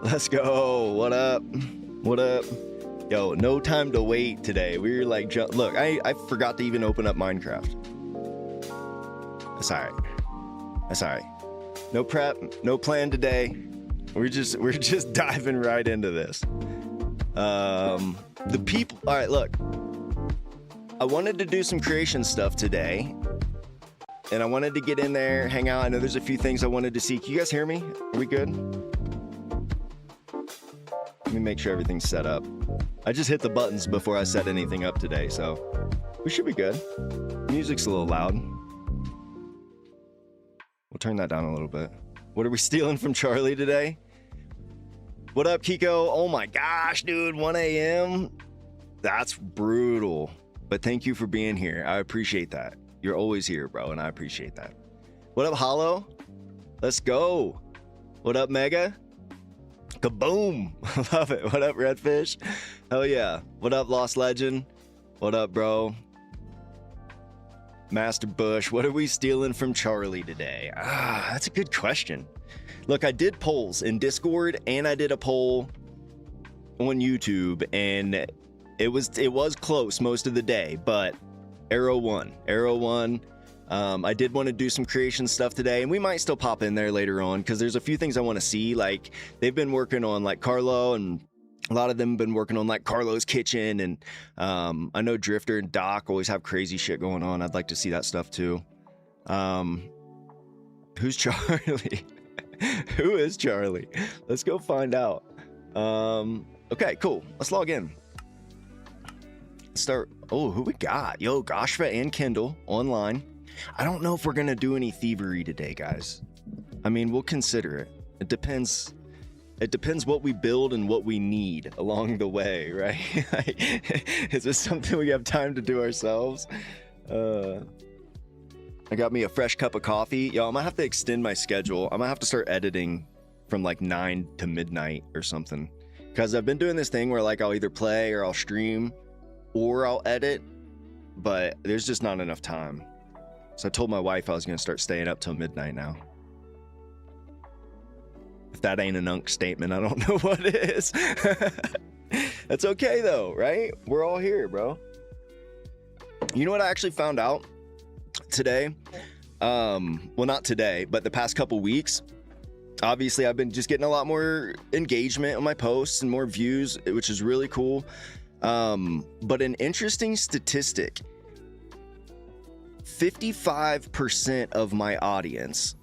Let's go. What up? What up? Yo, no time to wait today. We were like, look, I forgot to even open up Minecraft. That's all right. That's all right. No prep, no plan today. We're just diving right into this. The people. All right, look. I wanted to do some creation stuff today, and I wanted to get in there, hang out. I know there's a few things I wanted to see. Can you guys hear me? Are we good? Let me make sure everything's set up. I just hit the buttons before I set anything up today, so we should be good. Music's a little loud. We'll turn that down a little bit. What are we stealing from Charlie today? What up, Kiko? Oh my gosh, dude, 1 a.m. That's brutal. But thank you for being here. I appreciate that. You're always here, bro, and I appreciate that. What up, Hollow? Let's go. What up, Mega? Kaboom! Love it. What up, Redfish? Hell yeah. What up, Lost Legend? What up, bro? Master Bush, what are we stealing from Charlie today? That's a good question. Look, I did polls in Discord and I did a poll on YouTube, and it was close most of the day, but Aero won. I did want to do some creation stuff today, and we might still pop in there later on because there's a few things I want to see. Like, they've been working on like Carlo, and a lot of them have been working on like Carlo's kitchen, and I know Drifter and Doc always have crazy shit going on. I'd like to see that stuff too. Who's Charlie? Who is Charlie? Let's go find out. Okay, cool. Let's log in. Start. Oh, who we got? Yo, Goshva and Kendall online. I don't know if we're gonna do any thievery today, guys. I mean, we'll consider it. It depends what we build and what we need along the way, right? Is this something we have time to do ourselves? I got me a fresh cup of coffee. Yo, I'm gonna have to extend my schedule. I'm gonna have to start editing from like 9 to midnight or something. Because I've been doing this thing where like I'll either play or I'll stream or I'll edit, but there's just not enough time. So I told my wife I was gonna start staying up till midnight now. If that ain't an unk statement, I don't know what is. That's okay though, right? We're all here, bro. You know what I actually found out today? Well, not today, but the past couple weeks. Obviously, I've been just getting a lot more engagement on my posts and more views, which is really cool. But an interesting statistic, 55% of my audience,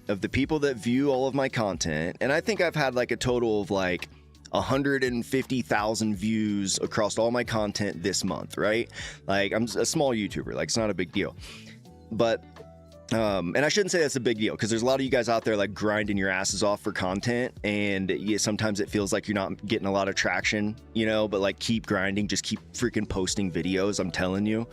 of the people that view all of my content, and I think I've had like a total of like 150,000 views across all my content this month, right? Like, I'm a small YouTuber, like it's not a big deal. But and I shouldn't say that's a big deal, because there's a lot of you guys out there like grinding your asses off for content, and yeah, sometimes it feels like you're not getting a lot of traction, you know, but like keep grinding, just keep freaking posting videos, I'm telling you.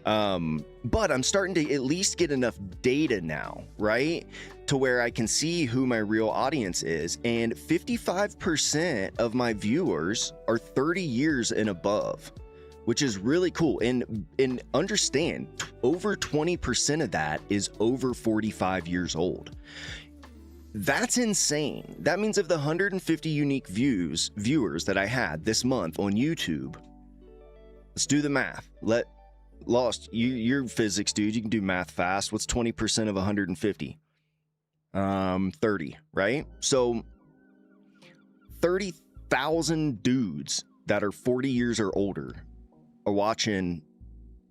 But I'm starting to at least get enough data now, right, to where I can see who my real audience is, and 55% of my viewers are 30 years and above, which is really cool. And understand, over 20% of that is over 45 years old. That's insane. That means of the 150 unique viewers that I had this month on YouTube, let's do the math. Lost, you're physics dude, you can do math fast. What's 20% of 150? 30, right? So 30,000 dudes that are 40 years or older are watching,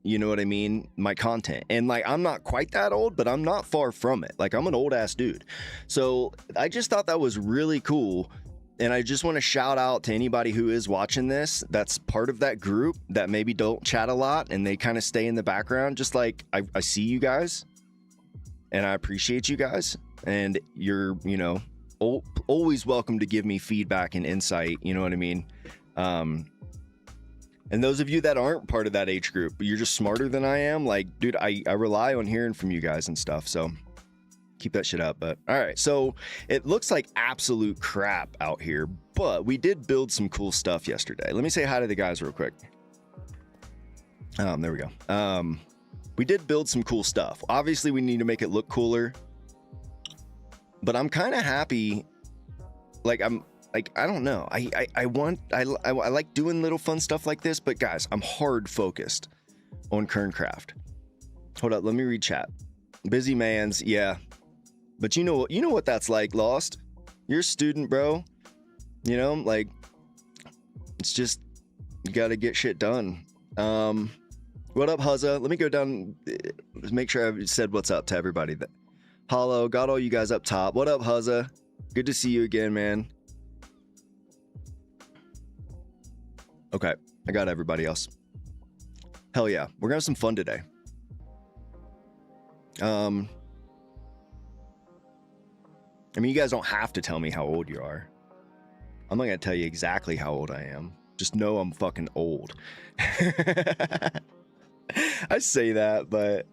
you know what I mean, my content. And like, I'm not quite that old, but I'm not far from it. Like, I'm an old ass dude. So I just thought that was really cool. And I just want to shout out to anybody who is watching this, that's part of that group that maybe don't chat a lot and they kind of stay in the background. Just like, I see you guys and I appreciate you guys, and you're, you know, always welcome to give me feedback and insight, you know what I mean? And those of you that aren't part of that age group, you're just smarter than I am. Like, dude, I rely on hearing from you guys and stuff. So keep that shit up. But all right, so it looks like absolute crap out here, but we did build some cool stuff yesterday. Let me say hi to the guys real quick. There we go. We did build some cool stuff. Obviously, we need to make it look cooler, but I'm kind of happy. Like, like, I don't know. I like doing little fun stuff like this, but guys, I'm hard focused on Kerncraft. Hold up, let me read chat. Busy mans, yeah. But you know what that's like, Lost. You're a student, bro. You know, like, it's just, you gotta get shit done. What up, Huzza? Let me go down, make sure I've said what's up to everybody. That Hollow, got all you guys up top. What up, Huzza? Good to see you again, man. Okay, I got everybody else. Hell yeah, we're gonna have some fun today. I mean, you guys don't have to tell me how old you are. I'm not gonna tell you exactly how old I am. Just know I'm fucking old. I say that, but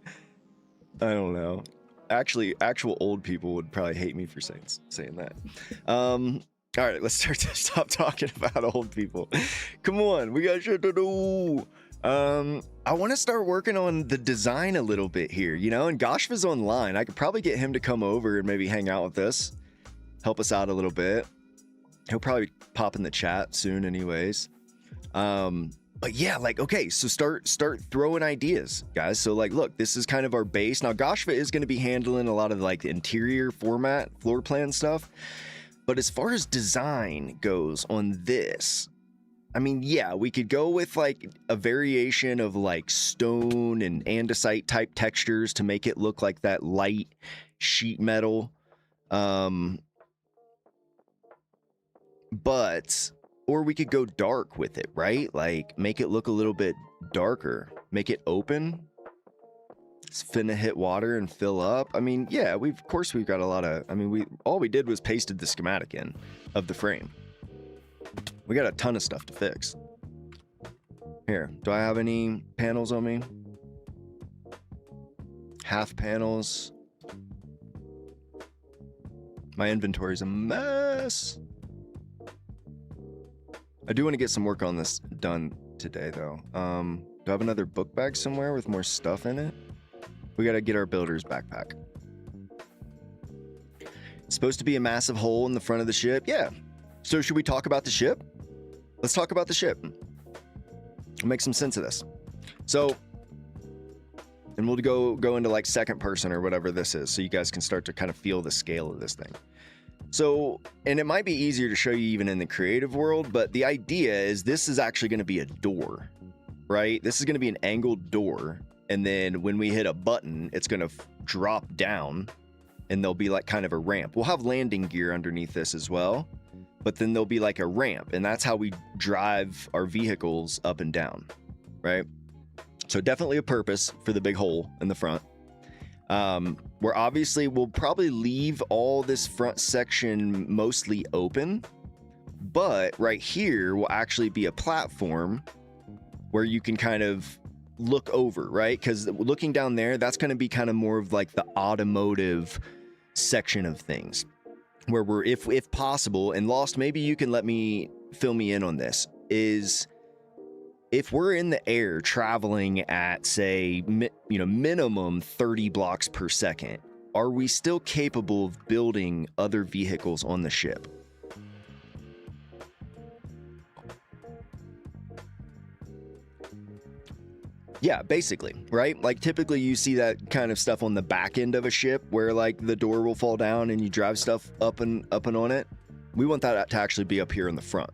I don't know. Actually, actual old people would probably hate me for saying that. All right, let's stop talking about old people. Come on, we got shit to do. I want to start working on the design a little bit here, you know, and Goshva's online. I could probably get him to come over and maybe hang out with us, help us out a little bit. He'll probably pop in the chat soon anyways. But yeah, like, okay, so start throwing ideas, guys. So like, look, this is kind of our base. Now, Goshva is going to be handling a lot of like the interior format, floor plan stuff. But as far as design goes on this, I mean, yeah, we could go with like a variation of like stone and andesite type textures to make it look like that light sheet metal. But, or we could go dark with it, right? Like make it look a little bit darker, make it open. It's finna hit water and fill up. I mean, yeah, of course we've got a lot of, I mean, all we did was pasted the schematic in of the frame. We got a ton of stuff to fix. Here, do I have any panels on me? Half panels. My inventory's a mess. I do want to get some work on this done today, though. Do I have another book bag somewhere with more stuff in it? We got to get our builder's backpack. It's supposed to be a massive hole in the front of the ship. Yeah. So should we talk about the ship? Let's talk about the ship. We'll make some sense of this. So, and we'll go into like second person or whatever this is, so you guys can start to kind of feel the scale of this thing. So, and it might be easier to show you even in the creative world, but the idea is this is actually going to be a door, right? This is going to be an angled door. And then when we hit a button, it's going to drop down and there'll be like kind of a ramp. We'll have landing gear underneath this as well, but then there'll be like a ramp, and that's how we drive our vehicles up and down, right? So definitely a purpose for the big hole in the front. Where obviously we'll probably leave all this front section mostly open, but right here will actually be a platform where you can kind of look over, right? Because looking down there, that's going to be kind of more of like the automotive section of things, where we're, if possible, and Lost, maybe you can fill me in on this, is if we're in the air traveling at, say, minimum 30 blocks per second, are we still capable of building other vehicles on the ship? Yeah, basically, right? Like typically you see that kind of stuff on the back end of a ship where like the door will fall down and you drive stuff up and on it. We want that to actually be up here in the front,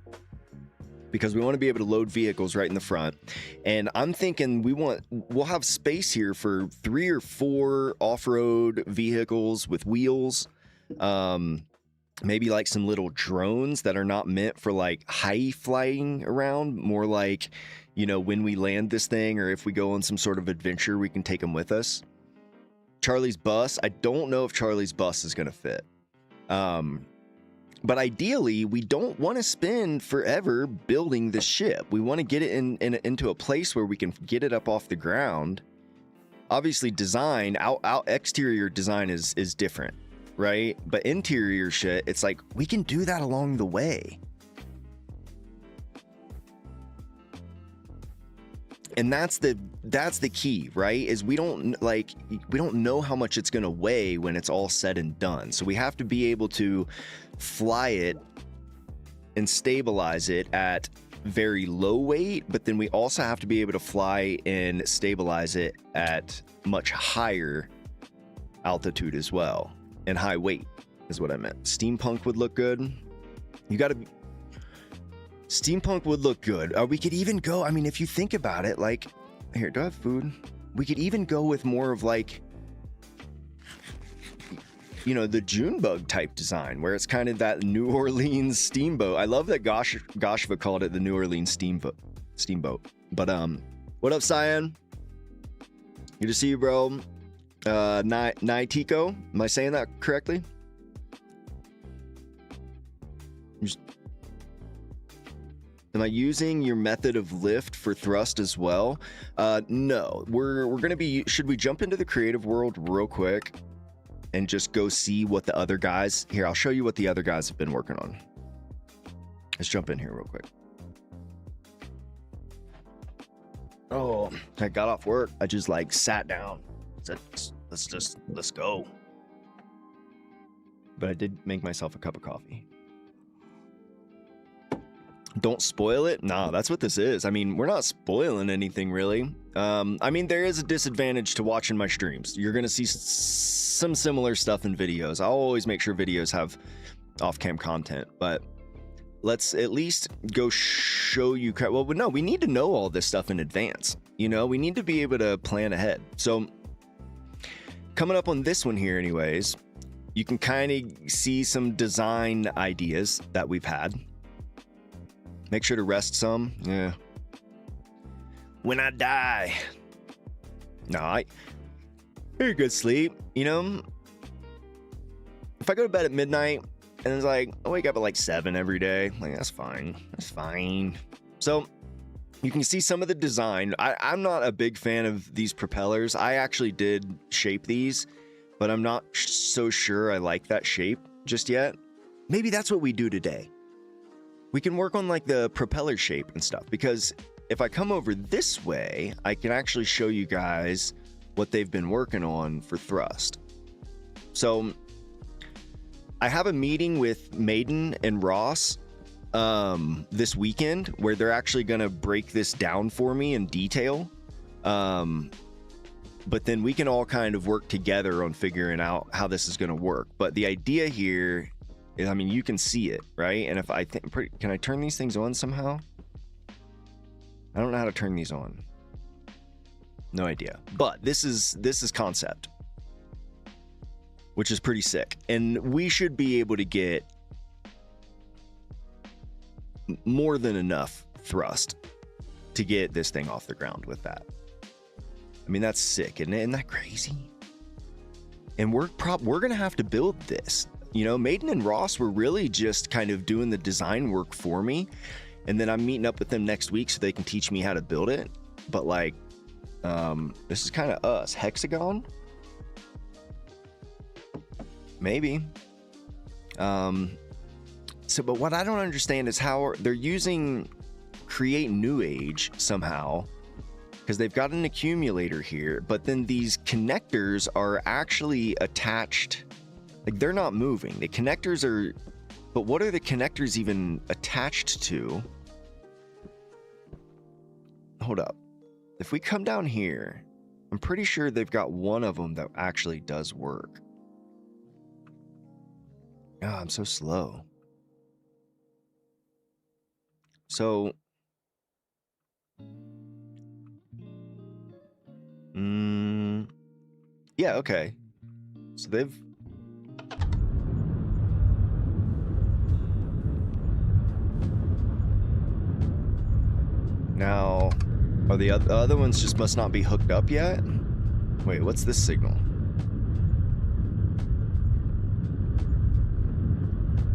because we want to be able to load vehicles right in the front. And I'm thinking we'll have space here for 3 or 4 off-road vehicles with wheels. Maybe like some little drones that are not meant for like high flying around, more like, when we land this thing, or if we go on some sort of adventure, we can take them with us. Charlie's bus. I don't know if Charlie's bus is going to fit. But ideally, we don't want to spend forever building the ship. We want to get it into a place where we can get it up off the ground. Obviously, design, out exterior design is different, right? But interior shit, it's like we can do that along the way. And that's the key, right? Is we don't know how much it's going to weigh when it's all said and done. So we have to be able to fly it and stabilize it at very low weight, but then we also have to be able to fly and stabilize it at much higher altitude as well, and high weight is what I meant. Steampunk would look good. Steampunk would look good. We could even go, I mean, if you think about it, like, here, do I have food? We could even go with more of like, you know, the Junebug type design, where it's kind of that New Orleans steamboat. I love that Goshva called it the New Orleans steamboat. But what up, Cyan? Good to see you, bro. Naitico, am I saying that correctly? Am I using your method of lift for thrust as well? No, we're gonna be. Should we jump into the creative world real quick and just go see what the other guys here? I'll show you what the other guys have been working on. Let's jump in here real quick. Oh, I got off work. I just like sat down. Said, let's go. But I did make myself a cup of coffee. Don't spoil it. Nah, that's what this is. I mean, we're not spoiling anything really. I mean, there is a disadvantage to watching my streams. You're gonna see some similar stuff in videos. I'll always make sure videos have off-cam content, but let's at least go show you. Well, no, we need to know all this stuff in advance. You know, we need to be able to plan ahead. So coming up on this one here anyways, you can kind of see some design ideas that we've had. Make sure to rest some. Yeah. When I die. No, I very good sleep. You know, if I go to bed at midnight and it's like I wake up at like 7 every day, like that's fine. That's fine. So you can see some of the design. I'm not a big fan of these propellers. I actually did shape these, but I'm not so sure I like that shape just yet. Maybe that's what we do today. We can work on like the propeller shape and stuff, because if I come over this way, I can actually show you guys what they've been working on for thrust. So I have a meeting with Maiden and Ross this weekend where they're actually going to break this down for me in detail. But then we can all kind of work together on figuring out how this is going to work. But the idea here, I mean, you can see it, right? And if I think, can I turn these things on somehow? I don't know how to turn these on. No idea. But this is concept, which is pretty sick. And we should be able to get more than enough thrust to get this thing off the ground with that. I mean, that's sick, isn't that crazy? And we're gonna have to build this. You know, Maiden and Ross were really just kind of doing the design work for me. And then I'm meeting up with them next week so they can teach me how to build it. But like, this is kind of us. Hexagon? Maybe. But what I don't understand is how they're using Create New Age somehow, because they've got an accumulator here, but then these connectors are actually attached. Like, they're not moving. The connectors are, but what are the connectors even attached to? Hold up. If we come down here, I'm pretty sure they've got one of them that actually does work. Oh, I'm so slow. So, yeah, okay. So they've, now, are the other ones just must not be hooked up yet? Wait, what's this signal?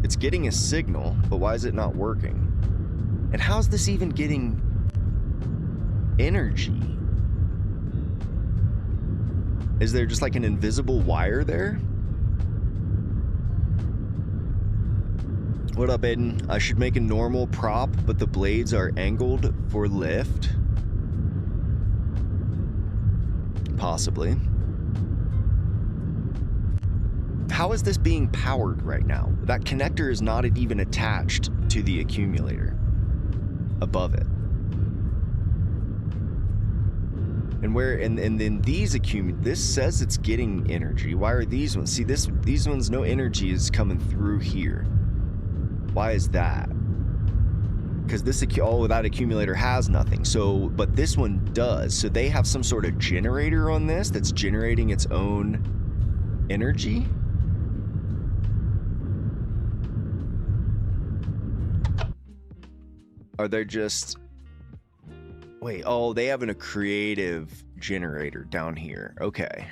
It's getting a signal, but why is it not working? And how's this even getting energy? Is there just like an invisible wire there? What up, Aiden? I should make a normal prop, but the blades are angled for lift. Possibly. how is this being powered right now? That connector is not even attached to the accumulator above it. And where, and then these this says it's getting energy. Why are these ones? See, these ones, no energy is coming through here. Why is that? Because this, that accumulator has nothing. So, but this one does. So they have some sort of generator on this that's generating its own energy. Are they just... Wait, oh, they have a creative generator down here. Okay.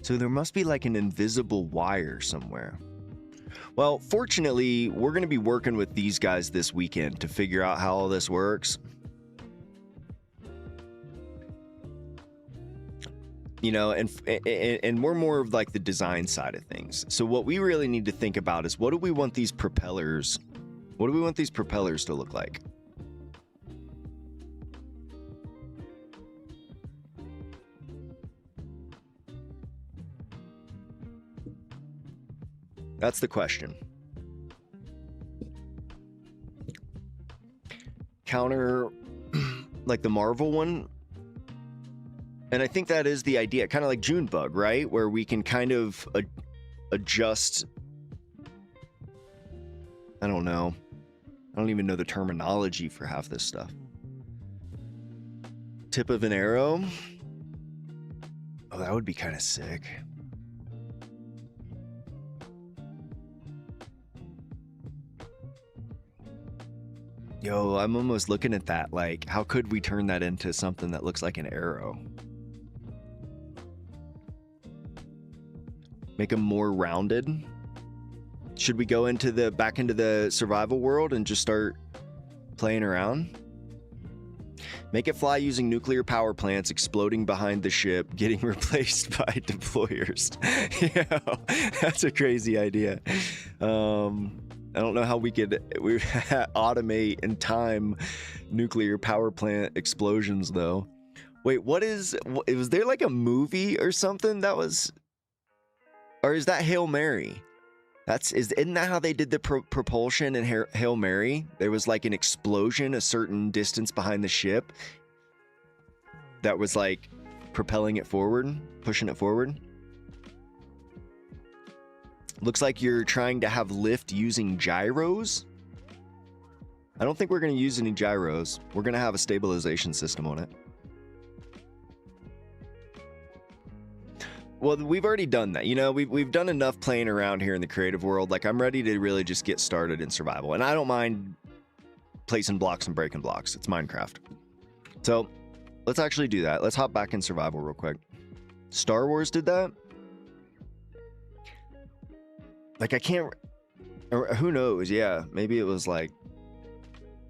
So there must be like an invisible wire somewhere. Well, fortunately, we're going to be working with these guys this weekend to figure out how all this works. You know, and we're more of like the design side of things. So what we really need to think about is what do we want these propellers to look like? That's the question. Counter, like the Marvel one. And I think that is the idea, kind of like Junebug, right? Where we can kind of adjust. I don't know. I don't even know the terminology for half this stuff. Tip of an arrow. Oh, that would be kind of sick. Yo, I'm almost looking at that, like, how could we turn that into something that looks like an arrow? Make them more rounded? Should we go back into the survival world and just start playing around? Make it fly using nuclear power plants exploding behind the ship, getting replaced by deployers. Yeah, that's a crazy idea. I don't know how we automate and time nuclear power plant explosions, though. Wait, was there like a movie or something that was, or is that Hail Mary? Isn't that how they did the propulsion in Hail Mary? There was like an explosion a certain distance behind the ship that was like propelling it forward, pushing it forward. Looks like you're trying to have lift using gyros. I don't think we're going to use any gyros. We're going to have a stabilization system on it. Well, we've already done that. You know, we've done enough playing around here in the creative world. Like, I'm ready to really just get started in survival. And I don't mind placing blocks and breaking blocks. It's Minecraft. So let's actually do that. Let's hop back in survival real quick. Star Wars did that. Like, I can't, or who knows? Yeah, maybe it was like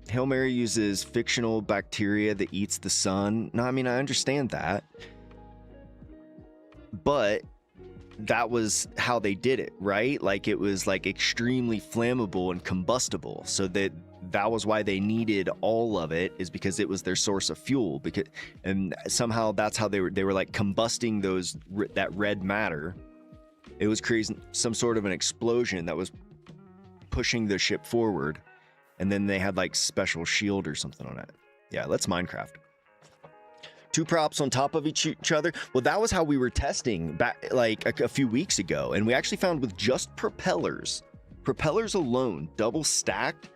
Hail Mary uses fictional bacteria that eats the sun. No, I mean, I understand that, but that was how they did it, right? Like, it was like extremely flammable and combustible. So that was why they needed all of it, is because it was their source of fuel. And somehow that's how they were like combusting that red matter. It was creating some sort of an explosion that was pushing the ship forward. And then they had like special shield or something on it. Yeah, let's Minecraft. Two props on top of each other. Well, that was how we were testing back like a few weeks ago. And we actually found with just propellers alone, double stacked,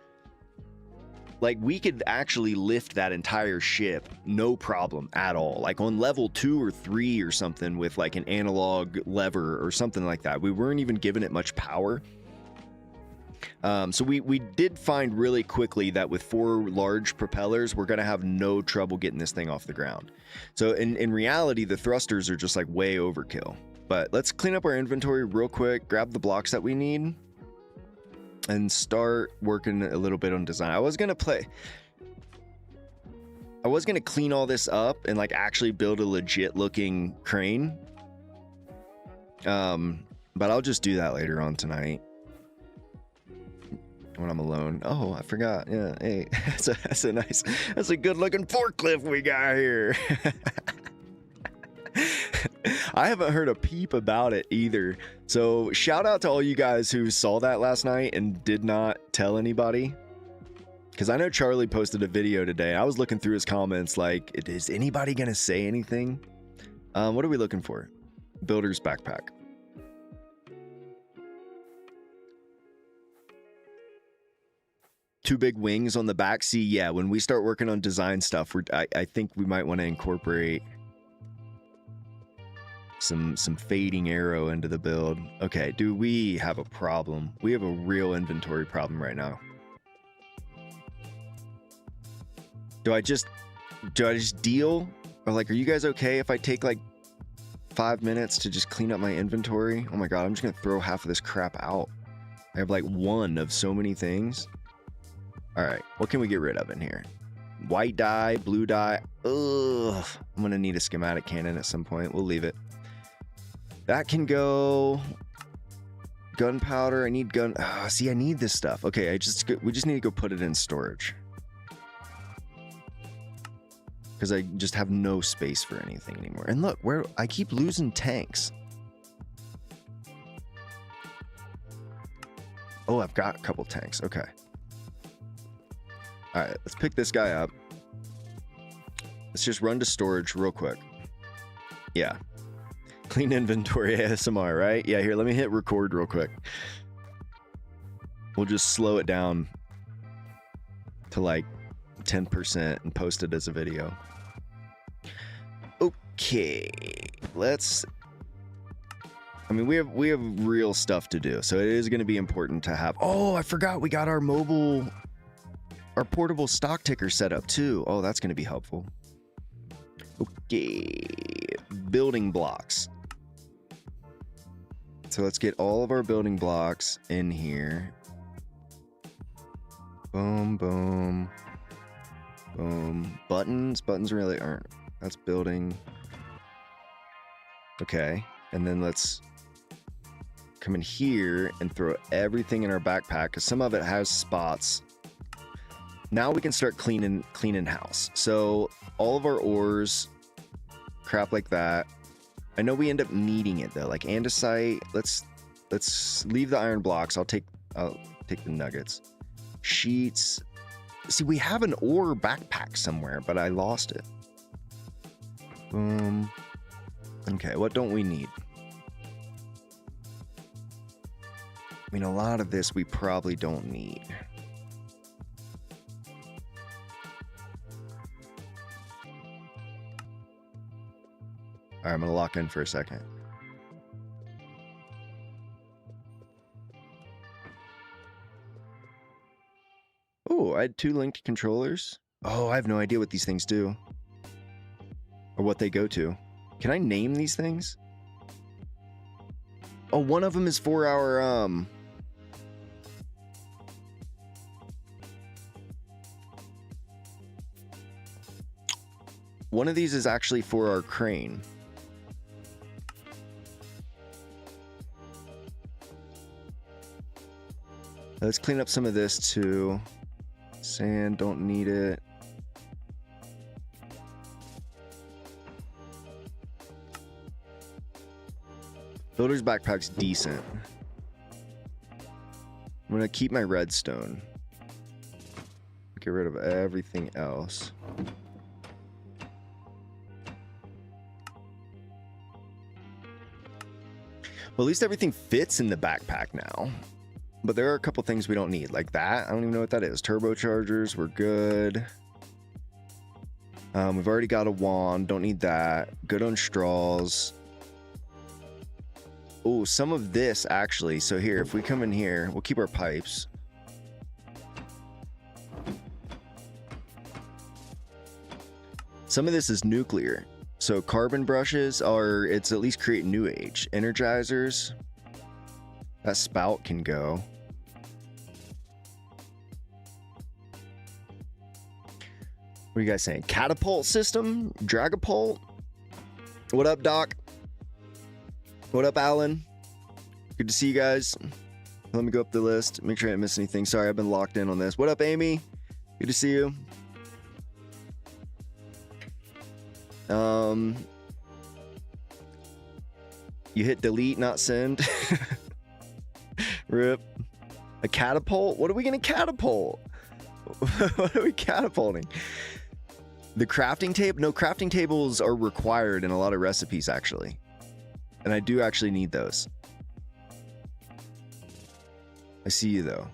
like we could actually lift that entire ship no problem at all. Like on level 2 or 3 or something with like an analog lever or something like that. We weren't even giving it much power. So we did find really quickly that with 4 large propellers, we're going to have no trouble getting this thing off the ground. So in reality, the thrusters are just like way overkill. But let's clean up our inventory real quick, grab the blocks that we need, and start working a little bit on design. I was gonna clean all this up and like actually build a legit looking crane. But I'll just do that later on tonight when I'm alone. Oh, I forgot. Yeah, hey, that's a good looking forklift we got here. I haven't heard a peep about it either. So shout out to all you guys who saw that last night and did not tell anybody. Because I know Charlie posted a video today. I was looking through his comments like, is anybody going to say anything? What are we looking for? Builder's backpack. Two big wings on the back. See, yeah, when we start working on design stuff, I think we might want to incorporate some fading arrow into the build. Okay, do we have a problem? We have a real inventory problem right now. Do I just deal? Or like, are you guys okay if I take like 5 minutes to just clean up my inventory? Oh my god, I'm just gonna throw half of this crap out. I have like one of so many things. All right, what can we get rid of in here? White dye, blue dye. Ugh, I'm gonna need a schematic cannon at some point. We'll leave it. That can go. Gunpowder. I need gun. See, I need this stuff. Okay, we just need to go put it in storage because I just have no space for anything anymore. And look, where I keep losing tanks. Oh, I've got a couple tanks. Okay. All right, let's pick this guy up. Let's just run to storage real quick. Yeah. Clean inventory ASMR, right? Yeah, here, let me hit record real quick. We'll just slow it down to like 10% and post it as a video. Okay, I mean, we have real stuff to do, so it is going to be important to have. Oh, I forgot we got our portable stock ticker set up too. Oh, that's going to be helpful. Okay, building blocks. So let's get all of our building blocks in here. Boom, boom, boom. Buttons really aren't. That's building. Okay, and then let's come in here and throw everything in our backpack because some of it has spots. Now we can start cleaning house. So all of our ores, crap like that. I know we end up needing it though, like andesite. Let's leave the iron blocks. I'll take the nuggets. Sheets. See, we have an ore backpack somewhere, but I lost it. Boom. Okay, what don't we need? I mean, a lot of this we probably don't need. All right, I'm gonna lock in for a second. Oh, I had 2 linked controllers. Oh, I have no idea what these things do. Or what they go to. Can I name these things? Oh, one of them is for our, one of these is actually for our crane. Let's clean up some of this too. Sand, don't need it. Builder's backpack's decent. I'm gonna keep my redstone. Get rid of everything else. Well, at least everything fits in the backpack now. But there are a couple things we don't need, like that. I don't even know what that is. Turbochargers, we're good. We've already got a wand, don't need that. Good on straws. Oh, some of this actually. So here, if we come in here, we'll keep our pipes. Some of this is nuclear. So carbon brushes are, it's at least create new age. Energizers. That spout can go. What are you guys saying? Catapult system? Dragapult? What up, Doc? What up, Alan? Good to see you guys. Let me go up the list. Make sure I didn't miss anything. Sorry, I've been locked in on this. What up, Amy? Good to see you. You hit delete, not send. Rip. A catapult? What are we gonna catapult? What are we catapulting? The crafting table? No, crafting tables are required in a lot of recipes, actually. And I do actually need those. I see you, though.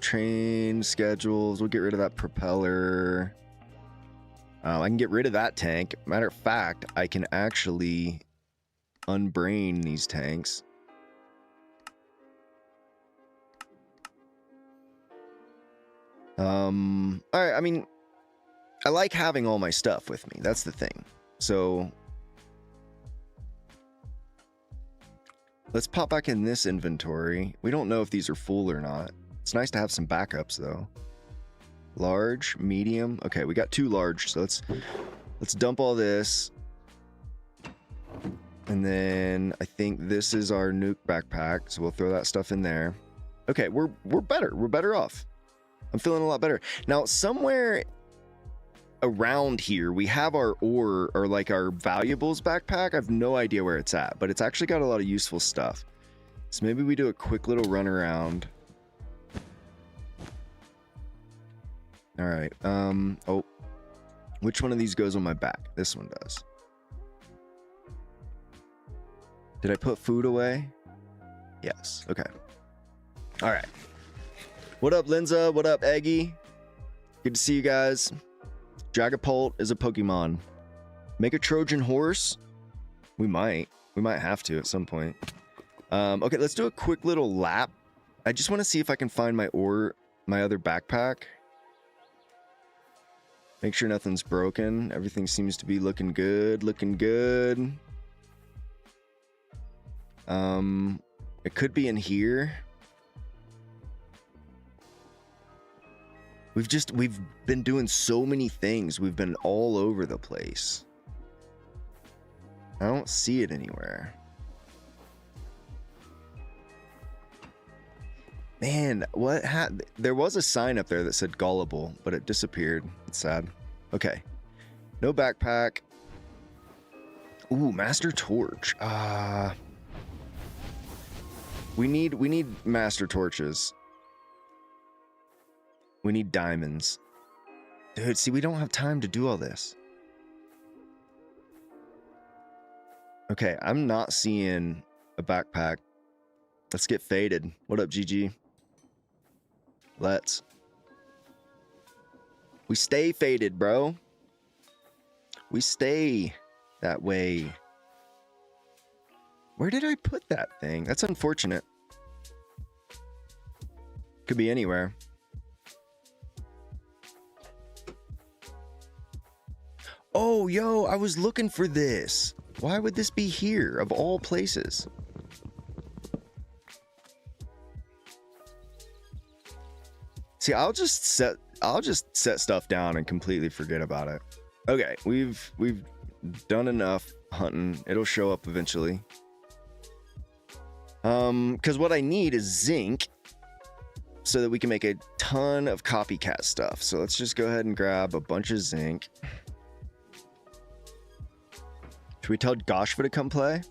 Train schedules. We'll get rid of that propeller. I can get rid of that tank. Matter of fact, I can actually unbrain these tanks. Alright, I mean, I like having all my stuff with me. That's the thing. So, let's pop back in this inventory. We don't know if these are full or not. It's nice to have some backups, though. Large, medium. Okay, we got 2 large, so let's dump all this. And then I think this is our nuke backpack, so we'll throw that stuff in there. Okay, we're better. We're better off. I'm feeling a lot better. Now, somewhere around here, we have our ore, or like our valuables backpack. I have no idea where it's at, but it's actually got a lot of useful stuff. So maybe we do a quick little run around. All right. Oh, which one of these goes on my back? This one does. Did I put food away? Yes. Okay. All right. What up, Linza? What up, Eggy? Good to see you guys. Dragapult is a Pokemon. Make a Trojan horse? We might. We might have to at some point. Okay, let's do a quick little lap. I just want to see if I can find my other backpack. Make sure nothing's broken. Everything seems to be looking good. Looking good. It could be in here. We've been doing so many things. We've been all over the place. I don't see it anywhere. Man, what there was a sign up there that said gullible, but it disappeared. It's sad. Okay. No backpack. Ooh, Master Torch. We need Master Torches. We need diamonds. Dude, see, we don't have time to do all this. Okay, I'm not seeing a backpack. Let's get faded. What up, GG? Let's. We stay faded, bro. We stay that way. Where did I put that thing? That's unfortunate. Could be anywhere. Oh, yo, I was looking for this. Why would this be here, of all places? See, I'll just set stuff down and completely forget about it. Okay, we've done enough hunting. It'll show up eventually. Because what I need is zinc so that we can make a ton of copycat stuff. So let's just go ahead and grab a bunch of zinc. Should we tell Goshva to come play?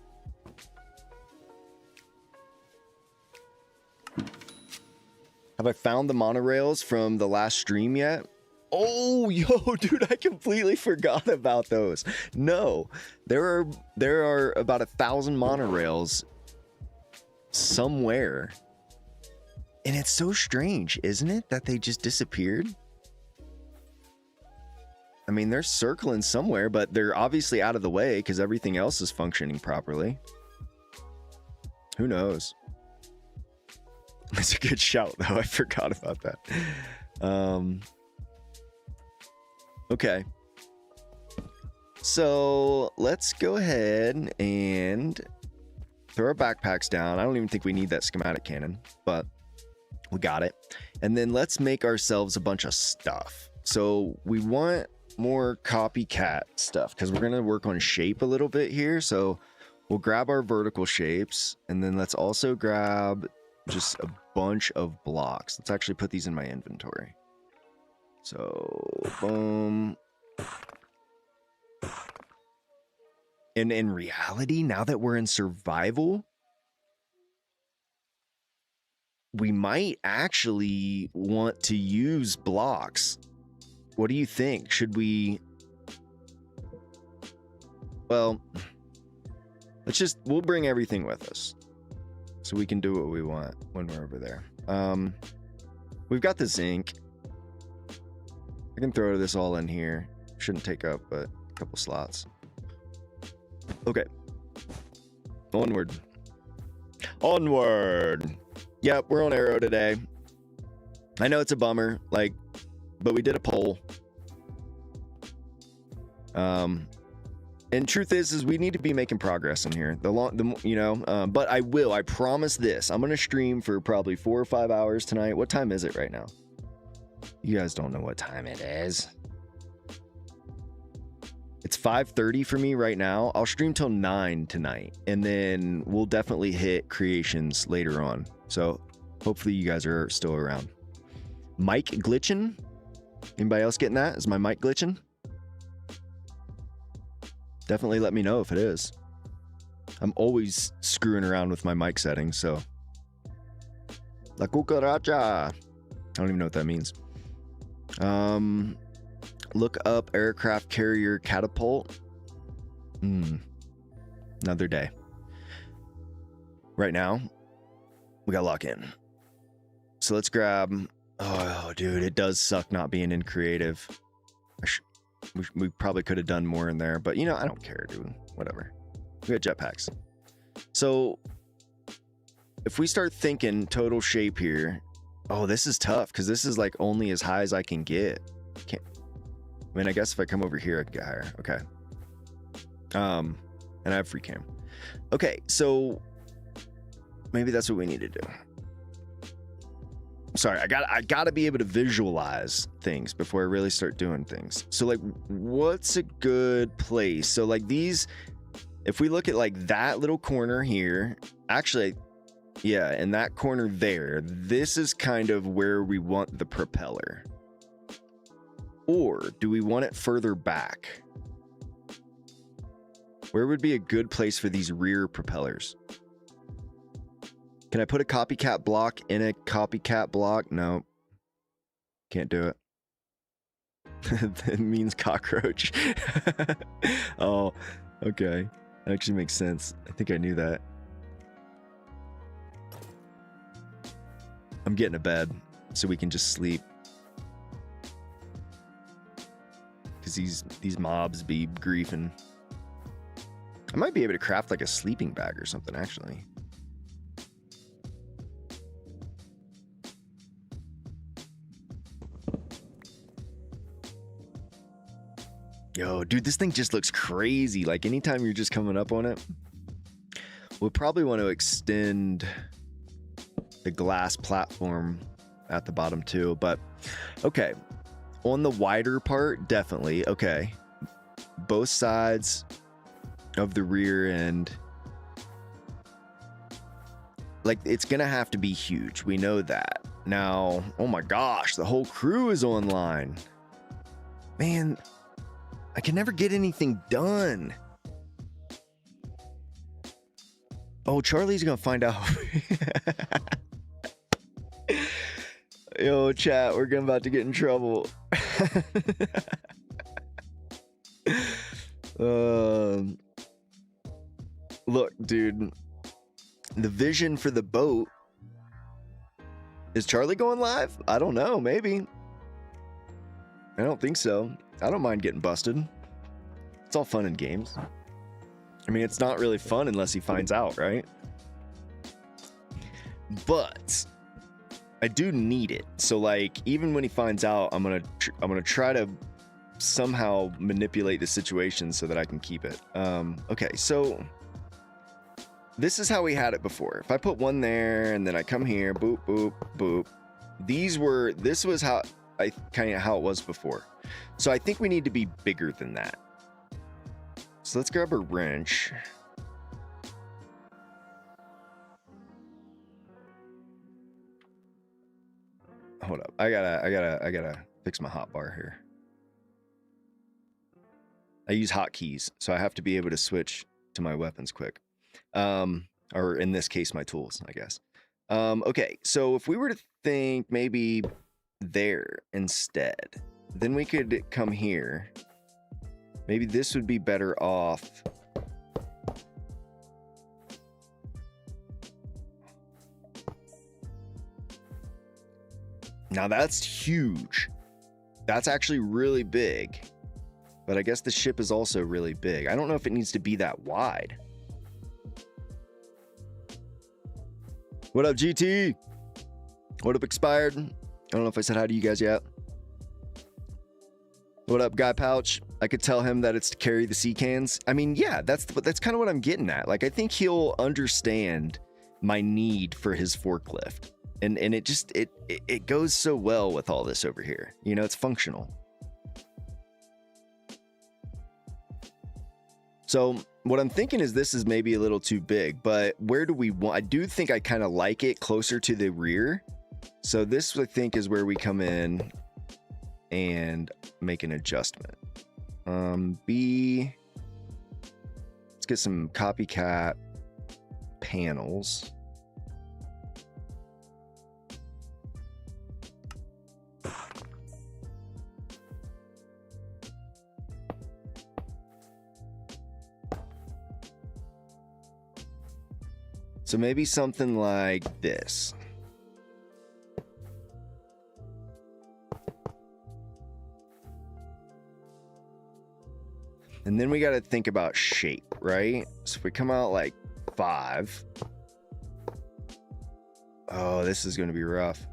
Have I found the monorails from the last stream yet? Oh, yo, dude, I completely forgot about those. No, there are about 1,000 monorails somewhere. And it's so strange, isn't it, that they just disappeared? I mean, they're circling somewhere, but they're obviously out of the way because everything else is functioning properly. Who knows? That's a good shout, though. I forgot about that. Okay. So let's go ahead and throw our backpacks down. I don't even think we need that schematic cannon, but we got it. And then let's make ourselves a bunch of stuff. So we want more copycat stuff because we're going to work on shape a little bit here. So we'll grab our vertical shapes, and then let's also grab just a bunch of blocks. Let's actually put these in my inventory. So boom. And in reality, now that we're in survival, we might actually want to use blocks. What do you think? Should we... Well, we'll bring everything with us so we can do what we want when we're over there. We've got the zinc. I can throw this all in here. Shouldn't take up but a couple slots. Okay. Onward. Onward. Yep, we're on Aero today. I know it's a bummer, like, but we did a poll. And truth is we need to be making progress in here. But I promise this. I'm gonna stream for probably 4 or 5 hours tonight. What time is it right now? You guys don't know what time it is. It's 5:30 for me right now. I'll stream till 9 tonight, and then we'll definitely hit creations later on. So hopefully you guys are still around. Mic glitching? Anybody else getting that? Is my mic glitching? Definitely let me know if it is. I'm always screwing around with my mic settings, so. La cucaracha. I don't even know what that means. Look up aircraft carrier catapult. Another day. Right now, we gotta lock in. So let's grab... Oh, dude, it does suck not being in creative. We probably could have done more in there, but you know, I don't care, dude. Whatever. We got jetpacks. So if we start thinking total shape here, oh, this is tough because this is like only as high as I can get. I mean, I guess if I come over here, I can get higher. Okay. And I have free cam. Okay, so maybe that's what we need to do. Sorry, I gotta be able to visualize things before I really start doing things. So like, what's a good place? So like these, if we look at like that little corner here, actually, yeah, and that corner there, this is kind of where we want the propeller. Or do we want it further back? Where would be a good place for these rear propellers? Can I put a copycat block in a copycat block? No. Can't do it. That means cockroach. Oh, okay. That actually makes sense. I think I knew that. I'm getting to bed so we can just sleep. Because these mobs be griefing. I might be able to craft like a sleeping bag or something, actually. Yo, dude, this thing just looks crazy. Like anytime you're just coming up on it, we'll probably want to extend the glass platform at the bottom too. But okay, on the wider part, definitely. Okay, both sides of the rear end. Like it's gonna have to be huge. We know that. Now, oh my gosh, the whole crew is online. Man, I can never get anything done. Oh, Charlie's gonna find out. Yo, chat, we're about to get in trouble. Look, dude, the vision for the boat. Is Charlie going live? I don't know, maybe. I don't think so. I don't mind getting busted. It's all fun and games. I mean, it's not really fun unless he finds out, right? But I do need it. So like, even when he finds out, I'm gonna try to somehow manipulate the situation so that I can keep it. Okay, so this is how we had it before. If I put one there and then I come here, boop, boop, boop. This was how it was before. So I think we need to be bigger than that. So let's grab a wrench. Hold up. I gotta fix my hotbar here. I use hotkeys, so I have to be able to switch to my weapons quick. Or in this case, my tools, I guess. Okay, so if we were to think maybe there instead, then we could come here. Maybe this would be better off. Now that's huge. That's actually really big. But I guess the ship is also really big. I don't know if it needs to be that wide. What up, GT? What up, Expired? I don't know if I said hi to you guys yet. What up, Guy Pouch? I could tell him that it's to carry the sea cans. I mean, yeah, that's kind of what I'm getting at. Like, I think he'll understand my need for his forklift. And it goes so well with all this over here. You know, it's functional. So what I'm thinking is this is maybe a little too big, but where do we want? I do think I kind of like it closer to the rear. So this, I think, is where we come in and make an adjustment. B, let's get some copycat panels. So maybe something like this. And then we got to think about shape, right? So if we come out like 5. Oh, this is going to be rough.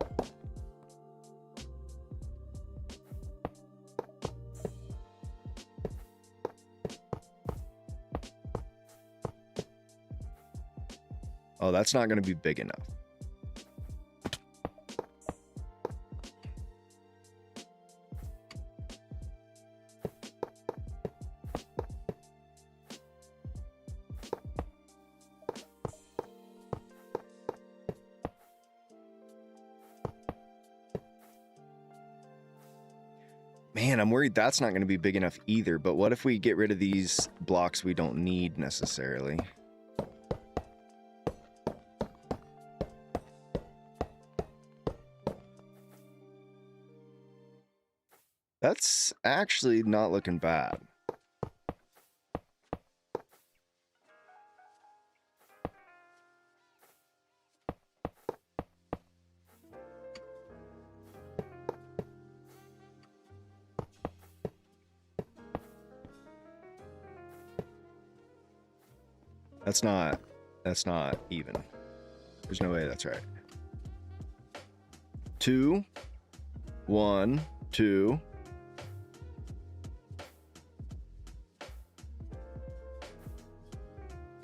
Oh, that's not going to be big enough. Man, I'm worried that's not going to be big enough either. But what if we get rid of these blocks we don't need necessarily? That's actually not looking bad. That's not even. There's no way that's right. 2, 1, 2.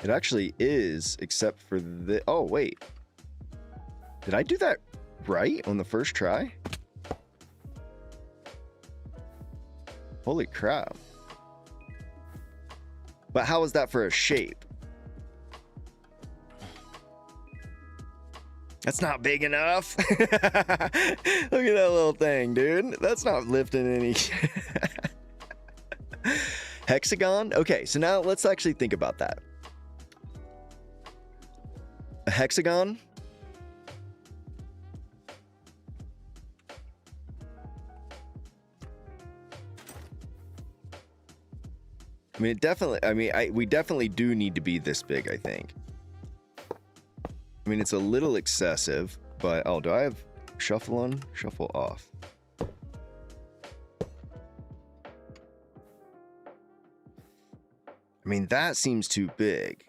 It actually is, except for the... Oh, wait. Did I do that right on the first try? Holy crap. But how is that for a shape? That's not big enough. Look at that little thing, dude. That's not lifting any... Hexagon? Okay, so now let's actually think about that. A hexagon? I mean, we definitely do need to be this big, I think. I mean, it's a little excessive, but... Oh, do I have shuffle on? Shuffle off. I mean, that seems too big.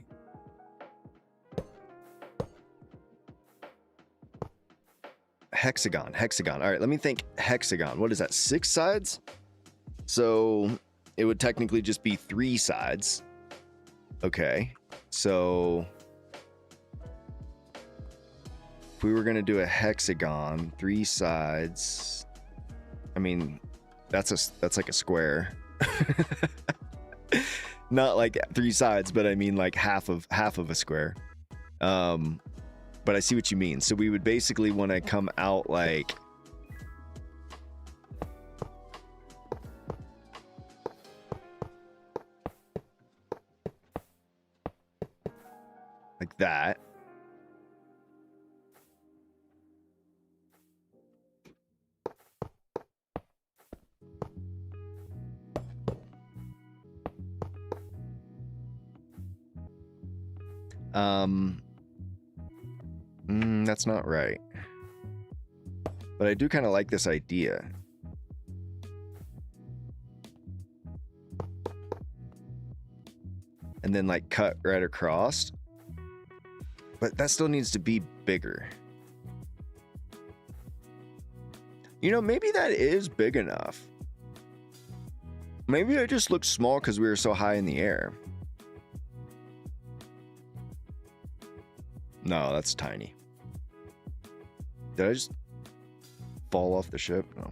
Hexagon. All right, let me think. Hexagon. What is that? 6 sides? So it would technically just be 3 sides. Okay. So if we were going to do a hexagon, 3 sides, I mean, that's like a square. Not like 3 sides, but I mean like half of a square. But I see what you mean. So we would basically want to come out like... like that. That's not right. But I do kind of like this idea. And then like cut right across. But that still needs to be bigger. You know, maybe that is big enough. Maybe it just looked small because we were so high in the air. No, that's tiny. Did I just fall off the ship? No.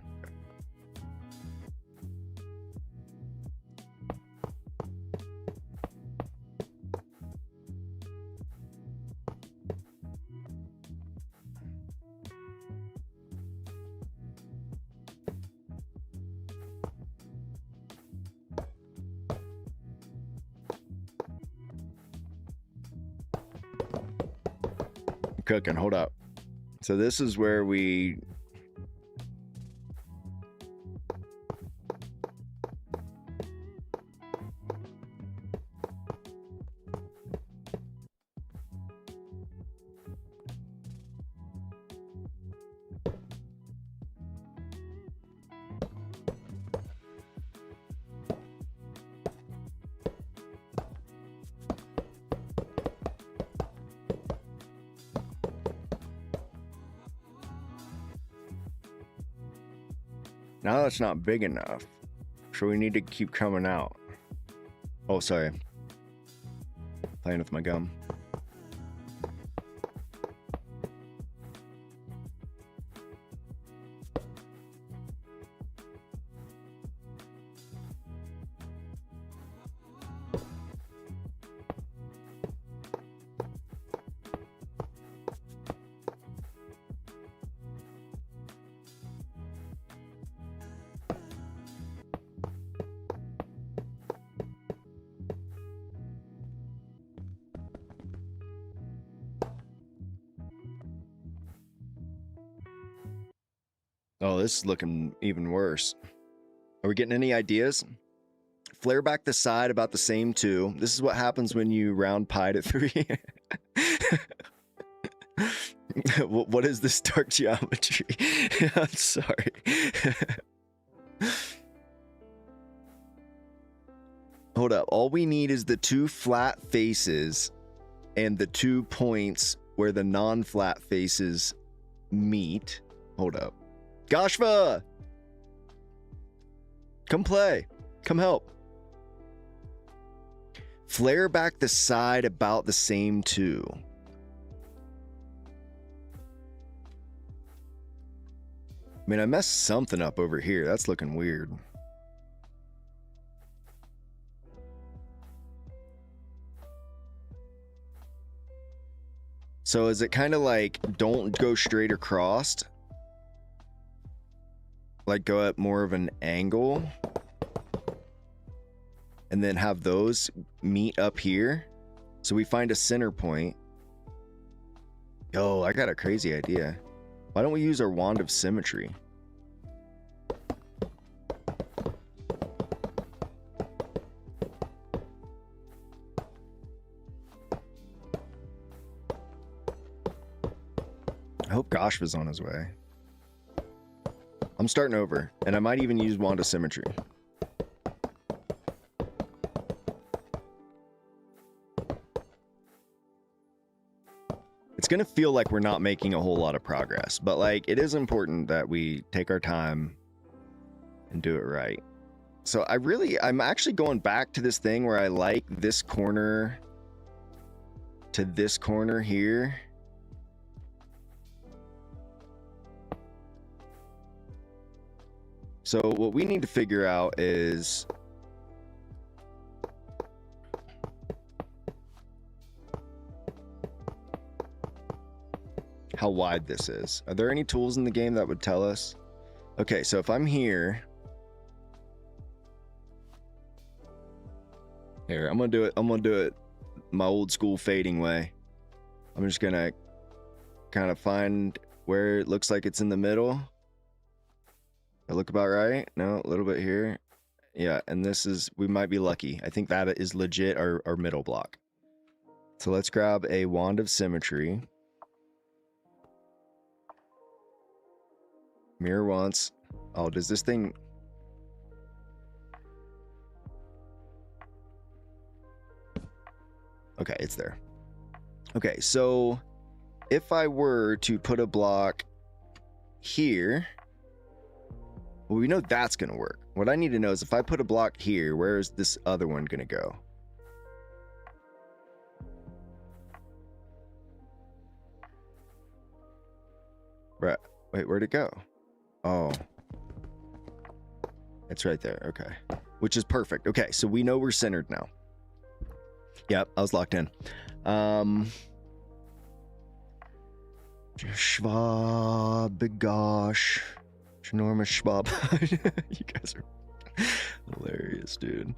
Cooking, hold up. So this is where we now that's not big enough. So we need to keep coming out. Oh, sorry. Playing with my gum. Oh, this is looking even worse. Are we getting any ideas? Flare back the side about the same too. This is what happens when you round pi to 3. What is this dark geometry? I'm sorry. Hold up. All we need is the 2 flat faces and the 2 points where the non-flat faces meet. Hold up. Gashva! Come play. Come help. Flare back the side about the same too. I mean, I messed something up over here. That's looking weird. So is it kind of like don't go straight across? Like go at more of an angle? And then have those meet up here? So we find a center point. Yo, I got a crazy idea. Why don't we use our wand of symmetry? I hope Gosh was on his way. I'm starting over, and I might even use wand of symmetry. It's gonna feel like we're not making a whole lot of progress, but like it is important that we take our time and do it right. So I'm actually going back to this thing where I like this corner to this corner here. So what we need to figure out is how wide this is. Are there any tools in the game that would tell us? Okay, so if I'm here, I'm gonna do it my old school fading way. I'm just gonna kind of find where it looks like it's in the middle. I look about right? No, a little bit here. Yeah, and this is, we might be lucky. I think that is legit our middle block. So let's grab a wand of symmetry. Mirror once. Oh, does this thing... Okay, it's there. Okay, so if I were to put a block here, well, we know that's going to work. What I need to know is if I put a block here, where is this other one going to go? Right. Wait, where'd it go? Oh. It's right there. Okay. Which is perfect. Okay, so we know we're centered now. Yep, I was locked in. Schwab, gosh. Enormous Schwab. You guys are hilarious, dude.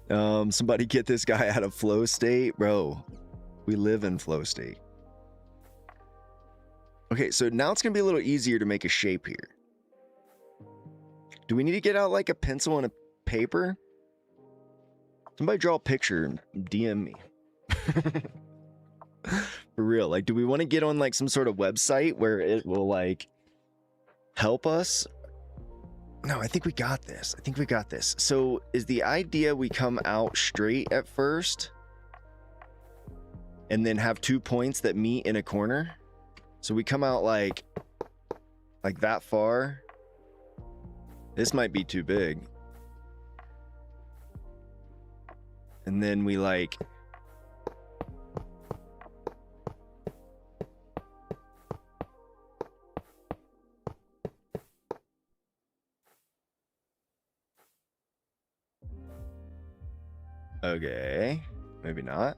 Somebody get this guy out of flow state. Bro, we live in flow state. Okay, so now it's gonna be a little easier to make a shape here. Do we need to get out like a pencil and a paper? Somebody draw a picture and DM me. For real, like, do we want to get on like some sort of website where it will like help us? No, I think we got this. I think we got this. So is the idea we come out straight at first and then have 2 points that meet in a corner? So we come out like that far. This might be too big. And then we like... Okay, maybe not.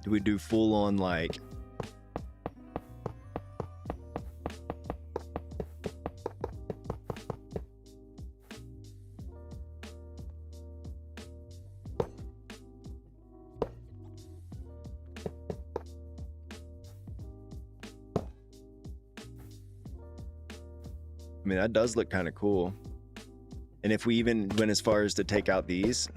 Do we do full on like... I mean, that does look kind of cool. And if we even went as far as to take out these...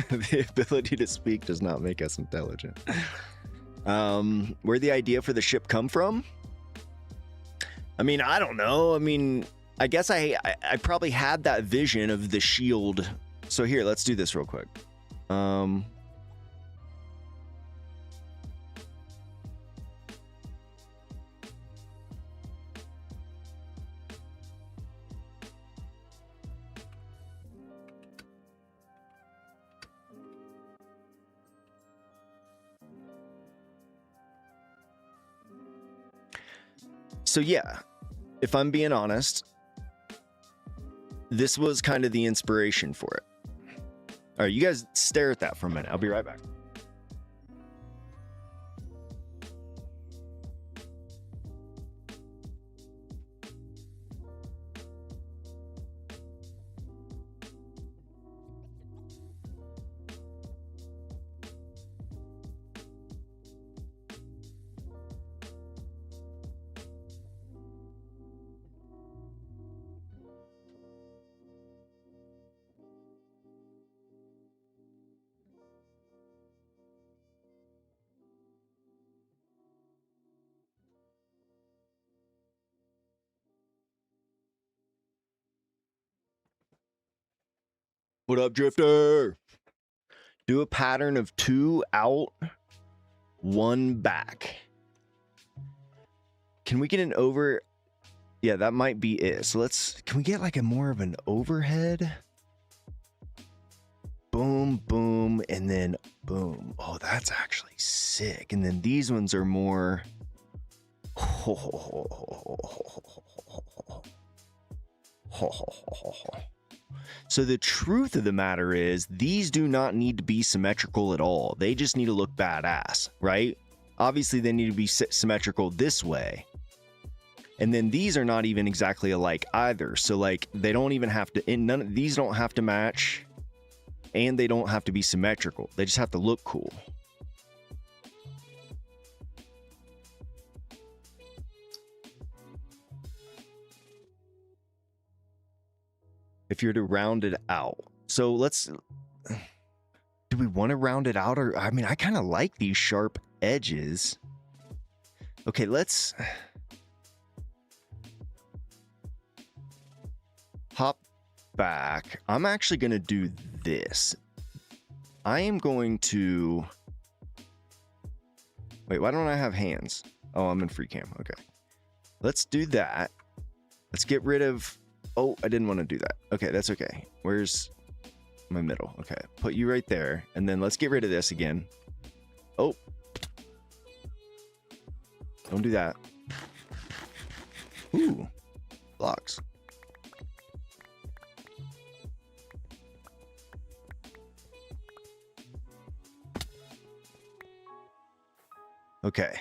The ability to speak does not make us intelligent. Where'd the idea for the ship come from? I mean, I don't know. I mean... I guess I probably had that vision of the shield. So here, let's do this real quick. So yeah, if I'm being honest, this was kind of the inspiration for it. All right, you guys stare at that for a minute. I'll be right back. What up, Drifter? Do a pattern of 2 out, 1 back. Can we get an over? Yeah, that might be it. So can we get like a more of an overhead? Boom, boom, and then boom. Oh, that's actually sick. And then these ones are more... So the truth of the matter is, these do not need to be symmetrical at all. They just need to look badass, right? Obviously, they need to be symmetrical this way. And then these are not even exactly alike either. So like, they don't even have to, none of these don't have to match, and they don't have to be symmetrical. They just have to look cool. If you're to round it out. So let's, do we want to round it out? Or, I mean, I kind of like these sharp edges. Okay, let's hop back. I'm actually going to do this. I am going to, wait, why don't I have hands? Oh, I'm in free cam. Okay. Let's do that. Let's get rid of, oh, I didn't want to do that. Okay, that's okay. Where's my middle? Okay, put you right there. And then let's get rid of this again. Oh. Don't do that. Ooh. Blocks. Okay.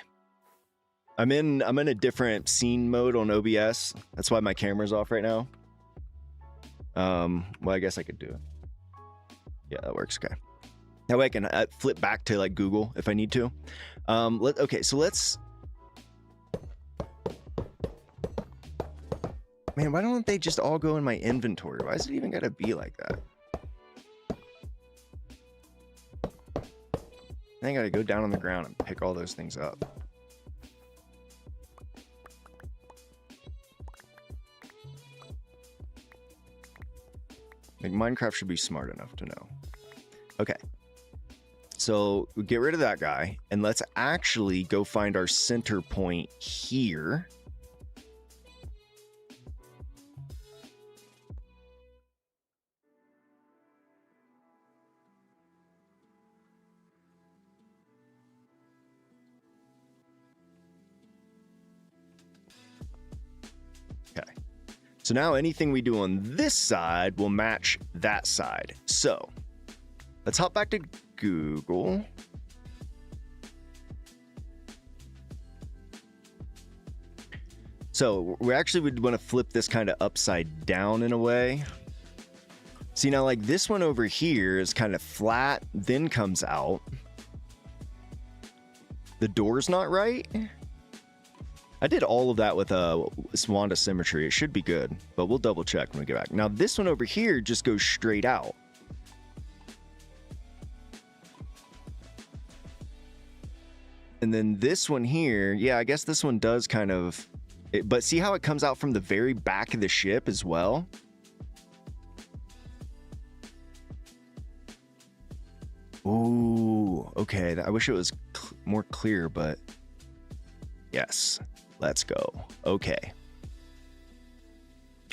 I'm in a different scene mode on OBS. That's why my camera's off right now. Well, I guess I could do it. Yeah, that works. Okay. That way I can flip back to like Google if I need to. Okay, so let's. Man, why don't they just all go in my inventory? Why is it even gotta be like that? I gotta go down on the ground and pick all those things up. Like, Minecraft should be smart enough to know. Okay. So we get rid of that guy, and let's actually go find our center point here. So now anything we do on this side will match that side. So let's hop back to Google. So we actually would want to flip this kind of upside down in a way. See, now like this one over here is kind of flat, then comes out. The door's not right. I did all of that with Wanda symmetry. It should be good, but we'll double check when we get back. Now this one over here just goes straight out. And then this one here, yeah, I guess this one does kind of, but see how it comes out from the very back of the ship as well? Ooh, okay. I wish it was more clear, but yes. Let's go. Okay.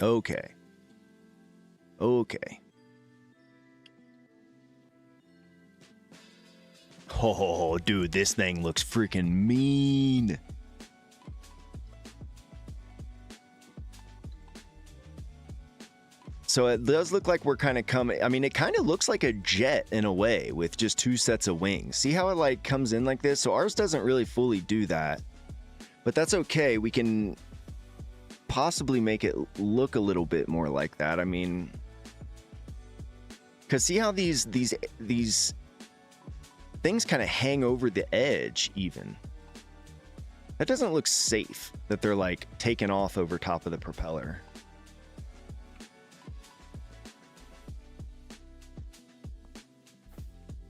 Okay. Okay. Oh, dude, this thing looks freaking mean. So it does look like we're kind of coming. I mean, it kind of looks like a jet in a way with just two sets of wings. See how it like comes in like this? So ours doesn't really fully do that. But that's okay. We can possibly make it look a little bit more like that. I mean, because see how these things kind of hang over the edge even. That doesn't look safe that they're like taken off over top of the propeller.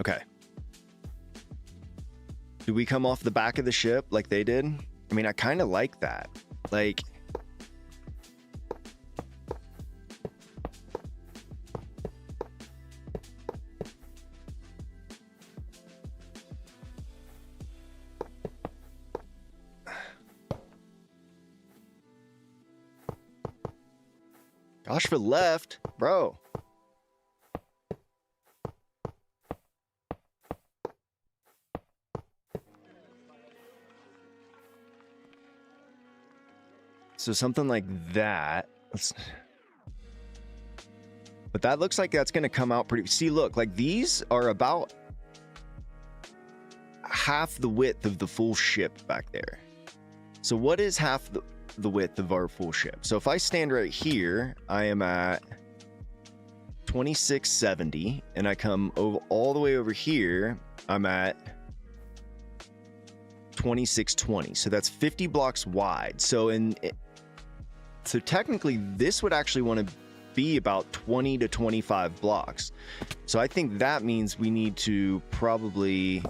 Okay. Do we come off the back of the ship like they did? I mean, I kind of like that. Like, gosh, for left, bro. So something like that. But that looks like that's going to come out pretty... See, look, like these are about half the width of the full ship back there. So what is half the width of our full ship? So if I stand right here, I am at 2670, and I come over all the way over here, I'm at 2620. So that's 50 blocks wide. So technically this would actually want to be about 20 to 25 blocks. So I think that means we need to probably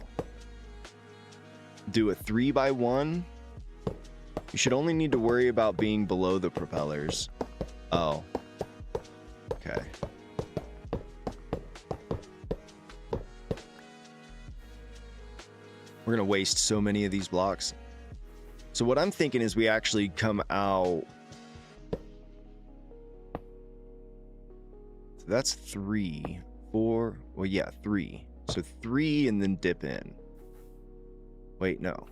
do a 3x1. You should only need to worry about being below the propellers. Oh, okay. We're gonna waste so many of these blocks. So what I'm thinking is we actually come out. So that's 3, 4. Well, yeah, 3. So 3 and then dip in. Wait, no.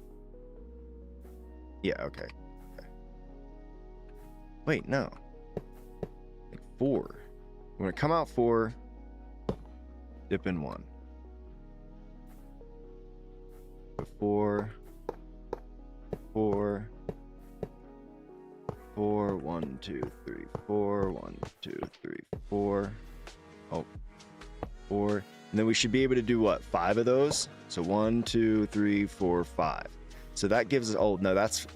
Yeah, okay. Wait, no. Like 4. We're gonna come out 4, dip in 1. 4, 4, 4, 1, 2, 3, 4, 1, 2, 3, 4. Oh, 4. And then we should be able to do what? 5 of those? So 1, 2, 3, 4, 5. So that gives us, oh no, that's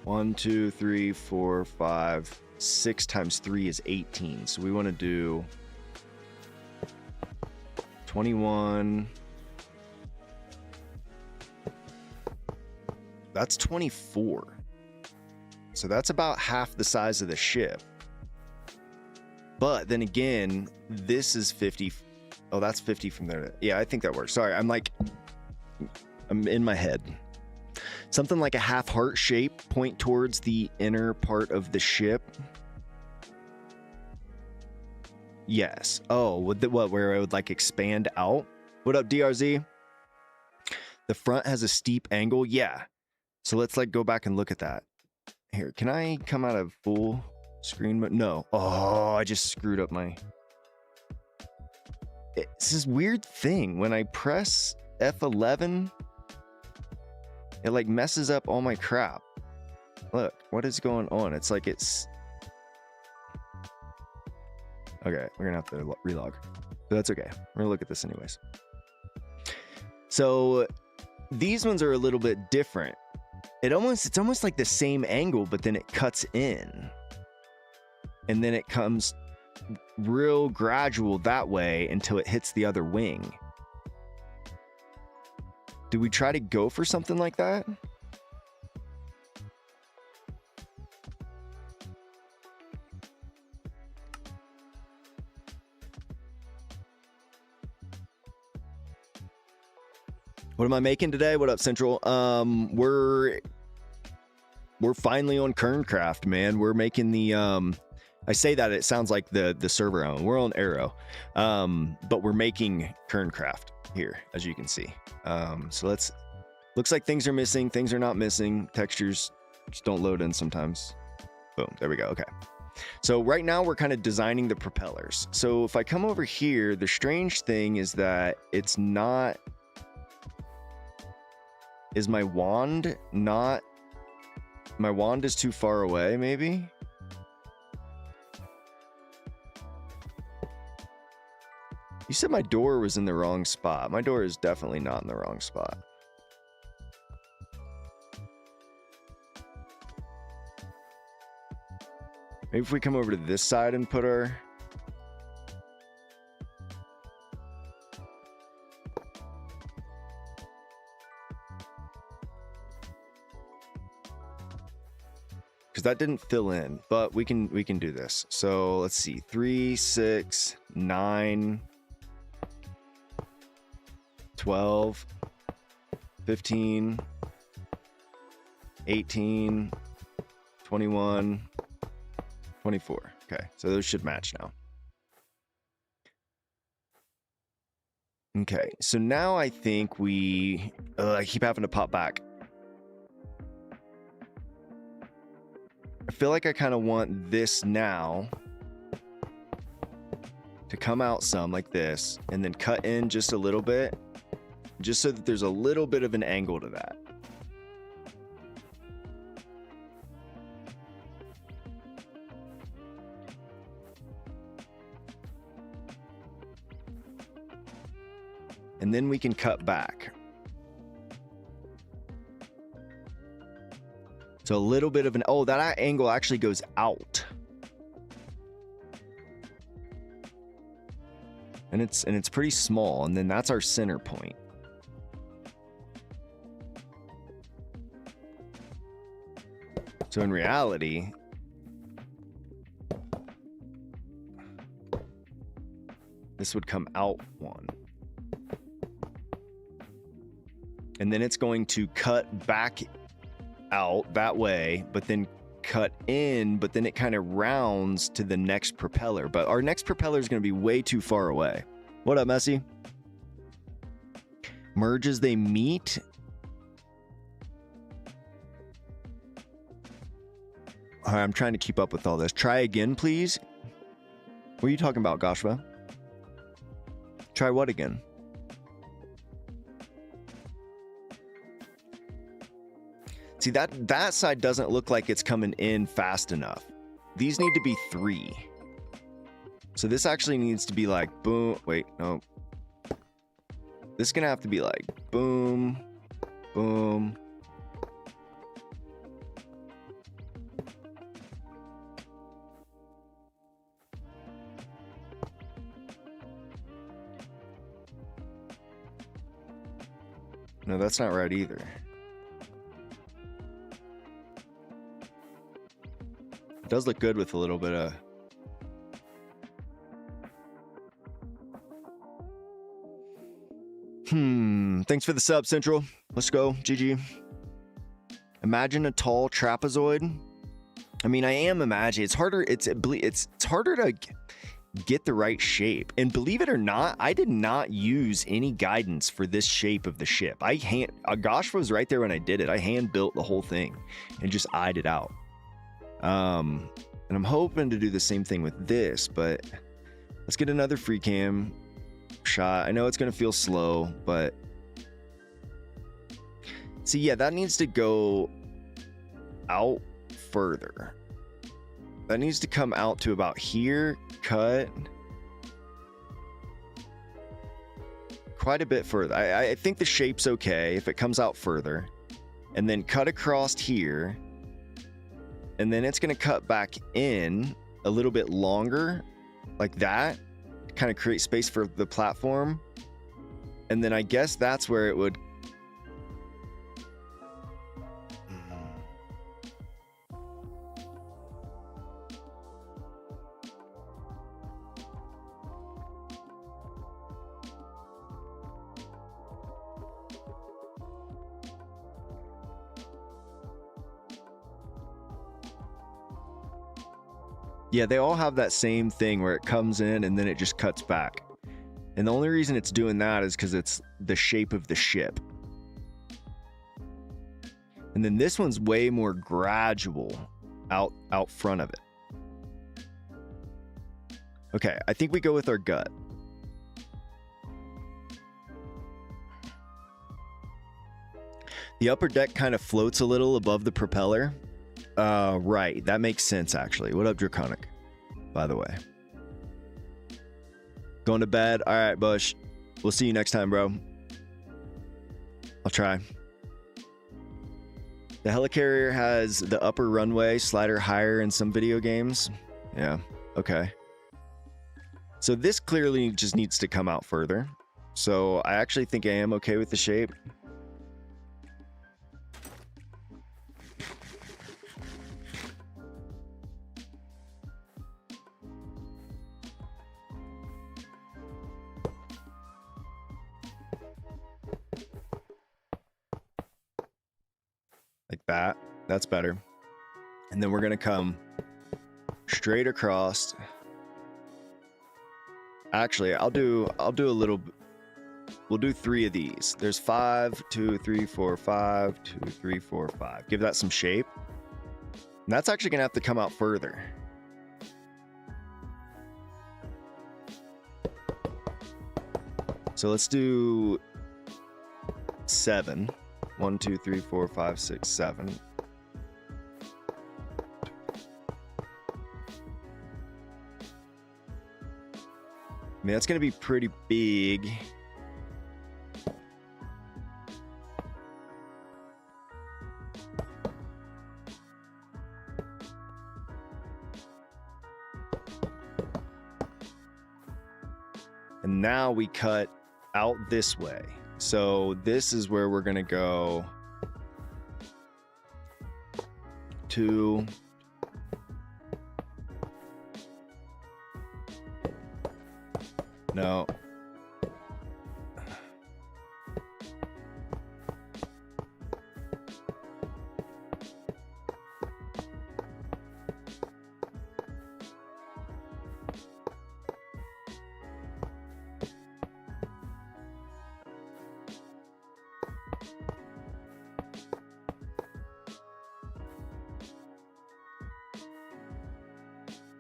1, 2, 3, 4, 5. 6 times 3 is 18. So we want to do 21. That's 24. So that's about half the size of the ship. But then again, this is 50. Oh, that's 50 from there. Yeah, I think that works. Sorry, I'm in my head. Something like a half heart shape, point towards the inner part of the ship. Yes. Oh, what? Where I would like expand out? What up, DRZ? The front has a steep angle. Yeah. So let's like go back and look at that. Here, can I come out of full screen mode? No. Oh, I just screwed up my... It's this weird thing. When I press F11, it like messes up all my crap. Look, what is going on? It's like it's... Okay, we're gonna have to relog. But that's okay. We're gonna look at this anyways. So these ones are a little bit different. It's almost like the same angle, but then it cuts in. And then it comes real gradual that way until it hits the other wing. Do we try to go for something like that? What am I making today? What up, Central? We're finally on KernCraft, man. We're making the I say that it sounds like the server own. We're on Aero, but we're making KernCraft here, as you can see. So looks like things are missing. Things are not missing. Textures just don't load in sometimes. Boom, there we go. Okay. So right now we're kind of designing the propellers. So if I come over here, the strange thing is that it's not... Is my wand not... My wand is too far away, maybe? You said my door was in the wrong spot. My door is definitely not in the wrong spot. Maybe if we come over to this side and put our... Because that didn't fill in, but we can do this. So let's see, 3, 6, 9, 12, 15, 18, 21, 24. Okay, so those should match now. Okay, so now I think we... I keep having to pop back. I feel like I kind of want this now to come out some like this, and then cut in just a little bit, just so that there's a little bit of an angle to that. And then we can cut back. So a little bit of an, oh, that angle actually goes out. And it's pretty small, and then that's our center point. So in reality, this would come out one. And then it's going to cut back out that way, but then cut in, but then it kind of rounds to the next propeller. But our next propeller is going to be way too far away. What up, Messi? Merge as they meet. All right, I'm trying to keep up with all this. Try again, please. What are you talking about, Goshva? Try what again? See, that side doesn't look like it's coming in fast enough. These need to be 3. So this actually needs to be like boom. Wait, no. This is gonna have to be like boom, boom. No, that's not right either. It does look good with a little bit of... Thanks for the sub, Central. Let's go, GG. Imagine a tall trapezoid. I mean, I am imagining. It's harder. It's harder to get the right shape. And believe it or not, I did not use any guidance for this shape of the ship. Gosh was right there when I did it. I hand built the whole thing and just eyed it out. And I'm hoping to do the same thing with this, but let's get another free cam shot. I know it's going to feel slow, but see, yeah, that needs to go out further. That needs to come out to about here, cut quite a bit further. I think the shape's okay if it comes out further, and then cut across here. And then it's going to cut back in a little bit longer, like that, kind of create space for the platform. And then I guess that's where it would... Yeah, they all have that same thing where it comes in and then it just cuts back. And the only reason it's doing that is because it's the shape of the ship. And then this one's way more gradual out front of it. Okay, I think we go with our gut. The upper deck kind of floats a little above the propeller. Right, that makes sense actually. What up, Draconic, by the way? Going to bed? All right, Bush. We'll see you next time, bro. I'll try. The helicarrier has the upper runway slider higher in some video games. Yeah, okay. So this clearly just needs to come out further. So I actually think I am okay with the shape. Like that. That's better. And then we're going to come straight across. Actually, I'll do a little. We'll do 3 of these. There's 5, 2, 3, 4, 5, 2, 3, 4, 5. Give that some shape. And that's actually gonna have to come out further. So let's do 7. 1, 2, 3, 4, 5, 6, 7. I mean, that's gonna be pretty big. And now we cut out this way. So this is where we're gonna go 2. No.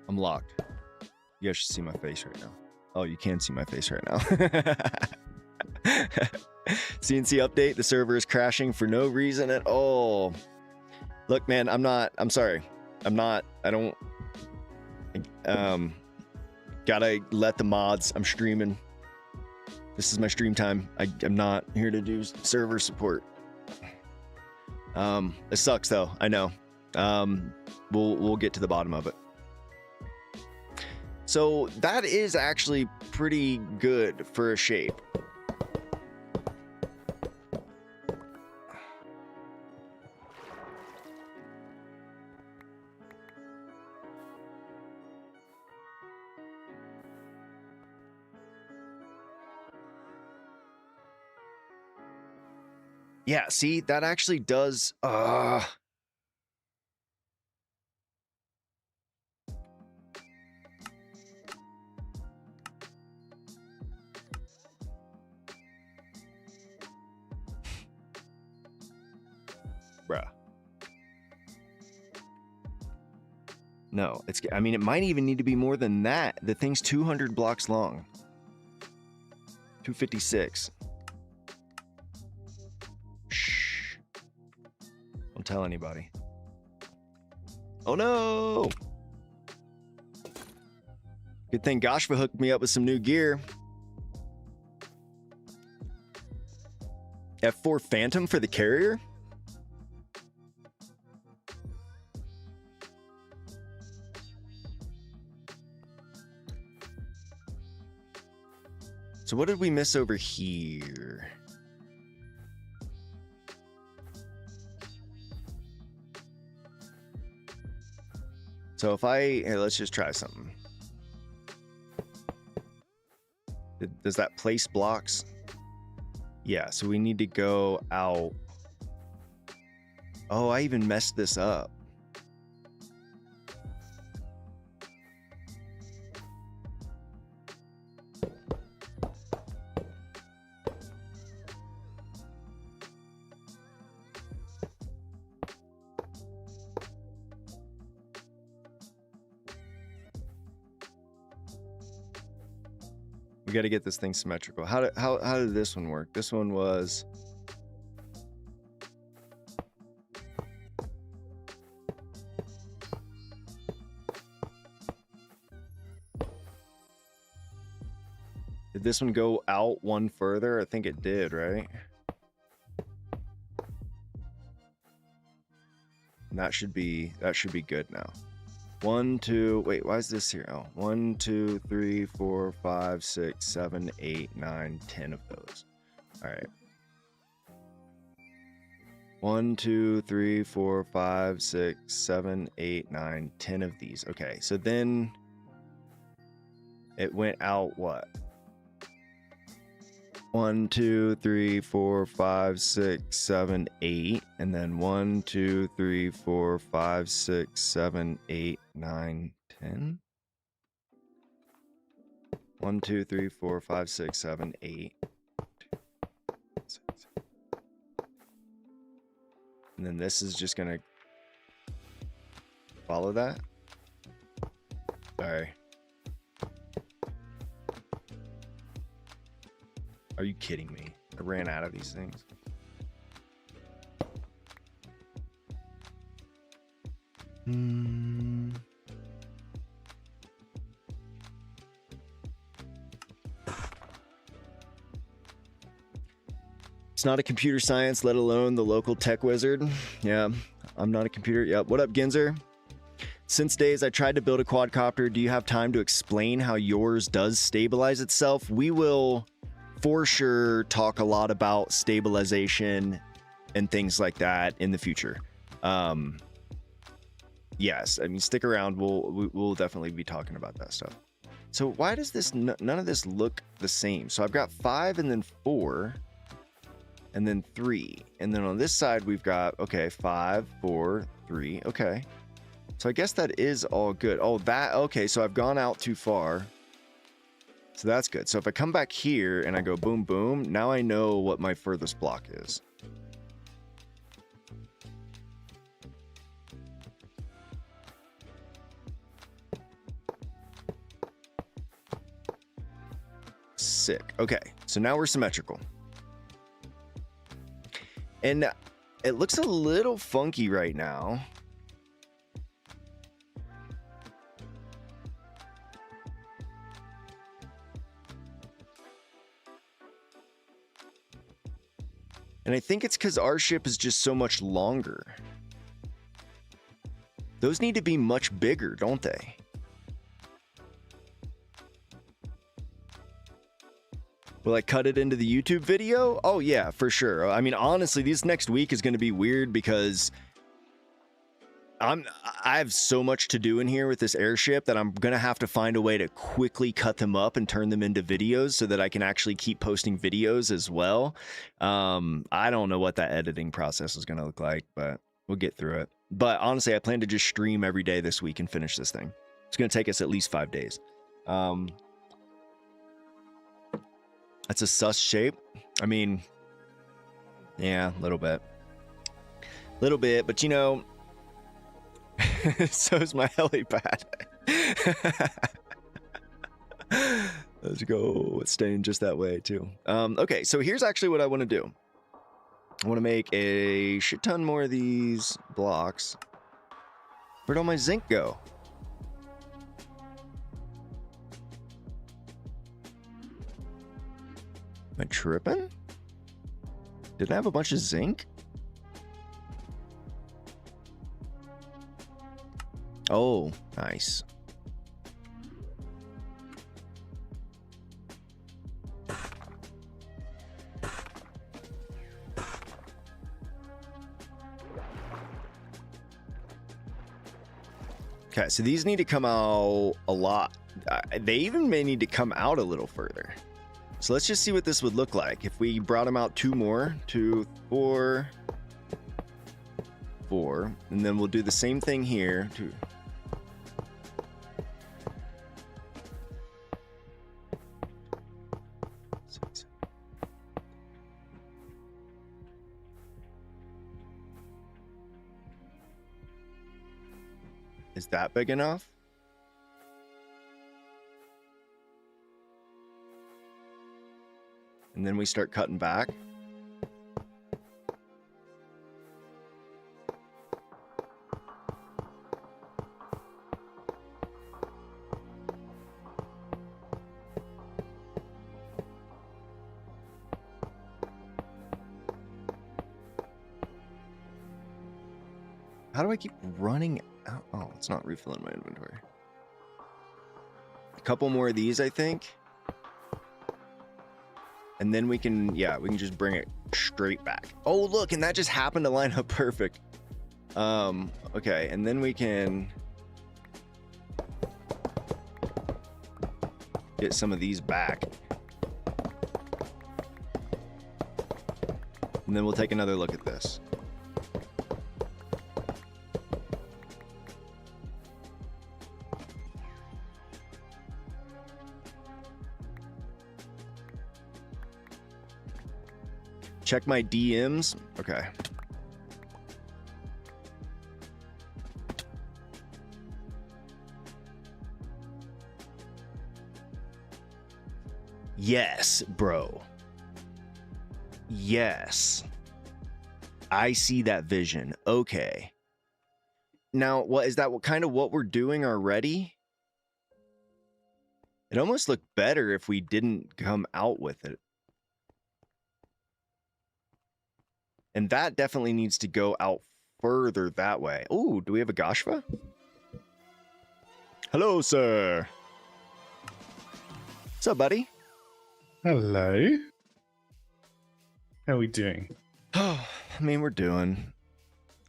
I'm locked. You guys should see my face right now. Oh, you can see my face right now. CNC update, the server is crashing for no reason at all. Look, man, I'm sorry. I don't, gotta let the mods, I'm streaming. This is my stream time. I'm not here to do server support. It sucks though, I know. We'll get to the bottom of it. So that is actually pretty good for a shape. Yeah, see, that actually does bruh. No, I mean, it might even need to be more than that. The thing's 200 blocks long. 256. Shh. Don't tell anybody. Oh no! Good thing Goshva hooked me up with some new gear. F4 Phantom for the carrier? So what did we miss over here? So if let's just try something. Does that place blocks? Yeah, so we need to go out. Oh, I even messed this up. We got to get this thing symmetrical. How did this one work? This one was did this one go out one further? I think it did, right? And that should be good now. 1, 2, wait, why is this here? Oh, 1, 2, 3, 4, 5, 6, 7, 8, 9, 10 of those. All right. 1, 2, 3, 4, 5, 6, 7, 8, 9, 10 of these. Okay, so then it went out what? 1, 2, 3, 4, 5, 6, 7, 8, and then 1, 2, 3, 4, 5, 6, 7, 8, 9, 10. 1, 2, 3, 4, 5, 6, 7, 8. 6. And then this is just gonna follow that. Sorry. Are you kidding me? I ran out of these things. It's not a computer science, let alone the local tech wizard. Yeah, I'm not a computer. Yep. What up, Ginzer? Since days I tried to build a quadcopter. Do you have time to explain how yours does stabilize itself? We will for sure talk a lot about stabilization and things like that in the future. Yes, I mean, stick around. We'll definitely be talking about that stuff. So why does this none of this look the same? So I've got 5 and then 4 and then 3, and then on this side we've got, okay, 5, 4, 3. Okay, so I guess that is all good. Oh, that, okay, so I've gone out too far, so that's good. So if I come back here and I go boom boom, now I know what my furthest block is. Sick. Okay, so now we're symmetrical. And it looks a little funky right now. And I think it's because our ship is just so much longer. Those need to be much bigger, don't they? Will I cut it into the YouTube video? Oh yeah, for sure. I mean, honestly, this next week is going to be weird because I have so much to do in here with this airship that I'm going to have to find a way to quickly cut them up and turn them into videos so that I can actually keep posting videos as well. I don't know what that editing process is going to look like, but we'll get through it. But honestly, I plan to just stream every day this week and finish this thing. It's going to take us at least 5 days. That's a sus shape. I mean, yeah, a little bit. But you know, so is my helipad. Let's go. It's staying just that way too. Okay, so here's actually what I want to do. I want to make a shit ton more of these blocks. Where'd all my zinc go? Am I tripping? Did I have a bunch of zinc? Oh, nice. Okay, so these need to come out a lot. They even may need to come out a little further. So let's just see what this would look like if we brought them out 2 more, 2, 4, 4, and then we'll do the same thing here. 2. Is that big enough? And then we start cutting back. How do I keep running out? Oh, it's not refilling my inventory. A couple more of these, I think. And then we can, yeah, we can just bring it straight back. Oh, look, and that just happened to line up perfect. Okay, and then we can get some of these back. And then we'll take another look at this. Check my DMs. Okay. Yes, bro. Yes. I see that vision. Okay. Now, what is that? What kind of what we're doing already? It almost looked better if we didn't come out with it. And that definitely needs to go out further that way. Oh, do we have a Gashva? Hello, sir. What's up, buddy? Hello. How are we doing? I mean, we're doing.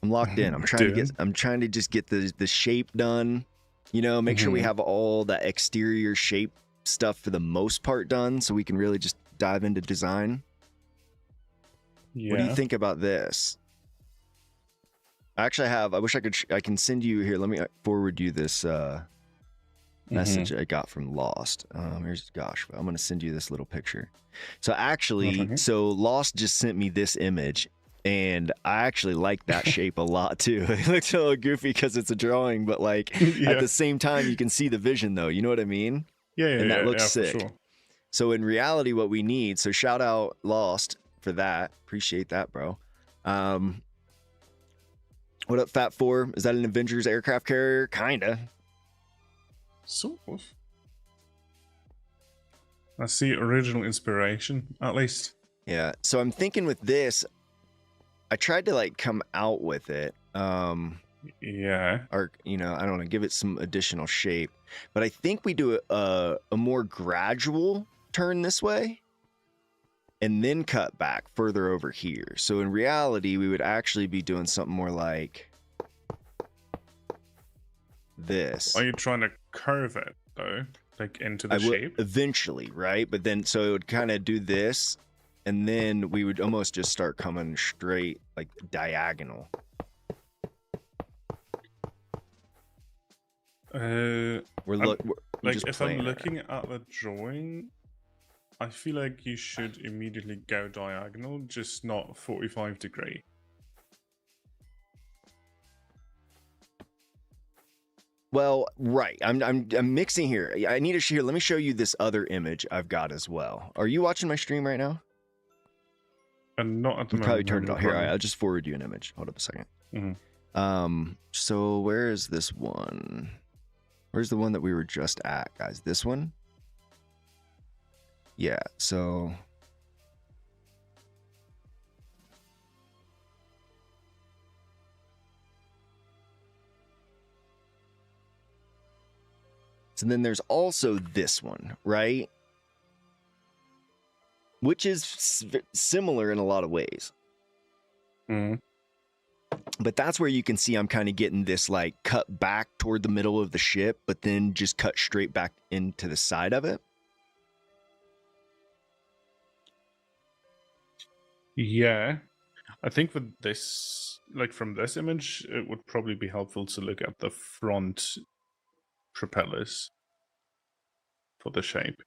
I'm locked in. I'm trying to just get the shape done. You know, make sure we have all that exterior shape stuff for the most part done, so we can really just dive into design. Yeah. What do you think about this? Actually, I wish I can send you here. Let me forward you this message I got from Lost. Gosh, I'm going to send you this little picture. So actually, Lost just sent me this image, and I actually like that shape a lot too. It looks a little goofy because it's a drawing, but like at the same time, you can see the vision though. You know what I mean? Yeah, and that looks sick. For sure. So in reality, what we need, so shout out Lost for that. Appreciate that, bro. What up, Fat 4? Is that an Avengers aircraft carrier? Kinda. Sort of. That's the original inspiration, at least. Yeah. So I'm thinking with this, I tried to like come out with it. Yeah. Or, you know, I don't know, give it some additional shape. But I think we do a more gradual turn this way and then cut back further over here. So in reality, we would actually be doing something more like this. Are you trying to curve it, though? Like into the shape? Eventually, right? But then, so it would kind of do this, and then we would almost just start coming straight, like diagonal. We're like if I'm looking at the drawing, I feel like you should immediately go diagonal, just not 45 degree. Well, right. I'm mixing here. I need to share. Let me show you this other image I've got as well. Are you watching my stream right now? And not at the moment. Probably turned it off. Here, I'll just forward you an image. Hold up a second. So where is this one? Where's the one that we were just at, guys? This one? Yeah, so then there's also this one, right? Which is similar in a lot of ways. But that's where you can see I'm kind of getting this like cut back toward the middle of the ship, but then just cut straight back into the side of it. Yeah. I think for this, like from this image, it would probably be helpful to look at the front propellers for the shape.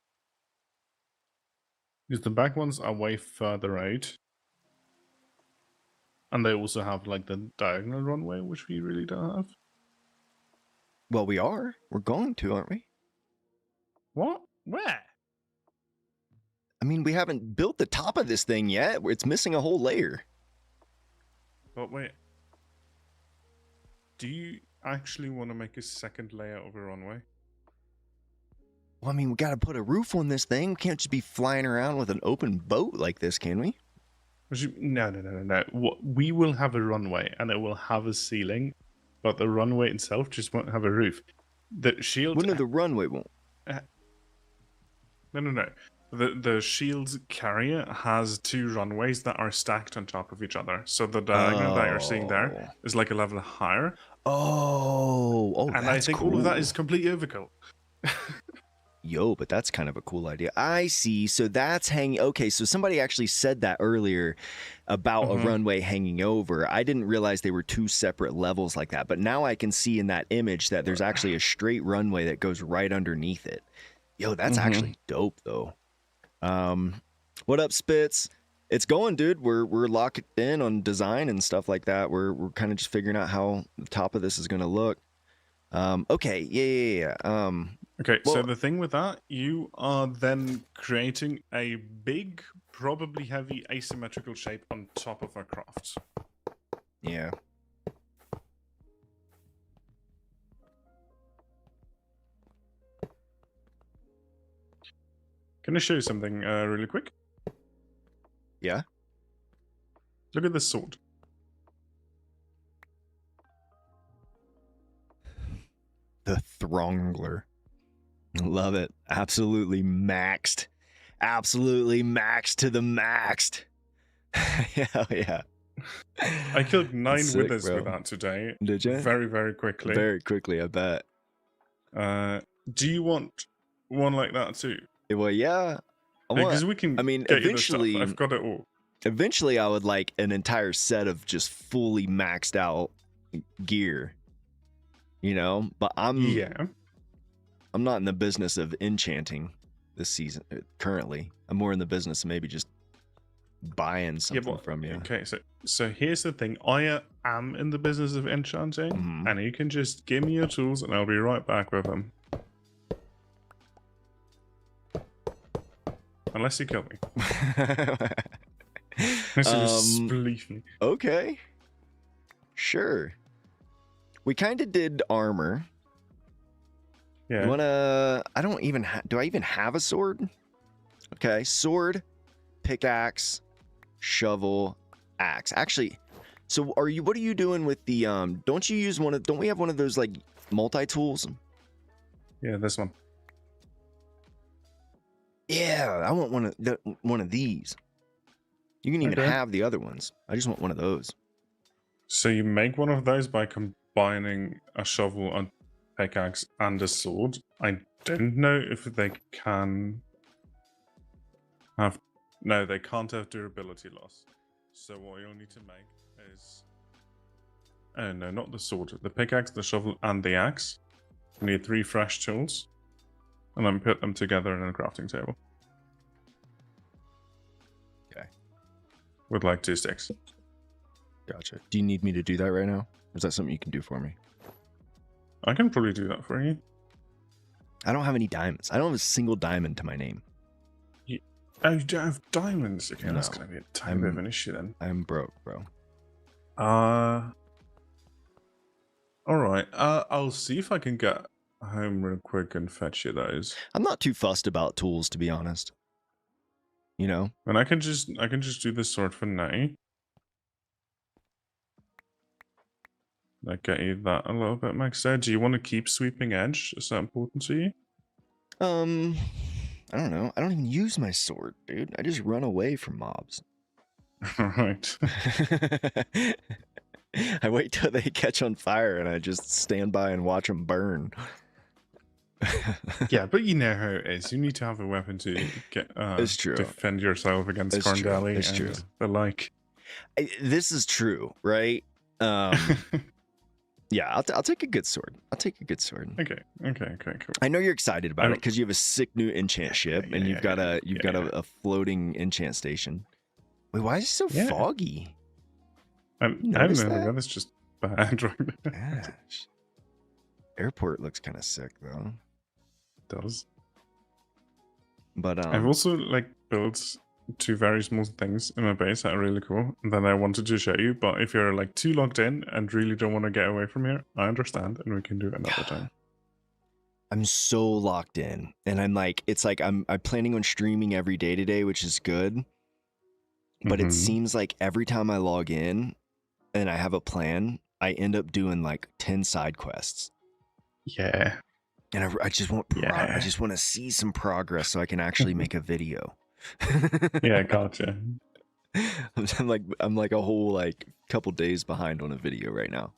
Because the back ones are way further out. And they also have like the diagonal runway, which we really don't have. Well, we are. We're going to, aren't we? What? Where? I mean, we haven't built the top of this thing yet. It's missing a whole layer. But wait. Do you actually want to make a second layer of a runway? Well, I mean, we got to put a roof on this thing. We can't just be flying around with an open boat like this, can we? No. We will have a runway, and it will have a ceiling, but the runway itself just won't have a roof. The shield... Well, no, the runway won't. No. The shield's carrier has two runways that are stacked on top of each other. So the diagonal that you're seeing there is like a level higher. And I think all of that is completely overkill. Yo, but that's kind of a cool idea. I see. So that's hanging. Okay, so somebody actually said that earlier about a runway hanging over. I didn't realize they were two separate levels like that. But now I can see in that image that there's actually a straight runway that goes right underneath it. Yo, that's actually dope, though. What up, Spitz? It's going, dude. We're locked in on design and stuff like that. We're kind of just figuring out how the top of this is going to look. Okay, yeah. Okay, so Well- the thing with that, you are then creating a big, probably heavy asymmetrical shape on top of our craft. Yeah. Can I show you something really quick? Yeah. Look at this sword. The Throngler. Love it. Absolutely maxed. Absolutely maxed to the maxed. Hell yeah. I killed 9 Sick, withers bro. with that today. Did you? Very, very quickly. Very quickly, I bet. Do you want one like that too? Well, yeah. Because we can get you the stuff. Eventually, I've got it all. eventually I would like an entire set of just fully maxed out gear. You know? But I'm not in the business of enchanting this season currently. I'm more in the business of maybe just buying something from you. Okay, so here's the thing. I am in the business of enchanting, and you can just give me your tools and I'll be right back with them. Unless you kill me. Unless you just spleef me. Okay. Sure. We kind of did armor. Yeah. You wanna... I don't even... do I even have a sword? Okay, sword, pickaxe, shovel, axe. Actually, so what are you doing with the... don't you use one of... Don't we have one of those, like, multi-tools? Yeah, this one. Yeah, I want one of these. You can even have the other ones. I just want one of those. So you make one of those by combining a shovel, a pickaxe, and a sword. I don't know if they can have... No, they can't have durability loss. So what you'll need to make is... Oh no, not the sword. The pickaxe, the shovel, and the axe. You need 3 fresh tools. And then put them together in a crafting table. Okay. With like 2 sticks. Gotcha. Do you need me to do that right now? Or is that something you can do for me? I can probably do that for you. I don't have any diamonds. I don't have a single diamond to my name. Oh, you don't have diamonds? Okay, No. that's going to be a tiny bit of an issue then. I'm broke, bro. Alright. I'll see if I can get home real quick and fetch you those. I'm not too fussed about tools, to be honest. You know? And I can just do this sword for now. Like get you that a little bit maxed out. Do you want to keep sweeping edge? Is that important to you? I don't know. I don't even use my sword, dude. I just run away from mobs. Right. I wait till they catch on fire and I just stand by and watch them burn. Yeah, but you know how it is. You need to have a weapon to get It's true. defend yourself against Corndally It's and true. the like. This is true, right? Yeah, I'll take a good sword. I'll take a good sword. Okay, cool. I know you're excited about it because you have a sick new enchant ship and you've got a floating enchant station. Wait, why is it so foggy? I don't know. The weather's just bad right now. Gosh. Airport looks kind of sick though. It does. But I've also like built 2 very small things in my base that are really cool that I wanted to show you, but if you're like too locked in and really don't want to get away from here, I understand and we can do it another time. I'm so locked in and I'm like, it's like I'm planning on streaming every day today, which is good. But it seems like every time I log in and I have a plan, I end up doing like 10 side quests. Yeah. And I just want I just want to see some progress so I can actually make a video. Yeah, gotcha. I'm like a whole like couple days behind on a video right now.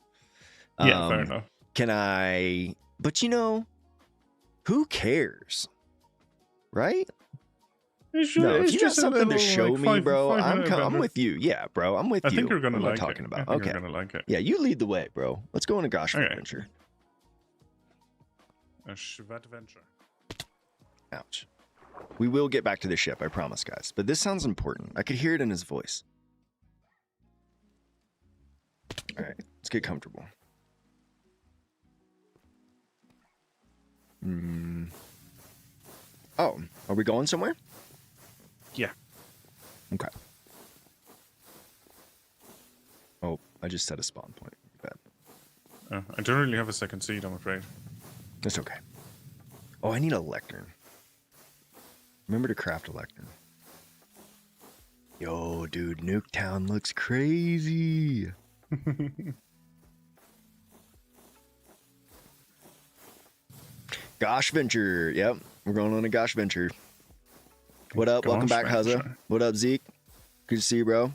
Yeah, fair enough. Can I? But you know, who cares, right? No, if you got something to show me, bro, I'm with you. Yeah, bro, I'm with you. I think you're gonna like it. Talking about. Okay. You're gonna like it. Yeah, you lead the way, bro. Let's go on a gosh adventure. A adventure. Ouch. We will get back to the ship, I promise, guys. But this sounds important. I could hear it in his voice. All right, let's get comfortable. Oh, are we going somewhere? Yeah. Okay. Oh, I just set a spawn point. Bad. I don't really have a second seed, I'm afraid. That's okay. Oh, I need a lectern. Remember to craft a lectern. Yo, dude, Nuketown looks crazy. Gosh Venture. Yep, we're going on a Gosh Venture. What up? Welcome back, Huzza. What up, Zeke? Good to see you, bro.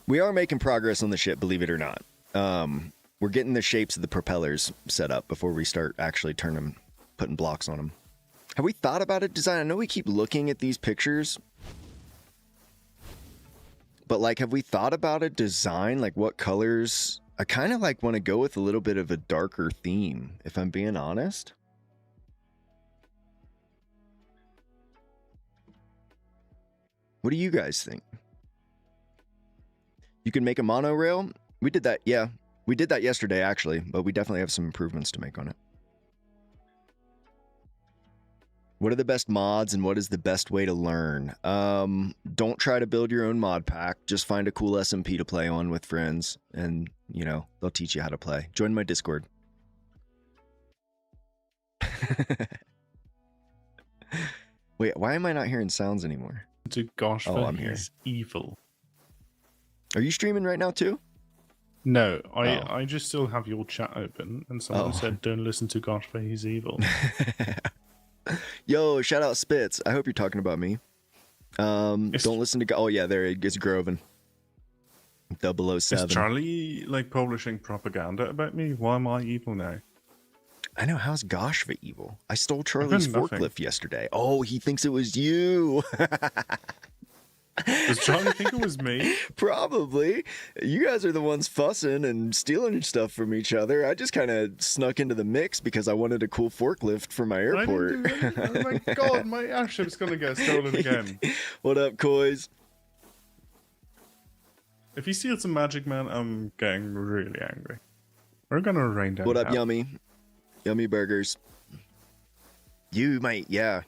We are making progress on the ship, believe it or not. We're getting the shapes of the propellers set up before we start actually putting blocks on them. Have we thought about a design? I know we keep looking at these pictures, but like, have we thought about a design? Like what colors? I kind of like want to go with a little bit of a darker theme, if I'm being honest. What do you guys think? You can make a monorail. We did that. Yeah, we did that yesterday, actually, but we definitely have some improvements to make on it. What are the best mods and what is the best way to learn? Don't try to build your own mod pack. Just find a cool SMP to play on with friends and, you know, they'll teach you how to play. Join my Discord. Wait, why am I not hearing sounds anymore? Gosh, oh, I'm here. He's evil. Are you streaming right now too? No, I just still have your chat open and someone said don't listen to Gosh, he's evil. Yo, shout out Spitz. I hope you're talking about me. Don't listen to... Oh, yeah, there it is, Groven. 007. Is Charlie, like, publishing propaganda about me? Why am I evil now? I know, how's Goshva evil? I stole Charlie's forklift yesterday. Oh, he thinks it was you. Does Charlie think it was me? Probably. You guys are the ones fussing and stealing stuff from each other. I just kind of snuck into the mix because I wanted a cool forklift for my airport. Oh my god, my airship's gonna get stolen again. What up, Kois? If he steals some Magic Man, I'm getting really angry. We're gonna rain down. What up, Yummy? Yummy burgers. You might, yeah.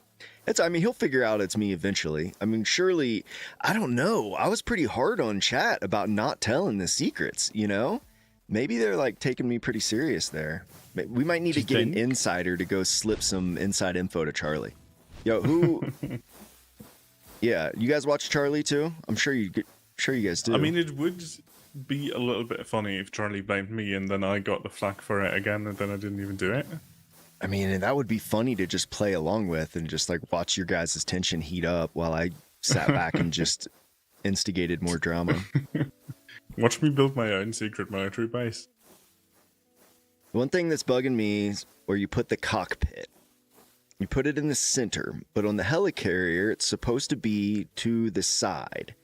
I mean, he'll figure out it's me eventually. I mean, surely, I don't know. I was pretty hard on chat about not telling the secrets, you know? Maybe they're like taking me pretty serious there. We might need to get an insider to go slip some inside info to Charlie. Yo, who? Yeah, you guys watch Charlie too? I'm sure you guys do. I mean, it would be a little bit funny if Charlie blamed me and then I got the flack for it again and then I didn't even do it. I mean, that would be funny to just play along with and just like watch your guys' tension heat up while I sat back and just instigated more drama. Watch me build my own secret military base. One thing that's bugging me is where you put the cockpit. You put it in the center, but on the helicarrier, it's supposed to be to the side.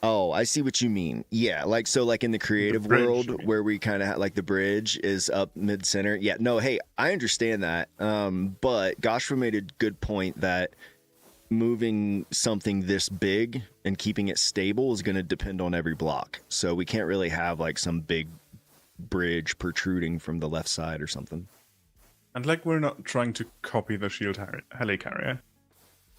Oh, I see what you mean. Yeah, like so like in the creative world where we kind of like the bridge is up mid-center. Yeah, no, hey, I understand that. But Goshua made a good point that moving something this big and keeping it stable is going to depend on every block. So we can't really have like some big bridge protruding from the left side or something. And like we're not trying to copy the shield helicarrier.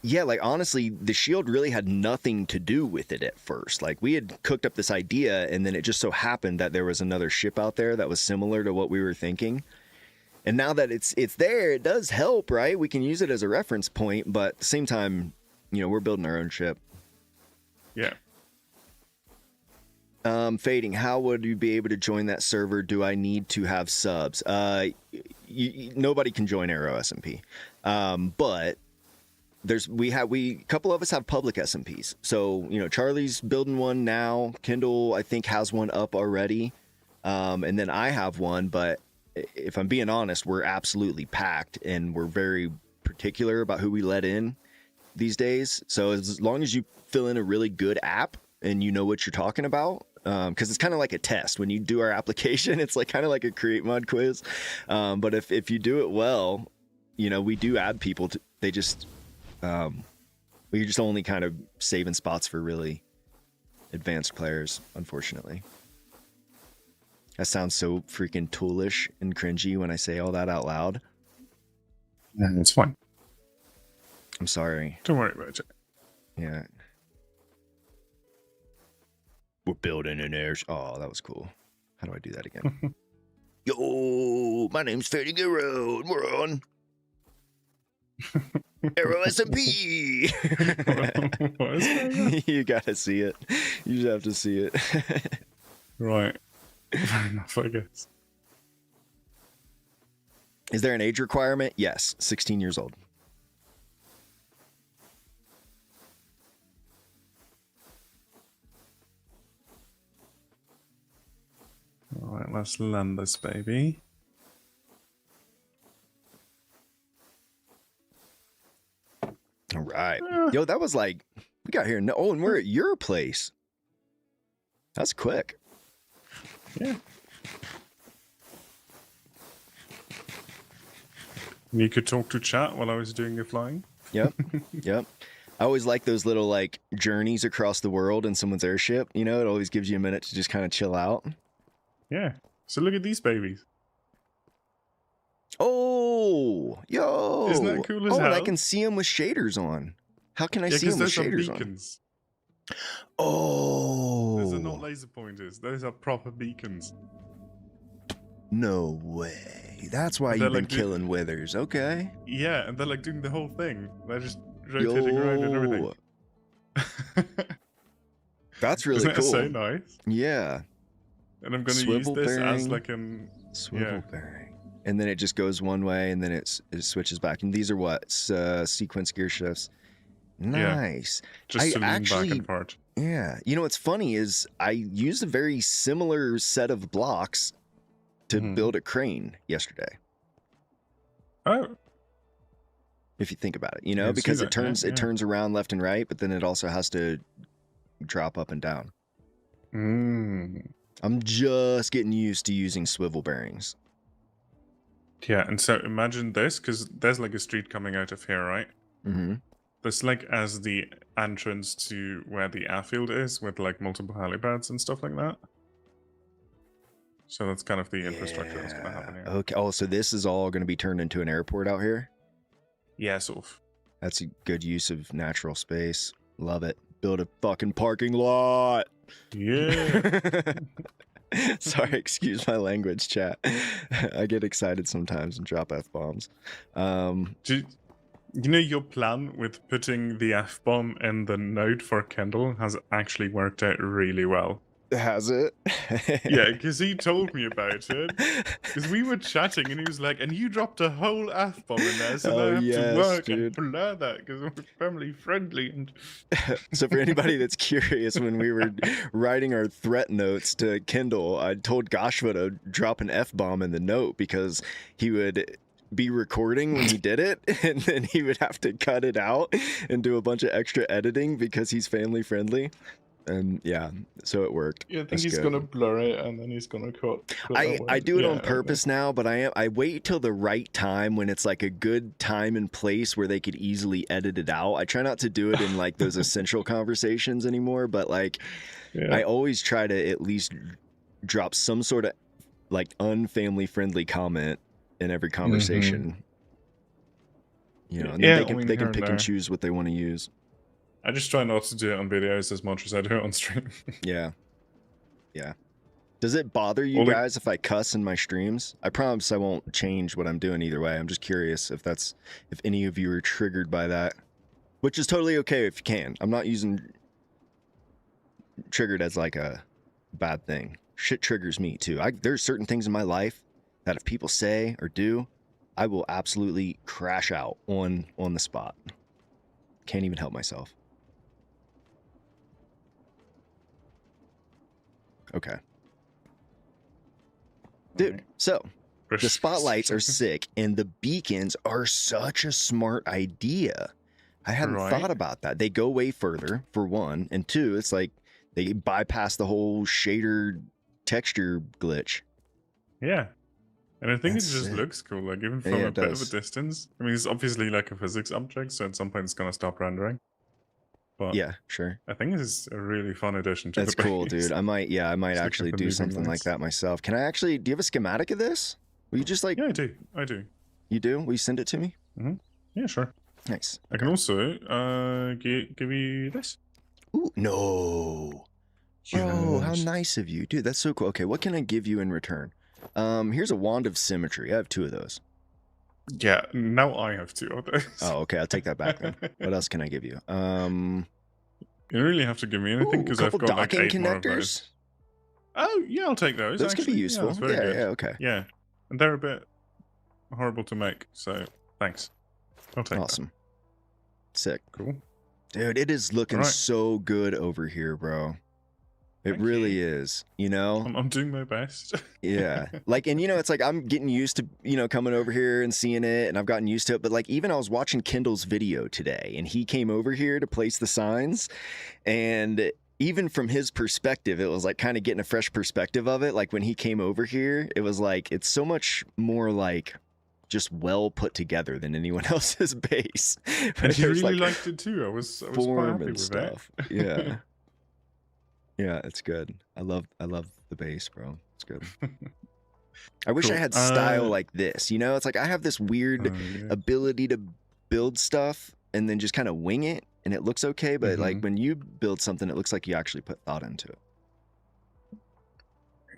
Yeah, like honestly, the shield really had nothing to do with it at first. Like we had cooked up this idea and then it just so happened that there was another ship out there that was similar to what we were thinking. And now that it's there, it does help, right? We can use it as a reference point, but at the same time, you know, we're building our own ship. Yeah. Fading, how would you be able to join that server? Do I need to have subs? Nobody can join Aero SMP. But a couple of us have public SMPs. So, you know, Charlie's building one now. Kendall, I think, has one up already. And then I have one, but if I'm being honest, we're absolutely packed and we're very particular about who we let in these days. So as long as you fill in a really good app and you know what you're talking about, because it's kind of like a test. When you do our application, it's like kind of like a createmod quiz. But if you do it well, you know, we do add people to, we just only kind of saving spots for really advanced players, unfortunately. That sounds so freaking toolish and cringy when I say all that out loud. It's fine. I'm sorry. Don't worry about it. Yeah. We're building an air. Oh, that was cool. How do I do that again? Yo, my name's Fading Arrow, and we're on Aero SMP. What is that? You gotta see it. You just have to see it. Right. Fair enough, I guess. Is there an age requirement? Yes, 16 years old. All right, let's land this baby. All right. Yo, that was like, we got here. Oh, and we're at your place. That's quick. Yeah. You could talk to chat while I was doing the flying. Yep. Yep. I always like those little like journeys across the world in someone's airship. You know, it always gives you a minute to just kind of chill out. Yeah. So look at these babies. Oh, yo. Isn't that cool as hell? And I hell? can see them with shaders on. How can I see them with those are shaders on? beacons. Oh. Those are not laser pointers. Those are proper beacons. No way. That's why They're you've been like killing withers. Okay. Yeah, and they're like doing the whole thing. They're just rotating around and everything. That's really Isn't that cool. so nice? Yeah. And I'm going to use Swivel this as bearing. like an... Swivel bearing. And then it just goes one way and then it switches back. And these are what? Sequence gear shifts. Nice. Just to lean actually, back and forth. yeah. You know what's funny is I used a very similar set of blocks to build a crane yesterday. Oh. If you think about it, you know, I see because that, it turns around left and right, but then it also has to drop up and down. I'm just getting used to using swivel bearings. Yeah, and so imagine this, because there's like a street coming out of here, right? Mm-hmm. This like as the entrance to where the airfield is, with like multiple helipads and stuff like that. So that's kind of the infrastructure that's going to happen here. Okay. Oh, so this is all going to be turned into an airport out here? Yeah, sort of. That's a good use of natural space. Love it. Build a fucking parking lot. Yeah. Sorry, excuse my language, chat. I get excited sometimes and drop F-bombs. You know, your plan with putting the F-bomb in the note for Kendall has actually worked out really well. Has it? Yeah, because he told me about it. Because we were chatting and he was like, and you dropped a whole F-bomb in there, so now I have to work and blur that because we're family friendly. And so for anybody that's curious, when we were writing our threat notes to Kindle, I told Goshua to drop an F-bomb in the note because he would be recording when he did it, and then he would have to cut it out and do a bunch of extra editing because he's family friendly. And yeah, so it worked. Yeah, I think he's gonna blur it and then he's gonna cut. I do it on purpose now, but I wait till the right time when it's like a good time and place where they could easily edit it out. I try not to do it in like those essential conversations anymore, but like I always try to at least drop some sort of like unfamily friendly comment in every conversation. You know, and then they can pick and choose what they want to use. I just try not to do it on videos as much as I do it on stream. Yeah. Yeah. Does it bother you guys if I cuss in my streams? I promise I won't change what I'm doing either way. I'm just curious if any of you are triggered by that. Which is totally okay if you can. I'm not using triggered as like a bad thing. Shit triggers me too. There's certain things in my life that if people say or do, I will absolutely crash out on the spot. Can't even help myself. Okay. Dude, so the spotlights are sick and the beacons are such a smart idea. I hadn't thought about that. They go way further, for one, and two, it's like they bypass the whole shader texture glitch. Yeah. And I think it just looks cool, like even from a bit of a distance. I mean, it's obviously like a physics object, so at some point it's going to stop rendering. But yeah, sure. I think this is a really fun addition to the base. That's cool, dude. I might actually do something like that myself. Do you have a schematic of this? Will you just like... Yeah, I do. You do? Will you send it to me? Yeah, sure. Nice. I can also give you this. Ooh, no. Bro, how Yes. nice of you. Dude, that's so cool. Okay, what can I give you in return? Here's a wand of symmetry. I have 2 of those. Yeah, now I have 2 of those. Oh, okay, I'll take that back then. What else can I give you? You don't really have to give me anything A because I've couple got like docking 8 more of those. connectors. Oh, yeah, I'll take those. Those could be actually. useful. Yeah, that's very good. Yeah, okay. Yeah, and they're a bit horrible to make, so thanks. I'll take Awesome. Sick. that. Cool. Dude, it is looking Alright. so good over here, bro. It Thank really you. is, you know? I'm doing my best. Yeah. Like, and you know, it's like I'm getting used to, you know, coming over here and seeing it, and I've gotten used to it. But like, even I was watching Kendall's video today, and he came over here to place the signs. And even from his perspective, it was like kind of getting a fresh perspective of it. Like when he came over here, it was like, it's so much more like just well put together than anyone else's base. And he There's, really like, liked it too. I was quite form happy and with stuff. it. Yeah. Yeah, it's good. I love the base, bro. It's good. I wish I Cool. had style like this. You know, it's like I have this weird Yeah. ability to build stuff and then just kind of wing it, and it looks okay. But like Mhm. when you build something, it looks like you actually put thought into it.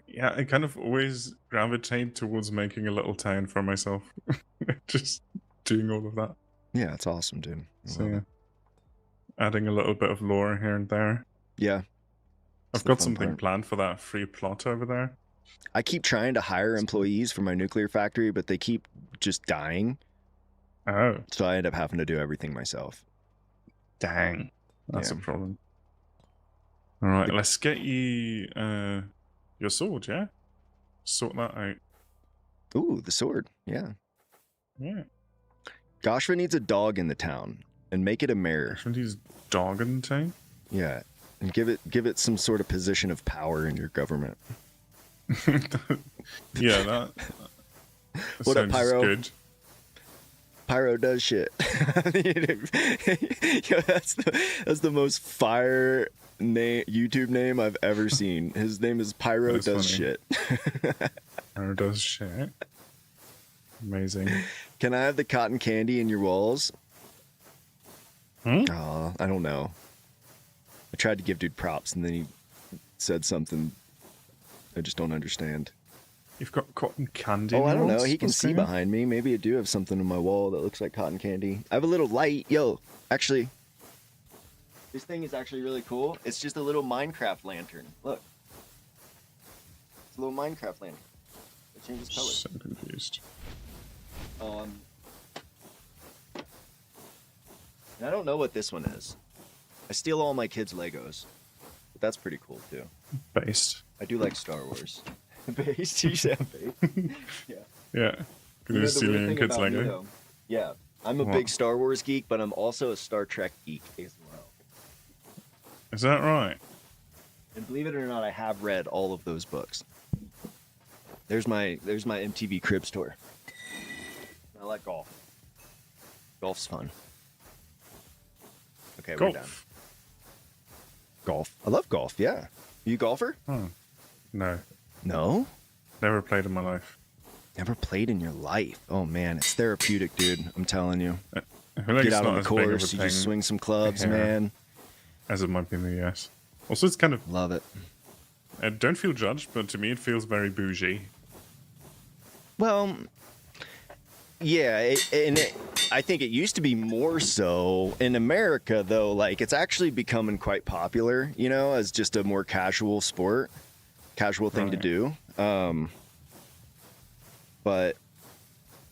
Yeah, I kind of always gravitate towards making a little town for myself. Just doing all of that. Yeah, it's awesome, dude. I So love yeah. it. Adding a little bit of lore here and there. Yeah, I've the got fun something part. planned for that free plot over there. I keep trying to hire employees for my nuclear factory, but they keep just dying. Oh, So I end up having to do everything myself. dang. That's a Yeah. problem. Alright, let's get you your sword, yeah? Sort that out. Ooh, the sword. Yeah. Yeah. Goshva needs a dog in the town, and make it a mare. Actually, he's dog in town. Yeah, and give it some sort of position of power in your government. Yeah, that What up, sounds Pyro? good. Pyro does shit. Yo, that's the most fire YouTube name I've ever seen. His name is Pyro That's does funny. shit. Or does shit. Amazing. Can I have the cotton candy in your walls? Hmm? Oh, I don't know. I tried to give dude props, and then he said something I just don't understand. You've got cotton candy. Oh, I don't know. walls? He can What's see going on? behind me. Maybe I do have something on my wall that looks like cotton candy. I have a little light. Yo, actually, this thing is actually really cool. It's just a little Minecraft lantern. Look. It's a little Minecraft lantern. It changes color. So confused. And I don't know what this one is. I steal all my kids' Legos. But that's pretty cool, too. Based. I do like Star Wars. Based? You said based. Yeah. Yeah. You You're know, the stealing weird your thing kids' about me, Lego. though, yeah, I'm a What? big Star Wars geek, but I'm also a Star Trek geek as well. Is that right? And believe it or not, I have read all of those books. There's my MTV Cribs tour. I like golf. Golf's fun. Okay, we're done. Golf. Golf. I love golf. Yeah. You a golfer? Oh. No. No. Never played in my life. Never played in your life. Oh man, it's therapeutic, dude. I'm telling you. I feel like Get it's out not on the as big of a course. You just thing swing some clubs, here man. as it might be in the US. Also, it's kind of. Love it. I don't feel judged, but to me, it feels very bougie. Well, yeah, I think it used to be more so in America, though. Like, it's actually becoming quite popular, you know, as just a more casual sport, casual thing to Right. do. But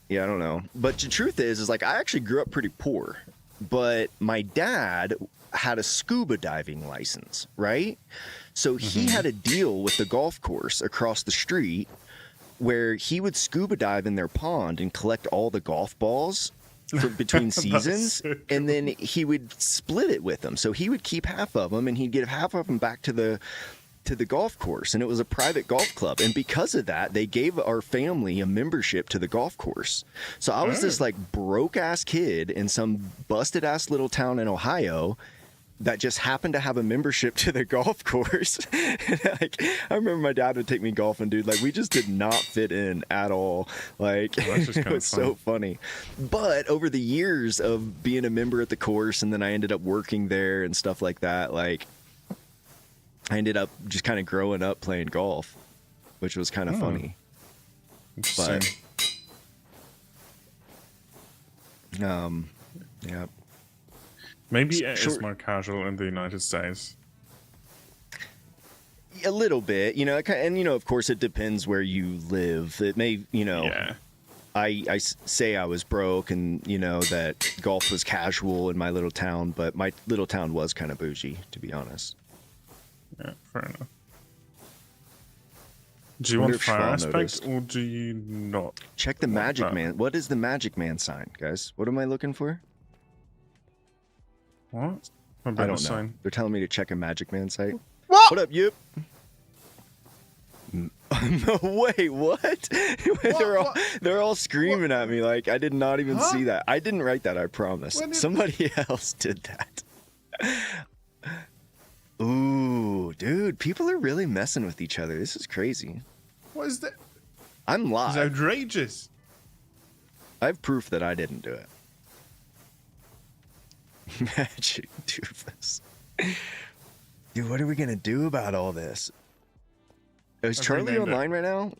yeah, I don't know. But the truth is like I actually grew up pretty poor, but my dad had a scuba diving license, right? So he had a deal with the golf course across the street where he would scuba dive in their pond and collect all the golf balls for between seasons, so and then he would split it with them. So he would keep half of them, and he'd give half of them back to the golf course, and it was a private golf club. And because of that, they gave our family a membership to the golf course. So I was this like broke ass kid in some busted ass little town in Ohio that just happened to have a membership to the golf course. Like, I remember my dad would take me golfing, dude. Like, we just did not fit in at all. Like, it was so funny. But over the years of being a member at the course, and then I ended up working there and stuff like that, like, I ended up just kind of growing up playing golf, which was kind of funny. But, yeah. Maybe it is more casual in the United States. A little bit, you know, and, you know, of course, it depends where you live. It may, you know, I say I was broke and, you know, that golf was casual in my little town, but my little town was kind of bougie, to be honest. Yeah, fair enough. Do you want fire aspect or do you not? Check the Magic Man. What is the Magic Man sign, guys? What am I looking for? What? I don't know. They're telling me to check a Magic Man site. What up, Yip? No way, what? They're all screaming at me like I did not even see that. I didn't write that, I promise. Somebody else did that. Ooh, dude, people are really messing with each other. This is crazy. What is that? I'm live. It's outrageous. I have proof that I didn't do it. Magic doofus. Dude, what are we gonna do about all this? Is Charlie online right now?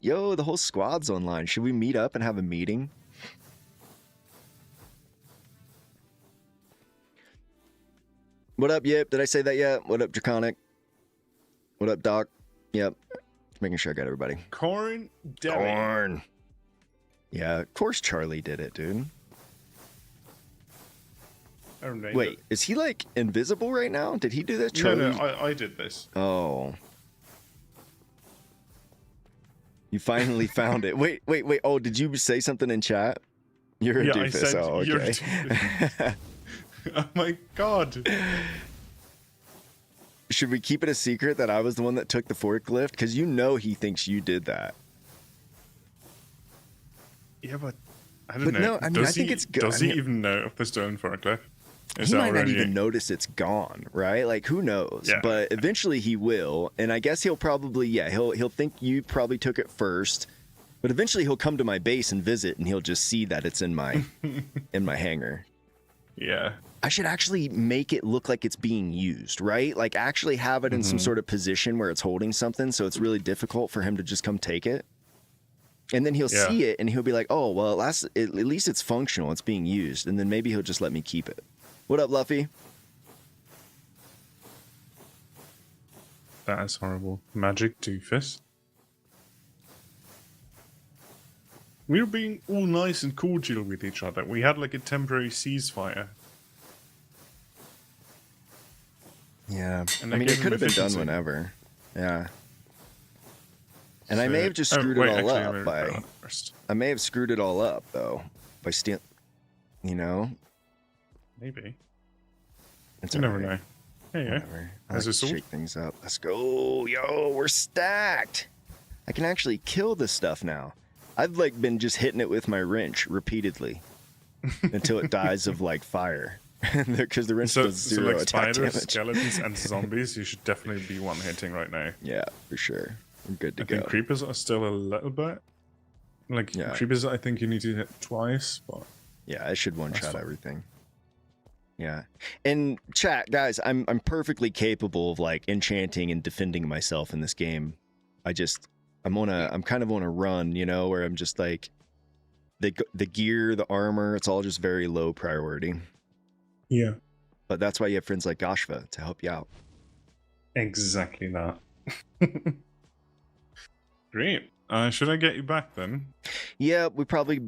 Yo, the whole squad's online. Should we meet up and have a meeting? What up, Yip? Did I say that yet? What up, Draconic? What up, Doc? Yep. Just making sure I got everybody. Corn. Yeah, of course Charlie did it, dude. Wait, is he like invisible right now? Did he do this? Charlie? No, I did this. Oh. You finally found it. Wait. Oh, did you say something in chat? You're a doofus. I said, oh, okay. You're a doofus. Oh my god. Should we keep it a secret that I was the one that took the forklift? Because you know he thinks you did that. Yeah, but I don't know. No, I mean, I think it's good. Does he even know of the stolen forklift? He might not even notice it's gone, right? Like, who knows? Yeah. But eventually he will, and I guess he'll probably, he'll think you probably took it first, but eventually he'll come to my base and visit, and he'll just see that it's in my in my hangar. Yeah. I should actually make it look like it's being used, right? Like, actually have it in some sort of position where it's holding something, so it's really difficult for him to just come take it. And then he'll see it, and he'll be like, oh, well, at least it's functional. It's being used. And then maybe he'll just let me keep it. What up, Luffy? That is horrible. Magic doofus. We were being all nice and cordial with each other. We had like a temporary ceasefire. Yeah. I mean, it could have been done whenever. Yeah. And I may have just screwed it all up by... I may have screwed it all up, though, by you know? Maybe. It's you never know. Hey, whatever. I like to shake things up. Let's go. Yo, we're stacked. I can actually kill this stuff now. I've like been just hitting it with my wrench repeatedly until it dies of like fire. Because the wrench does zero like attack spiders, damage. skeletons, and zombies, you should definitely be one hitting right now. Yeah, for sure. We're good to go. I think creepers are still a little bit. Like creepers, I think you need to hit twice, but yeah, I should one shot everything. Yeah, and chat, guys, I'm perfectly capable of like enchanting and defending myself in this game. I'm kind of on a run, you know, where I'm just like the gear, the armor, it's all just very low priority. Yeah, but that's why you have friends like Goshva to help you out. Exactly that. Great. Should I get you back then? Yeah, we probably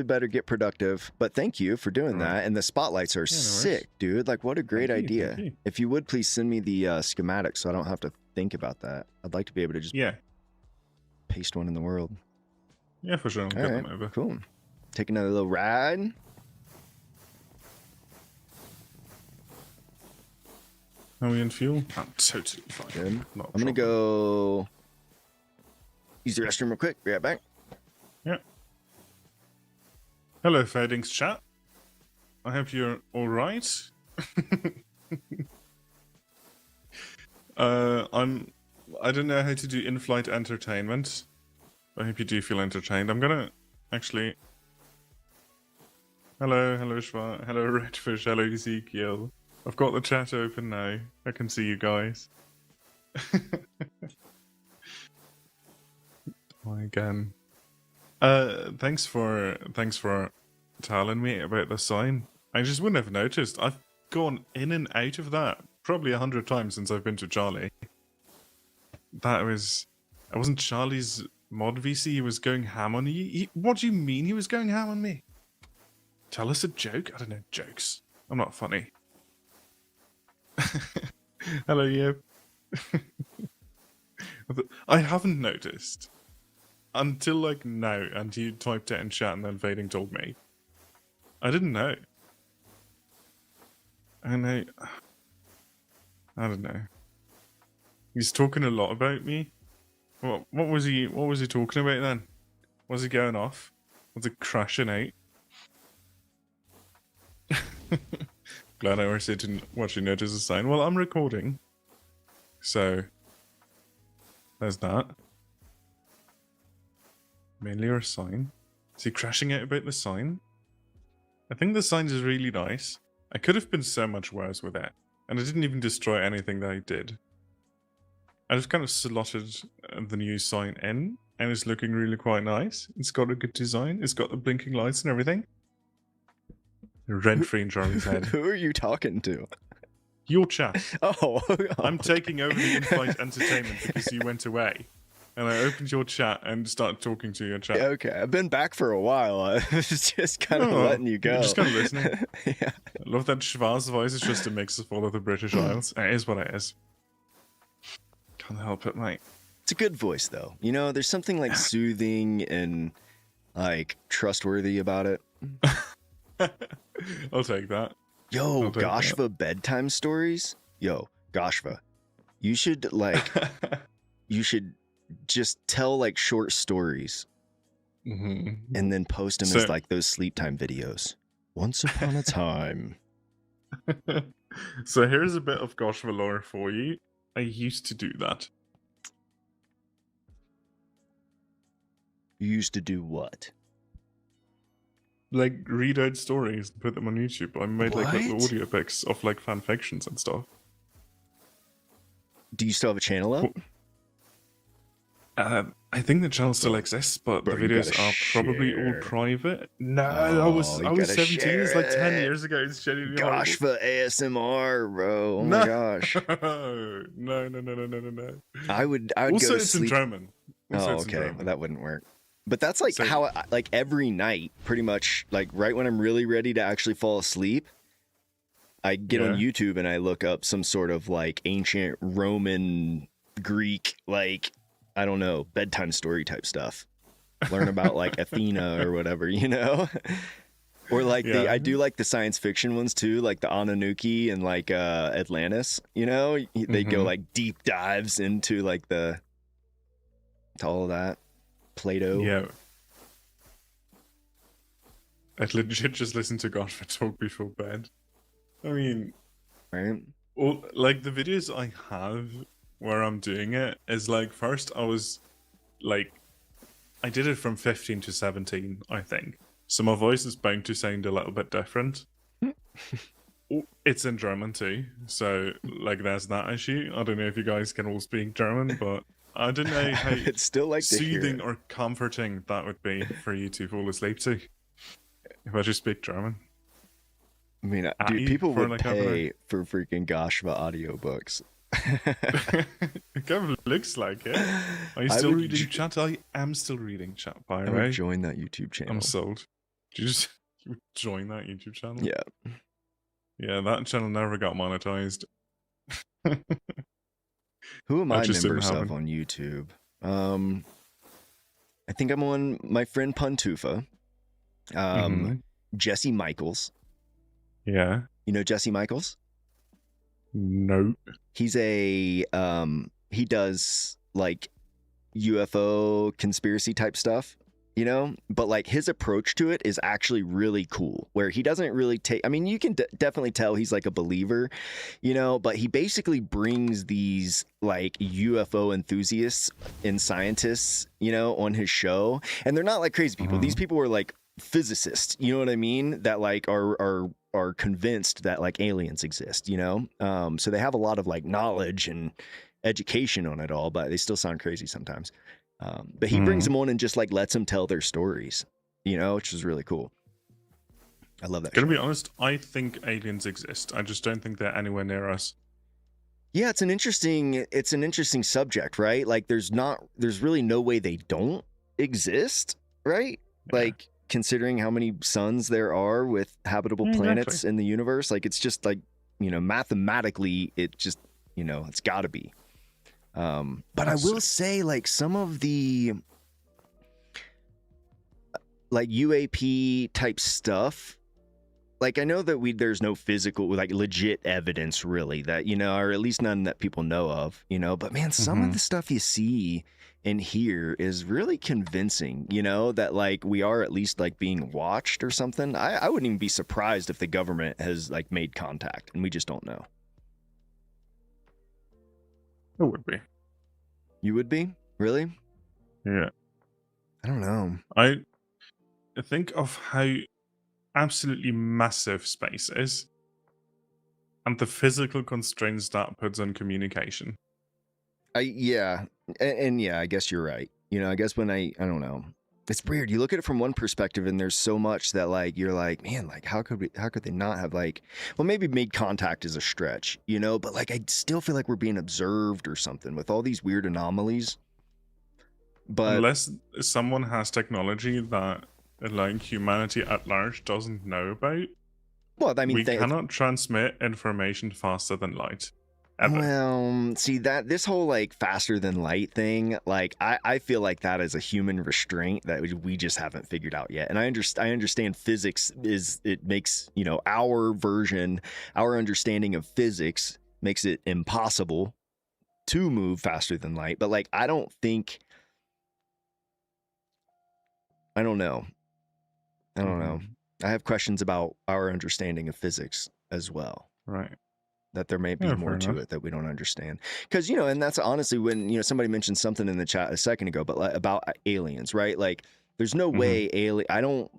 better get productive. But thank you for doing that. And the spotlights are sick, dude. Like, what a great idea. If you would please send me the schematics so I don't have to think about that. I'd like to be able to just paste one in the world. Yeah, for sure. I'll get them over. Cool. Take another little ride. Are we in fuel? I'm totally fine. Good. I'm going to go use the restroom real quick. Be right back. Yeah. Hello, Fadings chat. I hope you're all right. I don't know how to do in-flight entertainment. I hope you do feel entertained. I'm gonna actually. Hello Schwa. Hello Redfish. Hello Ezekiel. I've got the chat open now. I can see you guys. Again. Thanks for telling me about the sign. I just wouldn't have noticed. I've gone in and out of that probably 100 times since I've been to Charlie. It wasn't Charlie's mod VC. He was going ham on you. What do you mean he was going ham on me? Tell us a joke? I don't know jokes. I'm not funny. Hello, Yip. I haven't noticed until like now, and you typed it in chat, and then Vading told me. I didn't know. And I don't know. He's talking a lot about me. What was he talking about then? Was he going off? Was it crashing out? Glad I always didn't watch you notice a sign. Well, I'm recording. So there's that. Mainly a sign. Is he crashing out about the sign? I think the sign is really nice. I could have been so much worse with it. And I didn't even destroy anything that I did. I just kind of slotted the new sign in, and it's looking really quite nice. It's got a good design. It's got the blinking lights and everything. Rent-free in Charlie's head. Who are you talking to? Your chat. Oh, I'm taking over the in-flight entertainment because you went away. And I opened your chat and started talking to your chat. Okay, I've been back for a while. I was just kind of letting you go. Just kind of listening. Yeah. I love that Schwarz voice. It's just a mix of all of the British Isles. It is what it is. Can't help it, mate. It's a good voice, though. You know, there's something like soothing and like trustworthy about it. I'll take that. Yo, Goshva bedtime stories? Yo, Goshva, you should you should just tell like short stories and then post them as like those sleep time videos. Once upon a time. So here's a bit of Goshva lore for you. I used to do that. You used to do what? Like read out stories and put them on YouTube. I made like little audio pics of like fan fictions and stuff. Do you still have a channel up? I think the channel still exists, but the videos are probably all private. No, I was 17. It's like 10 years ago. It's genuinely Gosh for ASMR, bro. Oh my gosh. No. I would Also, go to it's sleep. In German. Okay. Well, that wouldn't work. But that's like how, like every night, pretty much, like right when I'm really ready to actually fall asleep, I get on YouTube and I look up some sort of like ancient Roman, Greek, like, I don't know, bedtime story type stuff. Learn about like Athena or whatever, you know? Or like I do like the science fiction ones too, like the Anunnaki and like Atlantis, you know? They go like deep dives into like to all of that. Plato. Yeah. I'd legit just listen to God for talk before bed. I mean, right? All, like the videos I have where I'm doing it is like first I was like, I did it from 15 to 17, I think. So my voice is bound to sound a little bit different. It's in German too, so like there's that issue. I don't know if you guys can all speak German, but I don't know how it's still like soothing or comforting that would be for you to fall asleep to if I just speak German. I mean, dude, people would like pay for freaking Goshva audiobooks. It kind of looks like it. Are you still reading chat? I am still reading chat, by the way. I would join that YouTube channel. I'm sold. You would join that YouTube channel? Yeah. Yeah, that channel never got monetized. Who am I members of on YouTube? I think I'm on my friend Puntufa. Jesse Michaels. Yeah. You know Jesse Michaels? No. He's he does like UFO conspiracy type stuff. you know, but like his approach to it is actually really cool, where he doesn't really take, I mean, you can definitely tell he's like a believer, you know, but he basically brings these like UFO enthusiasts and scientists, you know, on his show, and they're not like crazy people. These people are like physicists, you know what I mean, that like are convinced that like aliens exist, you know. So they have a lot of like knowledge and education on it all, but they still sound crazy sometimes. But he brings them on and just like lets them tell their stories, you know, which is really cool. I love that. Gonna be honest, I think aliens exist. I just don't think they're anywhere near us. Yeah, it's an interesting subject, right? Like there's really no way they don't exist, right? Yeah. Like considering how many suns there are with habitable planets in the universe, like it's just like, you know, mathematically it just, you know, it's got to be. But I will say, like, some of the like UAP type stuff, like I know that there's no physical, like legit evidence really that, you know, or at least none that people know of, you know, but man, some of the stuff you see and hear is really convincing, you know, that like we are at least like being watched or something. I wouldn't even be surprised if the government has like made contact and we just don't know. It would be. You would be? Really? Yeah. I don't know. I think of how absolutely massive space is and the physical constraints that puts on communication. Yeah. And yeah, I guess you're right. You know, I guess when I don't know. It's weird. You look at it from one perspective and there's so much that like you're like, man, like how could they not have like, well, maybe made contact is a stretch, you know, but like I still feel like we're being observed or something with all these weird anomalies. But unless someone has technology that like humanity at large doesn't know about, well, I mean, we cannot transmit information faster than light. Ever. Well, see that this whole like faster than light thing, like I feel like that is a human restraint that we just haven't figured out yet. And I understand physics makes, you know, our understanding of physics makes it impossible to move faster than light. But like, I don't know. I have questions about our understanding of physics as well. Right. That there may be more to it that we don't understand. Because, you know, and that's honestly when, you know, somebody mentioned something in the chat a second ago, but like, about aliens, right? Like, there's no way I don't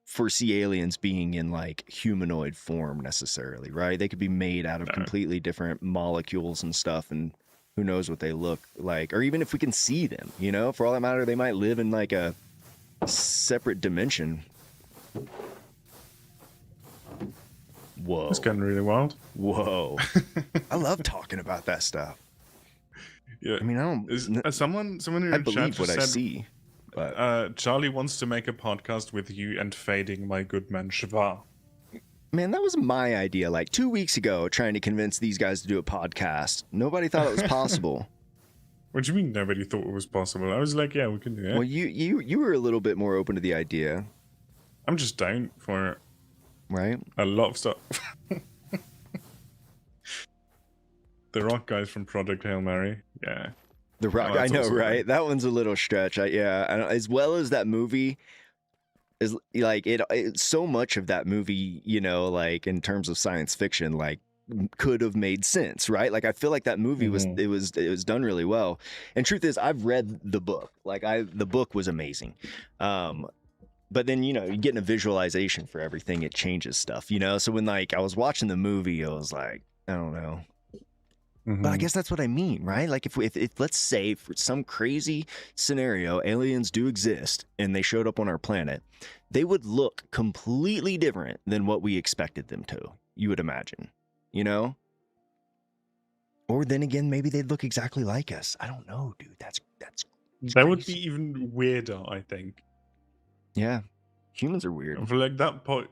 foresee aliens being in like humanoid form necessarily, right? They could be made out of completely different molecules and stuff, and who knows what they look like, or even if we can see them, you know, for all that matter, they might live in like a separate dimension. Whoa. It's getting really wild. Whoa. I love talking about that stuff. Yeah. I mean, someone in I the believe chat what said, I see. But Charlie wants to make a podcast with you and fading my good man Shva. Man, that was my idea like 2 weeks ago, trying to convince these guys to do a podcast. Nobody thought it was possible. What do you mean nobody thought it was possible? I was like, yeah, we can do it. Well, you were a little bit more open to the idea. I'm just down for right? A lot of stuff. The Rock guys from Project Hail Mary. Yeah. The Rock, I know, right? Fun. That one's a little stretch. As well as that movie is like it so much of that movie, you know, like in terms of science fiction, like could have made sense, right? Like I feel like that movie was done really well. And truth is, I've read the book. Like the book was amazing. But then, you know, you get a visualization for everything. It changes stuff, you know? So when like I was watching the movie, I was like, I don't know. But I guess that's what I mean, right? Like if let's say for some crazy scenario, aliens do exist and they showed up on our planet, they would look completely different than what we expected them to, you would imagine, you know? Or then again, maybe they'd look exactly like us. I don't know, dude. That's that would be even weirder, I think. Yeah, humans are weird. For like that point,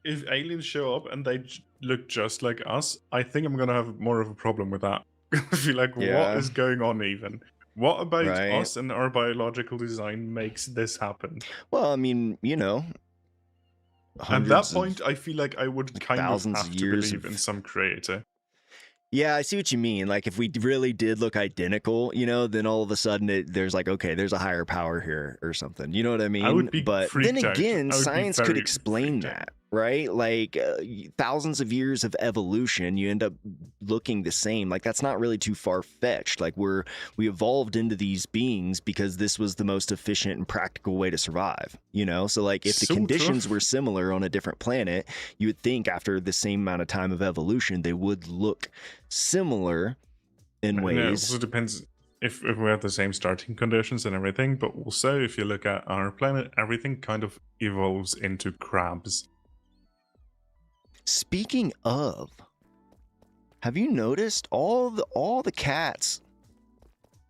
if aliens show up and they look just like us, I think I'm gonna have more of a problem with that. I feel like, what is going on even? What about us and our biological design makes this happen? Well, I mean, you know, at that point, I feel like I would kind of have to believe in some creator. Yeah, I see what you mean. Like if we really did look identical, you know, then all of a sudden there's like, okay, there's a higher power here or something. You know what I mean? I would be But then freaked out. again, I would be science could very explain freaked out. that, right? Like thousands of years of evolution, you end up looking the same. Like that's not really too far fetched. Like we evolved into these beings because this was the most efficient and practical way to survive. You know, so like if the So conditions tough. were similar on a different planet, you would think after the same amount of time of evolution, they would look similar in No, it ways. also depends if we have the same starting conditions and everything, but also if you look at our planet, everything kind of evolves into crabs. Speaking of, have you noticed all the cats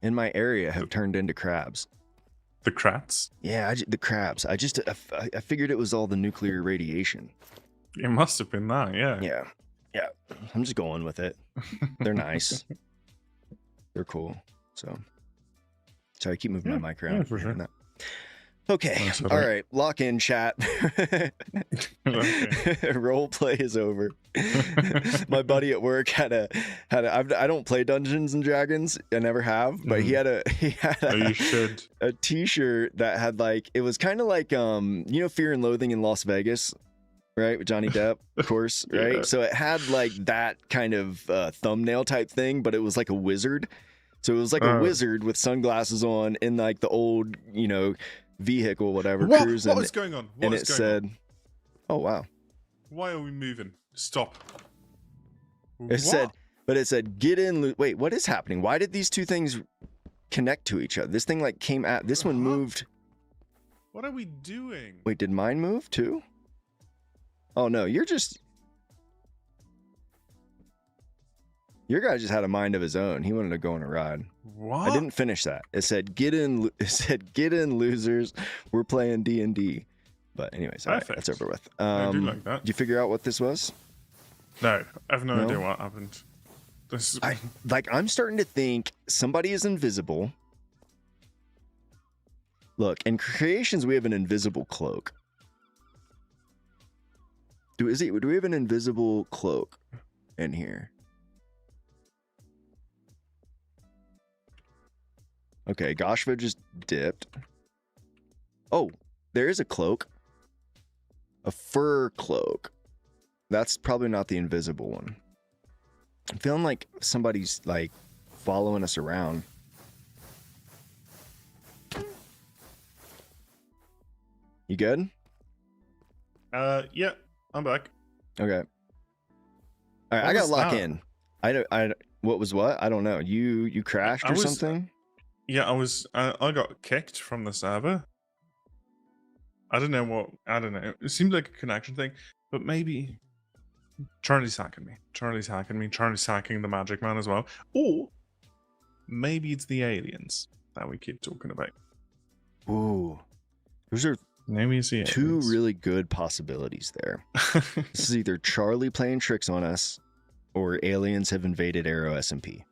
in my area have turned into crabs? The crats? Yeah, the crabs. I figured it was all the nuclear radiation. It must have been that, yeah. Yeah. I'm just going with it. They're nice. They're cool. So, sorry, I keep moving my mic around. Yeah, for sure. Okay. That's all All right. right. Lock in, chat. Role play is over. My buddy at work had a. I don't play Dungeons and Dragons. I never have. But he had Oh, you should. a T-shirt that had like, it was kind of like you know, Fear and Loathing in Las Vegas, right, with Johnny Depp, of course, right? Yeah. So it had like that kind of thumbnail type thing, but it was like a wizard. So it was like a wizard with sunglasses on in like the old, you know, vehicle, whatever, cruising. What is going on? And it said, "Oh wow." Why are we moving? Stop. It said, "Get in." Wait, what is happening? Why did these two things connect to each other? This thing like came at. This one moved. What are we doing? Wait, did mine move too? Oh no, you're just. Your guy just had a mind of his own. He wanted to go on a ride. What? I didn't finish that. It said, "Get in." It said, "Get in, losers. We're playing D&D." But anyways, all right, that's over with. I do like that. Did you figure out what this was? No, I have no No? idea what happened. This. I'm starting to think somebody is invisible. Look, in creations we have an invisible cloak. Do we have an invisible cloak in here? Okay, Goshva just dipped. Oh, there is a cloak. A fur cloak. That's probably not the invisible one. I'm feeling like somebody's like following us around. You good? Yeah, I'm back. Okay. All right, I got to lock in. What was what? I don't know. You crashed or something? Yeah, I got kicked from the server. I don't know. It seemed like a connection thing, but maybe Charlie's hacking me. Charlie's hacking the Magic Man as well. Or maybe it's the aliens that we keep talking about. Ooh. Those are maybe it's the two aliens. really good possibilities there. This is either Charlie playing tricks on us or aliens have invaded Aero SMP.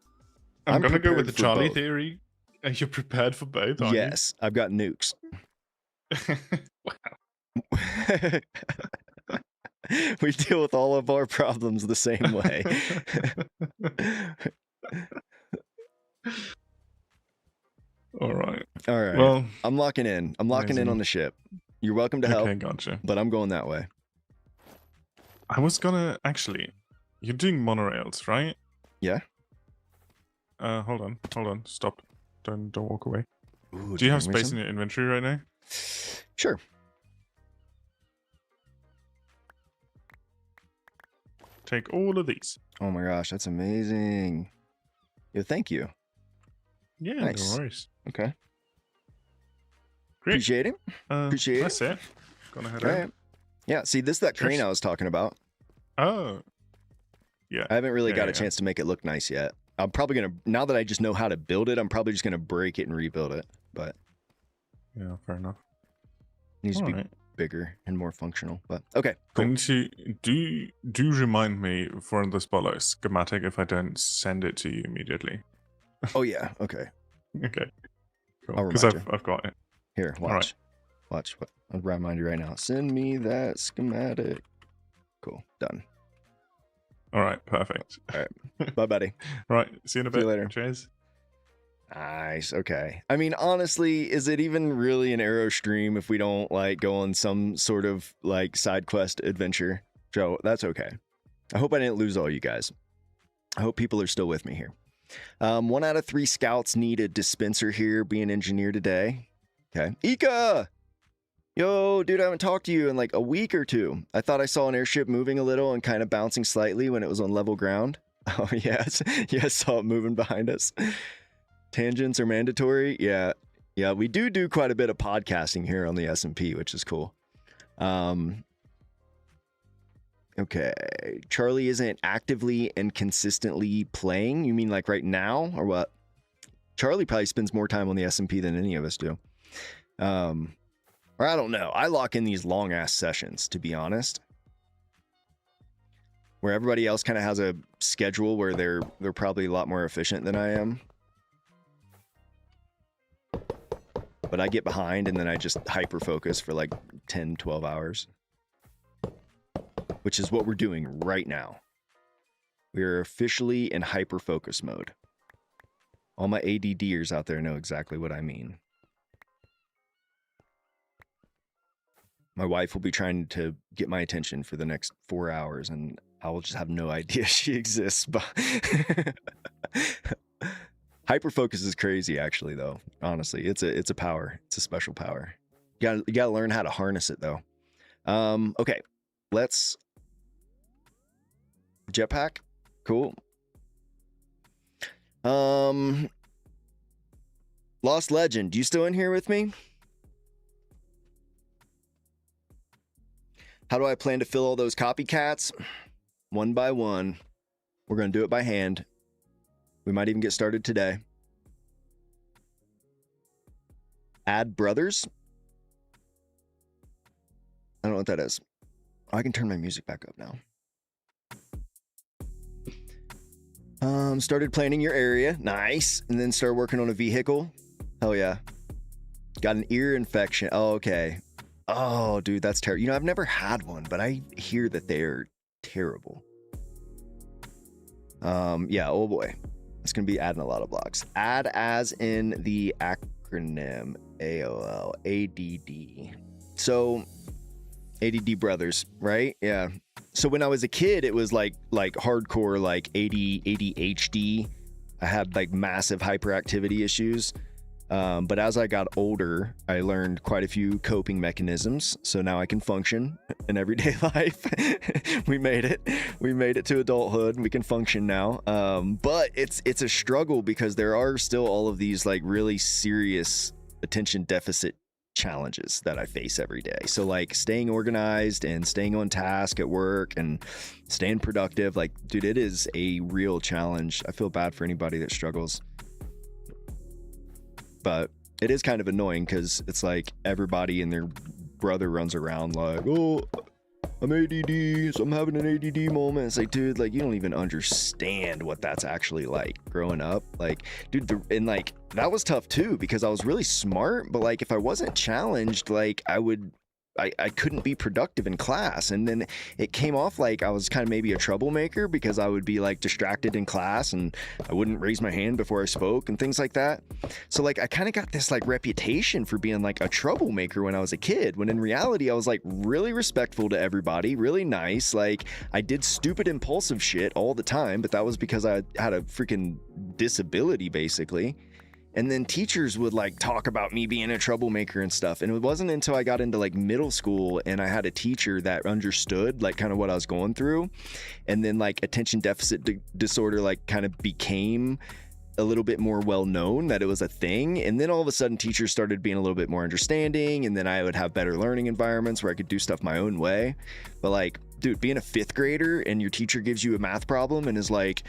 I'm going to go with the Charlie both. theory. Are you prepared for both? Yes, I've got nukes. Wow. We deal with all of our problems the same way. All right. Well, I'm locking in. I'm locking in on the ship. You're welcome to help. Okay, gotcha. But I'm going that way. I was gonna actually. You're doing monorails, right? Yeah. Hold on. Stop. Don't walk away. Ooh, do you have space in your inventory right now? Sure. Take all of these. Oh my gosh, that's amazing. Yeah, thank you. Yeah, nice. No worries. Okay. Great. Appreciate it. Appreciate that's it. Gonna head all out. right. Yeah, see, this is that crane I was talking about. Oh. Yeah. I haven't really got a chance to make it look nice yet. I'm probably gonna, now that I just know how to build it, I'm probably just gonna break it and rebuild it. But yeah, fair enough. Needs to be bigger and more functional. But okay, cool. And do remind me for the Spotlight schematic if I don't send it to you immediately. Oh yeah, okay. Okay. Cool. I'll Because remind you. I've got it. Here, watch. Watch. I'll remind you right now. Send me that schematic. Cool. Done. All right, perfect. All right. Bye, buddy. All right, see you in a bit. See you later. Cheers. Nice. Okay. I mean, honestly, is it even really an Aero stream if we don't like go on some sort of like side quest adventure? So that's okay. I hope I didn't lose all you guys. I hope people are still with me here. 1 out of 3 scouts need a dispenser here. Be an engineer today. Okay. Ika! Yo, dude, I haven't talked to you in like a week or two. I thought I saw an airship moving a little and kind of bouncing slightly when it was on level ground. Oh, yes. Yes, saw it moving behind us. Tangents are mandatory. Yeah. Yeah, we do quite a bit of podcasting here on the SMP, which is cool. Okay. Charlie isn't actively and consistently playing. You mean like right now or what? Charlie probably spends more time on the SMP than any of us do. Or I don't know. I lock in these long ass sessions, to be honest. Where everybody else kind of has a schedule where they're probably a lot more efficient than I am. But I get behind and then I just hyper focus for like 10, 12 hours. Which is what we're doing right now. We are officially in hyper focus mode. All my ADDers out there know exactly what I mean. My wife will be trying to get my attention for the next 4 hours and I will just have no idea she exists. But hyperfocus is crazy, actually, though. Honestly, it's a power. It's a special power. You gotta learn how to harness it, though. Okay, let's jetpack. Cool. Lost Legend, you still in here with me? How do I plan to fill all those copycats? One by one. We're gonna do it by hand. We might even get started today. Add brothers. I don't know what that is. I can turn my music back up now. Started planning your area. Nice. And then start working on a vehicle. Hell yeah. Got an ear infection. Oh, okay. Oh, dude, that's terrible. You know, I've never had one, but I hear that they're terrible. Yeah, oh boy. It's going to be adding a lot of blocks. Add as in the acronym AOL, ADD. So, ADD brothers, right? Yeah. So when I was a kid, it was like hardcore, like ADHD. I had like massive hyperactivity issues. But as I got older, I learned quite a few coping mechanisms. So now I can function in everyday life. We made it. We made it to adulthood. We can function now. But it's a struggle because there are still all of these like really serious attention deficit challenges that I face every day. So like staying organized and staying on task at work and staying productive. Like, dude, it is a real challenge. I feel bad for anybody that struggles. But it is kind of annoying because it's like everybody and their brother runs around like, oh, I'm ADD, so I'm having an ADD moment. It's like, dude, like you don't even understand what that's actually like growing up. Like, dude, and like that was tough too because I was really smart, but like if I wasn't challenged, like I couldn't be productive in class. And then it came off like I was kind of maybe a troublemaker because I would be like distracted in class and I wouldn't raise my hand before I spoke and things like that. So like I kind of got this like reputation for being like a troublemaker when I was a kid, when in reality I was like really respectful to everybody, really nice. Like I did stupid impulsive shit all the time, but that was because I had a freaking disability basically. And then teachers would like talk about me being a troublemaker and stuff. And it wasn't until I got into like middle school and I had a teacher that understood like kind of what I was going through. And then like attention deficit disorder like kind of became a little bit more well known that it was a thing. And then all of a sudden teachers started being a little bit more understanding. And then I would have better learning environments where I could do stuff my own way. But like, dude, being a 5th grader and your teacher gives you a math problem and is like,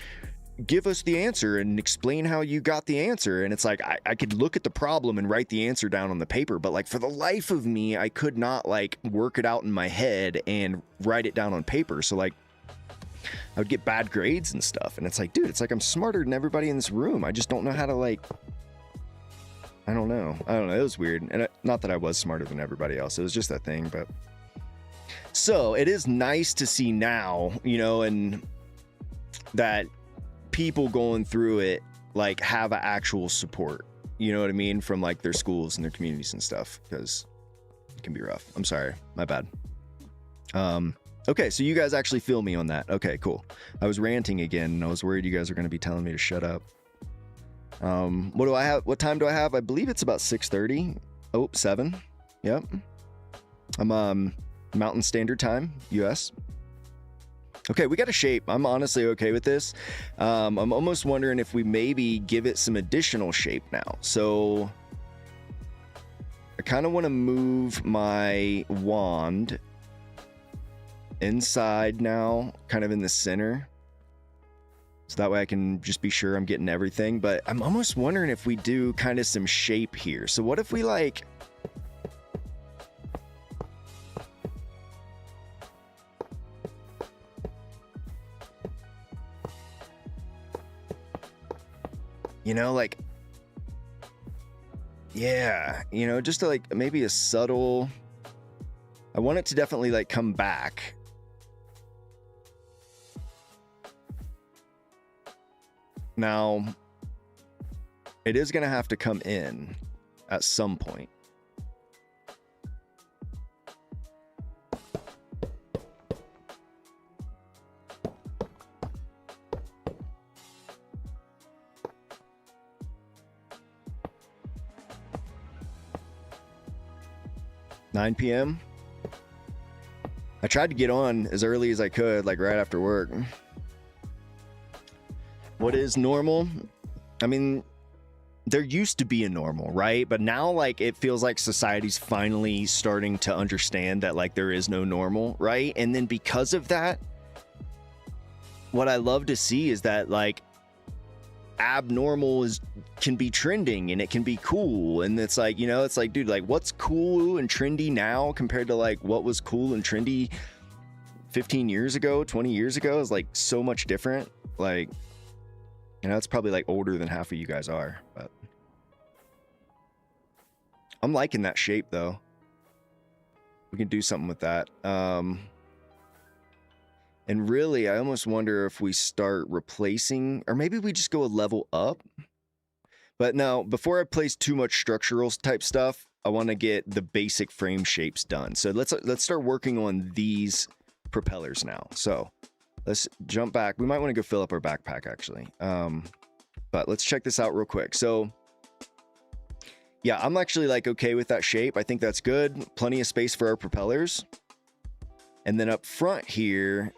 give us the answer and explain how you got the answer. And it's like, I could look at the problem and write the answer down on the paper, but like for the life of me, I could not like work it out in my head and write it down on paper. So like I would get bad grades and stuff. And it's like, dude, it's like I'm smarter than everybody in this room. I just don't know how to like, I don't know. It was weird. And not that I was smarter than everybody else. It was just that thing. But so it is nice to see now, you know, and that people going through it like have a actual support, you know what I mean, from like their schools and their communities and stuff, because it can be rough. I'm sorry, my bad. Okay, so you guys actually feel me on that. Okay, cool. I was ranting again and I was worried you guys were going to be telling me to shut up. What do I have? What time do I have? I believe it's about 6:30. Oh, 7. Yep. I'm Mountain Standard Time, US. Okay, we got a shape. I'm honestly okay with this. I'm almost wondering if we maybe give it some additional shape now. So I kind of want to move my wand inside now, kind of in the center. So that way I can just be sure I'm getting everything. But I'm almost wondering if we do kind of some shape here. So what if we like... You know, like... Yeah, you know, just to like maybe a subtle... I want it to definitely like come back. Now, it is going to have to come in at some point. (9 p.m.) I tried to get on as early as I could, like right after work. What is normal? I mean, there used to be a normal, right? But now, like, it feels like society's finally starting to understand that, like, there is no normal, right? And then because of that, what I love to see is that, like, abnormal can be trending and it can be cool. And it's like, you know, it's like, dude, like, what's cool and trendy now compared to, like, what was cool and trendy 15 years ago, 20 years ago is, like, so much different. Like... You know, it's probably like older than half of you guys are, but I'm liking that shape though. We can do something with that. And really, I almost wonder if we start replacing, or maybe we just go a level up. But now, before I place too much structural type stuff, I want to get the basic frame shapes done. So let's start working on these propellers now. So let's jump back. We might want to go fill up our backpack, actually. But let's check this out real quick. So, yeah, I'm actually, like, okay with that shape. I think that's good. Plenty of space for our propellers. And then up front here,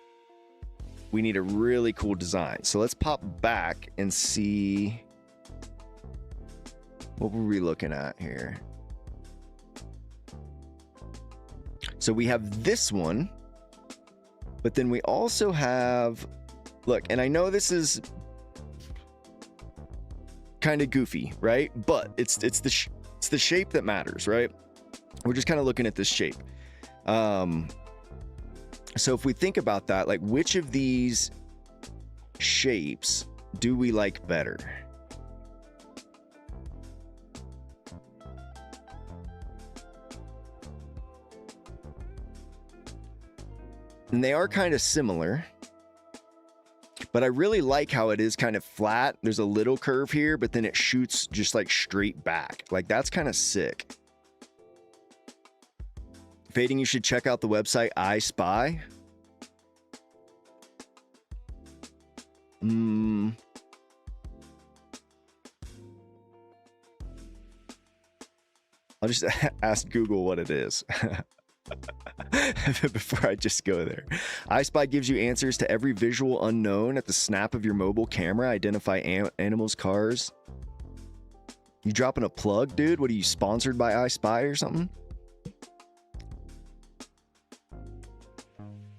we need a really cool design. So let's pop back and see... What were we looking at here? So we have this one. But then we also have, look, and I know this is kind of goofy, right? But it's the shape that matters, right? We're just kind of looking at this shape. So if we think about that, like, which of these shapes do we like better? And they are kind of similar, but I really like how it is kind of flat. There's a little curve here, but then it shoots just like straight back. Like, that's kind of sick. Fading, you should check out the website I Spy. I'll just ask Google what it is. Before I just go there. iSpy gives you answers to every visual unknown at the snap of your mobile camera. Identify animals, cars. You dropping a plug, dude? What are you, sponsored by iSpy or something?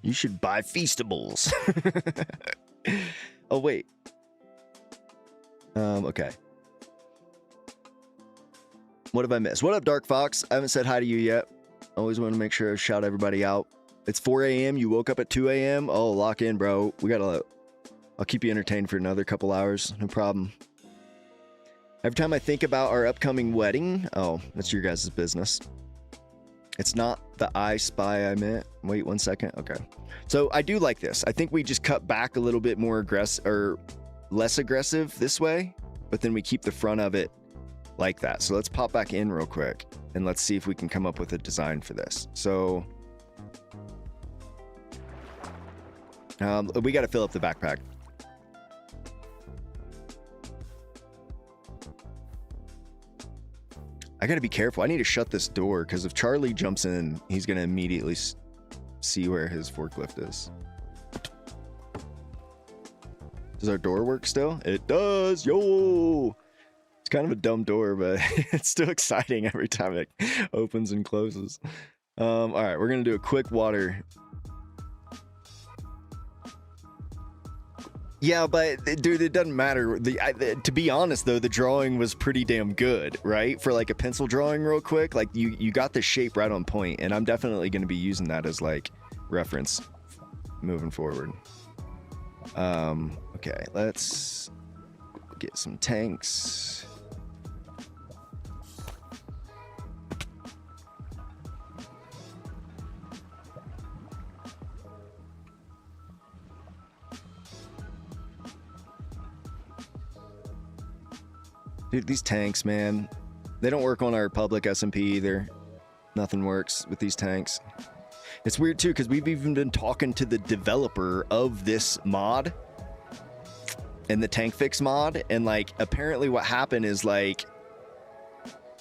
You should buy Feastables. Oh, wait. Okay. What have I missed? What up, Dark Fox? I haven't said hi to you yet. Always want to make sure I shout everybody out. It's 4 a.m. You woke up at 2 a.m. Oh, lock in, bro. I'll keep you entertained for another couple hours. No problem. Every time I think about our upcoming wedding, oh, that's your guys' business. It's not the I Spy I meant. Wait 1 second. Okay. So I do like this. I think we just cut back a little bit more aggressive or less aggressive this way, but then we keep the front of it like that. So let's pop back in real quick and let's see if we can come up with a design for this. So we got to fill up the backpack. I got to be careful. I need to shut this door because if Charlie jumps in, he's going to immediately see where his forklift is. Does our door work still? It does. Yo! It's kind of a dumb door, but it's still exciting every time it opens and closes. All right, we're going to do a quick water. Yeah, but dude, it doesn't matter. To be honest, though, the drawing was pretty damn good, right? For like a pencil drawing real quick, like you got the shape right on point, and I'm definitely going to be using that as like reference moving forward. Okay, let's get some tanks. Dude, these tanks, man, they don't work on our public SMP either. Nothing works with these tanks. It's weird too, because we've even been talking to the developer of this mod and the tank fix mod, and like apparently what happened is like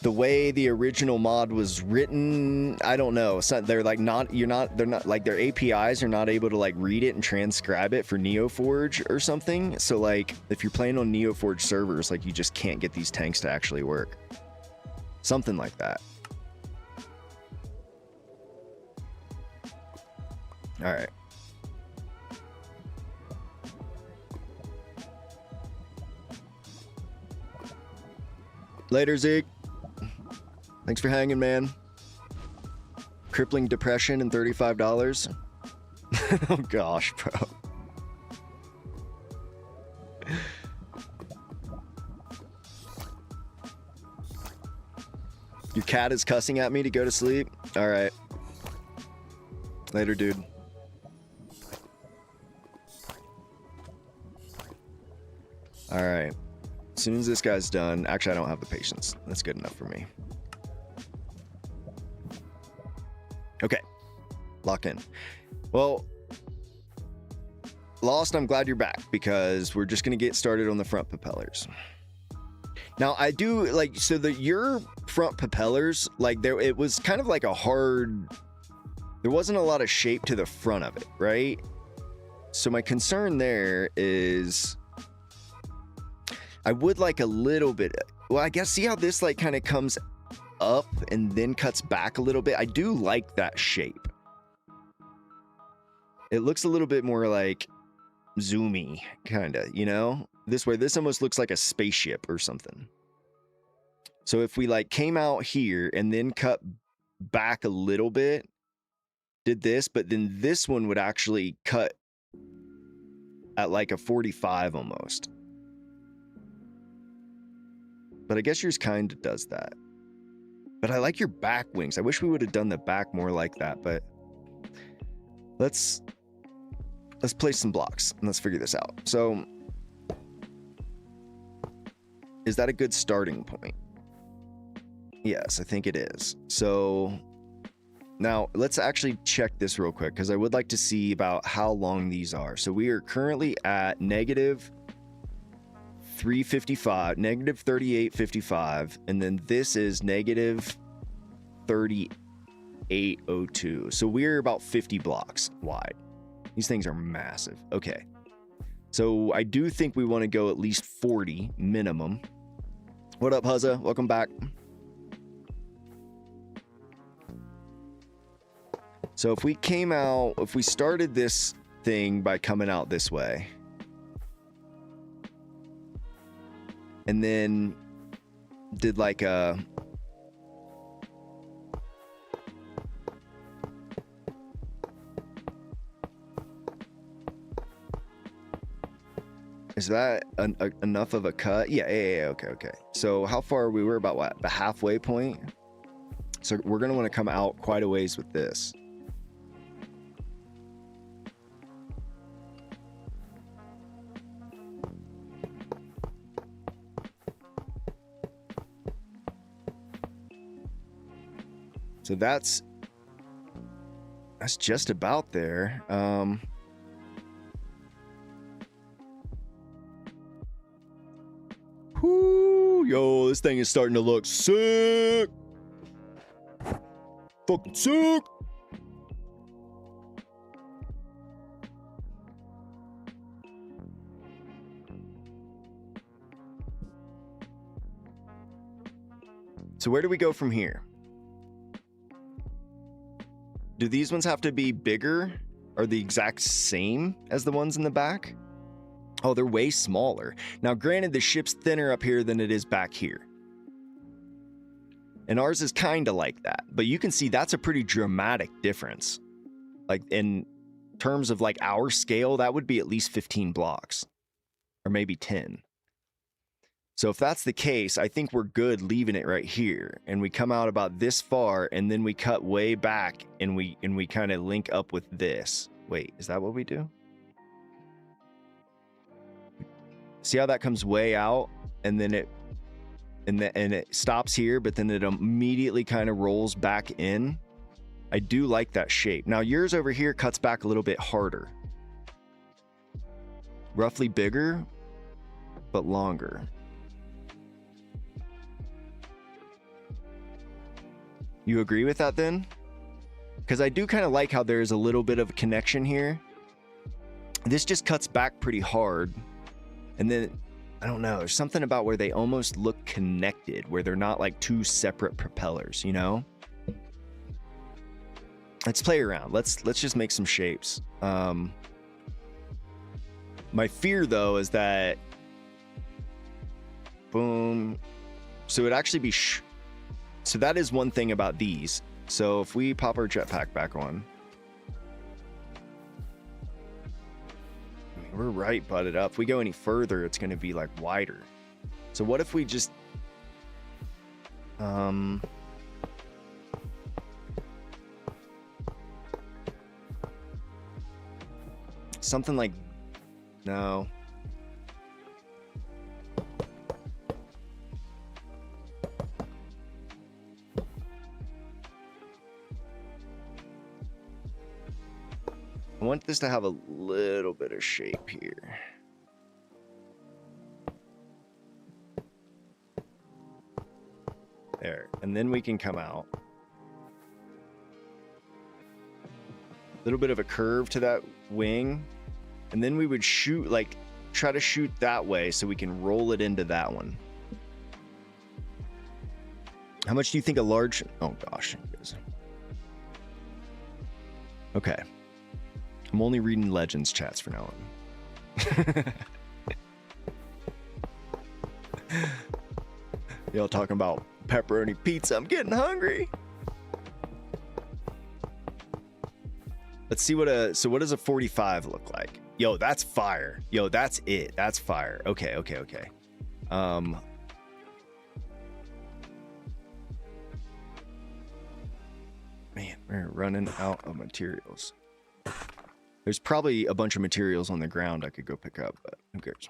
the way the original mod was written, I don't know. So they're like they're not like their APIs are not able to like read it and transcribe it for NeoForge or something. So like if you're playing on NeoForge servers, like you just can't get these tanks to actually work. Something like that. All right. Later, Zeke. Thanks for hanging, man. Crippling depression and $35. Oh gosh, bro. Your cat is cussing at me to go to sleep? All right. Later, dude. All right. As soon as this guy's done, actually, I don't have the patience. That's good enough for me. Okay. Lock in. Well, Lost, I'm glad you're back because we're just going to get started on the front propellers. Now, I do like, so your front propellers, like it was kind of like a hard, there wasn't a lot of shape to the front of it, right? So my concern there is I would like a little bit, well, I guess see how this like kind of comes up and then cuts back a little bit. I do like that shape. It looks a little bit more like zoomy, kind of, you know? This way, this almost looks like a spaceship or something. So if we like came out here and then cut back a little bit, did this, but then this one would actually cut at like a 45 almost. But I guess yours kind of does that. But I like your back wings. I wish we would have done the back more like that, but let's place some blocks and let's figure this out. So is that a good starting point? Yes, I think it is. So now let's actually check this real quick because I would like to see about how long these are. So we are currently at negative 355, negative 3855, and then this is negative 3802. So we're about 50 blocks wide. These things are massive. Okay. So I do think we want to go at least 40 minimum. What up, Huzza? Welcome back. So if we came out, if we started this thing by coming out this way, and then did like a is that enough of a cut? Yeah, okay. So how far we were about what? The halfway point? So we're going to want to come out quite a ways with this. So that's just about there. Whoo, yo, this thing is starting to look sick. Fucking sick. So where do we go from here? Do these ones have to be bigger or the exact same as the ones in the back? Oh, they're way smaller. Now, granted, the ship's thinner up here than it is back here. And ours is kind of like that. But you can see that's a pretty dramatic difference. Like, in terms of, like, our scale, that would be at least 15 blocks. Or maybe 10. So if that's the case, I think we're good leaving it right here. And we come out about this far, and then we cut way back, and we kind of link up with this. Wait, is that what we do? See how that comes way out, and then it stops here, but then it immediately kind of rolls back in. I do like that shape. Now yours over here cuts back a little bit harder. Roughly bigger, but longer. You agree with that then? Because I do kind of like how there's a little bit of a connection here. This just cuts back pretty hard. And then, I don't know, there's something about where they almost look connected, where they're not like two separate propellers, you know? Let's play around. Let's just make some shapes. My fear though is that, boom. So it'd actually be, so that is one thing about these. So if we pop our jetpack back on, I mean, we're right butted up. If we go any further, it's going to be like wider. So what if we just, something like, no. I want this to have a little bit of shape here. There, and then we can come out. A little bit of a curve to that wing. And then we would shoot, like, try to shoot that way so we can roll it into that one. How much do you think a large... Oh, gosh. Okay. I'm only reading Legends chats for now on. Y'all talking about pepperoni pizza. I'm getting hungry. Let's see what a... So what does a 45 look like? Yo, that's fire. Yo, that's it. That's fire. Okay. Man, we're running out of materials. There's probably a bunch of materials on the ground I could go pick up, but who cares?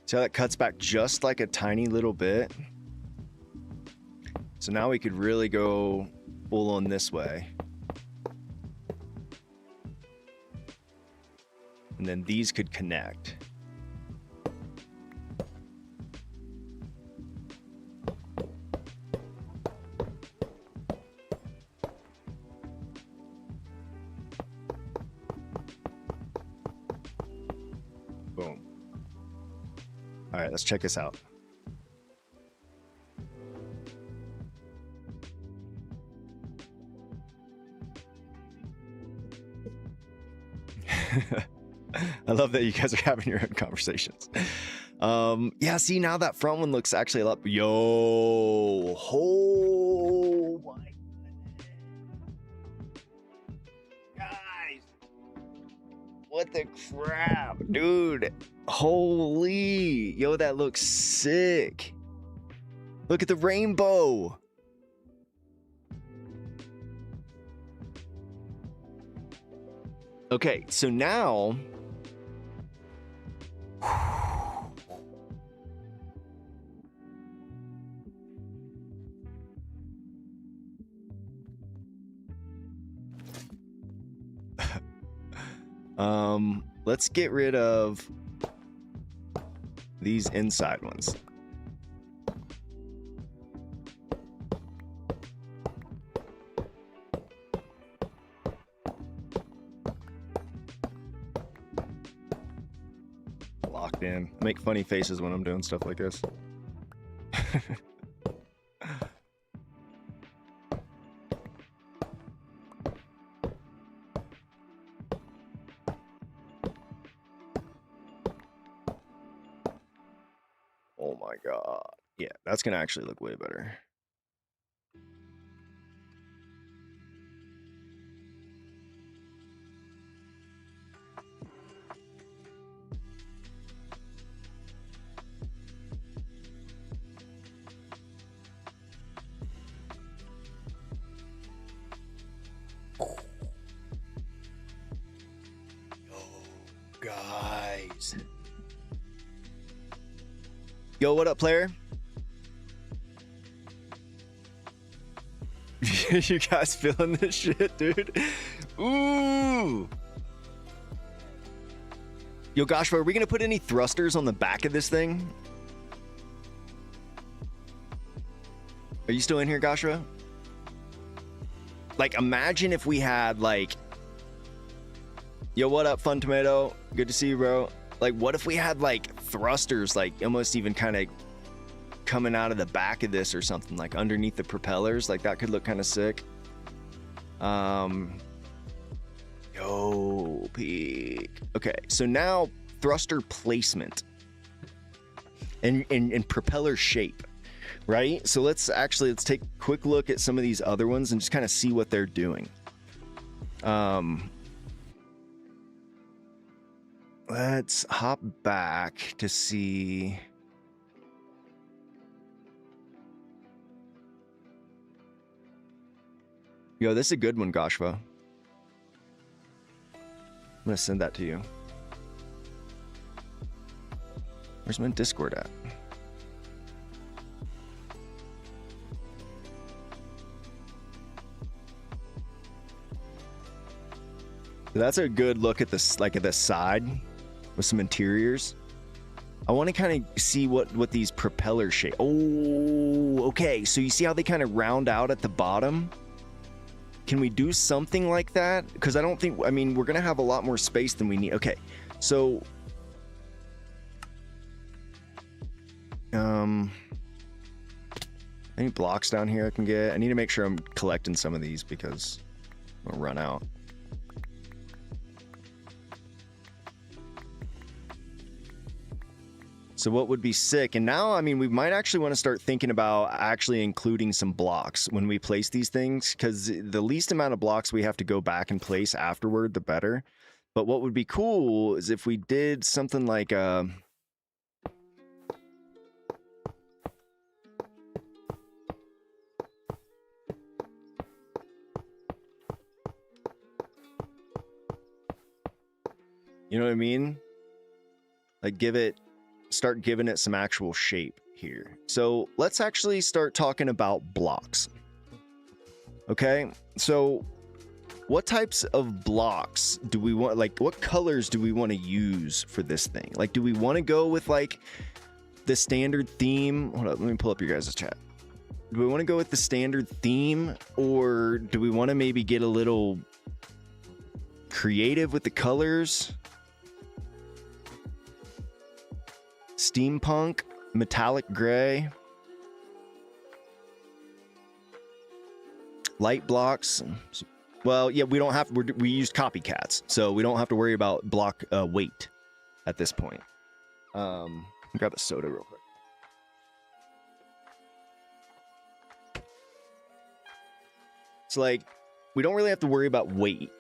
See how that cuts back just like a tiny little bit? So now we could really go full on this way. And then these could connect. Boom. All right, let's check this out. I love that you guys are having your own conversations. Yeah, see, now that front one looks actually a lot. Yo, oh my guys, what the crap, dude? Holy, yo, that looks sick. Look at the rainbow. Okay, so now let's get rid of these inside ones. Locked in. Make funny faces when I'm doing stuff like this. Oh my god. Yeah, that's gonna actually look way better. Guys. Yo, what up, player? You guys feeling this shit, dude? Ooh. Yo, gosh, are we gonna put any thrusters on the back of this thing? Are you still in here, Gashra? Like, imagine if we had, like... Yo, what up, Fun Tomato? Good to see you, bro. Like, what if we had, like, thrusters, like, almost even kind of coming out of the back of this or something, like, underneath the propellers? Like, that could look kind of sick. Yo, peak. Okay, so now, thruster placement. And propeller shape, right? So let's take a quick look at some of these other ones and just kind of see what they're doing. Let's hop back to see. Yo, this is a good one, Goshva. I'm gonna send that to you. Where's my Discord at? That's a good look at this, like at the side with some interiors. I want to kind of see what these propeller shape. Oh, okay. So you see how they kind of round out at the bottom? Can we do something like that? Because I don't think, I mean, we're going to have a lot more space than we need. Okay. So, any blocks down here I can get? I need to make sure I'm collecting some of these because I'm going to run out. So what would be sick? And now, I mean, we might actually want to start thinking about actually including some blocks when we place these things, because the least amount of blocks we have to go back and place afterward, the better. But what would be cool is if we did something like you know what I mean? Like start giving it some actual shape here. So let's actually start talking about blocks. Okay, so what types of blocks do we want? Like, what colors do we want to use for this thing? Like, do we want to go with like the standard theme? Hold up, let me pull up your guys' chat. Do we want to go with the standard theme, or do we want to maybe get a little creative with the colors? Steampunk, metallic gray, light blocks, Well, yeah, we don't have, we used copycats, so we don't have to worry about block weight at this point. Grab a soda real quick. It's like, we don't really have to worry about weight.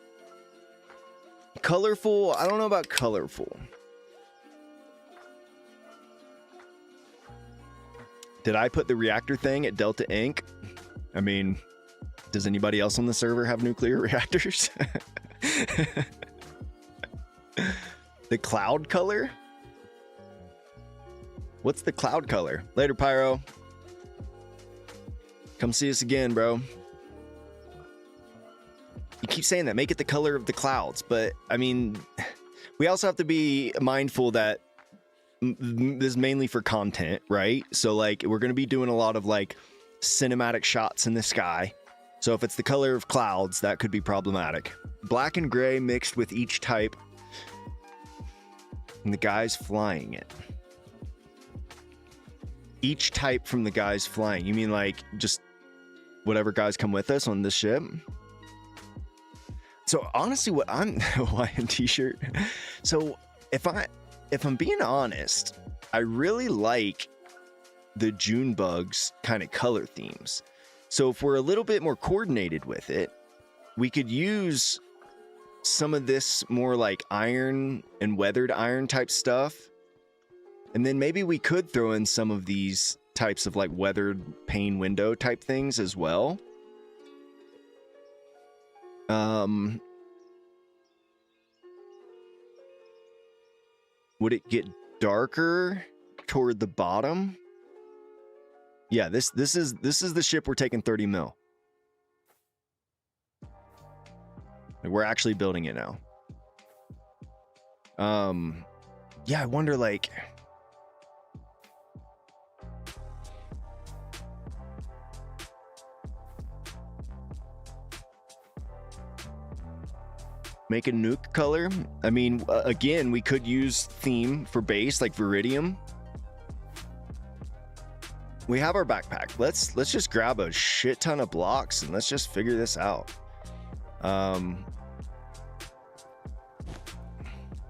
Colorful, I don't know about colorful. Did I put the reactor thing at Delta Inc? I mean, does anybody else on the server have nuclear reactors? The cloud color? What's the cloud color? Later, Pyro. Come see us again, bro. You keep saying that, make it the color of the clouds, but I mean, we also have to be mindful that this is mainly for content, right? So like, we're going to be doing a lot of like cinematic shots in the sky. So if it's the color of clouds, that could be problematic. Black and gray mixed with each type. And the guy's flying it. Each type from the guys flying. You mean like just whatever guys come with us on this ship? So honestly, what I'm Hawaiian t-shirt. So if I'm being honest, I really like the June bugs kind of color themes. So if we're a little bit more coordinated with it, we could use some of this more like iron and weathered iron type stuff. And then maybe we could throw in some of these types of like weathered pane window type things as well. Would it get darker toward the bottom? Yeah, this is the ship we're taking 30 mil. Like, we're actually building it now. Yeah, I wonder like make a nuke color. I mean, again, we could use theme for base, like Viridium. We have our backpack. Let's just grab a shit ton of blocks and let's just figure this out.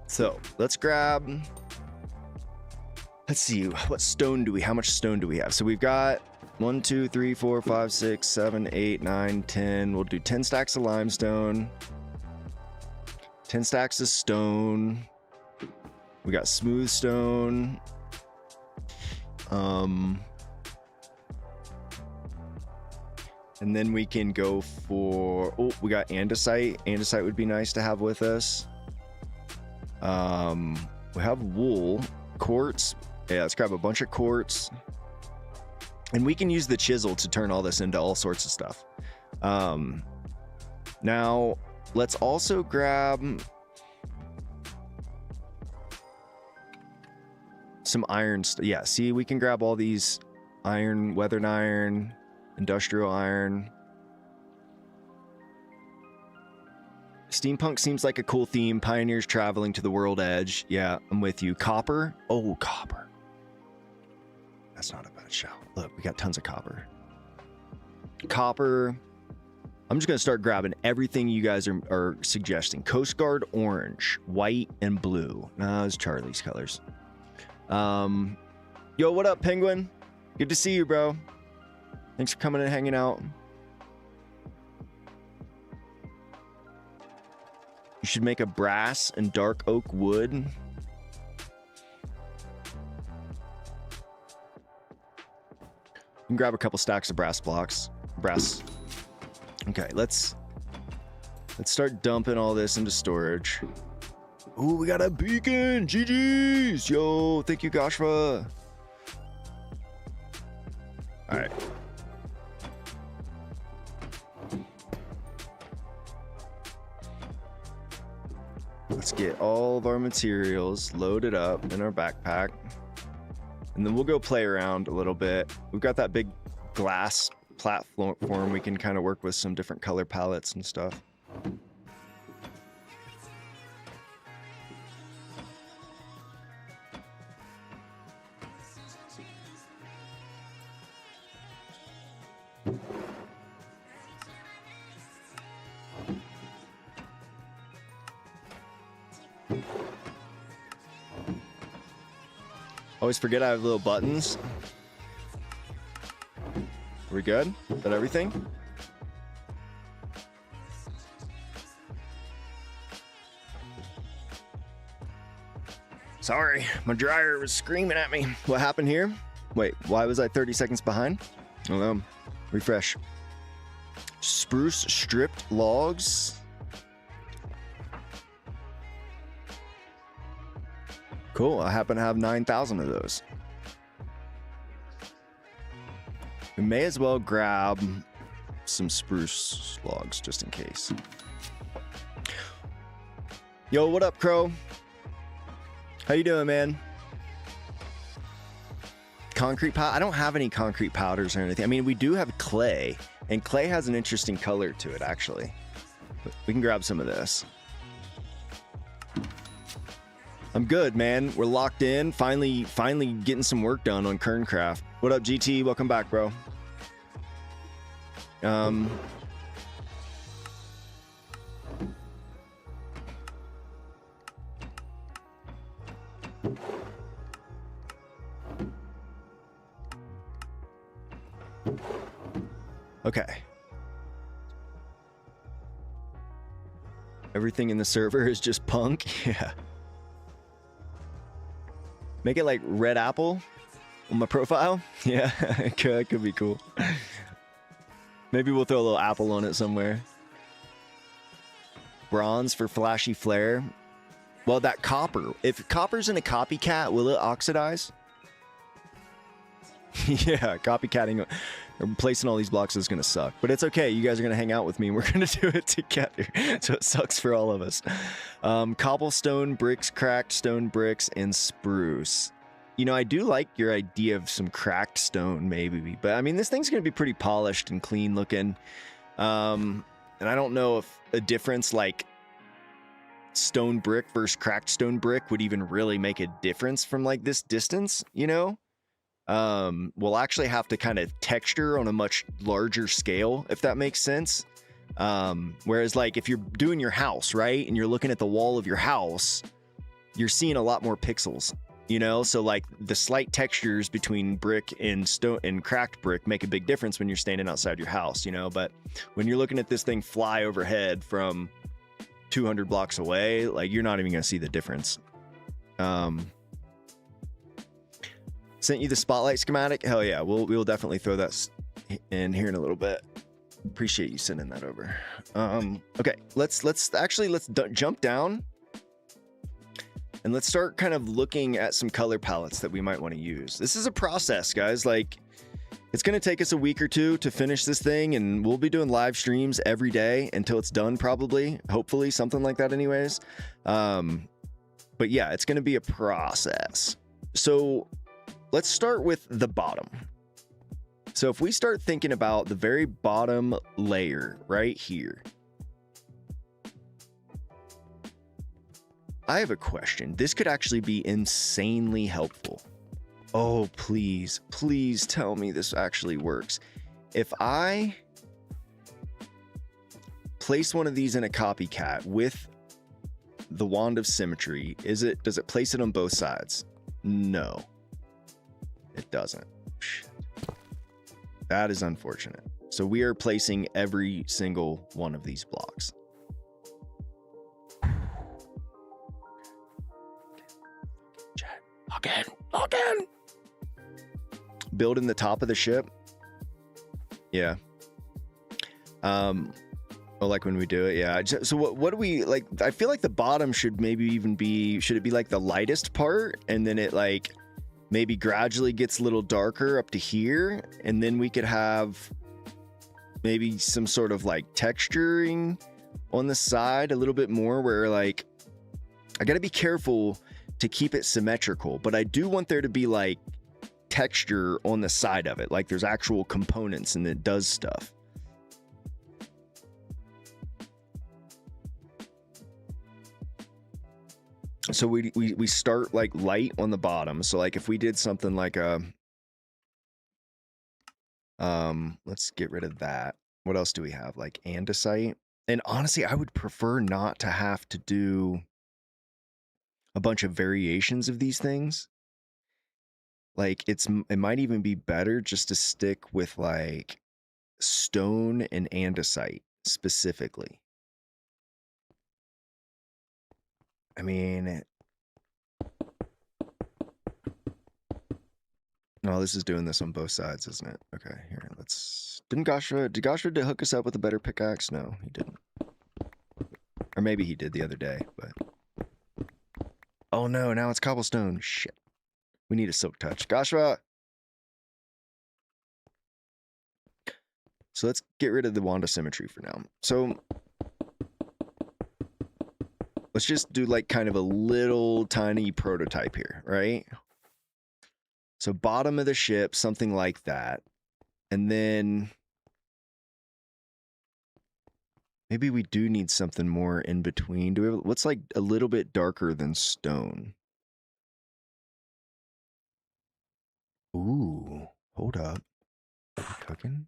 So let's grab. Let's see, what stone do we? How much stone do we have? So we've got 1, 2, 3, 4, 5, 6, 7, 8, 9, 10. We'll do 10 stacks of limestone. 10 stacks of stone. We got smooth stone. And then we can go for, oh, we got andesite. Andesite would be nice to have with us. We have wool, quartz. Yeah, let's grab a bunch of quartz. And we can use the chisel to turn all this into all sorts of stuff. Now, let's also grab some iron. Yeah, see, we can grab all these iron, weathered iron, industrial iron. Steampunk seems like a cool theme. Pioneers traveling to the world edge. Yeah, I'm with you. Copper. Oh, copper. That's not a bad shout. Look, we got tons of copper. Copper. I'm just going to start grabbing everything you guys are suggesting. Coast Guard orange, white, and blue. Nah, those Charlie's colors. Yo, what up, Penguin? Good to see you, bro. Thanks for coming and hanging out. You should make a brass and dark oak wood. You can grab a couple stacks of brass blocks. Brass. Okay, let's start dumping all this into storage. Ooh, we got a beacon! GG's! Yo, thank you, Gashva. Alright. Let's get all of our materials loaded up in our backpack. And then we'll go play around a little bit. We've got that big glass platform. We can kind of work with some different color palettes and stuff. Always forget I have little buttons. Are we good? Is that everything? Sorry, my dryer was screaming at me. What happened here? Wait, why was I 30 seconds behind? Refresh. Spruce stripped logs. Cool, I happen to have 9,000 of those. We may as well grab some spruce logs just in case. Yo, what up, Crow? How you doing, man? Concrete powder? I don't have any concrete powders or anything. I mean, we do have clay, and clay has an interesting color to it, actually. But we can grab some of this. I'm good, man. We're locked in. Finally getting some work done on Kerncraft. What up, GT? Welcome back, bro. Okay. Everything in the server is just punk. Yeah. Make it like red apple on my profile. Yeah, that could be cool. Maybe we'll throw a little apple on it somewhere. Bronze for flashy flare. Well, that copper. If copper's in a copycat, will it oxidize? Yeah, copycatting, replacing all these blocks is going to suck. But it's okay. You guys are going to hang out with me, and we're going to do it together. So it sucks for all of us. Cobblestone bricks, cracked stone bricks, and spruce. You know, I do like your idea of some cracked stone, maybe. But, I mean, this thing's going to be pretty polished and clean looking. And I don't know if a difference like stone brick versus cracked stone brick would even really make a difference from, like, this distance, you know? We'll actually have to kind of texture on a much larger scale, if that makes sense. Whereas, like, if you're doing your house, right, and you're looking at the wall of your house, you're seeing a lot more pixels, you know? So, like, the slight textures between brick and stone and cracked brick make a big difference when you're standing outside your house, you know? But when you're looking at this thing fly overhead from 200 blocks away, like, you're not even gonna see the difference. Sent you the spotlight schematic. Hell yeah, we'll definitely throw that in here in a little bit. Appreciate you sending that over. Okay, let's jump down and let's start kind of looking at some color palettes that we might want to use. This is a process, guys. Like, it's going to take us a week or two to finish this thing, and we'll be doing live streams every day until it's done, probably, hopefully, something like that anyways. But yeah, it's going to be a process. So let's start with the bottom. So if we start thinking about the very bottom layer right here, I have a question. This could actually be insanely helpful. Oh, please, please tell me this actually works. If I place one of these in a copycat with the wand of symmetry, does it place it on both sides? No. It doesn't. Shit. That is unfortunate. So we are placing every single one of these blocks. Chat. Log in. Building the top of the ship. Yeah. Like when we do it, yeah. So what do we like? I feel like the bottom should maybe even be. Should it be like the lightest part, and then it like maybe gradually gets a little darker up to here, and then we could have maybe some sort of like texturing on the side a little bit more, where like I gotta be careful to keep it symmetrical, but I do want there to be like texture on the side of it, like there's actual components and it does stuff. So we start like light on the bottom. So like if we did something like a let's get rid of that. What else do we have? Like andesite. And honestly, I would prefer not to have to do a bunch of variations of these things. like it might even be better just to stick with like stone and andesite specifically. I mean, no, this is doing this on both sides, isn't it? Okay, here, let's... Did Gashra hook us up with a better pickaxe? No, he didn't. Or maybe he did the other day, but... Oh no, now it's cobblestone. Shit. We need a silk touch. Gashra! So let's get rid of the wand of symmetry for now. So... let's just do like kind of a little tiny prototype here, right? So bottom of the ship, something like that. And then... maybe we do need something more in between. Do we have, what's like a little bit darker than stone? Ooh, hold up. Are we cooking?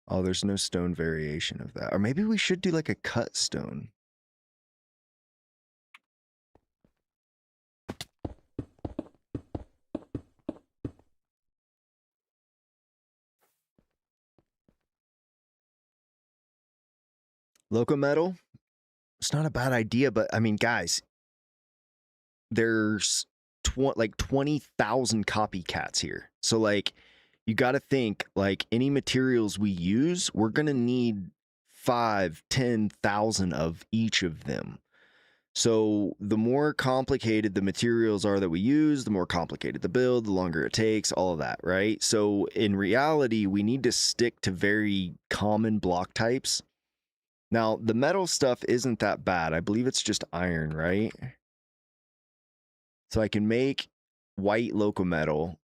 Oh, there's no stone variation of that. Or maybe we should do like a cut stone. Loco metal? It's not a bad idea, but I mean, guys, there's like 20,000 copycats here. So like, you got to think like any materials we use, we're going to need 5,000-10,000 of each of them. So the more complicated the materials are that we use, the more complicated the build, the longer it takes, all of that, right? So in reality, we need to stick to very common block types. Now, the metal stuff isn't that bad. I believe it's just iron, right? So I can make white loco metal.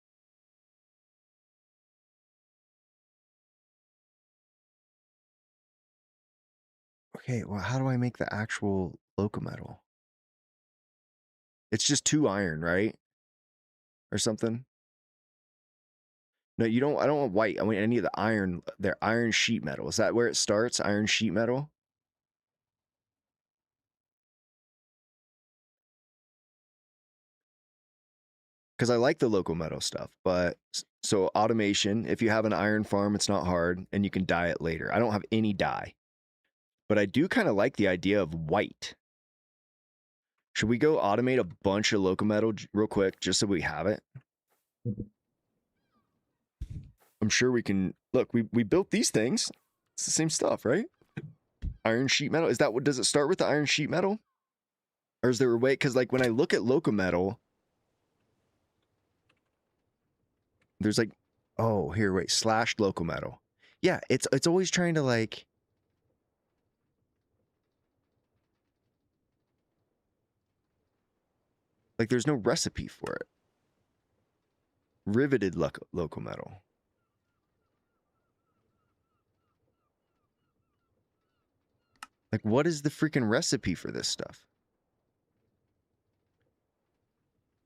Okay, well, how do I make the actual loco metal? It's just 2 iron, right? Or something? No, you don't. I don't want white. I want any of the iron. They're iron sheet metal. Is that where it starts? Iron sheet metal? Because I like the local metal stuff, but so automation, if you have an iron farm, it's not hard and you can dye it later. I don't have any dye, but I do kind of like the idea of white. Should we go automate a bunch of local metal real quick just so we have it? I'm sure we can. Look, we built these things. It's the same stuff, right? Iron sheet metal. Is that what, does it start with the iron sheet metal? Or is there a way? Because like when I look at local metal, there's like, oh, here, wait, slash local metal. Yeah, it's always trying to like, there's no recipe for it. Riveted local metal. Like, what is the freaking recipe for this stuff?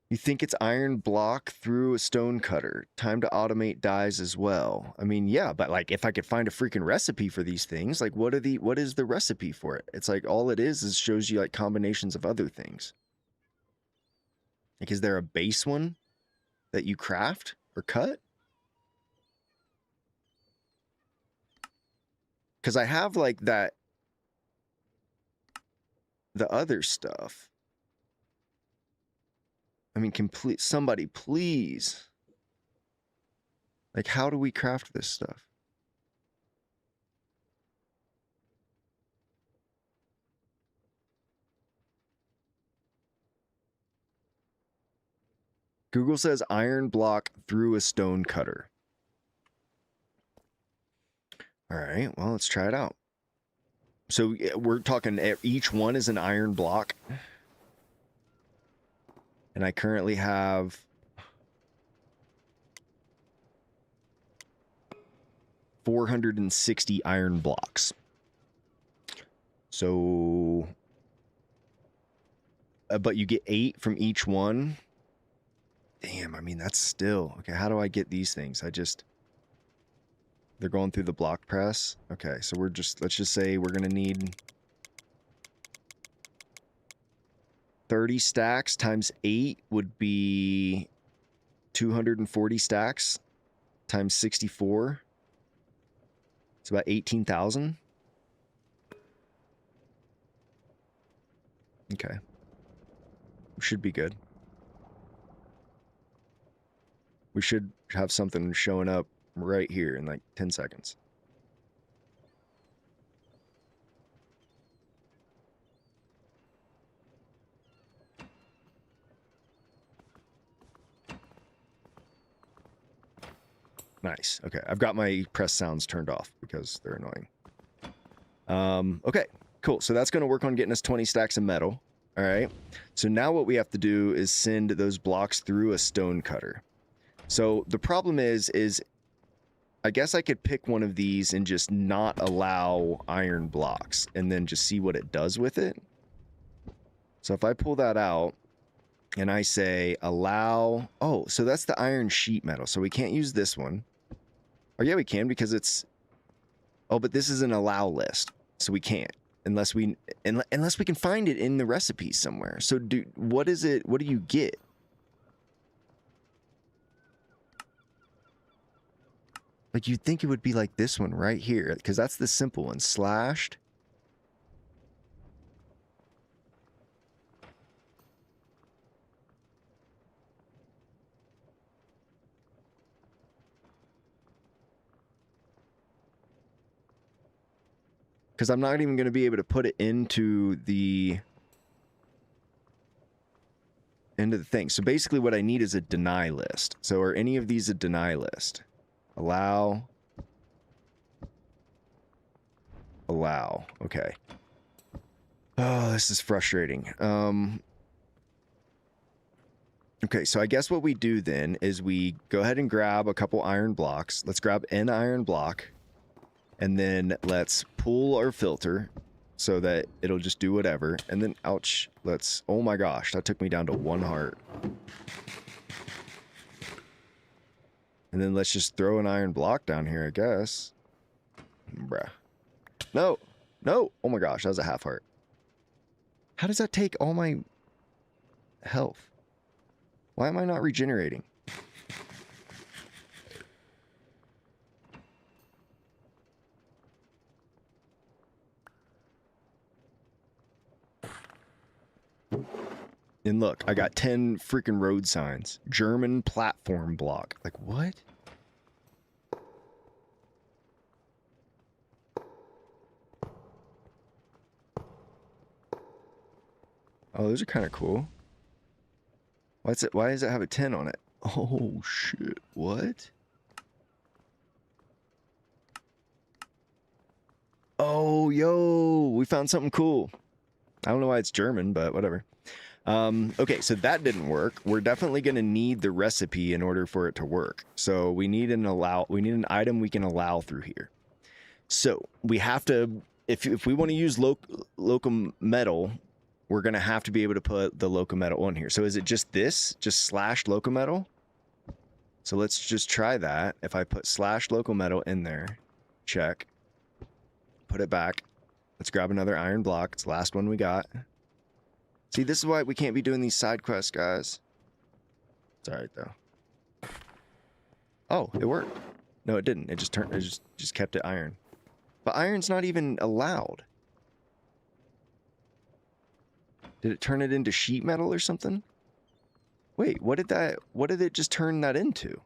You think it's iron block through a stone cutter. Time to automate dyes as well. I mean, yeah, but like if I could find a freaking recipe for these things, like what is the recipe for it? It's like all it is shows you like combinations of other things. Like, is there a base one that you craft or cut? Because I have like that, the other stuff. I mean, somebody please. Like, how do we craft this stuff? Google says iron block through a stone cutter. All right, well, let's try it out. So we're talking each one is an iron block. And I currently have 460 iron blocks. So, but you get 8 from each one. Damn, I mean, that's still... Okay, how do I get these things? They're going through the block press. Okay, so let's just say we're going to need... 30 stacks times 8 would be 240 stacks times 64. It's about 18,000. Okay. Should be good. We should have something showing up right here in like 10 seconds. Nice. Okay, I've got my press sounds turned off because they're annoying. Okay, cool. So that's going to work on getting us 20 stacks of metal. All right. So now what we have to do is send those blocks through a stone cutter. So the problem is I guess I could pick one of these and just not allow iron blocks and then just see what it does with it. So if I pull that out and I say allow, oh, so that's the iron sheet metal. So we can't use this one. Or yeah, we can because it's, oh, but this is an allow list. So we can't unless we can find it in the recipe somewhere. So what is it? What do you get? Like you'd think it would be like this one right here because that's the simple one, slashed. Because I'm not even going to be able to put it into the thing. So basically what I need is a deny list. So are any of these a deny list? Allow. Allow. Okay. Oh, this is frustrating. Okay, so I guess what we do then is we go ahead and grab a couple iron blocks. Let's grab an iron block. And then let's pull our filter so that it'll just do whatever. And then, ouch, let's, oh my gosh, that took me down to 1 heart. And then let's just throw an iron block down here, I guess. Bruh. No, no, oh my gosh, that was a half heart. How does that take all my health? Why am I not regenerating? And look, I got 10 freaking road signs. German platform block. Like, what? Oh, those are kind of cool. Why does it have a 10 on it? Oh, shit. What? Oh, yo, we found something cool. I don't know why it's German, but whatever. Okay, so that didn't work. We're definitely going to need the recipe in order for it to work. So we need an item we can allow through here. So we have to, if we want to use locum metal, we're going to have to be able to put the locum metal on here. So is it just this? Just slash locum metal? So let's just try that. If I put slash locum metal in there, check. Put it back. Let's grab another iron block. It's the last one we got. See, this is why we can't be doing these side quests, guys. It's alright, though. Oh, it worked. No, it didn't. It just kept it iron. But iron's not even allowed. Did it turn it into sheet metal or something? Wait, what did it just turn that into?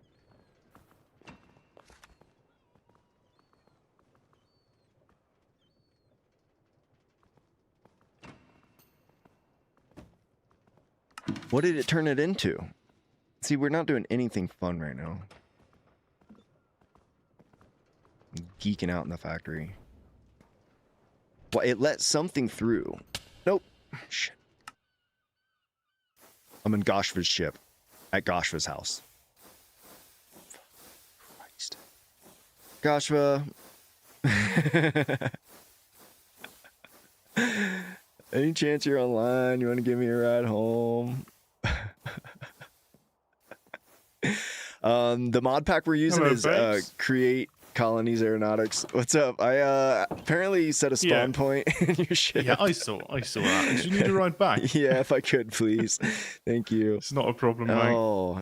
What did it turn it into? See, we're not doing anything fun right now. I'm geeking out in the factory. Well, it let something through. Nope. Shit. I'm in Goshva's ship. At Goshva's house. Christ. Goshva. Any chance you're online? You want to give me a ride home? The mod pack we're using is Colonies Aeronautics. What's up? I apparently set a spawn point in your ship. Yeah, I saw that. Do you need to ride back? Yeah, if I could, please. Thank you. It's not a problem, mate. Oh,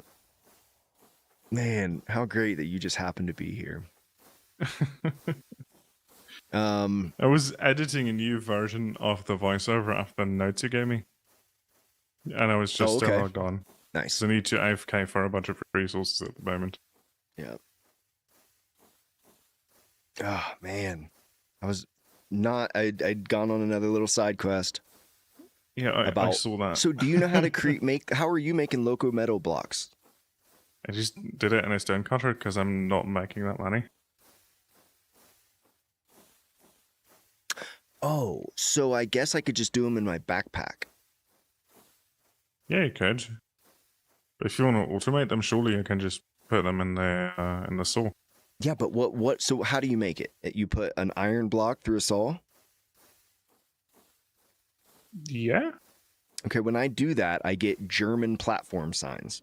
man, how great that you just happened to be here. I was editing a new version of the voiceover after the notes you gave me, and I was just still logged on. Nice. So I need to AFK for a bunch of resources at the moment. Yeah. Oh man, I was not. I'd gone on another little side quest. Yeah, I saw that. So, do you know how to How are you making loco metal blocks? I just did it in a stone cutter because I'm not making that many. Oh, so I guess I could just do them in my backpack. Yeah, you could. But if you want to automate them, surely you can just put them in the saw. Yeah, but what? So how do you make it? You put an iron block through a saw? Yeah. Okay, when I do that, I get German platform signs.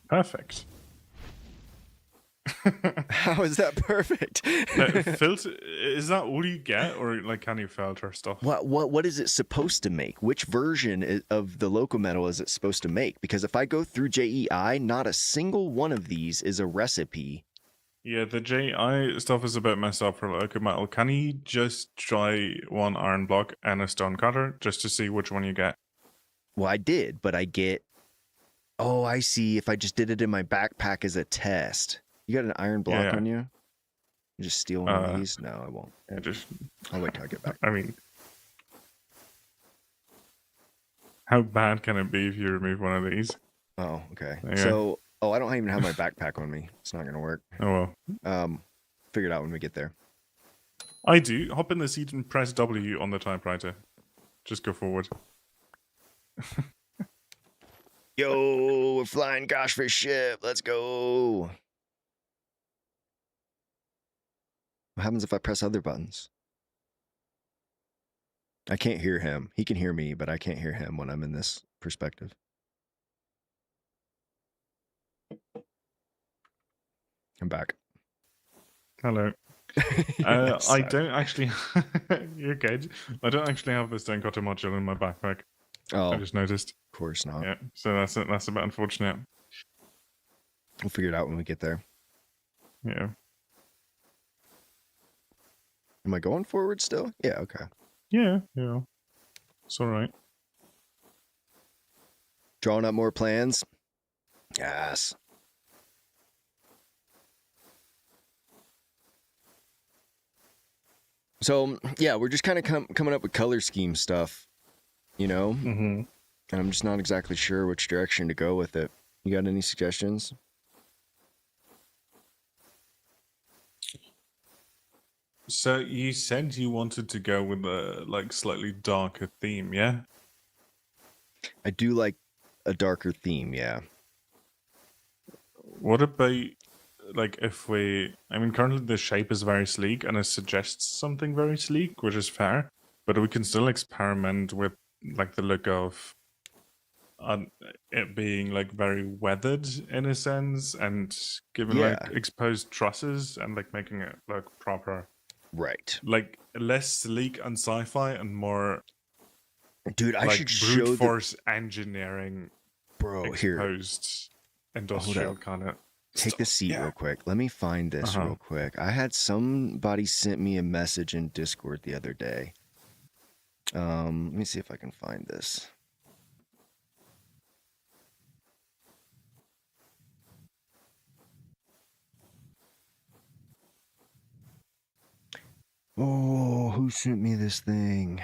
Perfect. How is that perfect? Is that all you get, or like can you filter stuff? What is it supposed to make? Which version of the loco metal is it supposed to make? Because if I go through JEI, not a single one of these is a recipe. Yeah, the JEI stuff is a bit messed up for loco metal. Can you just try one iron block and a stone cutter just to see which one you get? Well, I did, but I get... Oh, I see. If I just did it in my backpack as a test. You got an iron block on you? You just steal one of these? No, I won't. I'll wait till I get back. I mean, how bad can it be if you remove one of these? Oh, okay. So, I don't even have my backpack on me. It's not going to work. Oh, well. Figure it out when we get there. I do. Hop in the seat and press W on the typewriter. Just go forward. Yo, we're flying Goshfish ship. Let's go. What happens if I press other buttons? I can't hear him. He can hear me, but I can't hear him when I'm in this perspective. I'm back. Hello. I don't actually... You're good. I don't actually have the stone cutter module in my backpack. Oh, I just noticed. Of course not. Yeah, so that's a bit unfortunate. We'll figure it out when we get there. Yeah. Am I going forward still? Yeah, okay. Yeah. It's all right. Drawing up more plans? Yes. So, yeah, we're just kind of coming up with color scheme stuff, you know? Mm-hmm. And I'm just not exactly sure which direction to go with it. You got any suggestions? So you said you wanted to go with a slightly darker theme, yeah? I do like a darker theme, yeah. What about if I mean, currently the shape is very sleek and it suggests something very sleek, which is fair, but we can still experiment with the look of it being very weathered in a sense, and given exposed trusses and making it look proper. Right. Less sleek and sci-fi and more... Dude, I should show brute force engineering, exposed industrial kind of... Take the seat real quick. Let me find this real quick. I had somebody sent me a message in Discord the other day. Let me see if I can find this. Oh, who sent me this thing?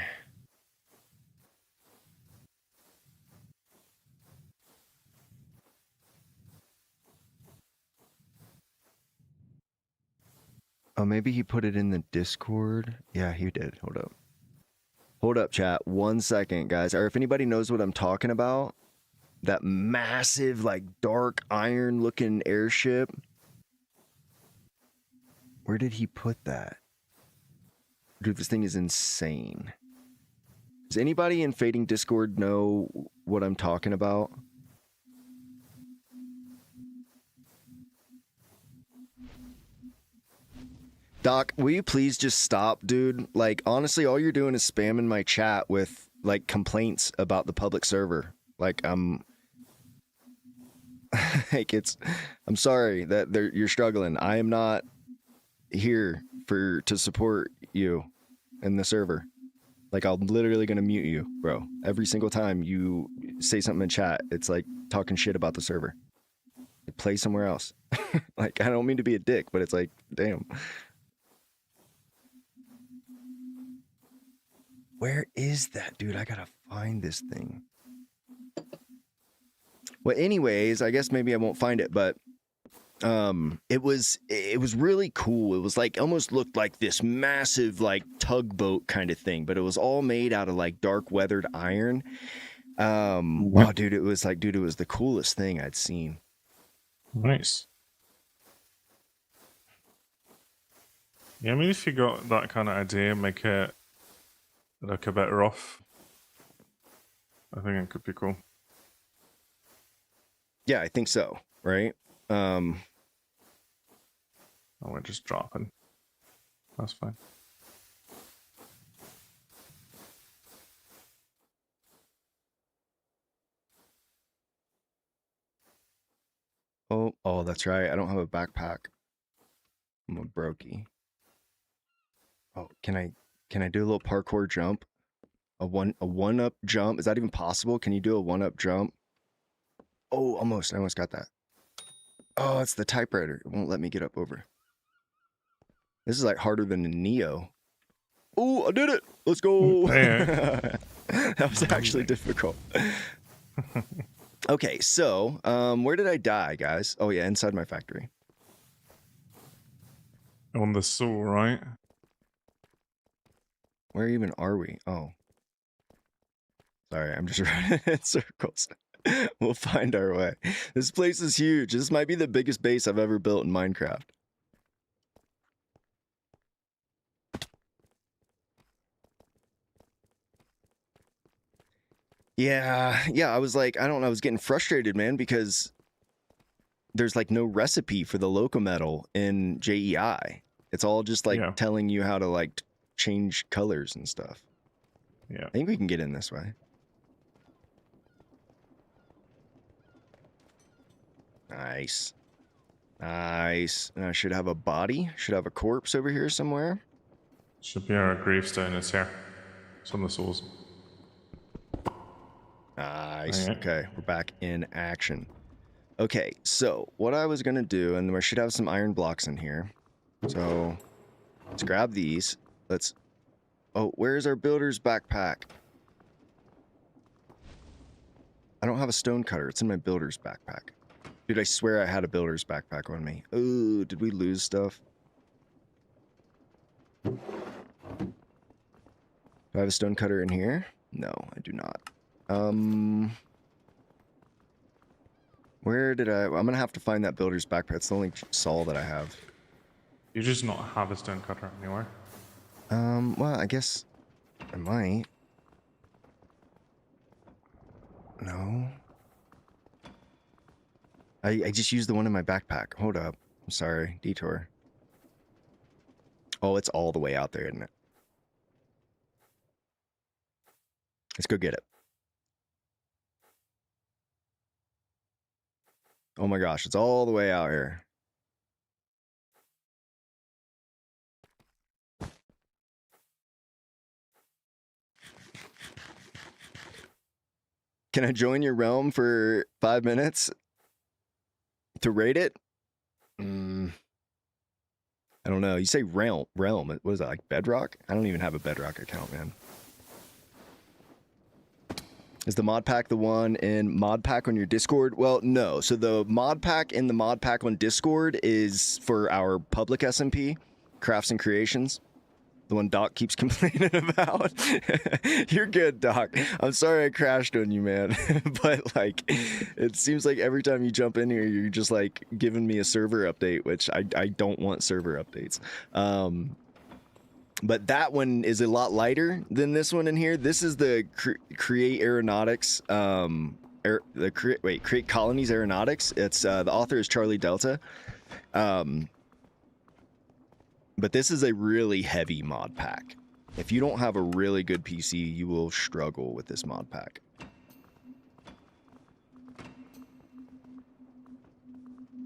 Oh, maybe he put it in the Discord. Yeah, he did. Hold up. Hold up, chat. 1 second, guys. Or if anybody knows what I'm talking about, that massive, dark iron-looking airship. Where did he put that? Dude, this thing is insane. Does anybody in Fading Discord know what I'm talking about? Doc, will you please just stop, dude? Like, honestly, all you're doing is spamming my chat with, like, complaints about the public server. Like, like, I'm sorry that you're struggling. I am not here to support you in the server. Like, I'm literally gonna mute you, bro. Every single time you say something in chat, it's like talking shit about the server. Play somewhere else. Like, I don't mean to be a dick, but it's like, damn. Where is that, dude? I gotta find this thing. Well, anyways, I guess maybe I won't find it, but it was really cool. It was like almost looked like this massive like tugboat kind of thing, but it was all made out of like dark weathered iron. Wow, dude, it was the coolest thing I'd seen. Nice. Yeah, I mean, if you got that kind of idea, make it look a bit rough. I think it could be cool. Yeah, I think so. Right. Oh, we're just dropping. That's fine. Oh, that's right. I don't have a backpack. I'm a brokey. Oh, can I do a little parkour jump? A one up jump? Is that even possible? Can you do a 1-up jump? Oh, almost. I almost got that. Oh, it's the typewriter. It won't let me get up over. This is like harder than a Neo. Oh, I did it. Let's go. That was actually difficult. Okay, so where did I die, guys? Oh yeah, inside my factory. On the saw, right? Where even are we? Oh. Sorry, I'm just running in circles. We'll find our way. This place is huge. This might be the biggest base I've ever built in Minecraft. Yeah, I was like, I don't know, I was getting frustrated, man, because there's like no recipe for the Locometal in JEI. It's all just like telling you how to like change colors and stuff. Yeah. I think we can get in this way. Nice. Nice. I should have a body. Should have a corpse over here somewhere. Should be our gravestone is here. It's on the saws. Nice. Okay, we're back in action. Okay, so what I was gonna do, and we should have some iron blocks in here. So let's grab these. Oh, where's our builder's backpack? I don't have a stone cutter. It's in my builder's backpack. Dude, I swear I had a builder's backpack on me. Oh, did we lose stuff? Do I have a stone cutter in here? No, I do not. Where did I'm gonna have to find that builder's backpack. It's the only saw that I have. You just not have a stone cutter anywhere? Well, I guess I might. No. I just used the one in my backpack. Hold up. I'm sorry. Detour. Oh, it's all the way out there, isn't it? Let's go get it. Oh my gosh, it's all the way out here. Can I join your realm for 5 minutes to raid it? I don't know. You say realm. What is that, like Bedrock? I don't even have a Bedrock account, man. Is the mod pack the one in mod pack on your Discord? Well, no. So the mod pack in the mod pack on Discord is for our public SMP, Crafts and Creations. The one Doc keeps complaining about. You're good, Doc. I'm sorry I crashed on you, man. But like, it seems like every time you jump in here, you're just like giving me a server update, which I don't want server updates. But that one is a lot lighter than this one in here. This is the Create Aeronautics, Create Colonies Aeronautics. It's the author is Charlie Delta. But this is a really heavy mod pack. If you don't have a really good PC, you will struggle with this mod pack.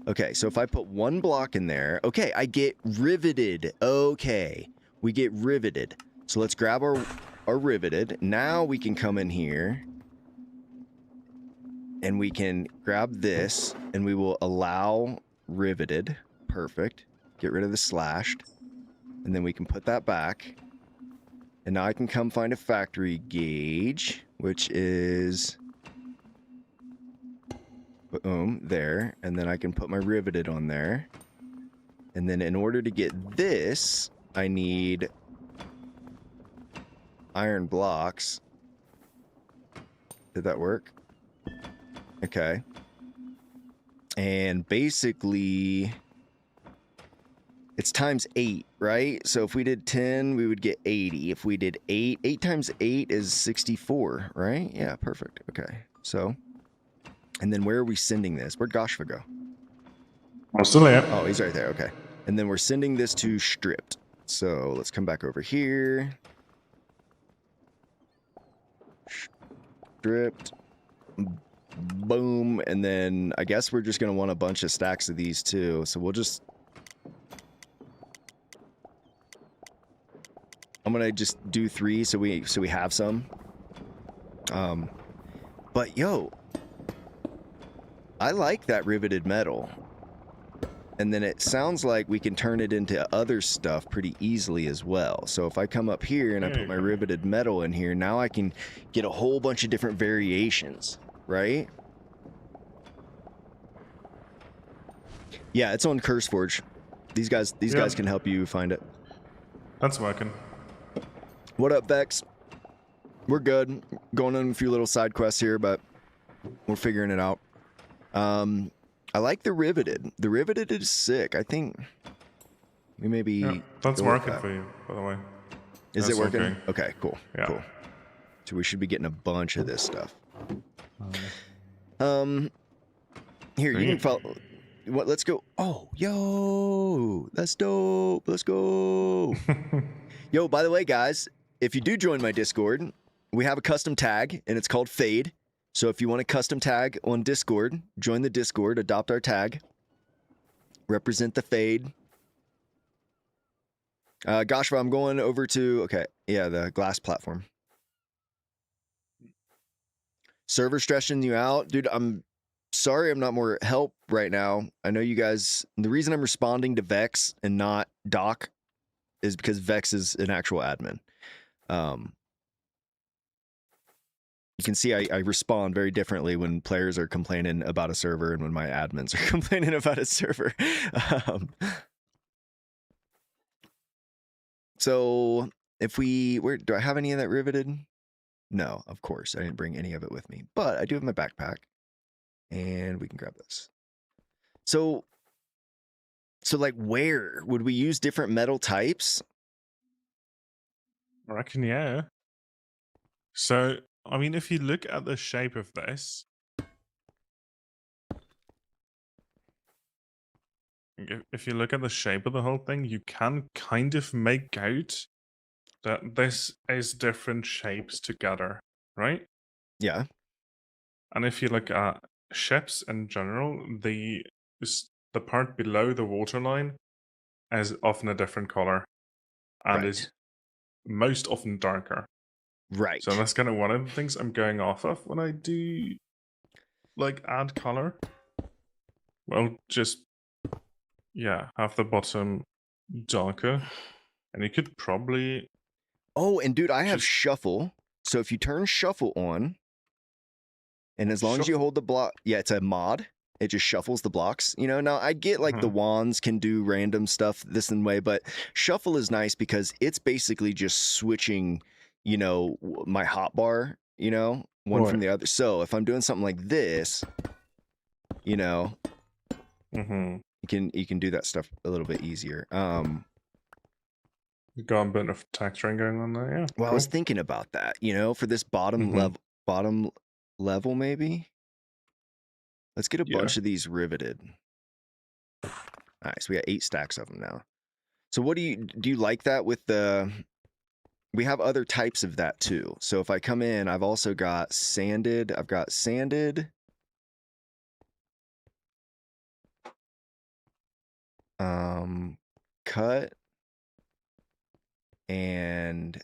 Okay, so if I put one block in there, okay, I get riveted. Okay, we get riveted. So let's grab our riveted. Now we can come in here and we can grab this and we will allow riveted. Perfect. Get rid of the slashed. And then we can put that back. And now I can come find a factory gauge, which is... boom, there. And then I can put my riveted on there. And then in order to get this, I need iron blocks. Did that work? Okay. And basically, it's times 8, right? So if we did 10, we would get 80. If we did 8 times 8 is 64, right? Yeah, perfect. Okay. So, and then where are we sending this? Where'd Goshva go? I'm still here. Oh, he's right there. Okay. And then we're sending this to stripped. So let's come back over here. Stripped. Boom. And then I guess we're just going to want a bunch of stacks of these too. So we'll just... I'm going to just do 3 so we have some. But yo, I like that riveted metal. And then it sounds like we can turn it into other stuff pretty easily as well. So if I come up here and I put my riveted metal in here, now I can get a whole bunch of different variations, right? Yeah, it's on CurseForge. These guys can help you find it. That's working. What up, Vex? We're good. Going on a few little side quests here, but we're figuring it out. I like the riveted. The riveted is sick. I think we maybe... Yeah, that's working for you, by the way. Is it working? Okay. Okay, cool. Yeah. Cool. So we should be getting a bunch of this stuff. Here, you can follow... What? Let's go. Oh, yo, that's dope. Let's go. Yo, by the way, guys, if you do join my Discord, we have a custom tag, and it's called Fade. So if you want a custom tag on Discord, join the Discord, adopt our tag, represent the Fade. Goshva, I'm going over to, okay, yeah, the glass platform. Server stressing you out? Dude, I'm sorry I'm not more help right now. I know you guys, the reason I'm responding to Vex and not Doc is because Vex is an actual admin. You can see I respond very differently when players are complaining about a server and when my admins are complaining about a server. So if we, where do I have any of that riveted? No, of course I didn't bring any of it with me, but I do have my backpack, and we can grab this. So like, where would we use different metal types? I reckon, yeah. So, I mean, if you look at the shape of this, if you look at the shape of the whole thing, you can kind of make out that this is different shapes together, right? Yeah. And if you look at ships in general, the part below the waterline is often a different color and is most often darker. Right. So that's kind of one of the things I'm going off of when I do, like, add color. Well, just, yeah, have the bottom darker. And you could probably... Oh, and dude, I have shuffle. So if you turn shuffle on, and as long as you hold the block, yeah, it's a mod. It just shuffles the blocks, you know? Now, I get, like, the wands can do random stuff this and way, but shuffle is nice because it's basically just switching, you know, my hotbar, you know, one from the other. So if I'm doing something like this, you know, you can do that stuff a little bit easier. You got a bit of texturing going on there, yeah. Well, I was thinking about that, you know, for this bottom level, maybe. Let's get a bunch of these riveted. Nice, we got 8 stacks of them now. So what do you like that with the? We have other types of that too. So if I come in, I've also got sanded. I've got sanded. Cut and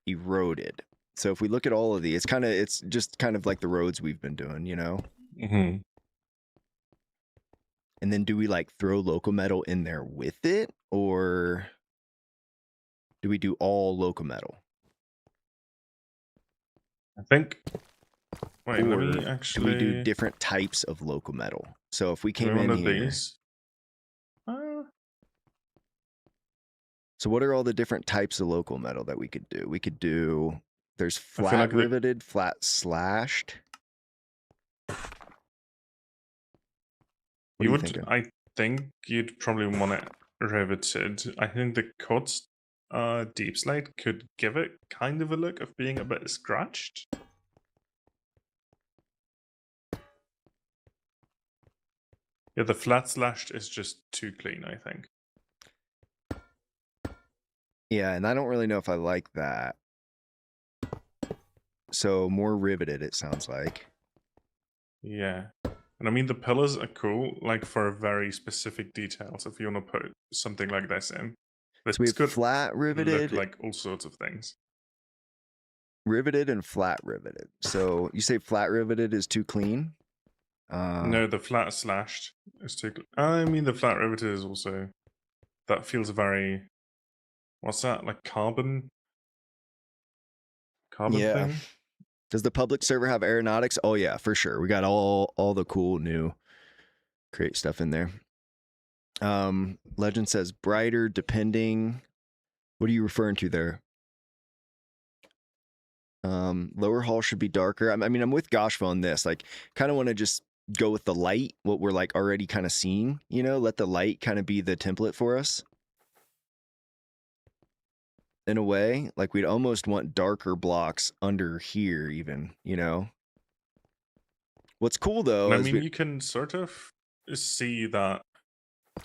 eroded. So if we look at all of these, it's just kind of like the roads we've been doing, you know? Mm-hmm. And then do we like throw local metal in there with it, or do we do all local metal? I think. Wait, or let me do actually. we do different types of local metal? So if we came one in of here, these. so what are all the different types of local metal that we could do? We could do. There's I feel flat like riveted, flat slashed. What you are you would. thinking? I think you'd probably want it riveted. I think the cut deep slate could give it kind of a look of being a bit scratched. Yeah, the flat slashed is just too clean, I think. Yeah, and I don't really know if I like that. So more riveted, it sounds like. Yeah. And I mean, the pillars are cool, like for very specific details, if you want to put something like this in. This So we have could flat riveted, look like all sorts of things. riveted, and flat riveted. So you say flat riveted is too clean? No, the flat slashed is too. I mean, the flat riveted is also. That feels very. What's that? Like carbon? Carbon Yeah. thing? Does the public server have aeronautics? Oh yeah, for sure. We got all the cool new create stuff in there. Legend says brighter depending. What are you referring to there? Lower hull should be darker. I mean, I'm with Goshva on this. Like, kind of want to just go with the light, what we're like already kind of seeing, you know, let the light kind of be the template for us. In a way, like we'd almost want darker blocks under here, even, you know. What's cool though, And I is mean, you can sort of see that,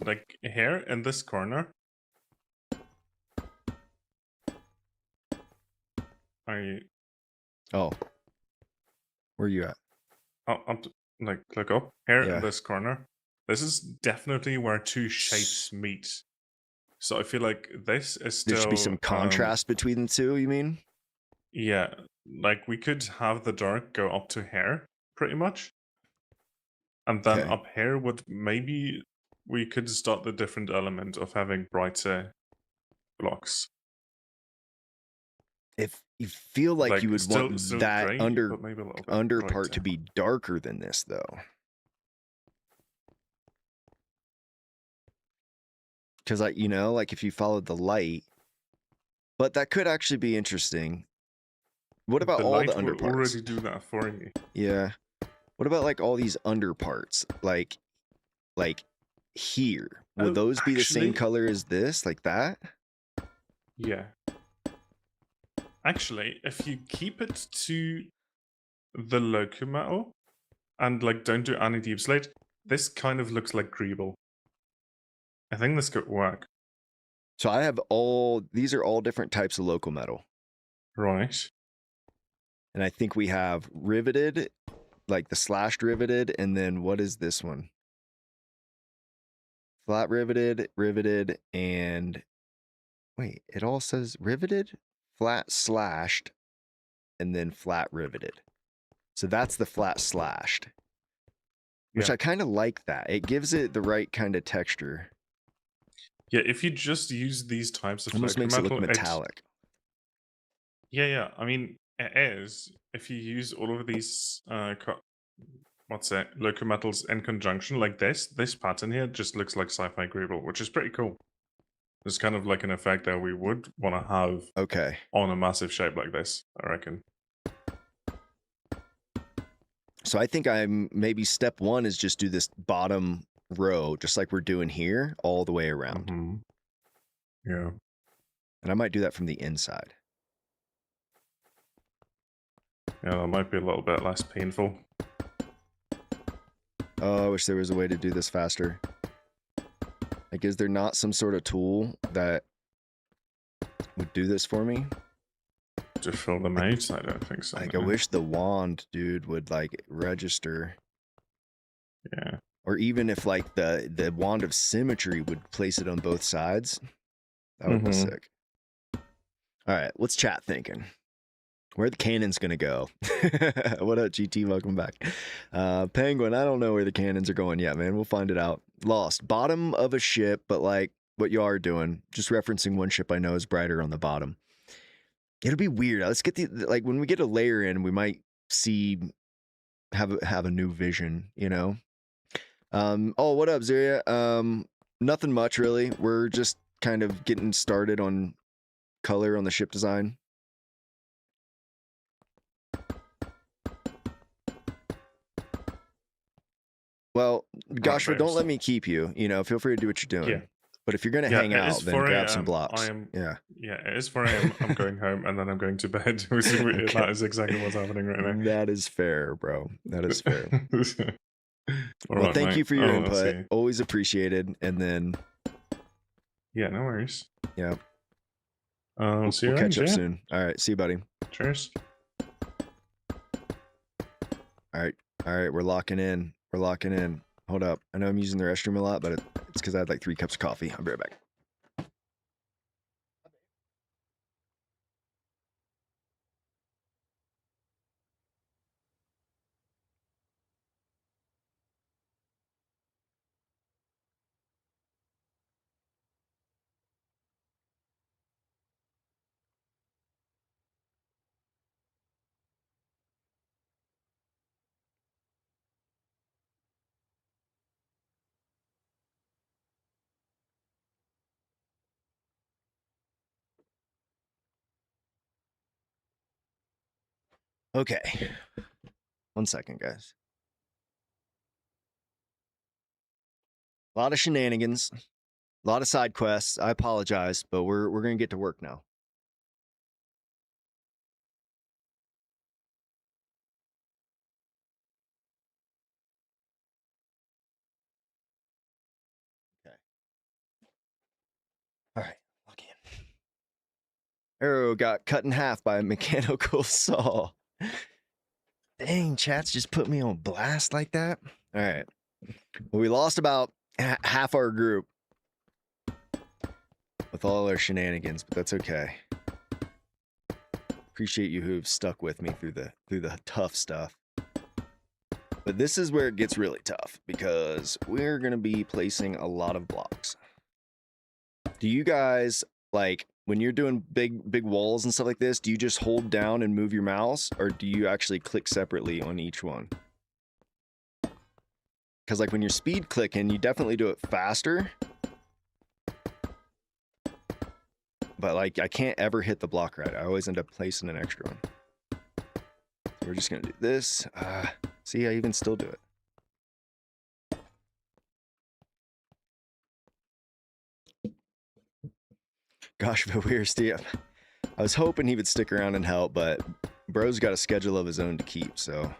like here in this corner. Oh, where are you at? Like click up here Yeah. in this corner. This is definitely where two shapes meet. So I feel like this is still. There should be some contrast between the two, you mean? Yeah, like we could have the dark go up to here, pretty much. And then Okay. up here would maybe we could start the different element of having brighter blocks. If you feel like you would still want that gray, under but maybe a little bit under brighter. part to be darker than this though. Because like, you know, like if you followed the light, but that could actually be interesting. What about all the under will parts? already do that for you. Yeah. What about like all these under parts? Like here. Would those be the same color as this? Like that? Yeah. Actually, if you keep it to the local metal and like don't do any deep slate, this kind of looks like greeble. I think this could work. So I have these are all different types of local metal. Right. And I think we have riveted, like the slashed riveted, and then what is this one? Flat riveted, riveted, and wait, it all says riveted, flat slashed, and then flat riveted. So that's the flat slashed, which Yeah. I kind of like that. It gives it the right kind of texture. Yeah, if you just use these types of Almost makes it look metallic. Yeah. I mean, it is. If you use all of these, local metals in conjunction like this pattern here just looks like sci-fi greeble, which is pretty cool. There's kind of like an effect that we would want to have on a massive shape like this, I reckon. So I think maybe step one is just do this bottom row, just like we're doing here, all the way around. Mm-hmm. Yeah. And I might do that from the inside. Yeah, that might be a little bit less painful. Oh, I wish there was a way to do this faster. Like, is there not some sort of tool that would do this for me? To fill them out? I don't think so. Like, No. I wish the wand, dude, would like register. Yeah. Or even if like the wand of symmetry would place it on both sides, that would be sick. All right, what's chat thinking? Where the cannon's gonna go? What up, GT? Welcome back. Penguin, I don't know where the cannons are going yet, man. We'll find it out. Lost. Bottom of a ship, but like what you are doing, just referencing one ship I know is brighter on the bottom. It'll be weird. Let's get the, like, when we get a layer in, we might see, have a new vision, you know? Oh, what up, Zeria? Nothing much, really. We're just kind of getting started on color on the ship design. Well, Joshua, don't let me keep you. You know, feel free to do what you're doing. Yeah. But if you're gonna hang out, then grab some blocks. Yeah, it is 4 a.m. I'm going home and then I'm going to bed. Okay. That is exactly what's happening right now. That is fair, bro. That is fair. Well, right, thank you for your input. Always appreciated. And then, yeah, no worries. Yeah. We'll catch up soon. All right, see you, buddy. Cheers. All right, we're locking in. We're locking in. Hold up. I know I'm using the restroom a lot, but it's because I had like 3 cups of coffee. I'll be right back. Okay. 1 second, guys. A lot of shenanigans, a lot of side quests. I apologize, but we're gonna get to work now. Okay. All right, lock in. Arrow got cut in half by a mechanical saw. Dang, chat's just put me on blast like that. All right. Well, we lost about half our group with all our shenanigans, but that's okay. Appreciate you who've stuck with me through the tough stuff. But this is where it gets really tough because we're gonna be placing a lot of blocks. Do you guys, like, when you're doing big walls and stuff like this, do you just hold down and move your mouse, or do you actually click separately on each one? Because like when you're speed clicking, you definitely do it faster. But like I can't ever hit the block right. I always end up placing an extra one. So we're just gonna do this. See, I even still do it. Gosh, but weird, Steve. I was hoping he would stick around and help, but bro's got a schedule of his own to keep, so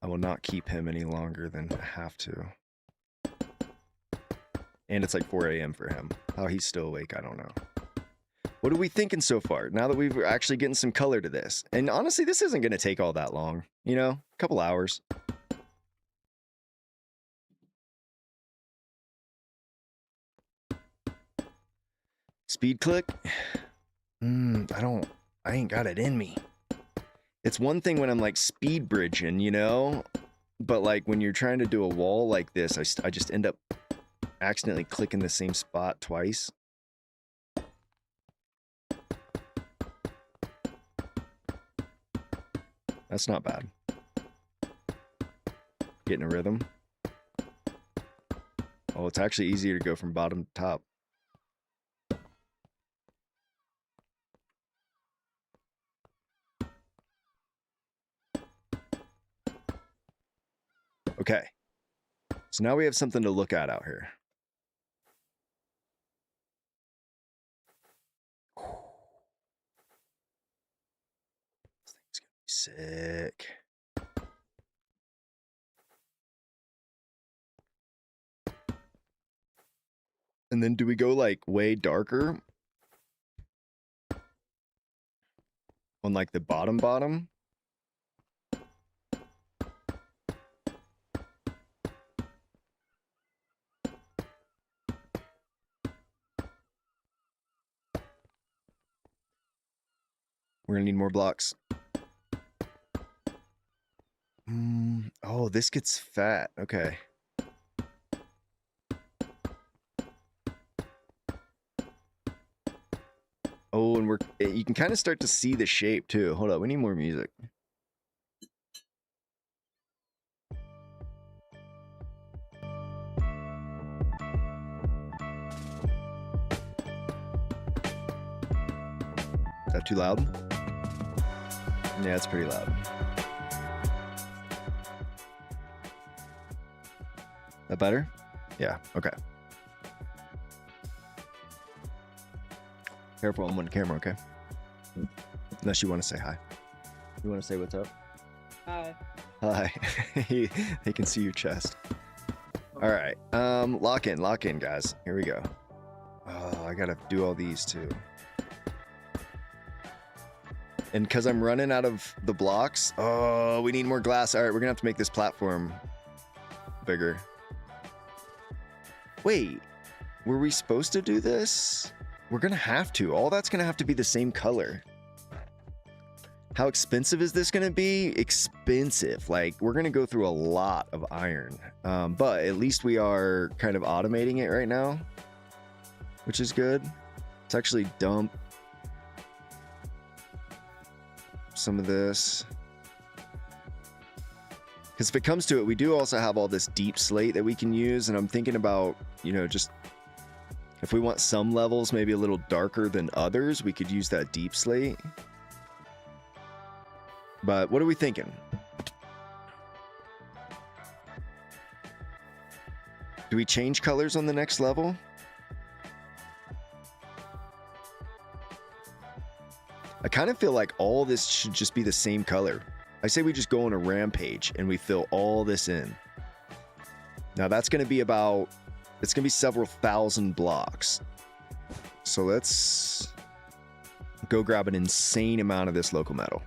I will not keep him any longer than I have to. And it's like 4 a.m. for him. How he's still awake, I don't know. What are we thinking so far? Now that we've actually getting some color to this. And honestly, this isn't going to take all that long. You know, a couple hours. Speed click? I ain't got it in me. It's one thing when I'm like speed bridging, you know? But like when you're trying to do a wall like this, I just end up accidentally clicking the same spot twice. That's not bad. Getting a rhythm. Oh, it's actually easier to go from bottom to top. Okay. So now we have something to look at out here. This thing's gonna be sick. And then do we go like way darker on like the bottom? We're gonna need more blocks. Oh, this gets fat. Okay. Oh, and you can kind of start to see the shape too. Hold up, we need more music. Is that too loud? Yeah, it's pretty loud. That better? Yeah, okay. Careful, I'm on camera, okay? Unless you want to say hi. You want to say what's up? Hi. Hi. he can see your chest. All right. Lock in, guys. Here we go. Oh, I gotta do all these too. And because I'm running out of the blocks, oh, we need more glass. All right, we're gonna have to make this platform bigger. Wait, were we supposed to do this? We're gonna have to. All that's gonna have to be the same color. How expensive is this gonna be? Expensive. Like, we're gonna go through a lot of iron. But at least we are kind of automating it right now, which is good. Let's actually dump some of this. Because if it comes to it, we do also have all this deep slate that we can use, and I'm thinking about, you know, just if we want some levels maybe a little darker than others, we could use that deep slate. But what are we thinking? Do we change colors on the next level? I kind of feel like all this should just be the same color. I say we just go on a rampage and we fill all this in. Now that's going to be about, it's going to be several thousand blocks. So let's go grab an insane amount of this local metal.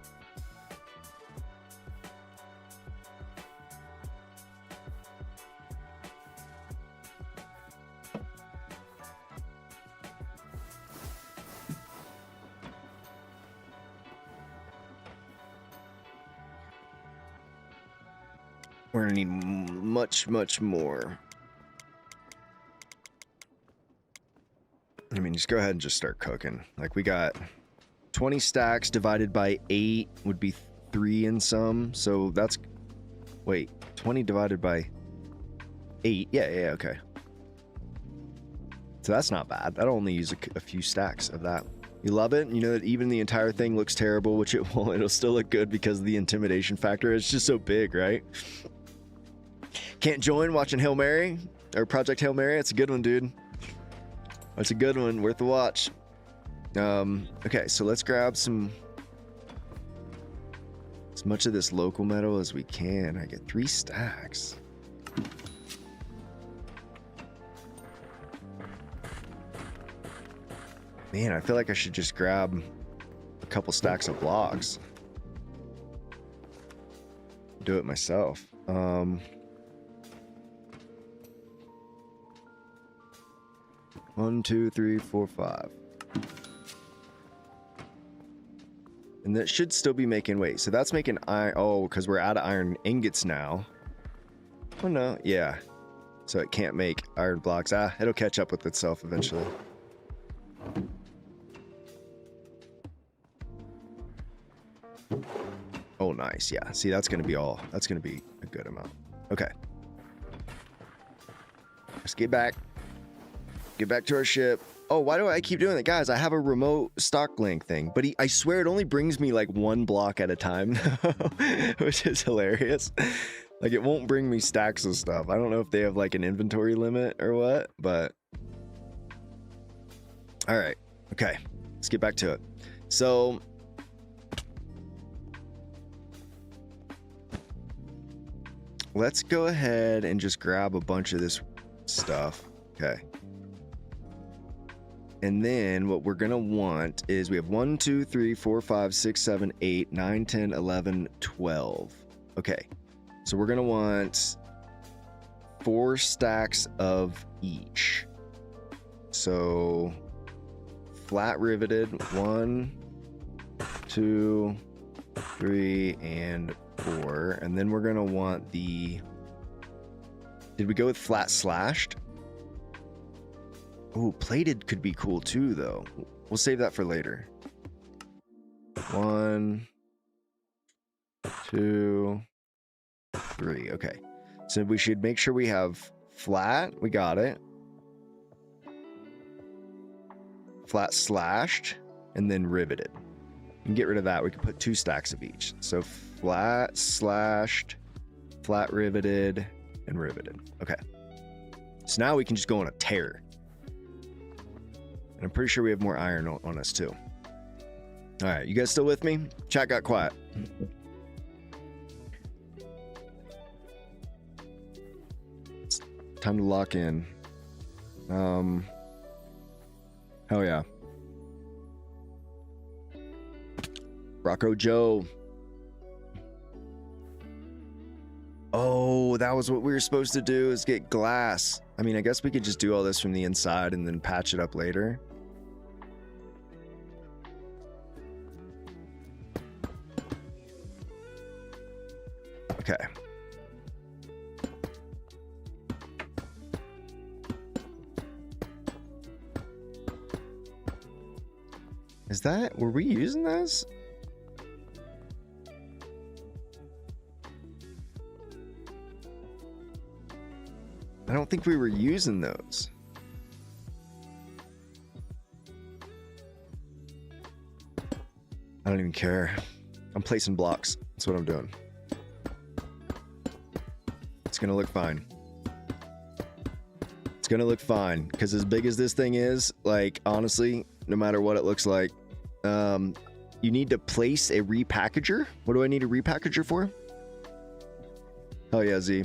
We're gonna need much more. I mean, just go ahead and just start cooking. Like, we got 20 stacks divided by 8 would be 3 and some. So that's, wait, 20 divided by 8. Yeah, okay. So that's not bad. That'll only use a few stacks of that. You love it? You know that even the entire thing looks terrible, which it won't. It'll still look good because of the intimidation factor. It's just so big, right? Can't join watching Hail Mary or Project Hail Mary. It's a good one, dude. That's a good one, worth the watch. Okay, so let's grab as much of this local metal as we can. I get 3 stacks. Man, I feel like I should just grab a couple stacks of blocks. Do it myself. 1, 2, 3, 4, 5. And that should still be making weight. So that's making iron. Oh, because we're out of iron ingots now. Oh no, yeah. So it can't make iron blocks. It'll catch up with itself eventually. Oh, nice. Yeah. See, that's going to be a good amount. Okay. Let's get back. Get back to our ship. Oh, why do I keep doing that? Guys, I have a remote stock link thing, but I swear it only brings me like 1 block at a time, which is hilarious. Like, it won't bring me stacks of stuff. I don't know if they have like an inventory limit or what, but all right. Okay. Let's get back to it. So let's go ahead and just grab a bunch of this stuff. Okay. And then what we're going to want is we have 1, 2, 3, 4, 5, 6, 7, 8, 9, 10, 11, 12. Okay. So we're going to want 4 stacks of each. So flat riveted, 1, 2, 3, and 4. And then we're going to want the... Did we go with flat slashed? Oh, plated could be cool too, though. We'll save that for later. 1, 2, 3. Okay. So we should make sure we have flat. We got it. Flat slashed. And then riveted. And get rid of that. We can put 2 stacks of each. So flat slashed, flat riveted, and riveted. Okay. So now we can just go on a tear. And I'm pretty sure we have more iron on us too. All right, you guys still with me? Chat got quiet. It's time to lock in. Hell yeah. Rocco Joe. Oh, that was what we were supposed to do, is get glass. I mean, I guess we could just do all this from the inside and then patch it up later. Okay. Is that... Were we using this? I don't think we were using those. I don't even care. I'm placing blocks. That's what I'm doing. It's gonna look fine. It's gonna look fine, because as big as this thing is, like, honestly, no matter what it looks like, you need to place a repackager. What do I need a repackager for? Oh yeah, Z.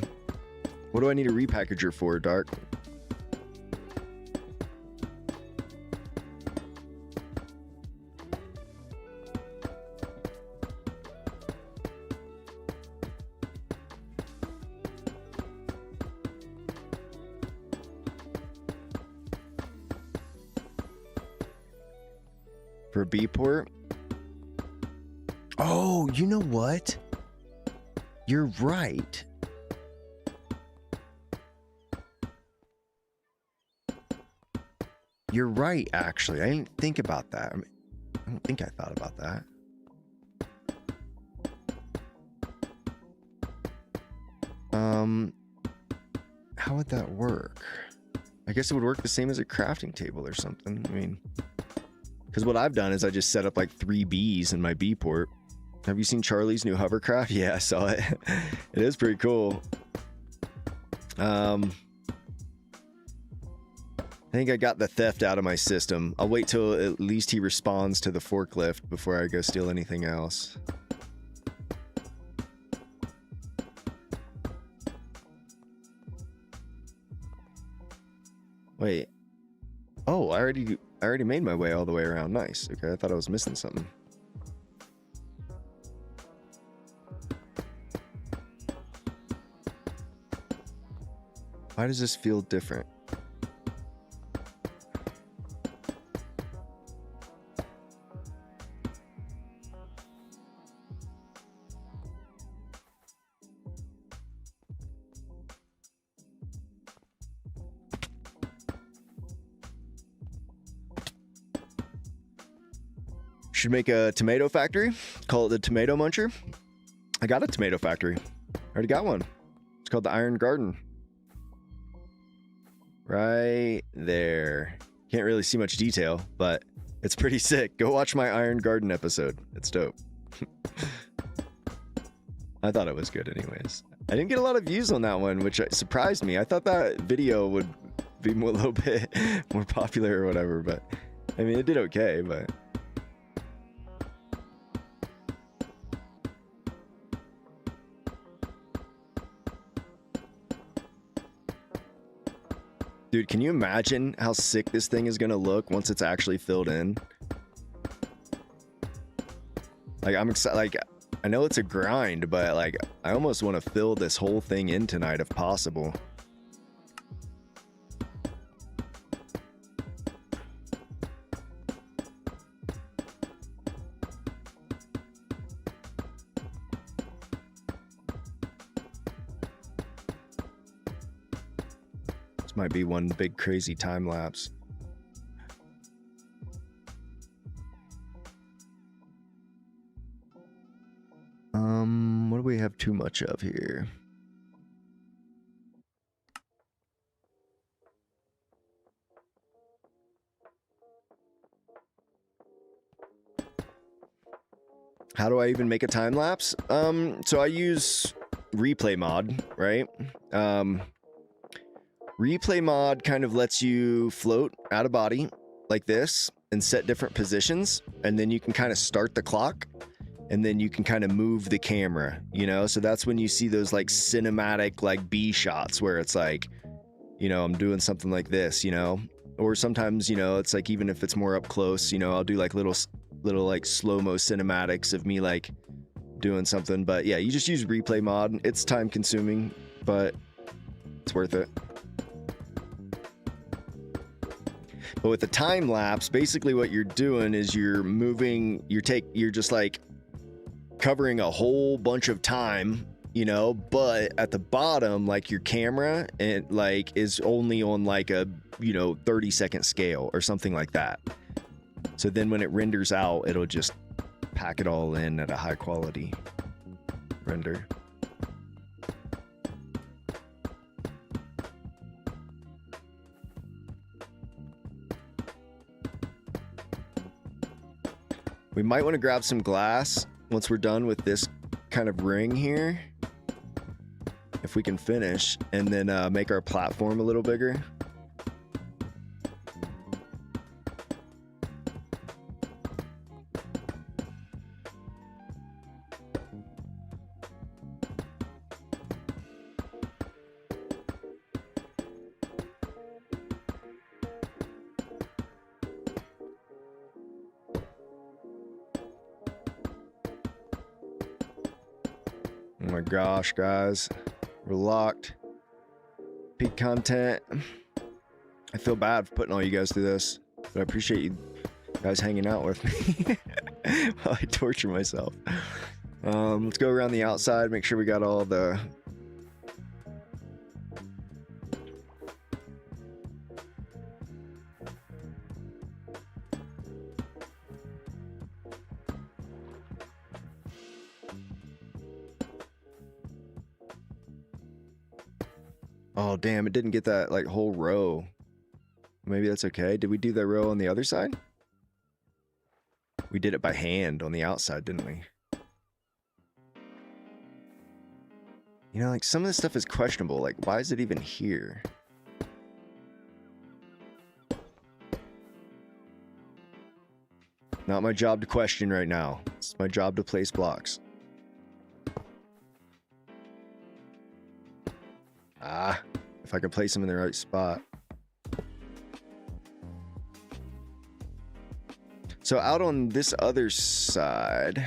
What do I need a repackager for, Dark? For a B port? Oh, you know what? You're right. You're right, actually. I didn't think about that. I don't think I thought about that. How would that work? I guess it would work the same as a crafting table or something. I mean, because what I've done is I just set up like 3 Bs in my B port. Have you seen Charlie's new hovercraft? Yeah, I saw it. It is pretty cool. I think I got the theft out of my system. I'll wait till at least he responds to the forklift before I go steal anything else. Wait. Oh, I already made my way all the way around. Nice. Okay, I thought I was missing something. Why does this feel different? Should make a tomato factory. Call it the Tomato Muncher. I got a tomato factory. Already got one. It's called the Iron Garden. Right there. Can't really see much detail, but it's pretty sick. Go watch my Iron Garden episode. It's dope. I thought it was good anyways. I didn't get a lot of views on that one, which surprised me. I thought that video would be a little bit more popular or whatever, but I mean, it did okay, but... Dude, can you imagine how sick this thing is gonna look once it's actually filled in? Like, I'm excited. Like, I know it's a grind, but like, I almost want to fill this whole thing in tonight if possible. Might be one big crazy time lapse. What do we have too much of here? How do I even make a time lapse? So I use replay mod, right? Replay mod kind of lets you float out of body like this and set different positions, and then you can kind of start the clock, and then you can kind of move the camera, you know? So that's when you see those like cinematic like B shots where it's like, you know, I'm doing something like this, you know? Or sometimes, you know, it's like, even if it's more up close, you know, I'll do like little like slow-mo cinematics of me like doing something. But yeah, you just use replay mod. It's time consuming, but it's worth it. But with the time lapse, basically what you're doing is you're moving, you're just like covering a whole bunch of time, you know, but at the bottom, like your camera, it like is only on like a, you know, 30-second scale or something like that. So then when it renders out, it'll just pack it all in at a high quality render. We might want to grab some glass once we're done with this kind of ring here, if we can finish, and then make our platform a little bigger. Oh my gosh, guys, we're locked. Peak content. I feel bad for putting all you guys through this, but I appreciate you guys hanging out with me while I torture myself. Let's go around the outside, make sure we got all the... Oh, damn, it didn't get that, like, whole row. Maybe that's okay. Did we do that row on the other side? We did it by hand on the outside, didn't we? You know, like, some of this stuff is questionable. Like, why is it even here? Not my job to question right now. It's my job to place blocks. Ah, if I can place them in the right spot. So out on this other side...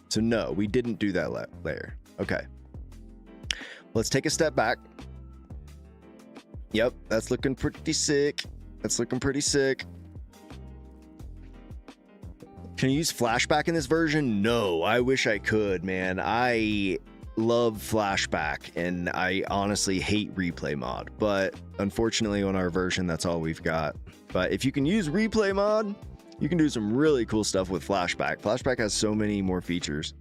So no, we didn't do that layer. Okay. Let's take a step back. Yep, that's looking pretty sick. That's looking pretty sick. Can you use flashback in this version? No, I wish I could, man. I love flashback, and I honestly hate replay mod. But unfortunately, on our version, that's all we've got. But if you can use replay mod, you can do some really cool stuff with flashback. Flashback has so many more features.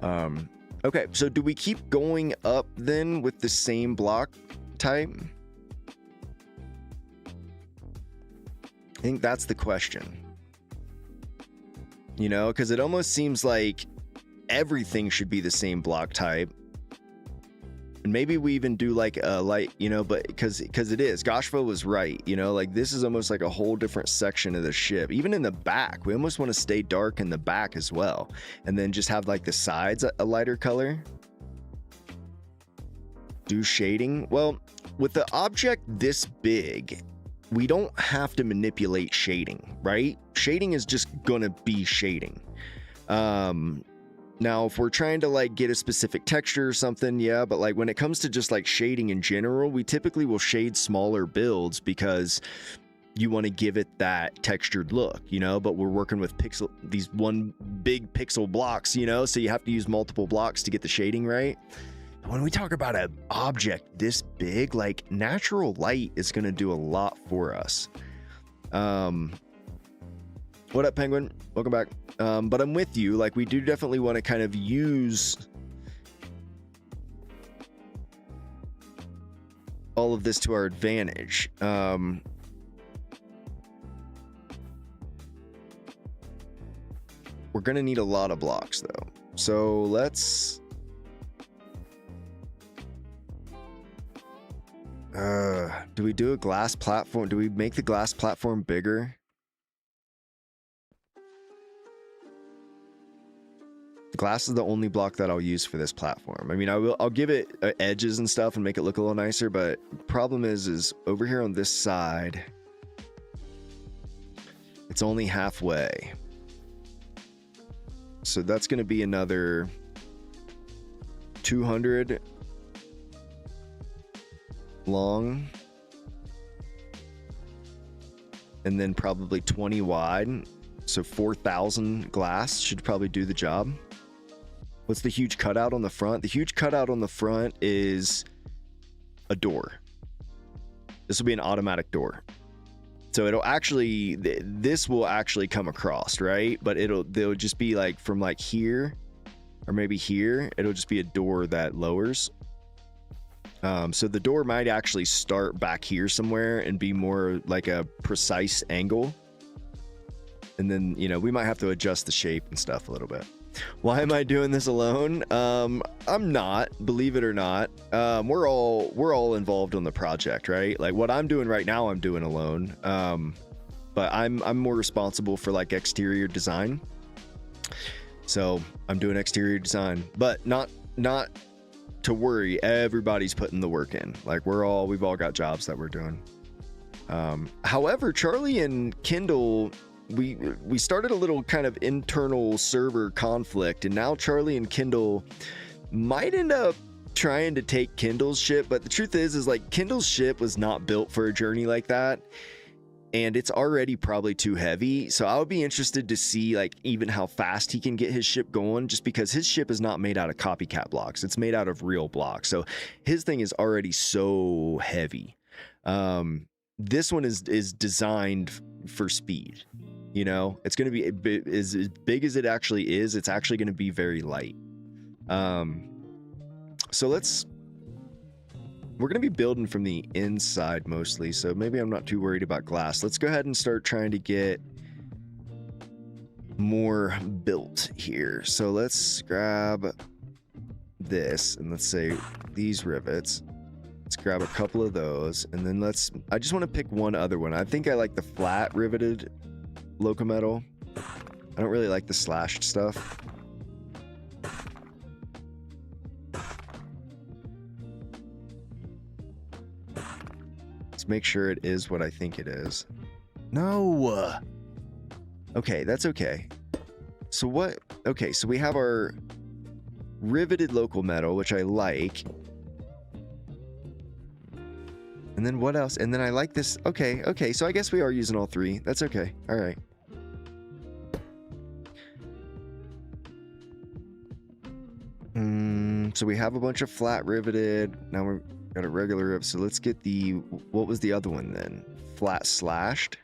Okay, so do we keep going up then with the same block type? I think that's the question. You know, because it almost seems like everything should be the same block type. And maybe we even do like a light, you know, but because it is, Goshva was right, you know, like this is almost like a whole different section of the ship. Even in the back, we almost want to stay dark in the back as well, and then just have like the sides a lighter color. Do shading. Well, with the object this big, we don't have to manipulate shading, right? Shading is just gonna be shading. Now, if we're trying to like get a specific texture or something, yeah, but like when it comes to just like shading in general, we typically will shade smaller builds because you want to give it that textured look, you know, but we're working with these one big pixel blocks, you know, so you have to use multiple blocks to get the shading right. But when we talk about an object this big, like natural light is going to do a lot for us. What up, Penguin? Welcome back. But I'm with you. Like, we do definitely want to kind of use all of this to our advantage. We're going to need a lot of blocks, though. So let's... do we do a glass platform? Do we make the glass platform bigger? Glass is the only block that I'll use for this platform. I mean, I'll give it edges and stuff and make it look a little nicer, but problem is over here on this side, it's only halfway. So that's going to be another 200 long, and then probably 20 wide. So 4,000 glass should probably do the job. What's the huge cutout on the front? The huge cutout on the front is a door. This will be an automatic door. So it'll actually, this will actually come across, right? But they'll just be like from like here or maybe here. It'll just be a door that lowers. So the door might actually start back here somewhere and be more like a precise angle. And then, you know, we might have to adjust the shape and stuff a little bit. Why am I doing this alone? I'm not, believe it or not. We're all involved on the project, right? Like what I'm doing right now, I'm doing alone. But I'm more responsible for like exterior design. So I'm doing exterior design, but not to worry. Everybody's putting the work in. Like we've all got jobs that we're doing. However, Charlie and Kindle, we started a little kind of internal server conflict, and now Charlie and Kindle might end up trying to take Kindle's ship, but the truth is like Kindle's ship was not built for a journey like that, and it's already probably too heavy. So I would be interested to see like even how fast he can get his ship going, just because his ship is not made out of copycat blocks. It's made out of real blocks. So his thing is already so heavy. This one is designed for speed. You know, it's going to be as big as it actually is. It's actually going to be very light. So we're going to be building from the inside mostly. So maybe I'm not too worried about glass. Let's go ahead and start trying to get more built here. So let's grab this and let's say these rivets. Let's grab a couple of those. And then I just want to pick one other one. I think I like the flat riveted Locometal. I don't really like the slashed stuff. Let's make sure it is what I think it is. No. Okay, that's okay. So what? Okay, so we have our riveted local metal, which I like. And then what else? And then I like this. Okay, so I guess we are using all three. That's okay. All right. So we have a bunch of flat riveted. Now we've got a regular rivet. So let's get what was the other one then? Flat slashed.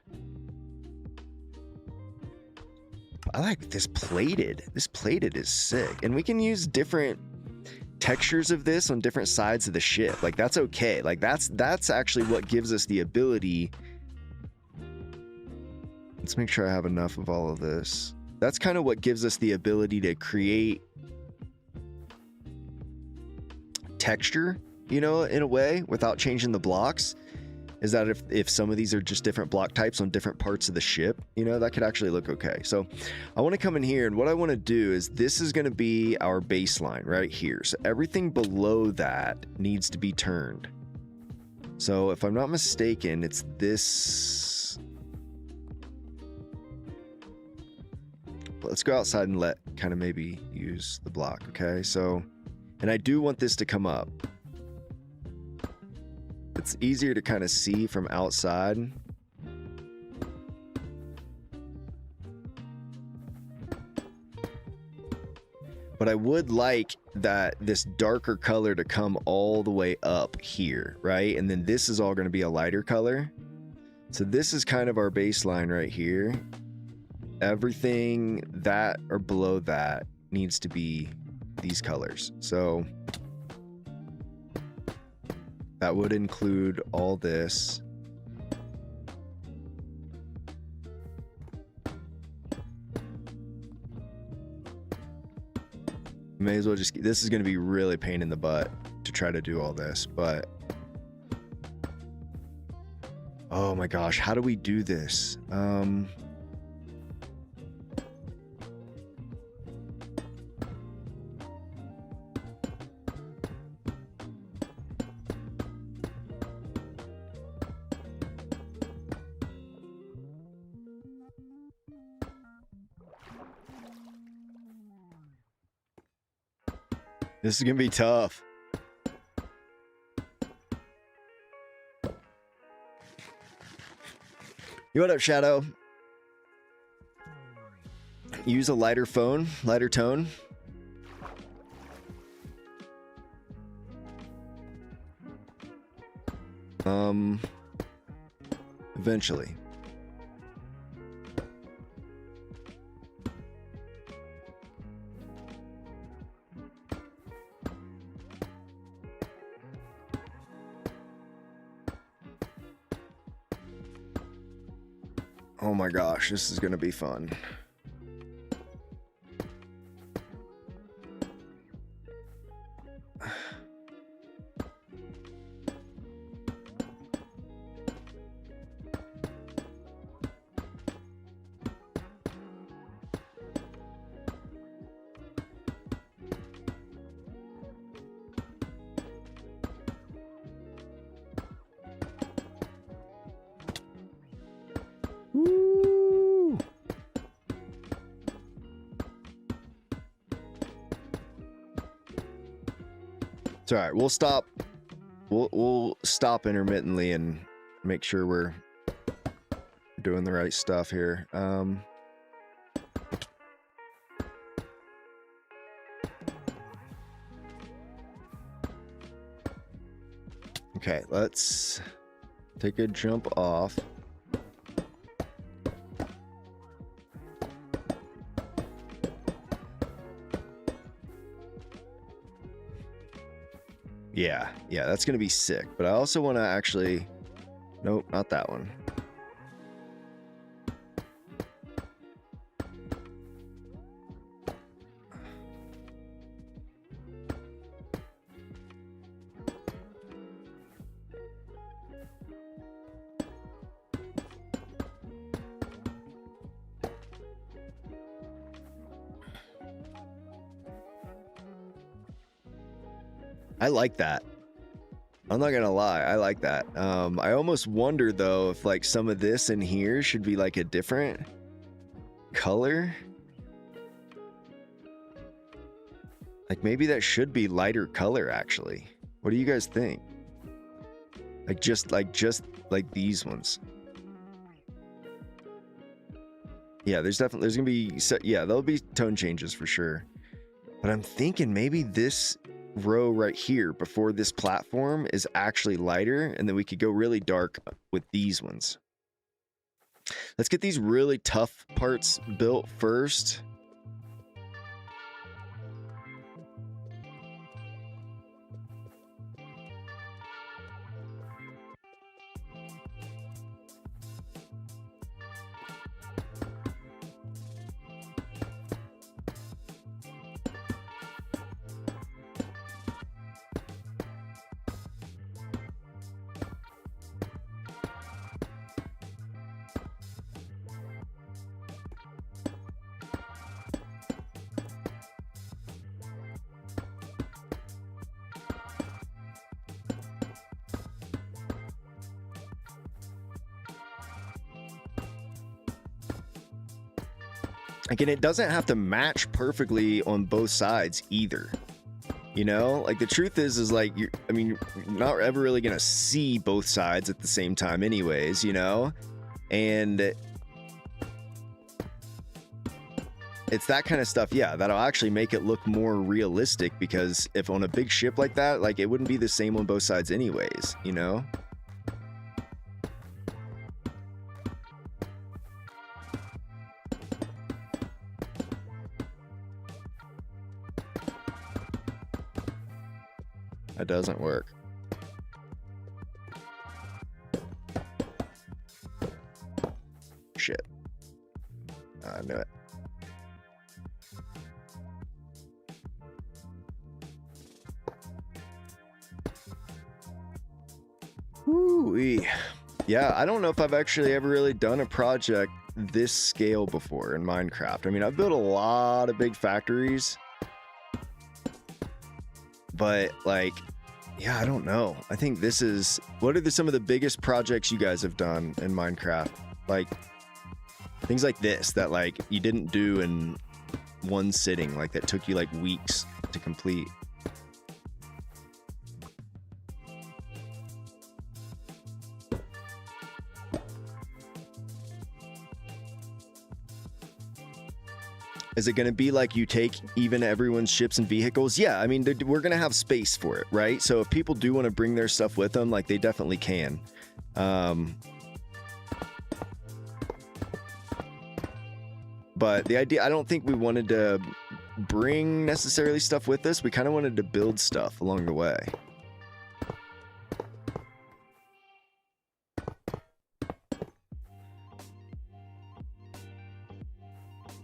I like this plated. This plated is sick. And we can use different textures of this on different sides of the ship. Like that's okay. Like that's actually what gives us the ability. Let's make sure I have enough of all of this. That's kind of what gives us the ability to create texture you know, in a way, without changing the blocks, is that if some of these are just different block types on different parts of the ship, you know, that could actually look okay. So I want to come in here, and what I want to do is this is going to be our baseline right here. So everything below that needs to be turned. So if I'm not mistaken, it's this. Let's go outside and let kind of maybe use the block. Okay, so, and I do want this to come up. It's easier to kind of see from outside. But I would like that this darker color to come all the way up here, right? And then this is all going to be a lighter color. So this is kind of our baseline right here. Everything that or below that needs to be these colors. So that would include all this. May as well just, this is going to be really a pain in the butt to try to do all this, but oh my gosh, how do we do this? This is gonna be tough. You what up, Shadow? Use a lighter phone, lighter tone. Eventually. Oh my gosh, this is gonna be fun. Woo! It's all right. We'll stop. We'll stop intermittently and make sure we're doing the right stuff here. Okay, let's take a jump off. Yeah, that's gonna be sick. But I also want to actually, nope, not that one. I like that. I'm not gonna lie, I like that. I almost wonder though if like some of this in here should be like a different color. Like maybe that should be lighter color actually. What do you guys think? Like just like these ones. Yeah, there's gonna be, yeah, there'll be tone changes for sure. But I'm thinking maybe this row right here before this platform is actually lighter, and then we could go really dark with these ones. Let's get these really tough parts built first. Again, it doesn't have to match perfectly on both sides either. You know, like the truth is like, you're not ever really gonna see both sides at the same time anyways, you know? And it's that kind of stuff, yeah, that'll actually make it look more realistic, because if on a big ship like that, like, it wouldn't be the same on both sides anyways, you know? That doesn't work. Shit. I knew it. Ooh-wee. Yeah, I don't know if I've actually ever really done a project this scale before in Minecraft. I mean, I've built a lot of big factories, but like, yeah, I don't know. I think this is, what are some of the biggest projects you guys have done in Minecraft? Like things like this that like you didn't do in one sitting, like that took you like weeks to complete. Is it going to be like you take even everyone's ships and vehicles? Yeah, I mean, we're going to have space for it, right? So if people do want to bring their stuff with them, like they definitely can. But the idea, I don't think we wanted to bring necessarily stuff with us. We kind of wanted to build stuff along the way.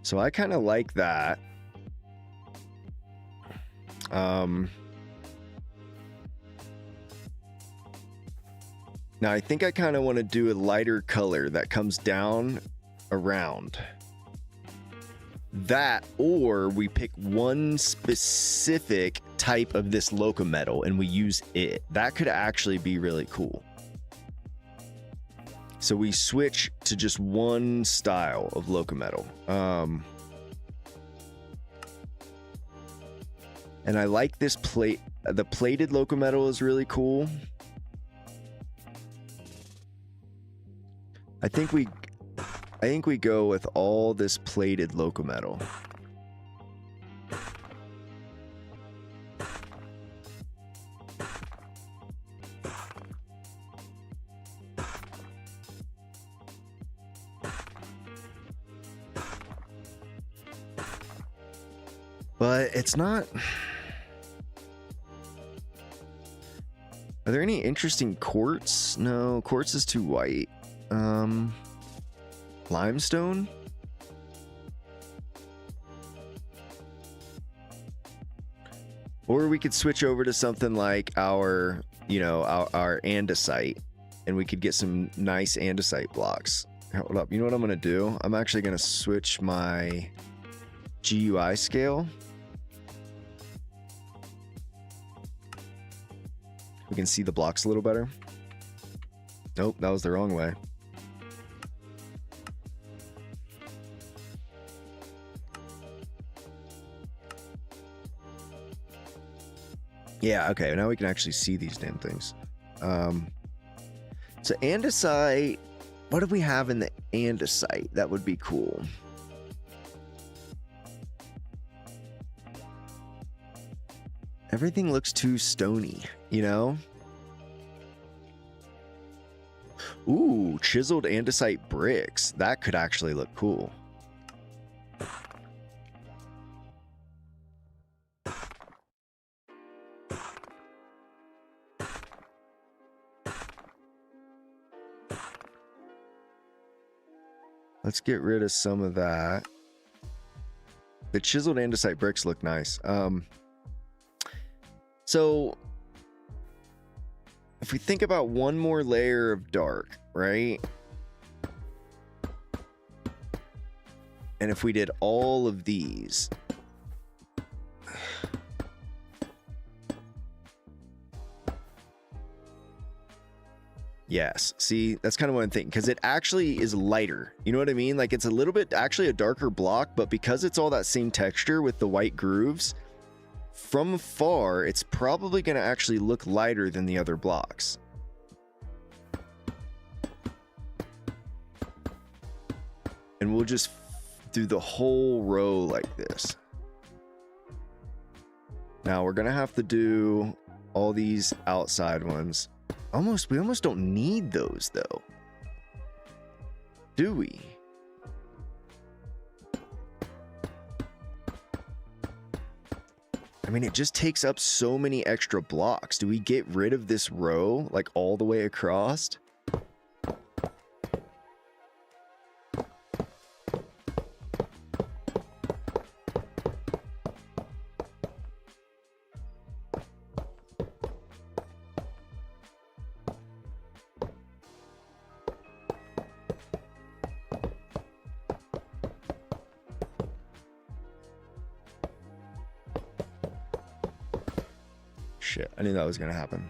So I kind of like that. Now I think I kind of want to do a lighter color that comes down around that, or we pick one specific type of this locometal and we use it. That could actually be really cool. So we switch to just one style of locometal. And I like this plate. The plated locometal is really cool. I think we go with all this plated locometal. But it's not. Are there any interesting quartz? No, quartz is too white. Limestone? Or we could switch over to something like our andesite, and we could get some nice andesite blocks. Hold up, you know what I'm gonna do? I'm actually gonna switch my GUI scale. We can see the blocks a little better. Nope, that was the wrong way. Yeah, okay, now we can actually see these damn things. So andesite, what do we have in the andesite? That would be cool. Everything looks too stony, you know? Ooh, chiseled andesite bricks. That could actually look cool. Let's get rid of some of that. The chiseled andesite bricks look nice. So if we think about one more layer of dark, right? And if we did all of these, Yes. See, that's kind of what I'm thinking, because it actually is lighter. You know what I mean? Like, it's a little bit actually a darker block, but because it's all that same texture with the white grooves, from afar, it's probably going to actually look lighter than the other blocks. And we'll just do the whole row like this. Now we're going to have to do all these outside ones. We almost don't need those though. Do we? I mean, it just takes up so many extra blocks. Do we get rid of this row like all the way across? Shit, I knew that was gonna happen.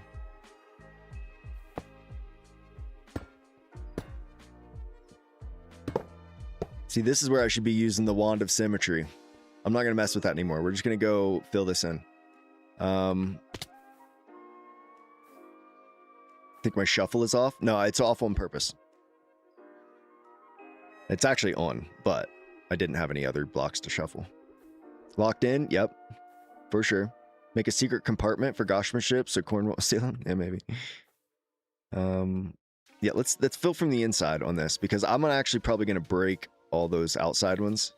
See, this is where I should be using the wand of symmetry. I'm not gonna mess with that anymore. We're just gonna go fill this in. I think my shuffle is off. No, it's off on purpose. It's actually on, but I didn't have any other blocks to shuffle. Locked in? Yep, for sure. Make a secret compartment for Gaussian ships or Cornwall Salem? Yeah, maybe. Yeah, let's fill from the inside on this, because I'm actually probably gonna break all those outside ones.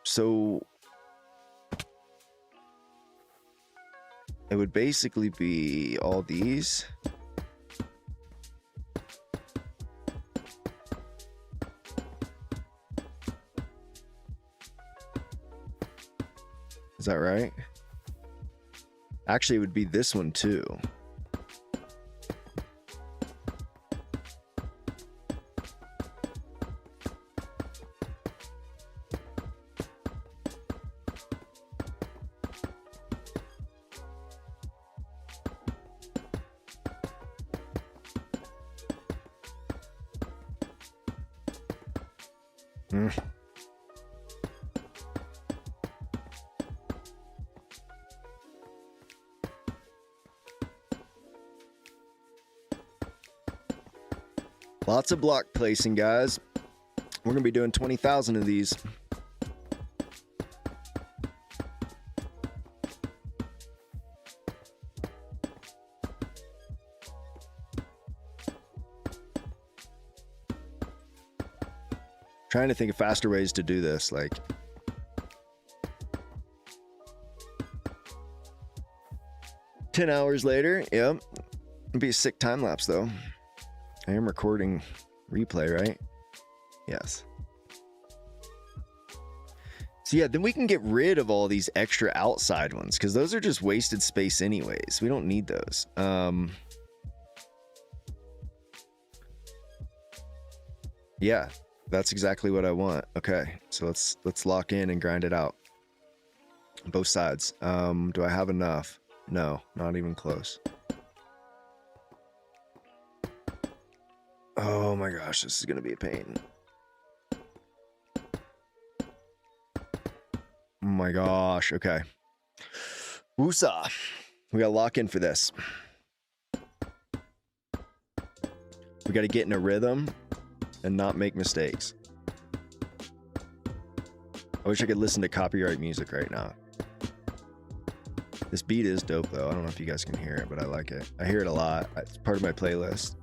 So it would basically be all these. Is that right? Actually, it would be this one too. Lots of block placing, guys. We're gonna be doing 20,000 of these. Trying to think of faster ways to do this, like 10 hours later. Yep. It'd be a sick time lapse though. I am recording replay, right? Yes. So yeah, then we can get rid of all these extra outside ones, because those are just wasted space anyways. We don't need those. Yeah, that's exactly what I want. Okay, so let's lock in and grind it out. Both sides. Do I have enough? No, not even close. Oh my gosh, this is gonna be a pain. Oh my gosh, okay. Woosah. We gotta lock in for this. We gotta get in a rhythm and not make mistakes. I wish I could listen to copyright music right now. This beat is dope though. I don't know if you guys can hear it, but I like it. I hear it a lot. It's part of my playlist.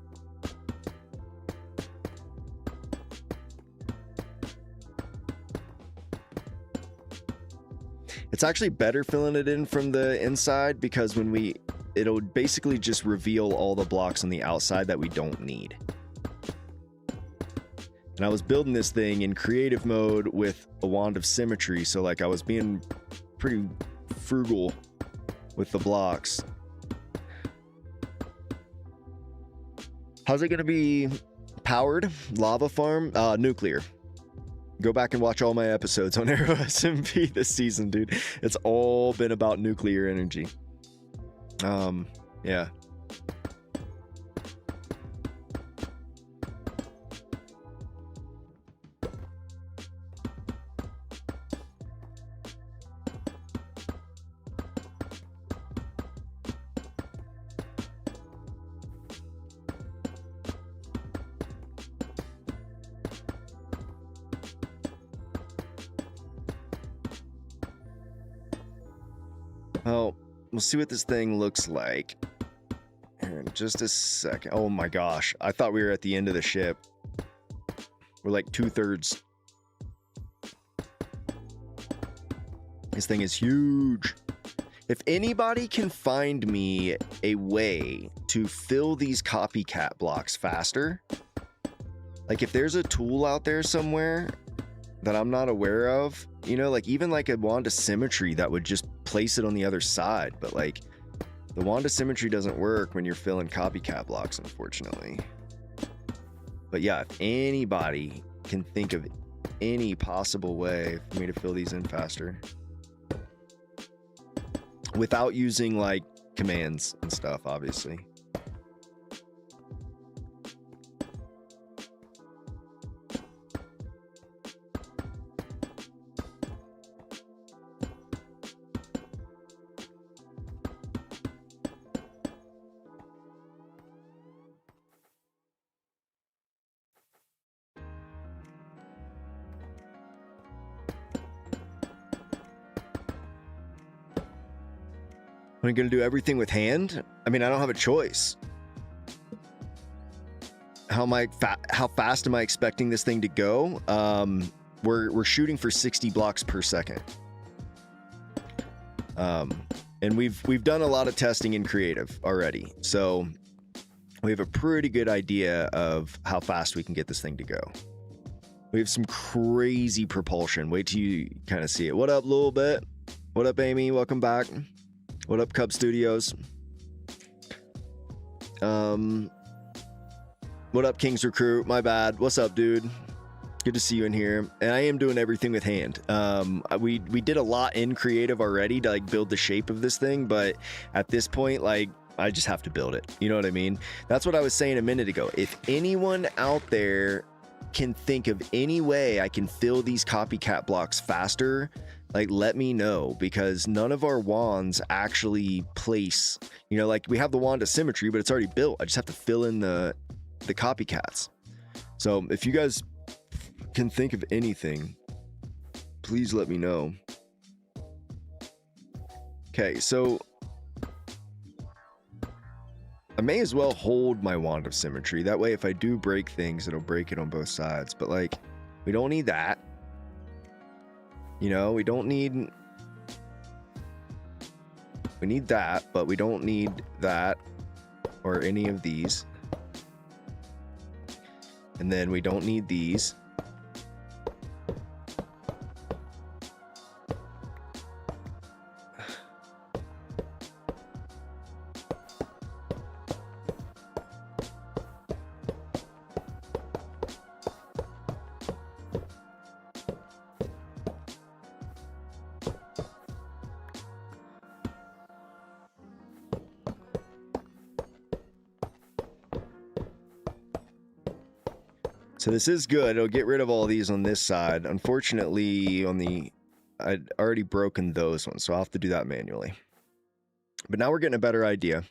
It's actually better filling it in from the inside, because when it'll basically just reveal all the blocks on the outside that we don't need. And I was building this thing in creative mode with a wand of symmetry, so like I was being pretty frugal with the blocks. How's it gonna be powered? Lava farm? Nuclear. Go back and watch all my episodes on Aero SMP this season, dude. It's all been about nuclear energy. Yeah. Well, we'll see what this thing looks like. Here in just a second. Oh my gosh. I thought we were at the end of the ship. We're like 2/3. This thing is huge. If anybody can find me a way to fill these copycat blocks faster, like if there's a tool out there somewhere that I'm not aware of, you know, like even like a wand of symmetry that would just place it on the other side, but like the wand of symmetry doesn't work when you're filling copycat blocks, unfortunately. But yeah, if anybody can think of any possible way for me to fill these in faster without using like commands and stuff, obviously. I'm gonna do everything with hand. I mean, I don't have a choice. How fast am I expecting this thing to go? We're shooting for 60 blocks per second. And we've done a lot of testing in creative already, so we have a pretty good idea of how fast we can get this thing to go. We have some crazy propulsion. Wait till you kind of see it. What up, little bit? What up, Amy? Welcome back. What up, Cub Studios? What up, King's Recruit? My bad. What's up, dude? Good to see you in here. And I am doing everything with hand. We did a lot in creative already to like build the shape of this thing, but at this point, like I just have to build it. You know what I mean? That's what I was saying a minute ago. If anyone out there can think of any way I can fill these copycat blocks faster, like let me know, because none of our wands actually place, you know, like we have the wand of symmetry, but it's already built. I just have to fill in the copycats. So if you guys can think of anything, please let me know. Okay, so I may as well hold my wand of symmetry. That way if I do break things, it'll break it on both sides. But like, we don't need that. You know, we need that, but we don't need that or any of these. And then we don't need these. So this is good. It'll get rid of all these on this side. Unfortunately, I'd already broken those ones, so I'll have to do that manually. But now we're getting a better idea.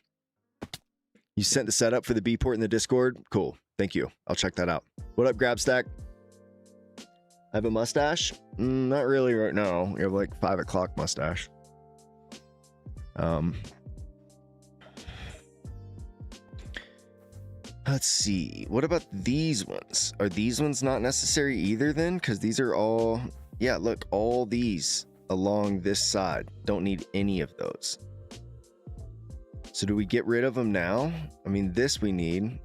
You sent the setup for the B port in the Discord? Cool. Thank you. I'll check that out. What up, Grabstack? I have a mustache? Not really right now. You have like 5 o'clock mustache. Let's see. What about these ones? Are these ones not necessary either then? Because these are all... Yeah, look, all these along this side. Don't need any of those. So do we get rid of them now? I mean, this we need.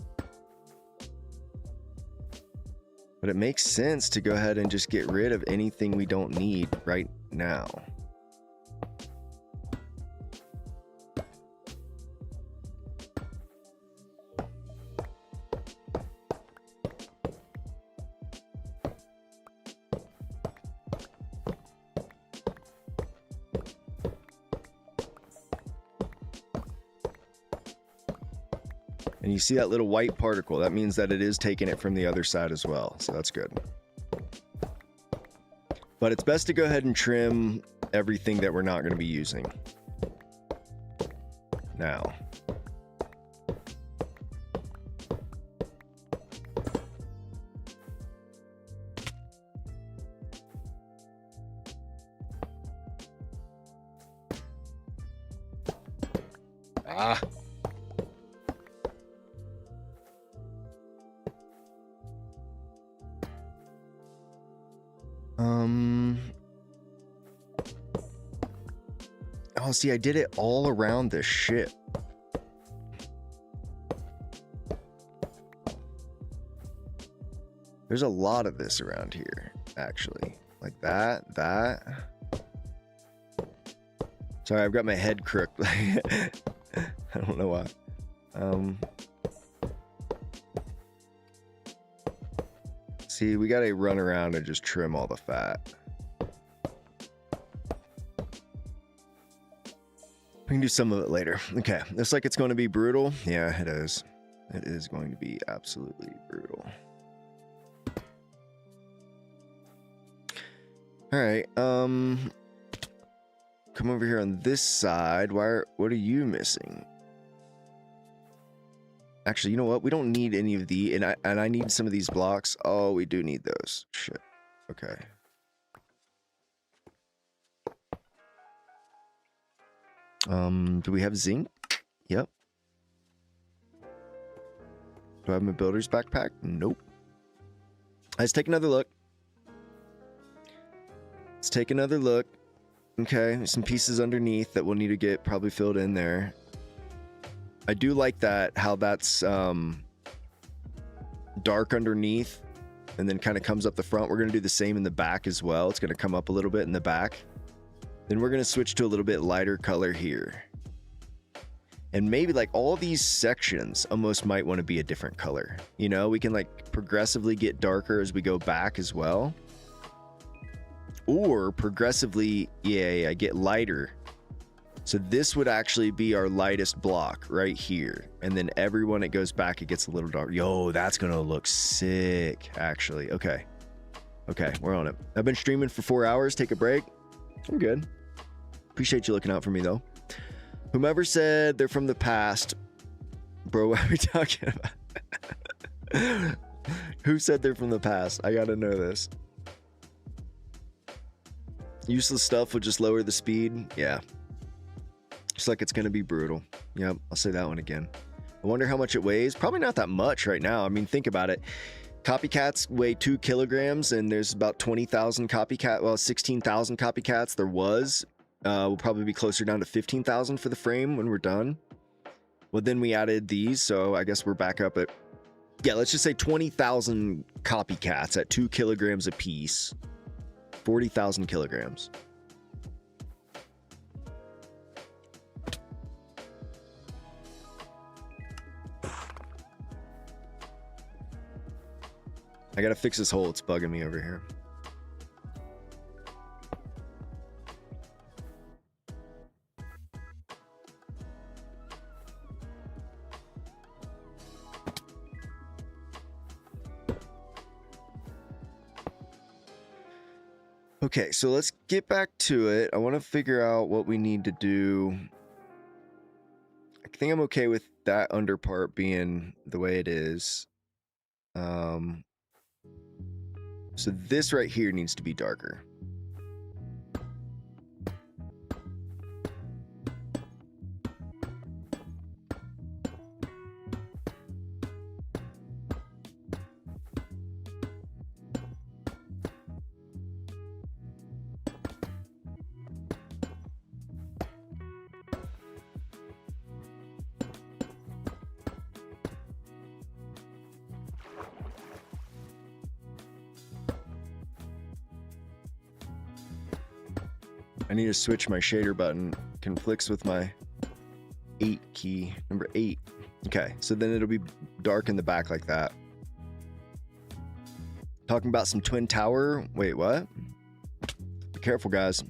But it makes sense to go ahead and just get rid of anything we don't need right now. And you see that little white particle, that means that it is taking it from the other side as well. So that's good. But it's best to go ahead and trim everything that we're not going to be using now. Ah. Oh, see, I did it all around the ship. There's a lot of this around here, actually. Like that. Sorry, I've got my head crooked. I don't know why. See, we gotta run around and just trim all the fat. We can do some of it later. Okay, looks like it's going to be brutal. Yeah, it is. It is going to be absolutely brutal. All right, come over here on this side. What are you missing? Actually, you know what? We don't need any of the, and I need some of these blocks. Oh, we do need those. Shit. Okay. Do we have zinc? Yep. Do I have my builder's backpack? Nope. Let's take another look. Let's take another look. Okay, there's some pieces underneath that we'll need to get probably filled in there. I do like that, how that's dark underneath and then kind of comes up the front. We're going to do the same in the back as well. It's going to come up a little bit in the back. Then we're going to switch to a little bit lighter color here. And maybe like all these sections almost might want to be a different color. You know, we can like progressively get darker as we go back as well. Or progressively, yeah, get lighter. So this would actually be our lightest block right here. And then everyone it goes back, it gets a little dark. Yo, that's going to look sick, actually. Okay. Okay, we're on it. I've been streaming for 4 hours. Take a break. I'm good. Appreciate you looking out for me, though. Whomever said they're from the past. Bro, what are we talking about? Who said they're from the past? I got to know this. Useless stuff would just lower the speed. Yeah. Looks like it's going to be brutal. Yep, I'll say that one again. I wonder how much it weighs. Probably not that much right now. I mean, think about it. Copycats weigh 2 kilograms, and there's about 20,000 copycat. Well, 16,000 copycats there was. We'll probably be closer down to 15,000 for the frame when we're done. Well, then we added these, so I guess we're back up at, yeah, let's just say 20,000 copycats at 2 kilograms a piece. 40,000 kilograms. I gotta fix this hole. It's bugging me over here. Okay, so let's get back to it. I want to figure out what we need to do. I think I'm okay with that under part being the way it is. So this right here needs to be darker. I need to switch my shader button. Conflicts with my 8 key, number 8. Okay, so then it'll be dark in the back like that. Talking about some twin tower. Wait, what? Be careful, guys.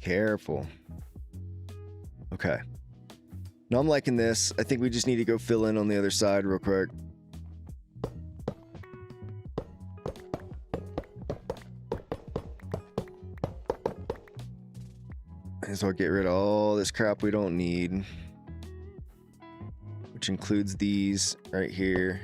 Careful. Okay. No, I'm liking this. I think we just need to go fill in on the other side real quick. So I'll get rid of all this crap we don't need, which includes these right here.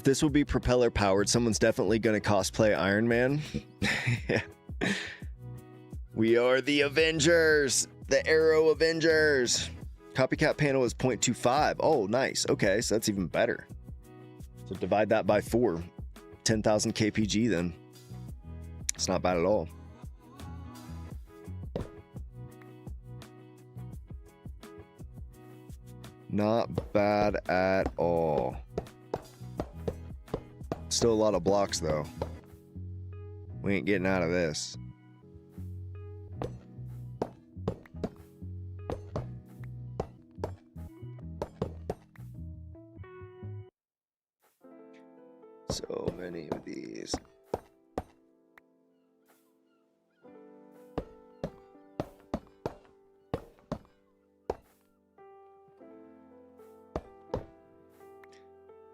This will be propeller powered. Someone's definitely going to cosplay Iron Man. We are the Avengers, the Aero Avengers. Copycat panel is 0.25. Oh, nice. Okay, so that's even better. So divide that by 4. 10,000 kpg then. It's not bad at all. Not bad at all. Still a lot of blocks though. We ain't getting out of this. So many of these.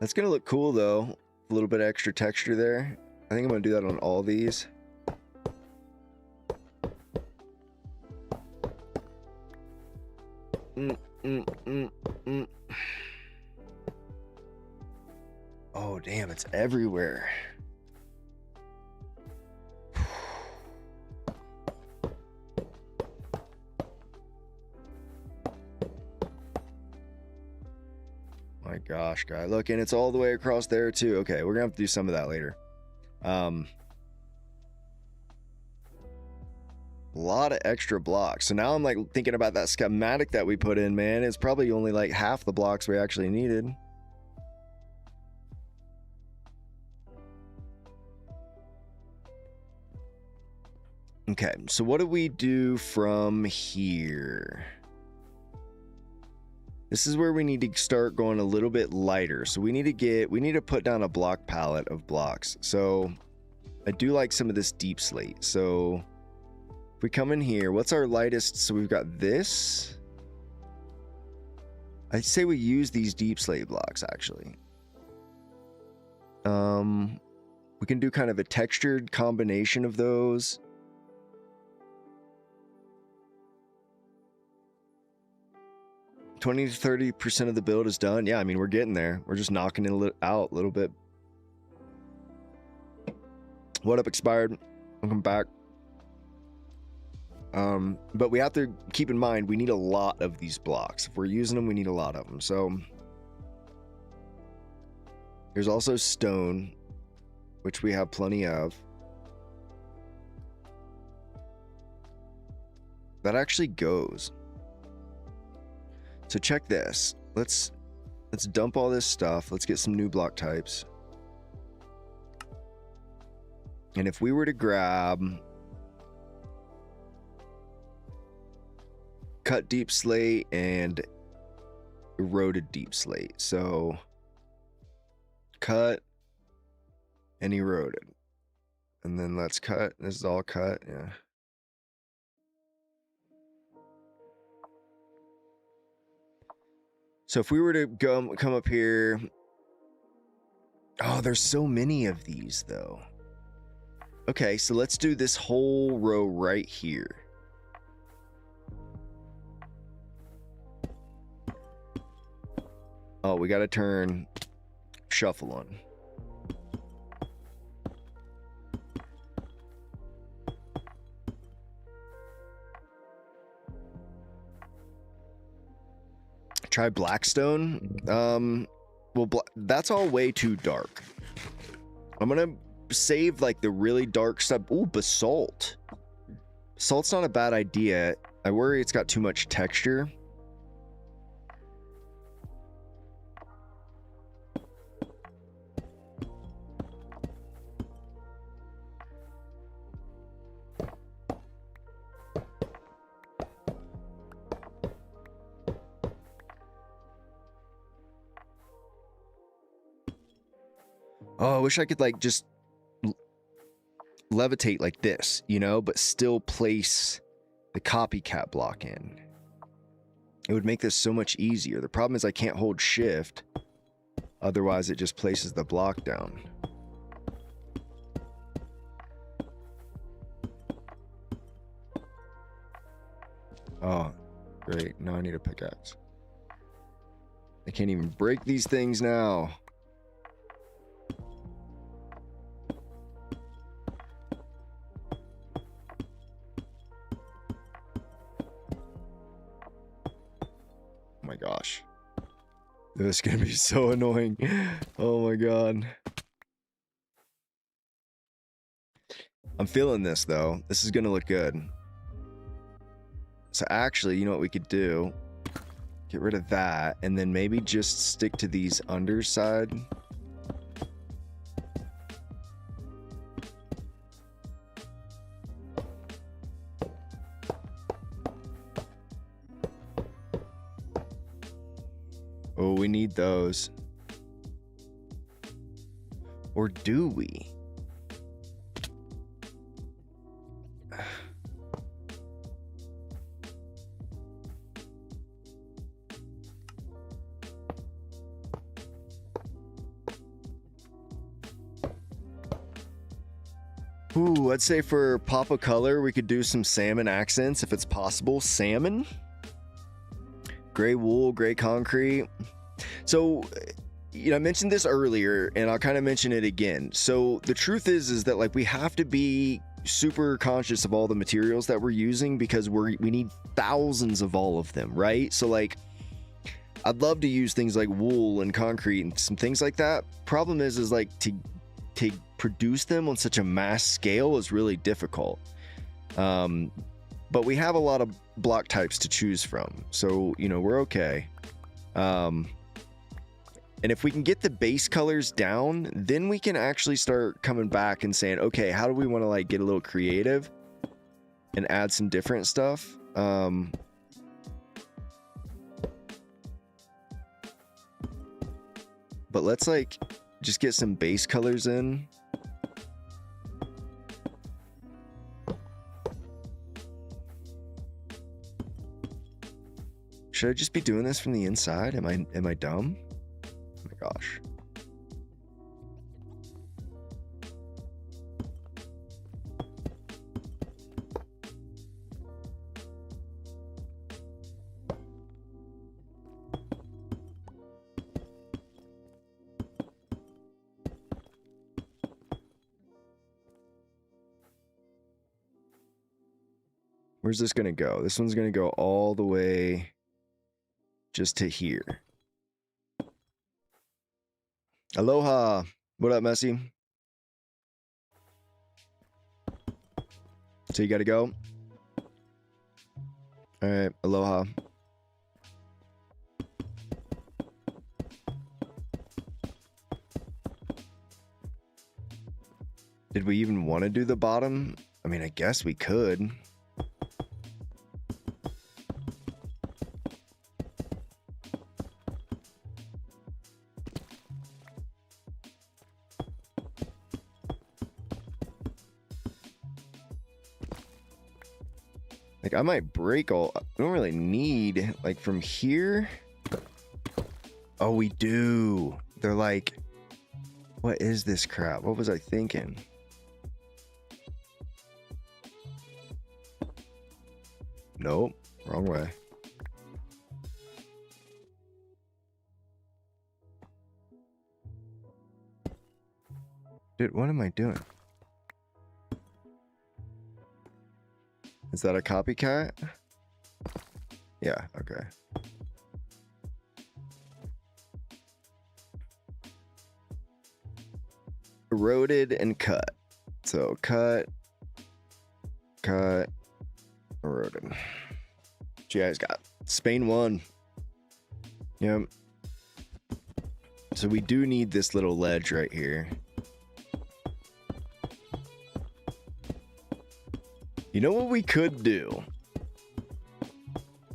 That's gonna look cool though. A little bit of extra texture there. I think I'm gonna do that on all these. Oh damn, it's everywhere. My gosh, guy. Look, and it's all the way across there too. Okay, we're gonna have to do some of that later. A lot of extra blocks. So now I'm like thinking about that schematic that we put in, man. It's probably only like half the blocks we actually needed. Okay, so what do we do from here? This is where we need to start going a little bit lighter. So we need to put down a block palette of blocks. So I do like some of this deep slate. So if we come in here, what's our lightest? So we've got this. I'd say we use these deep slate blocks actually. We can do kind of a textured combination of those. $20 to 30% of the build is done. Yeah, I mean, we're getting there. We're just knocking it out a little bit. What up, Expired? Welcome back. But we have to keep in mind, we need a lot of these blocks. If we're using them, we need a lot of them. So there's also stone, which we have plenty of. That actually goes. So check this. Let's dump all this stuff. Let's get some new block types. And if we were to grab cut deep slate and eroded deep slate. So cut and eroded. And then let's cut. This is all cut. Yeah. So if we were to come up here, oh, there's so many of these though. Okay, so let's do this whole row right here. Oh, we got to turn shuffle on. Try Blackstone. Well, that's all way too dark. I'm gonna save like the really dark stuff. Ooh, basalt. Basalt's not a bad idea. I worry it's got too much texture. Oh, I wish I could like just levitate like this, you know, but still place the copycat block in. It would make this so much easier. The problem is I can't hold shift. Otherwise it just places the block down. Oh, great. Now I need a pickaxe. I can't even break these things now. This is gonna be so annoying. Oh my god. I'm feeling this though. This is gonna look good. So actually, you know what we could do? Get rid of that, and then maybe just stick to these underside. Oh, we need those. Or do we? Ooh, I'd say for pop of color, we could do some salmon accents if it's possible. Salmon? Gray wool, gray concrete. So, you know, I mentioned this earlier, and I'll kind of mention it again. So the truth is that like we have to be super conscious of all the materials that we're using because we need thousands of all of them, right? So like, I'd love to use things like wool and concrete and some things like that. Problem is like to produce them on such a mass scale is really difficult. But we have a lot of block types to choose from, so you know we're okay. And if we can get the base colors down, then we can actually start coming back and saying, okay, how do we want to like get a little creative and add some different stuff? But let's like just get some base colors in. Should I just be doing this from the inside? Am I dumb? Oh my gosh. Where's this gonna go? This one's gonna go all the way just to here. Aloha. What up, Messi? So you gotta go? Alright, aloha. Did we even want to do the bottom? I mean, I guess we could. Like, I might break all... I don't really need... Like, from here... Oh, we do. They're like... What is this crap? What was I thinking? Nope. Wrong way. Dude, what am I doing? Is that a copycat? Yeah, okay. Eroded and cut. So cut, eroded. What you guys got? Spain won. Yep. So we do need this little ledge right here. You know what we could do?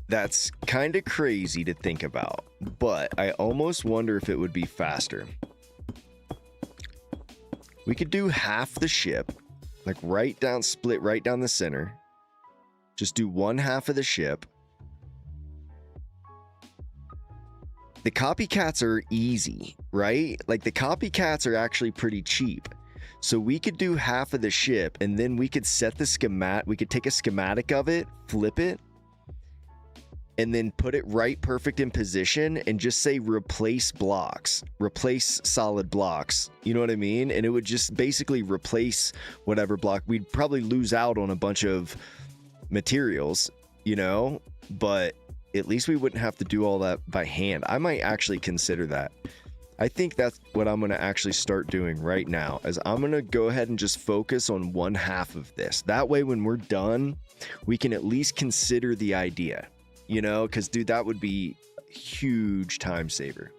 That's kind of crazy to think about, but I almost wonder if it would be faster. We could do half the ship, like right down, split right down the center. Just do one half of the ship. The copycats are easy, right? Like the copycats are actually pretty cheap. So we could do half of the ship and then we could set the schematic. We could take a schematic of it, flip it, and then put it right perfect in position and just say replace blocks, replace solid blocks. You know what I mean? And it would just basically replace whatever block. We'd probably lose out on a bunch of materials, you know, but at least we wouldn't have to do all that by hand. I might actually consider that. I think that's what I'm going to actually start doing right now, is I'm going to go ahead and just focus on one half of this. That way, when we're done, we can at least consider the idea, you know, because dude, that would be a huge time saver.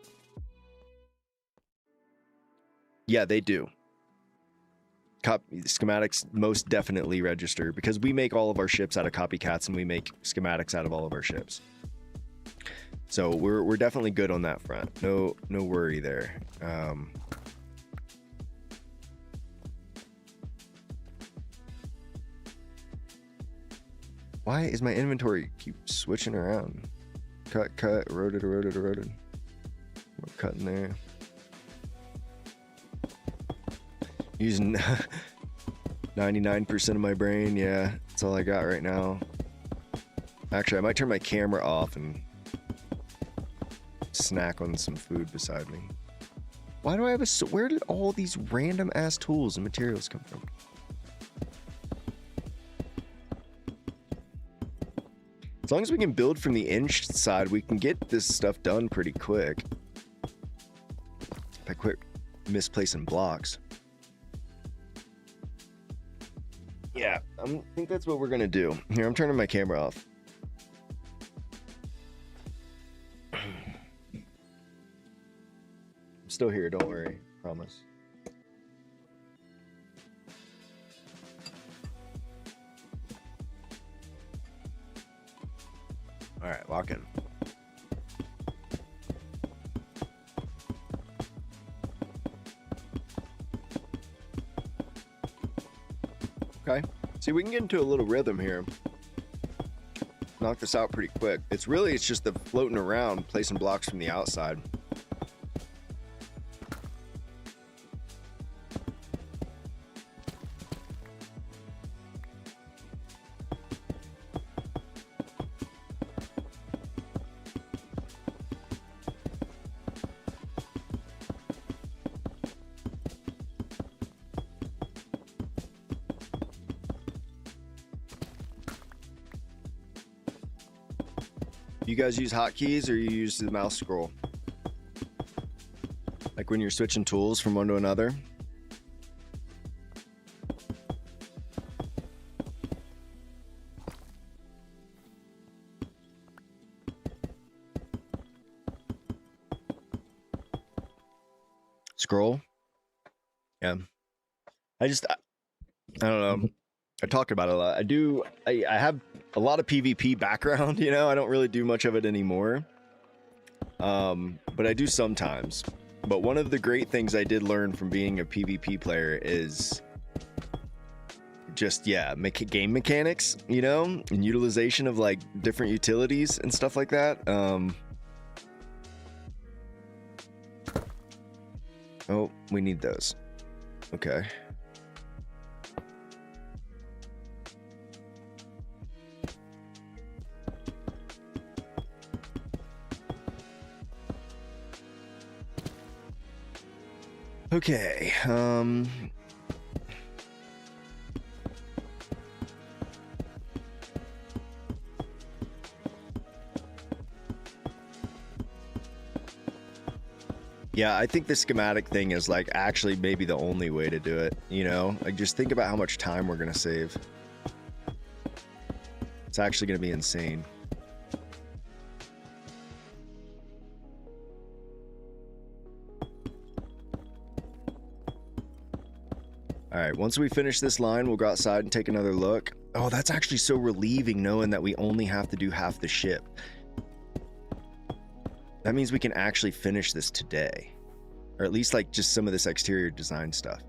Yeah, they do. Schematics most definitely register, because we make all of our ships out of copycats and we make schematics out of all of our ships. So we're definitely good on that front. No worry there. Why is my inventory keep switching around? Cut, eroded. We're cutting there. Using 99% of my brain. Yeah, that's all I got right now. Actually, I might turn my camera off and snack on some food beside me. Why do I have where did all these random ass tools and materials come from? As long as we can build from the inch side, we can get this stuff done pretty quick. If I quit misplacing blocks. Yeah, I think that's what we're gonna do. Here, I'm turning my camera off. Still here, don't worry, promise. All right, lock in. Okay, see, we can get into a little rhythm here. Knock this out pretty quick. It's just the floating around, placing blocks from the outside. You guys use hotkeys or you use the mouse scroll? Like when you're switching tools from one to another? Scroll? Yeah. I don't know. I talk about it a lot. I have a lot of PvP background, you know. I don't really do much of it anymore. But I do sometimes. But one of the great things I did learn from being a PvP player is just, yeah, game mechanics, you know, and utilization of like different utilities and stuff like that. Oh, we need those. Okay. Okay, yeah, I think the schematic thing is like actually maybe the only way to do it, you know? Like just think about how much time we're gonna save. It's actually gonna be insane. All right, once we finish this line, we'll go outside and take another look. Oh, that's actually so relieving knowing that we only have to do half the ship. That means we can actually finish this today. Or at least like just some of this exterior design stuff.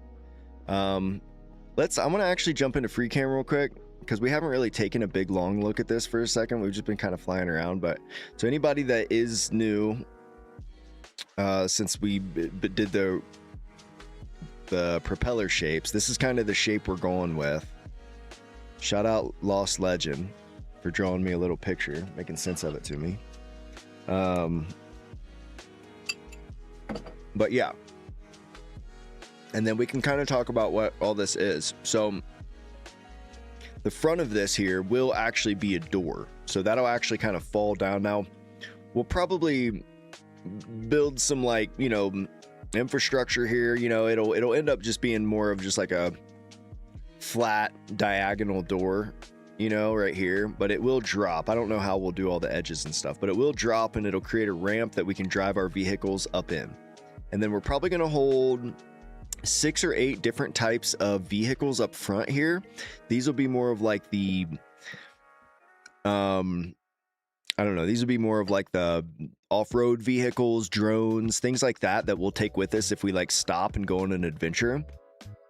I'm gonna actually jump into free cam real quick because we haven't really taken a big long look at this for a second. We've just been kind of flying around. But so anybody that is new, since we did the propeller shapes, this is kind of the shape we're going with. Shout out Lost Legend for drawing me a little picture, making sense of it to me. But yeah, and then we can kind of talk about what all this is. So the front of this here will actually be a door. So that'll actually kind of fall down. Now, we'll probably build some like, you know, infrastructure here. You know, it'll end up just being more of just like a flat diagonal door, you know, right here, but it will drop. I don't know how we'll do all the edges and stuff, but it will drop and it'll create a ramp that we can drive our vehicles up in. And then we're probably going to hold 6 or 8 different types of vehicles up front here. These will be more of like the I don't know, these would be more of like the off-road vehicles, drones, things like that we'll take with us if we like stop and go on an adventure.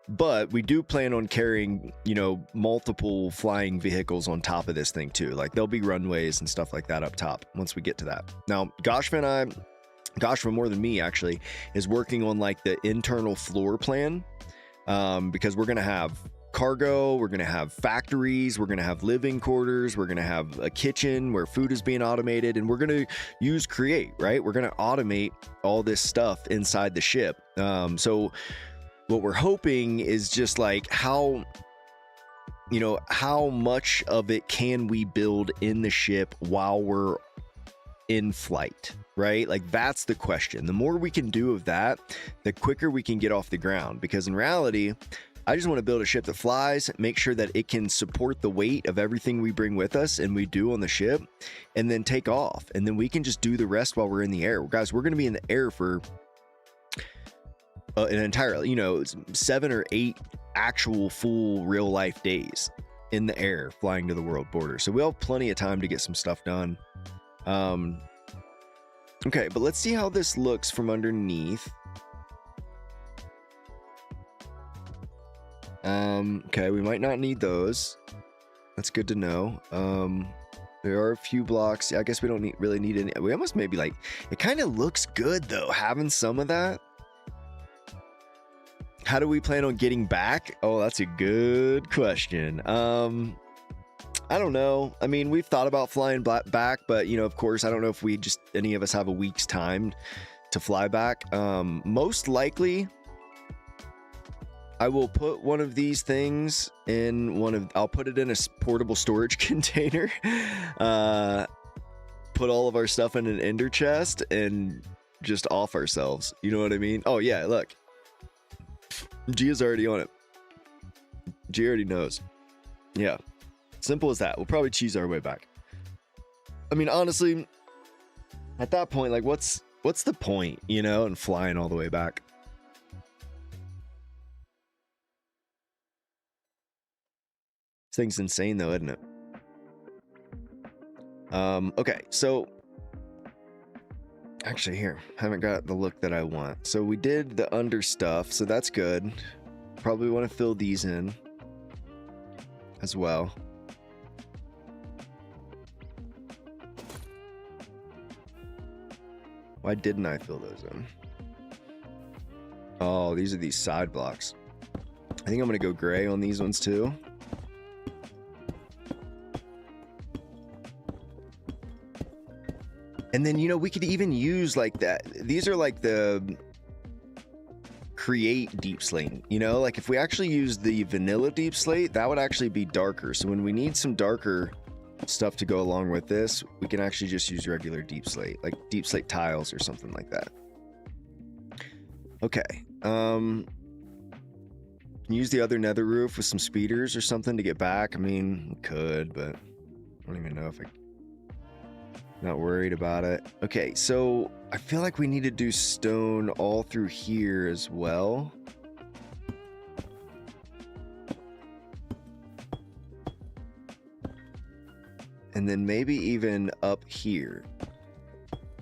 But we do plan on carrying, you know, multiple flying vehicles on top of this thing too. Like there'll be runways and stuff like that up top once we get to that. Now, Goshva more than me actually is working on like the internal floor plan, because we're gonna have cargo, we're gonna have factories, we're gonna have living quarters, we're gonna have a kitchen where food is being automated, and we're gonna use Create, right? We're gonna automate all this stuff inside the ship. So what we're hoping is just like how much of it can we build in the ship while we're in flight, right? Like that's the question. The more we can do of that, the quicker we can get off the ground, because in reality, I just want to build a ship that flies, make sure that it can support the weight of everything we bring with us and we do on the ship, and then take off. And then we can just do the rest while we're in the air. Guys, we're going to be in the air for an entire, 7 or 8 actual full real life days in the air flying to the world border. So we'll have plenty of time to get some stuff done. Okay, but let's see how this looks from underneath. Okay, we might not need those. That's good to know. There are a few blocks. I guess we don't really need any. We almost maybe like, it kind of looks good though, having some of that. How do we plan on getting back? Oh, that's a good question. I don't know. I mean, we've thought about flying back, but of course, I don't know if any of us have a week's time to fly back. Most likely, I will put one of these things in I'll put it in a portable storage container, put all of our stuff in an ender chest and just off ourselves. You know what I mean? Oh yeah, look. Gia's already on it. Gia already knows. Yeah. Simple as that. We'll probably cheese our way back. I mean, honestly, at that point, like what's the point, in flying all the way back? This thing's insane though, isn't it? Okay, so actually here, haven't got the look that I want. So we did the under stuff, so that's good. Probably want to fill these in as well. Why didn't I fill those in? Oh, these are these side blocks. I think I'm gonna go gray on these ones too. And then, we could even use like that. These are like the create deep slate, like if we actually use the vanilla deep slate, that would actually be darker. So when we need some darker stuff to go along with this, we can actually just use regular deep slate, like deep slate tiles or something like that. Okay. Use the other nether roof with some speeders or something to get back. I mean, we could, but I don't even know if not worried about it. Okay, so I feel like we need to do stone all through here as well. And then maybe even up here.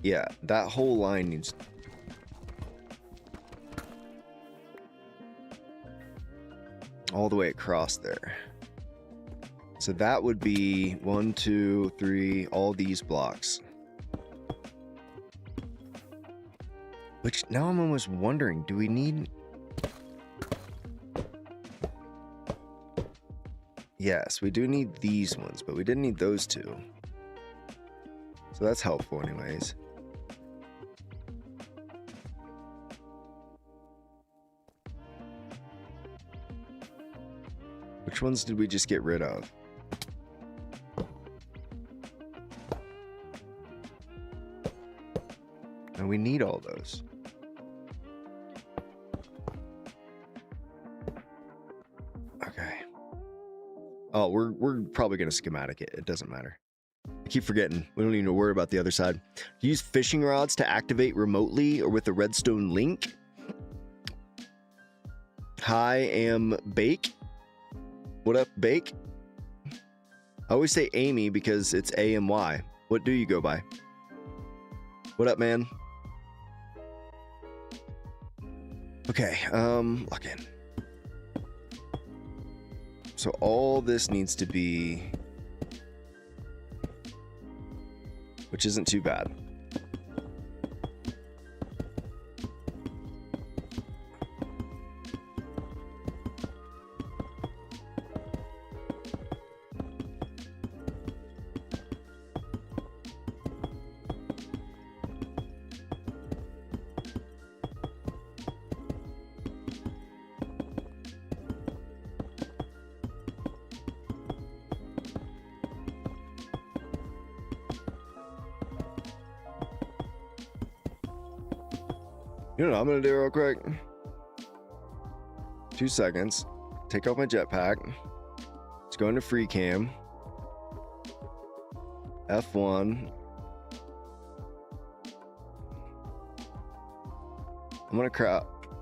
Yeah, that whole line needs all the way across there. So that would be 1, 2, 3, all these blocks. Which now I'm almost wondering, do we need... Yes, we do need these ones, but we didn't need those two. So that's helpful anyways. Which ones did we just get rid of? And we need all those. Okay. Oh, we're probably gonna schematic it. It doesn't matter. I keep forgetting. We don't even need to worry about the other side. Use fishing rods to activate remotely or with a redstone link. Hi, am Bake. What up, Bake? I always say Amy because it's AMY. What do you go by? What up, man? Okay, lock in. So all this needs to be, which isn't too bad. You know what I'm gonna do real quick? 2 seconds. Take off my jetpack. Let's go into free cam. F1. I'm gonna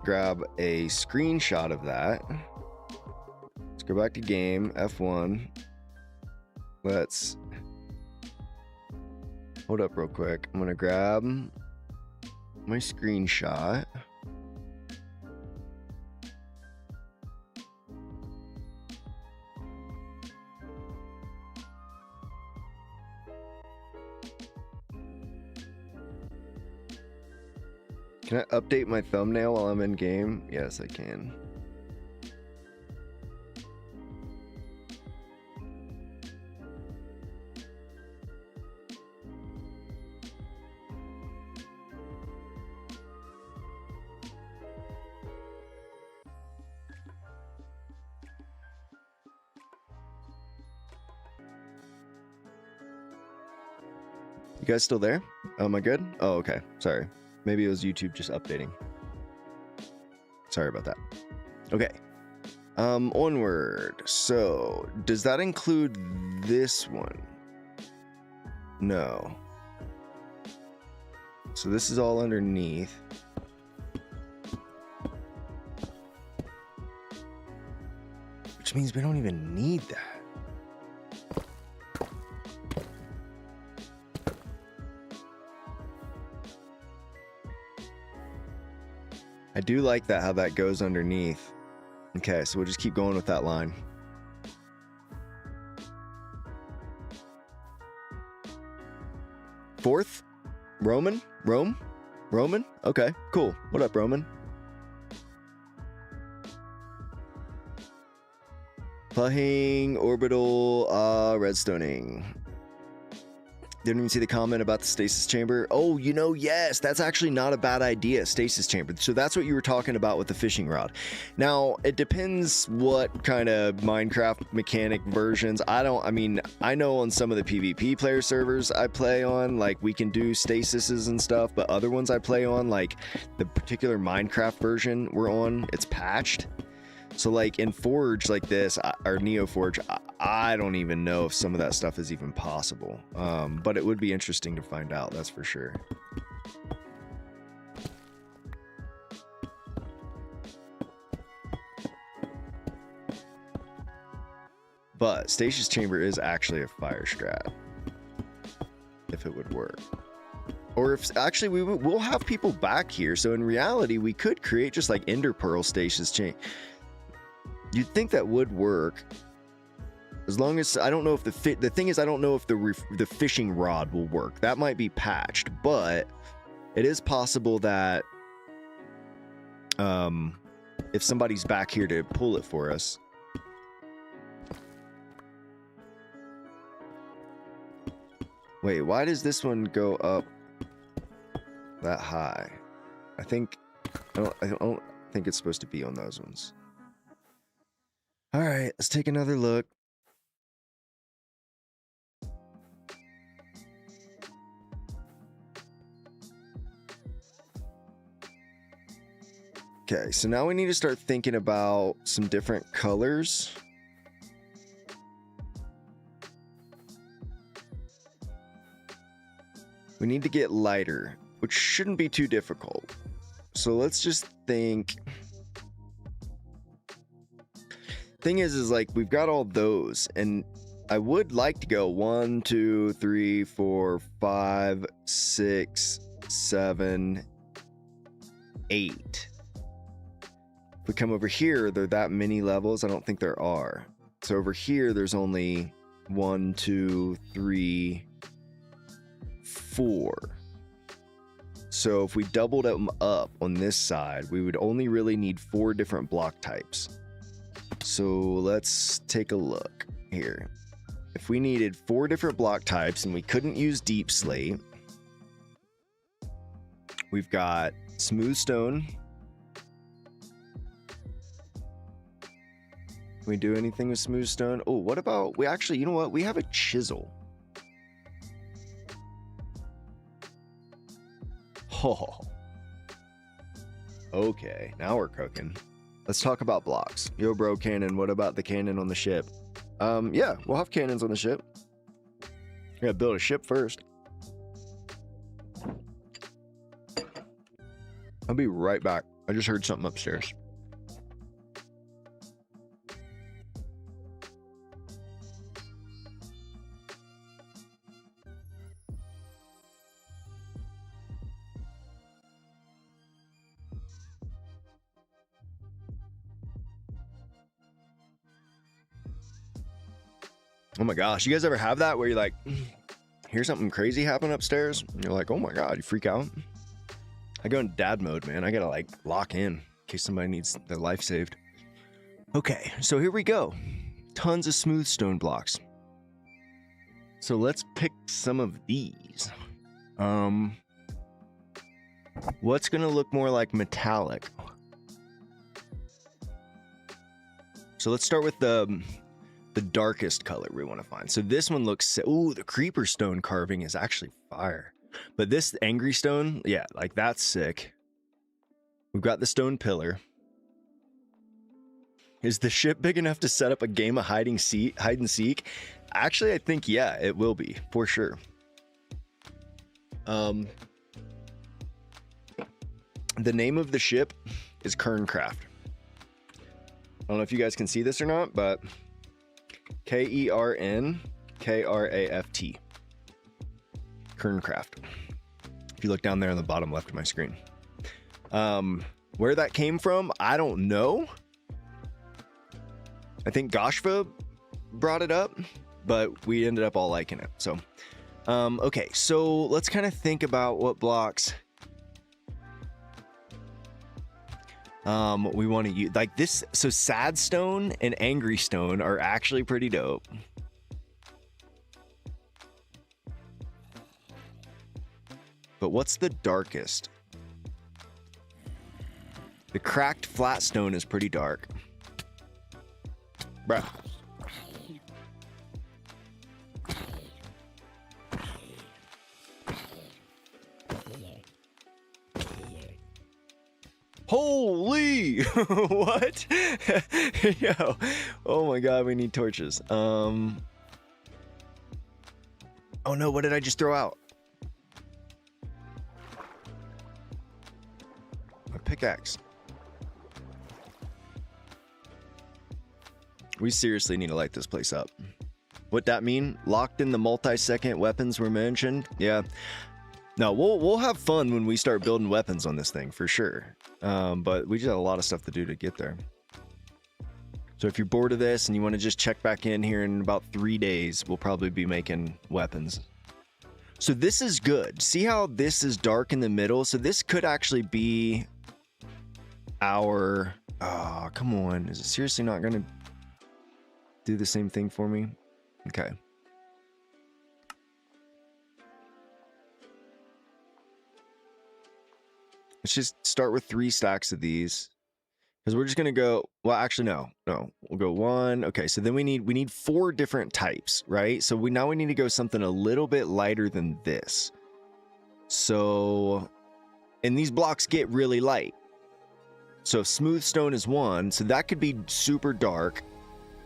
grab a screenshot of that. Let's go back to game. F1. Let's hold up real quick. I'm gonna grab my screenshot. Can I update my thumbnail while I'm in game? Yes, I can. You guys still there? Oh, am I good? Oh, okay. Sorry. Maybe it was YouTube just updating. Sorry about that. Okay. Onward. So, does that include this one? No. So this is all underneath. Which means we don't even need that. I do like that, how that goes underneath. Okay, so we'll just keep going with that line. Fourth? Roman? Roman? Okay, cool. What up, Roman? Playing orbital redstoning. Didn't even see the comment about the stasis chamber. Oh, you know, yes, that's actually not a bad idea, stasis chamber. So that's what you were talking about with the fishing rod. Now, it depends what kind of Minecraft mechanic versions. I know on some of the PvP player servers I play on, like, we can do stasises and stuff, but other ones I play on, like the particular Minecraft version we're on, it's patched. So like in Forge like this, or Neo Forge, I don't even know if some of that stuff is even possible. But it would be interesting to find out, that's for sure. But Stasis Chamber is actually a fire strat, if it would work. Or if actually we'll have people back here, so in reality we could create just like Ender Pearl Stasis Chamber. You'd think that would work, as long as I don't know if the thing is I don't know if the fishing rod will work. That might be patched, but it is possible that if somebody's back here to pull it for us. Wait, why does this one go up that high? I don't think it's supposed to be on those ones. All right, let's take another look. Okay, so now we need to start thinking about some different colors. We need to get lighter, which shouldn't be too difficult. So let's just think. Thing is like we've got all those, and I would like to go 1, 2, 3, 4, 5, 6, 7, 8. If we come over here, there are that many levels? I don't think there are. So over here, there's only 1, 2, 3, 4. So if we doubled them up on this side, we would only really need 4 different block types. So let's take a look here. If we needed 4 different block types and we couldn't use deep slate, we've got smooth stone. Can we do anything with smooth stone? Oh, what about, we actually, you know what? We have a chisel. Oh. Okay, now we're cooking. Let's talk about blocks. Yo, bro, cannon. What about the cannon on the ship? Yeah, we'll have cannons on the ship. We gotta build a ship first. I'll be right back. I just heard something upstairs. Oh my gosh, you guys ever have that where you're like, hear something crazy happen upstairs? And you're like, oh my God, you freak out. I go in dad mode, man. I gotta like lock in case somebody needs their life saved. Okay, so here we go. Tons of smooth stone blocks. So let's pick some of these. What's gonna look more like metallic? So let's start with the darkest color we want to find. So this one looks, ooh, the creeper stone carving is actually fire. But this angry stone, yeah, like that's sick. We've got the stone pillar. Is the ship big enough to set up a game of hide and seek? Actually, I think, yeah, it will be, for sure. The name of the ship is AirCraft. I don't know if you guys can see this or not, but KERNCRAFT. AirCraft. If you look down there on the bottom left of my screen. Where that came from, I don't know. I think Goshva brought it up, but we ended up all liking it. So, okay, so let's kind of think about what blocks we want to use. Like this, so sad stone and angry stone are actually pretty dope. But what's the darkest? The cracked flat stone is pretty dark. Bruh. Holy! What? Yo. Oh my god, we need torches. Oh no, what did I just throw out? A pickaxe. We seriously need to light this place up. What that mean? Locked in the multi-second weapons were mentioned? Yeah. No, we'll have fun when we start building weapons on this thing, for sure. But we just have a lot of stuff to do to get there. So if you're bored of this and you want to just check back in here in about 3 days, we'll probably be making weapons. So this is good. See how this is dark in the middle? So this could actually be our... Oh, come on. Is it seriously not going to do the same thing for me? Okay. Let's just start with 3 stacks of these, because we're just gonna go, well, actually no, we'll go 1. Okay, so then we need 4 different types, right? So now we need to go something a little bit lighter than this. So, and these blocks get really light. So smooth stone is 1, so that could be super dark.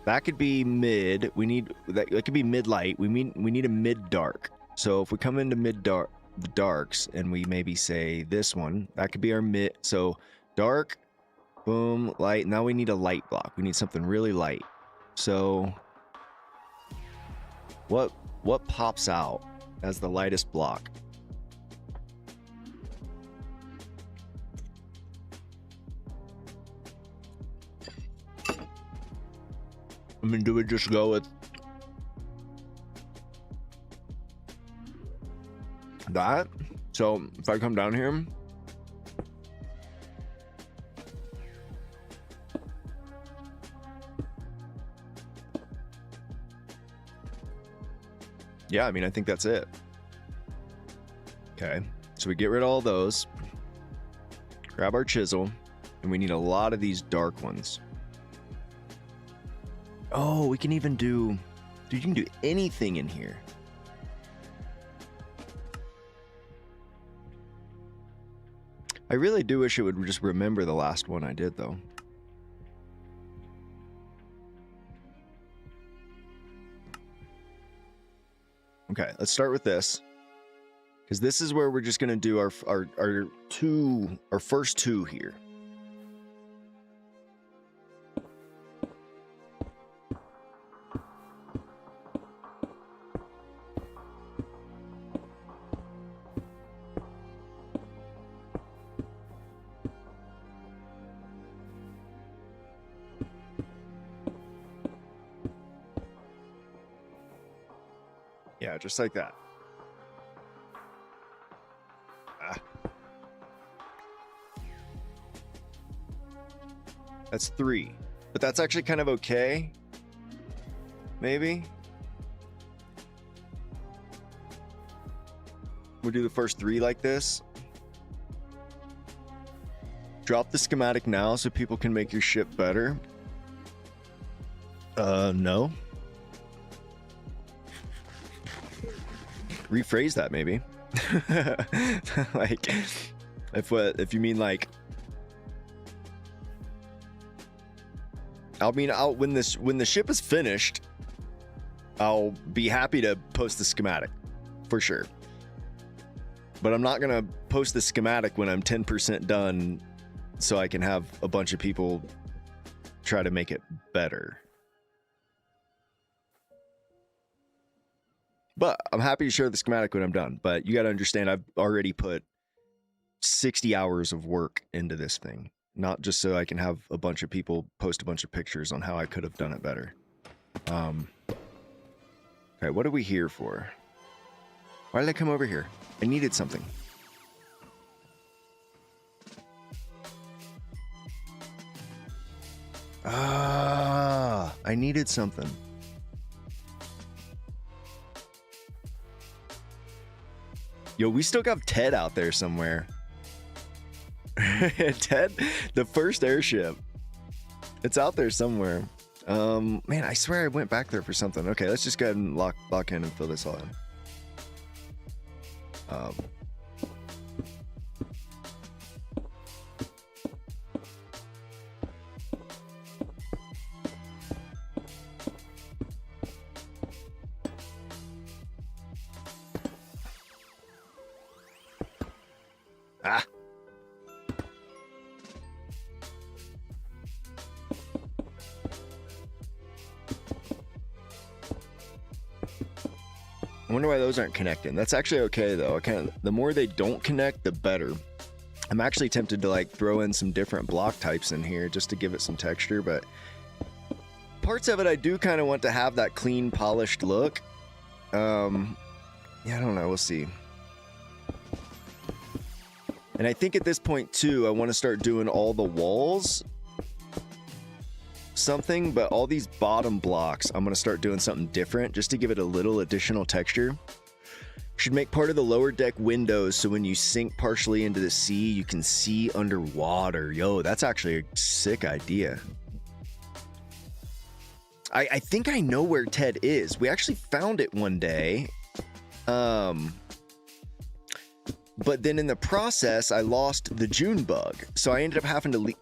That could be mid. We need that could be mid light. We need a mid dark. So if we come into mid dark, the darks, and we maybe say this one, that could be our mid. So dark, boom, light. Now we need a light block. We need something really light. So what pops out as the lightest block? I mean, do we just go with that? So if I come down here, yeah, I mean, I think that's it. Okay, so we get rid of all those, grab our chisel, and we need a lot of these dark ones. Oh, we can even do, dude, you can do anything in here. I really do wish it would just remember the last one I did, though. Okay, let's start with this, because this is where we're just gonna do our first two here. Yeah, just like that. That's 3. But that's actually kind of okay. Maybe. We'll do the first 3 like this. Drop the schematic now so people can make your ship better. No. Rephrase that, maybe. Like, if you mean like, I mean, when the ship is finished, I'll be happy to post the schematic for sure. But I'm not gonna post the schematic when I'm 10% done, so I can have a bunch of people try to make it better. But I'm happy to share the schematic when I'm done. But you got to understand, I've already put 60 hours of work into this thing. Not just so I can have a bunch of people post a bunch of pictures on how I could have done it better. Okay, what are we here for? Why did I come over here? I needed something. Ah, I needed something. Yo, we still got Ted out there somewhere. Ted, the first airship. It's out there somewhere. Man, I swear I went back there for something. Okay, let's just go ahead and lock in and fill this all in. Ah. I wonder why those aren't connecting. That's actually okay though. The more they don't connect, the better. I'm actually tempted to like throw in some different block types in here just to give it some texture, but parts of it I do kind of want to have that clean, polished look. Yeah, I don't know. We'll see. And I think at this point too, I want to start doing all the walls something, but all these bottom blocks, I'm going to start doing something different just to give it a little additional texture. Should make part of the lower deck windows so when you sink partially into the sea, you can see underwater. Yo, that's actually a sick idea. I think I know where Ted is. We actually found it one day. But then in the process, I lost the June bug. So I ended up having to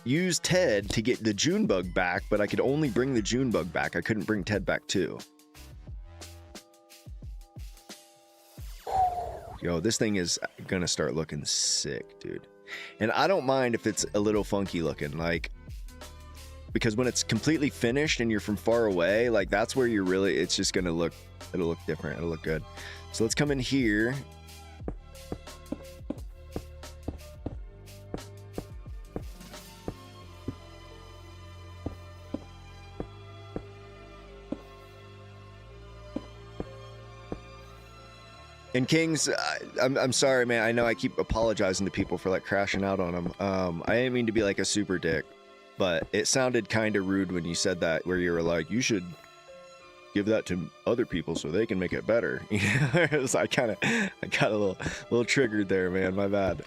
use Ted to get the June bug back, but I could only bring the June bug back. I couldn't bring Ted back too. Yo, this thing is gonna start looking sick, dude. And I don't mind if it's a little funky looking, like, because when it's completely finished and you're from far away, like that's where you're really, it's just gonna look, it'll look different, it'll look good. So let's come in here. And Kings, I'm sorry, man. I know I keep apologizing to people for like crashing out on them. I didn't mean to be like a super dick, but it sounded kind of rude when you said that, where you were like, you should give that to other people so they can make it better. You know, so I got a little triggered there, man. My bad.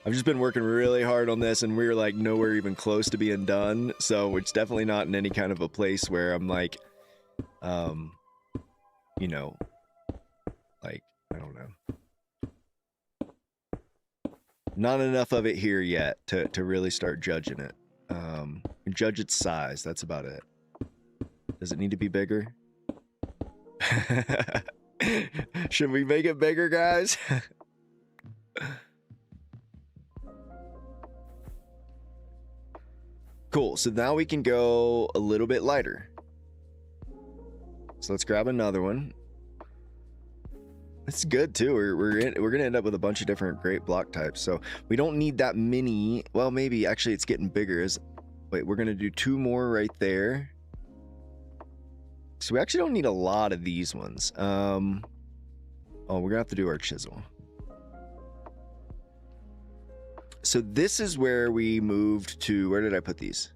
I've just been working really hard on this, and we were like nowhere even close to being done. So it's definitely not in any kind of a place where I'm like, you know, like, I don't know. Not enough of it here yet to really start judging it. Judge its size. That's about it. Does it need to be bigger? Should we make it bigger, guys? Cool. So now we can go a little bit lighter. So let's grab another one. It's good too. We're gonna end up with a bunch of different great block types. So we don't need that many. Well, maybe actually it's getting bigger. Wait, we're gonna do 2 more right there. So we actually don't need a lot of these ones. Oh, we're gonna have to do our chisel. So this is where we moved to. Where did I put these?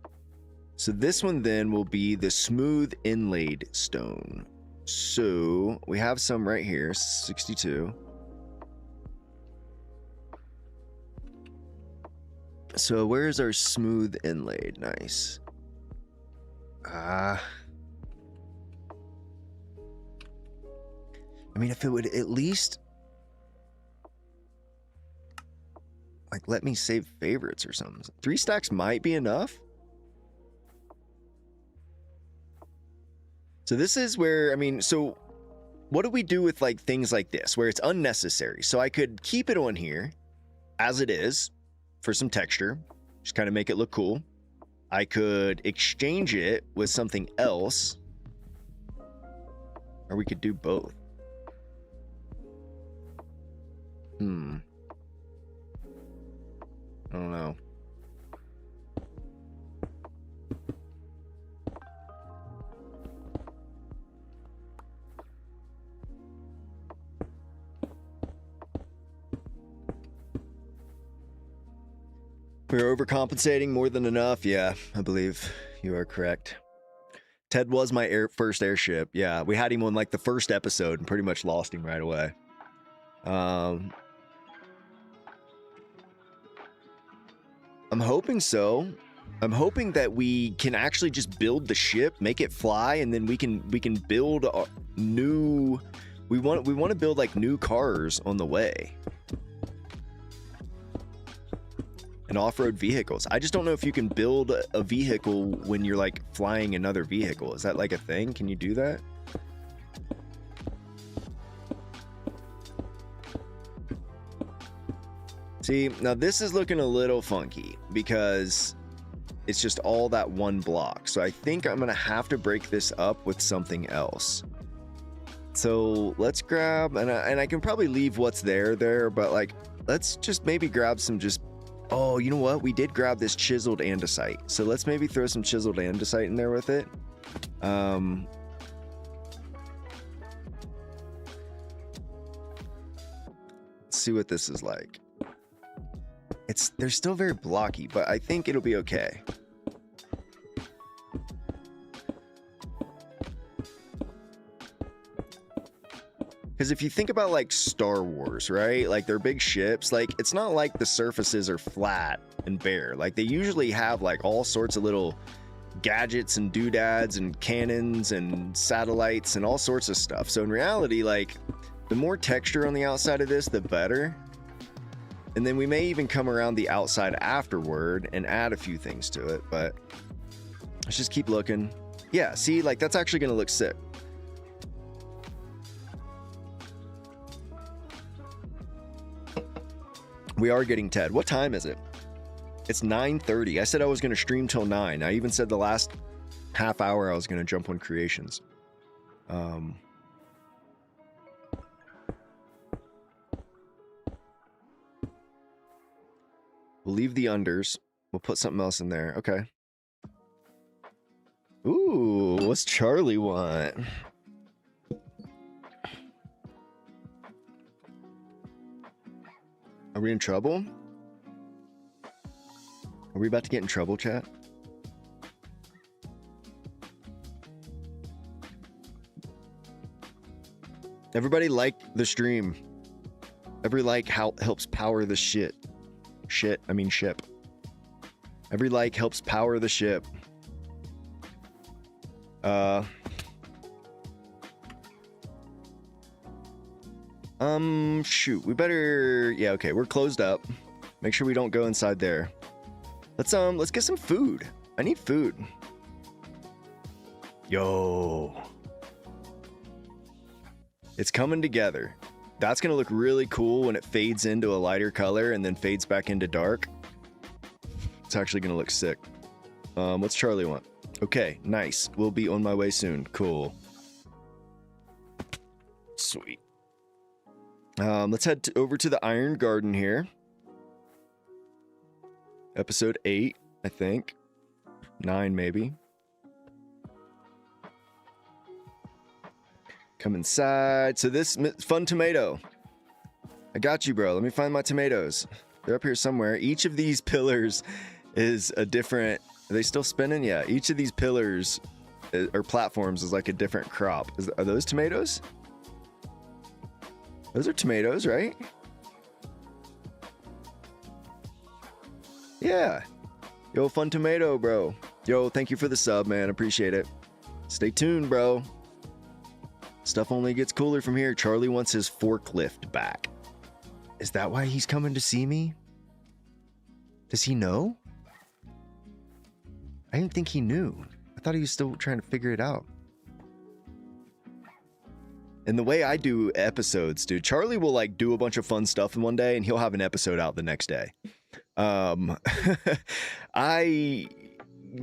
So this one then will be the smooth inlaid stone. So we have some right here, 62. So where's our smooth inlaid? Nice. I mean, if it would at least like let me save favorites or something. 3 stacks might be enough. So this is where, I mean, so what do we do with like things like this where it's unnecessary? So I could keep it on here as it is for some texture, just kind of make it look cool. I could exchange it with something else, or we could do both. I don't know. We're overcompensating more than enough. Yeah, I believe you are correct. Ted was my first airship. Yeah, we had him on like the first episode and pretty much lost him right away. I'm hoping so. I'm hoping that we can actually just build the ship, make it fly, and then we can build a new. We want to build like new cars on the way. And off-road vehicles. I just don't know if you can build a vehicle when you're like flying another vehicle. Is that like a thing? Can you do that? See, now this is looking a little funky because it's just all that one block. So I think I'm gonna have to break this up with something else. So let's grab, and I can probably leave what's there, but like, let's just maybe grab some just. Oh, you know what? We did grab this chiseled andesite. So let's maybe throw some chiseled andesite in there with it. Let's see what this is like. They're still very blocky, but I think it'll be okay. Because if you think about like Star Wars, right? Like they're big ships, like it's not like the surfaces are flat and bare. Like they usually have like all sorts of little gadgets and doodads and cannons and satellites and all sorts of stuff. So in reality, like The more texture on the outside of this, the better. And then we may even come around the outside afterward and add a few things to it, but let's just keep looking. Yeah, see, like that's actually gonna look sick. We are getting Ted. What time is it? It's 9:30. I said I was gonna stream till 9. I even said the last half hour I was gonna jump on creations. We'll leave the unders. We'll put something else in there. Okay. Ooh, what's Charlie want? Are we in trouble? Are we about to get in trouble, chat? Everybody like the stream. Every like helps power the shit. Ship. Every like helps power the ship. Shoot. We better... Yeah, okay. We're closed up. Make sure we don't go inside there. Let's get some food. I need food. Yo. It's coming together. That's going to look really cool when it fades into a lighter color and then fades back into dark. It's actually going to look sick. What's Charlie want? Okay, nice. We'll be on my way soon. Cool. Sweet. Let's head over to the Iron Garden here. Episode 8, I think. 9, maybe. Come inside. So this fun tomato. I got you, bro. Let me find my tomatoes. They're up here somewhere. Each of these pillars is a different... Are they still spinning? Yeah. Each of these pillars or platforms is like a different crop. Are those tomatoes? Those are tomatoes, right? Yeah. Yo, fun tomato, bro. Yo, thank you for the sub, man. Appreciate it. Stay tuned, bro. Stuff only gets cooler from here. Charlie wants his forklift back. Is that why he's coming to see me? Does he know? I didn't think he knew. I thought he was still trying to figure it out. And the way I do episodes, dude, Charlie will like do a bunch of fun stuff in one day and he'll have an episode out the next day. I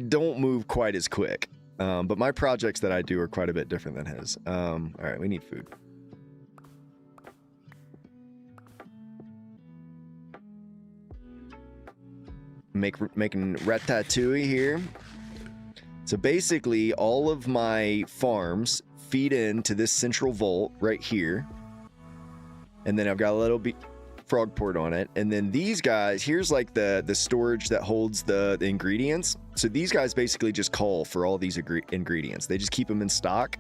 don't move quite as quick. But my projects that I do are quite a bit different than his. All right, we need food. Making ratatouille here. So basically, all of my farms feed into this central vault right here. And then I've got a little frog port on it. And then these guys, here's like the storage that holds the ingredients. So these guys basically just call for all these ingredients. They just keep them in stock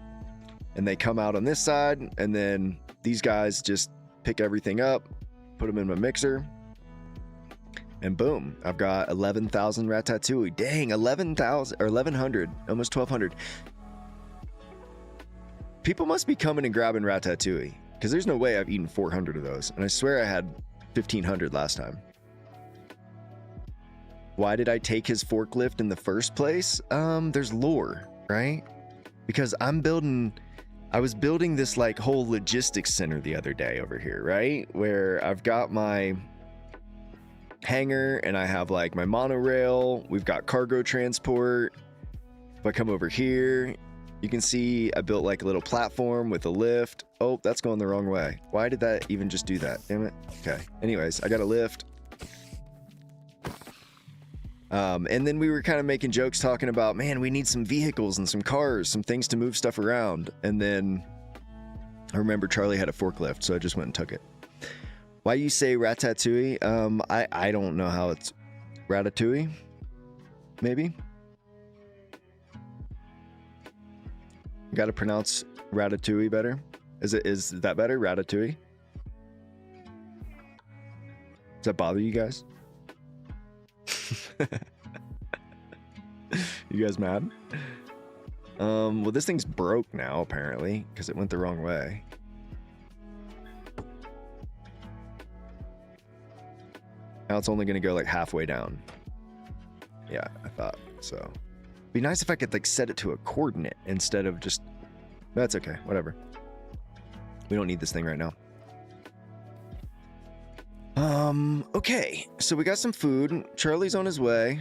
and they come out on this side. And then these guys just pick everything up, put them in my mixer. And boom, I've got 11,000 ratatouille. Dang, 11,000 or 1,100, almost 1,200. People must be coming and grabbing ratatouille because there's no way I've eaten 400 of those. And I swear I had 1,500 last time. Why did I take his forklift in the first place? There's lore, right? Because I was building this like whole logistics center the other day over here, right? Where I've got my hangar and I have like my monorail. We've got cargo transport. If I come over here, you can see I built like a little platform with a lift. Oh, that's going the wrong way. Why did that even just do that? Damn it. Okay. Anyways, I got a lift. And then we were kind of making jokes talking about, man, we need some vehicles and some cars, some things to move stuff around. And then I remember Charlie had a forklift, so I just went and took it. Why you say ratatouille? I don't know how it's ratatouille. Maybe. Got to pronounce ratatouille better. Is that better? Ratatouille. Does that bother you guys? You guys mad? Well, this thing's broke now apparently because it went the wrong way. Now it's only going to go like halfway down. Yeah, I thought so. It'd be nice if I could like set it to a coordinate instead of just... That's okay, whatever. We don't need this thing right now. Okay, so we got some food. Charlie's on his way.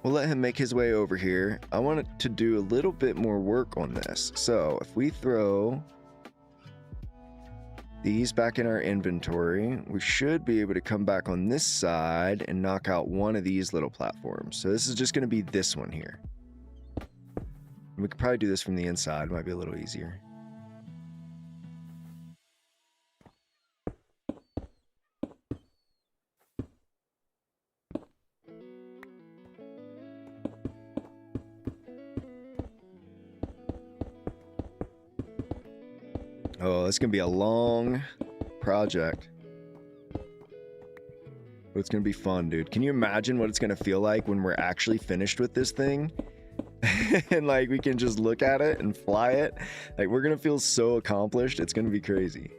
We'll let him make his way over here. I wanted to do a little bit more work on this. So if we throw these back in our inventory, we should be able to come back on this side and knock out one of these little platforms. So this is just going to be this one here. We could probably do this from the inside. Might be a little easier. Oh, it's going to be a long project. But it's going to be fun, dude. Can you imagine what it's going to feel like when we're actually finished with this thing? And like we can just look at it and fly it. Like we're going to feel so accomplished. It's going to be crazy.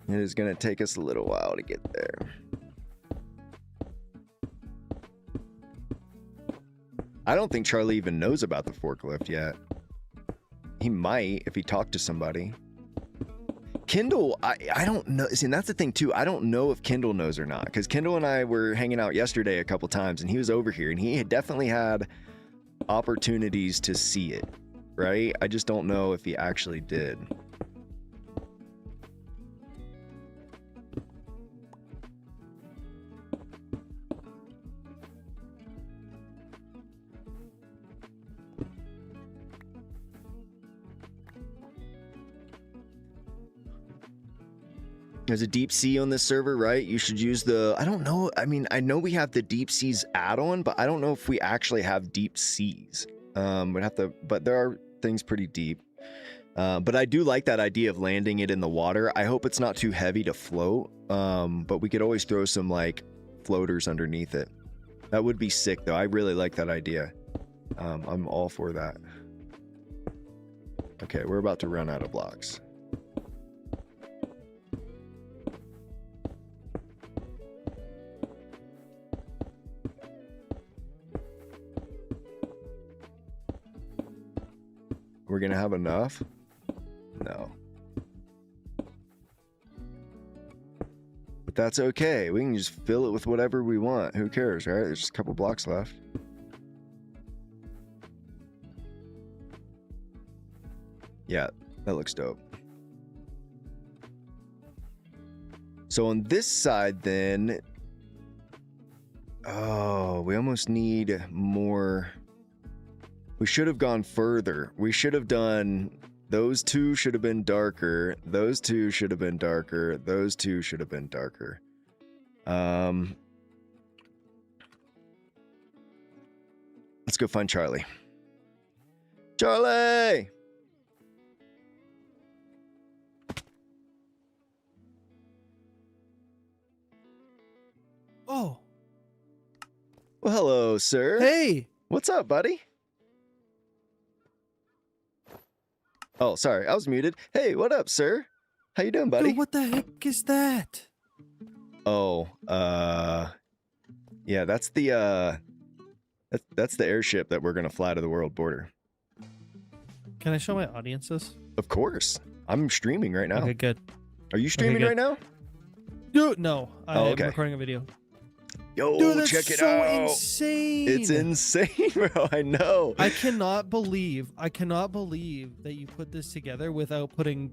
It is going to take us a little while to get there. I don't think Charlie even knows about the forklift yet. He might if he talked to somebody. Kendall, I don't know. See, and that's the thing too. I don't know if Kendall knows or not, because Kendall and I were hanging out yesterday a couple times, and he was over here, and he had definitely had opportunities to see it, right? I just don't know if he actually did. There's a deep sea on this server, right? You should use the, I don't know. I mean, I know we have the deep seas add-on, but I don't know if we actually have deep seas. We'd have to, but there are things pretty deep. But I do like that idea of landing it in the water. I hope it's not too heavy to float. But we could always throw some like floaters underneath it. That would be sick though. I really like that idea. I'm all for that. Okay, we're about to run out of blocks. We're gonna have enough? No. But that's okay. We can just fill it with whatever we want. Who cares, right? There's just a couple blocks left. Yeah, that looks dope. So on this side then... Oh, we almost need more... We should have gone further. We should have done... Those two should have been darker. Those two should have been darker. Those two should have been darker. Let's go find Charlie. Charlie! Oh. Well, hello, sir. Hey! What's up, buddy? Oh, sorry, I was muted. Hey, what up, sir? How you doing, buddy? Dude, what the heck is that? Oh, yeah, that's the that's the airship that we're gonna fly to the world border. Can I show my audience this? Of course, I'm streaming right now. Okay, good. Are you streaming good. right now? Dude, no. I'm okay. recording a video. Yo, Dude, that's check it so out. insane. It's insane, bro. I know. I cannot believe that you put this together without putting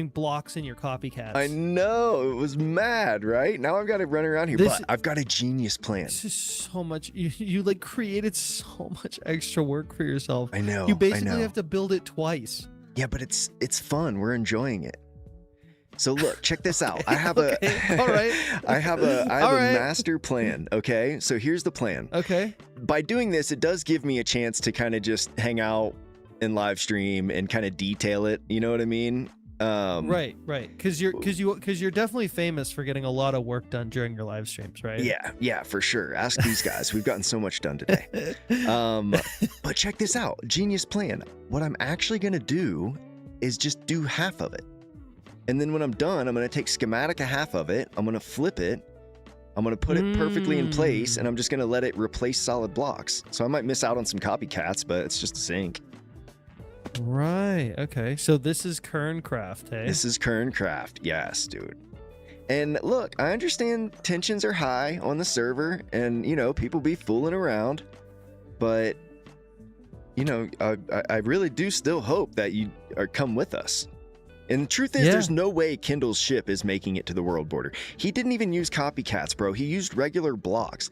blocks in your copycats. I know. It was mad, right? Now I've got to run around here, but I've got a genius plan. This is so much. You like created so much extra work for yourself. I know. You basically I know. have to build it twice. Yeah, but it's fun. We're enjoying it. So look, check this out. I have okay. All right. I have a master plan. Okay, so here's the plan. Okay. By doing this, it does give me a chance to kind of just hang out and live stream and kind of detail it. You know what I mean? Right. Because you're definitely famous for getting a lot of work done during your live streams, right? Yeah, for sure. Ask these guys. We've gotten so much done today. But check this out. Genius plan. What I'm actually going to do is just do half of it. And then when I'm done, I'm going to take schematic a half of it. I'm going to flip it. I'm going to put it perfectly in place, and I'm just going to let it replace solid blocks. So I might miss out on some copycats, but it's just a sync. Right. Okay. So this is Kerncraft, hey? This is Kerncraft. Yes, dude. And look, I understand tensions are high on the server, and, you know, people be fooling around. But, you know, I really do still hope that you come with us. And the truth is, there's no way Kindle's ship is making it to the world border. He didn't even use copycats, bro. He used regular blocks.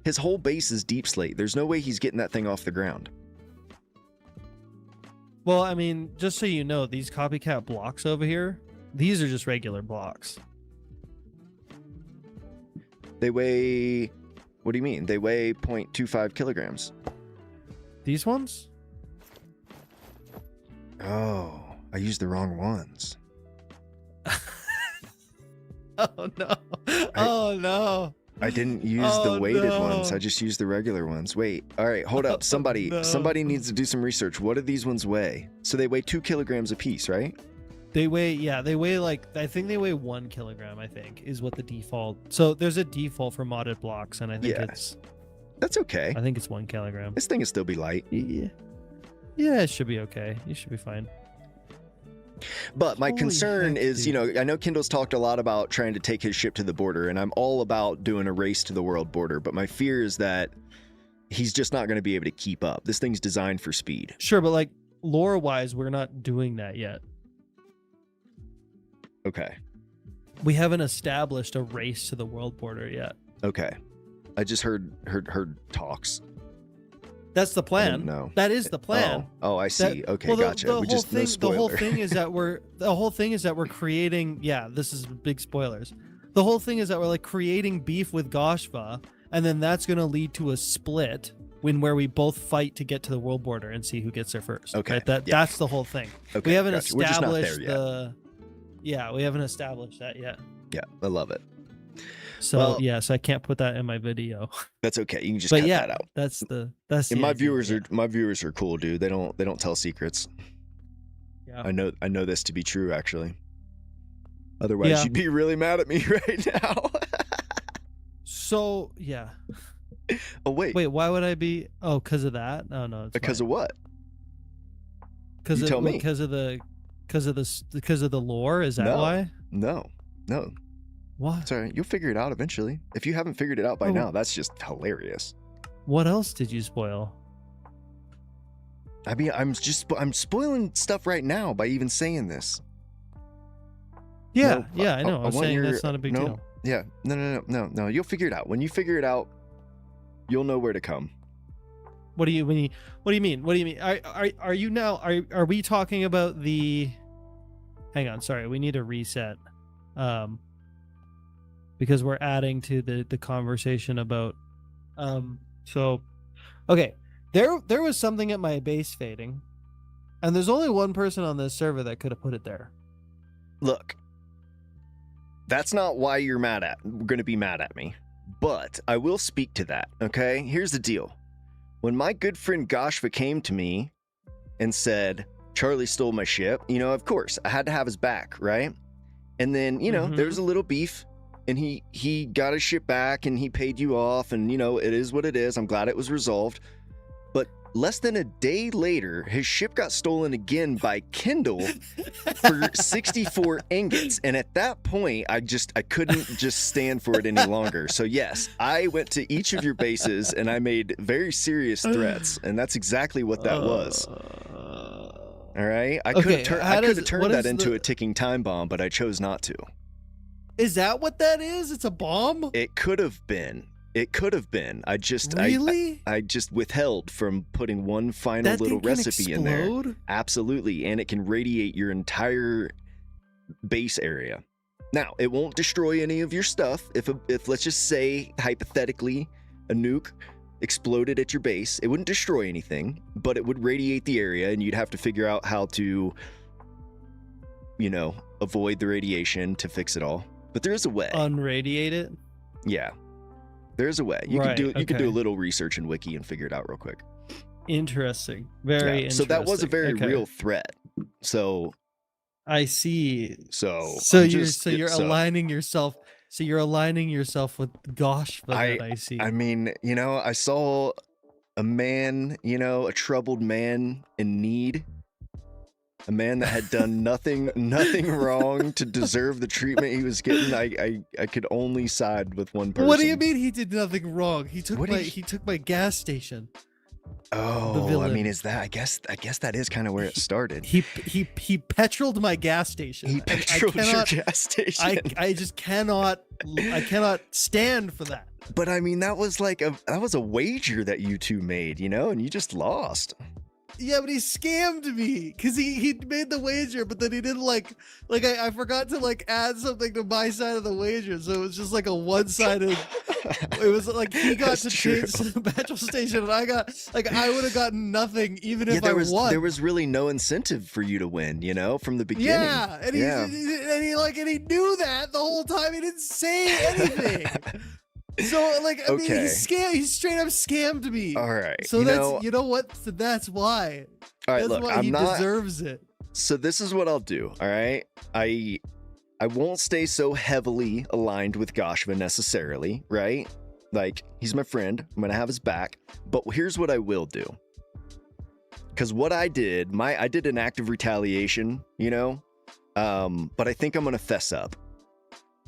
His whole base is deep slate. There's no way he's getting that thing off the ground. Well, I mean, just so you know, these copycat blocks over here, these are just regular blocks. They weigh... What do you mean? They weigh 0.25 kilograms. These ones? Oh, I used the wrong ones. Oh, no. Oh, no. I didn't use the weighted ones. I just used the regular ones. Wait. All right, hold up. Somebody needs to do some research. What do these ones weigh? So they weigh 2 kilograms a piece, right? They weigh like, I think they weigh 1 kilogram, I think, is what the default. So there's a default for modded blocks, and I think that's okay. I think it's 1 kilogram. This thing will still be light. Yeah. Yeah, it should be okay. You should be fine. But my concern is, dude. you know, I know Kindle's talked a lot about trying to take his ship to the border, and I'm all about doing a race to the world border, but my fear is that he's just not going to be able to keep up. This thing's designed for speed. Sure, but like lore-wise, we're not doing that yet. Okay. We haven't established a race to the world border yet. Okay. I just heard talks. That's the plan. No. That is the plan. Oh, I see. Okay, gotcha. The whole thing is that we're creating. Yeah, this is big spoilers. The whole thing is that we're like creating beef with Goshva, and then that's going to lead to a split where we both fight to get to the world border and see who gets there first. Okay, right? That's the whole thing. Okay, we haven't gotcha. We're just not there established yet. Yeah, we haven't established that yet. Yeah, I love it. So so I can't put that in my video. That's okay. You can just cut that out. That's and my viewers are cool, dude. They don't tell secrets. Yeah. I know this to be true, actually. Otherwise, you'd be really mad at me right now. So yeah. Oh wait. Wait, why would I be? Oh, because of that? Oh no. Because of what? Because tell me. Because of the lore. Is that why? No. What? Sorry, you'll figure it out eventually. If you haven't figured it out by now, that's just hilarious. What else did you spoil? I mean, I'm spoiling stuff right now by even saying this. Yeah, I know. I'm saying that's not a big deal. Yeah, no. You'll figure it out. When you figure it out, you'll know where to come. What do you mean? Are you now? Are we talking about the? Hang on, sorry. We need to reset. Because we're adding to the conversation about okay, there was something at my base fading, and there's only one person on this server that could have put it there. Look, that's not why you're going to be mad at me, but I will speak to that. Okay, here's the deal. When my good friend Goshva came to me and said Charlie stole my ship, you know, of course I had to have his back, right? And then, you know, there was a little beef. And he got his ship back and he paid you off, and you know, it is what it is. I'm glad it was resolved. But less than a day later, his ship got stolen again by Kindle for 64 ingots. And at that point, I couldn't just stand for it any longer. So yes, I went to each of your bases and I made very serious threats. And that's exactly what that was. All right. I could have turned that into a ticking time bomb, but I chose not to. Is that what that is? It's a bomb? It could have been. I just I just withheld from putting one final little recipe in there. Absolutely, and it can radiate your entire base area. Now, it won't destroy any of your stuff. If let's just say hypothetically a nuke exploded at your base, it wouldn't destroy anything, but it would radiate the area, and you'd have to figure out how to avoid the radiation to fix it all. But there is a way. Unradiate it. Yeah, there's a way. You Right, could do a okay. little research in Wiki and figure it out real quick. Interesting. Very Yeah. interesting. So that was a very Okay. real threat. So I see. so So I'm you're just- aligning yourself. So you're aligning yourself with Goshva. Then, I see. I mean, I saw a man, a troubled man in need. A man that had done nothing wrong to deserve the treatment he was getting. I could only side with one person. What do you mean he did nothing wrong? He took What my did he took my gas station. Oh, I villain. mean, is that? I guess that is kind of where it started. He petroled my gas station. He and I petroled your cannot- gas station. I just cannot stand for that. But I mean, that was a wager that you two made, and you just lost. Yeah, but he scammed me because he made the wager, but then he didn't I forgot to add something to my side of the wager, so it was just like a one-sided. It was like he got That's to true. change the petrol station, and I got I would have gotten nothing even if there I won. there was really no incentive for you to win, from the beginning. Yeah, and he knew that the whole time. He didn't say anything. So I mean, Okay. he straight up scammed me. All right. So that's why. all right. That's Look, why I'm he not. deserves it. So this is what I'll do. All right. I won't stay so heavily aligned with Goshva necessarily, right? Like, he's my friend. I'm gonna have his back. But here's what I will do. Because what I did, I did an act of retaliation, but I think I'm gonna fess up.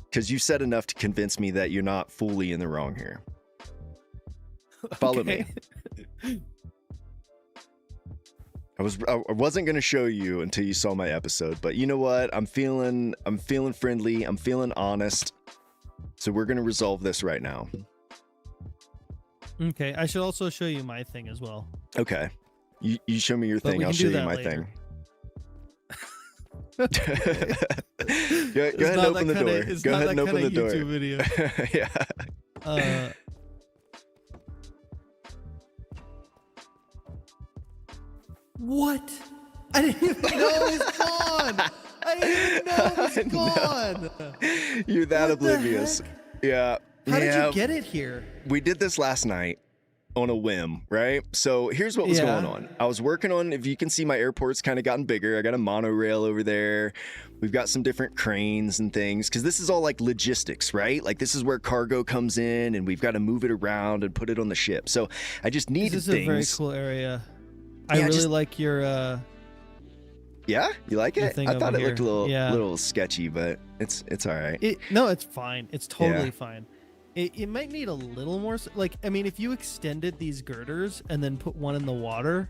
Because you said enough to convince me that you're not fully in the wrong here. Follow me. I wasn't gonna show you until you saw my episode, but you know what? I'm feeling friendly. I'm feeling honest. So we're gonna resolve this right now. Okay, I should also show you my thing as well. Okay. You show me your But thing. we I'll can show do you that my later. thing. go ahead and open the door. Go ahead and open the door. YouTube video. Yeah. What? I didn't even know it was gone. I didn't even know it was gone. You're that What the oblivious. heck? Yeah. How did Yeah. you get it here? We did this last night on a whim, right? So here's what was Yeah. going on. I was working on, if you can see, my airport's kind of gotten bigger. I got a monorail over there. We've got some different cranes and things because this is all like logistics, right? Like this is where cargo comes in and we've got to move it around and put it on the ship. So I just needed This is things. a very cool area. I Yeah, really just- like your Yeah, you like Your it? thing I thought over it looked a here. Yeah. little sketchy, but it's all right. No, it's fine. It's totally Yeah. fine. It might need a little more if you extended these girders and then put one in the water.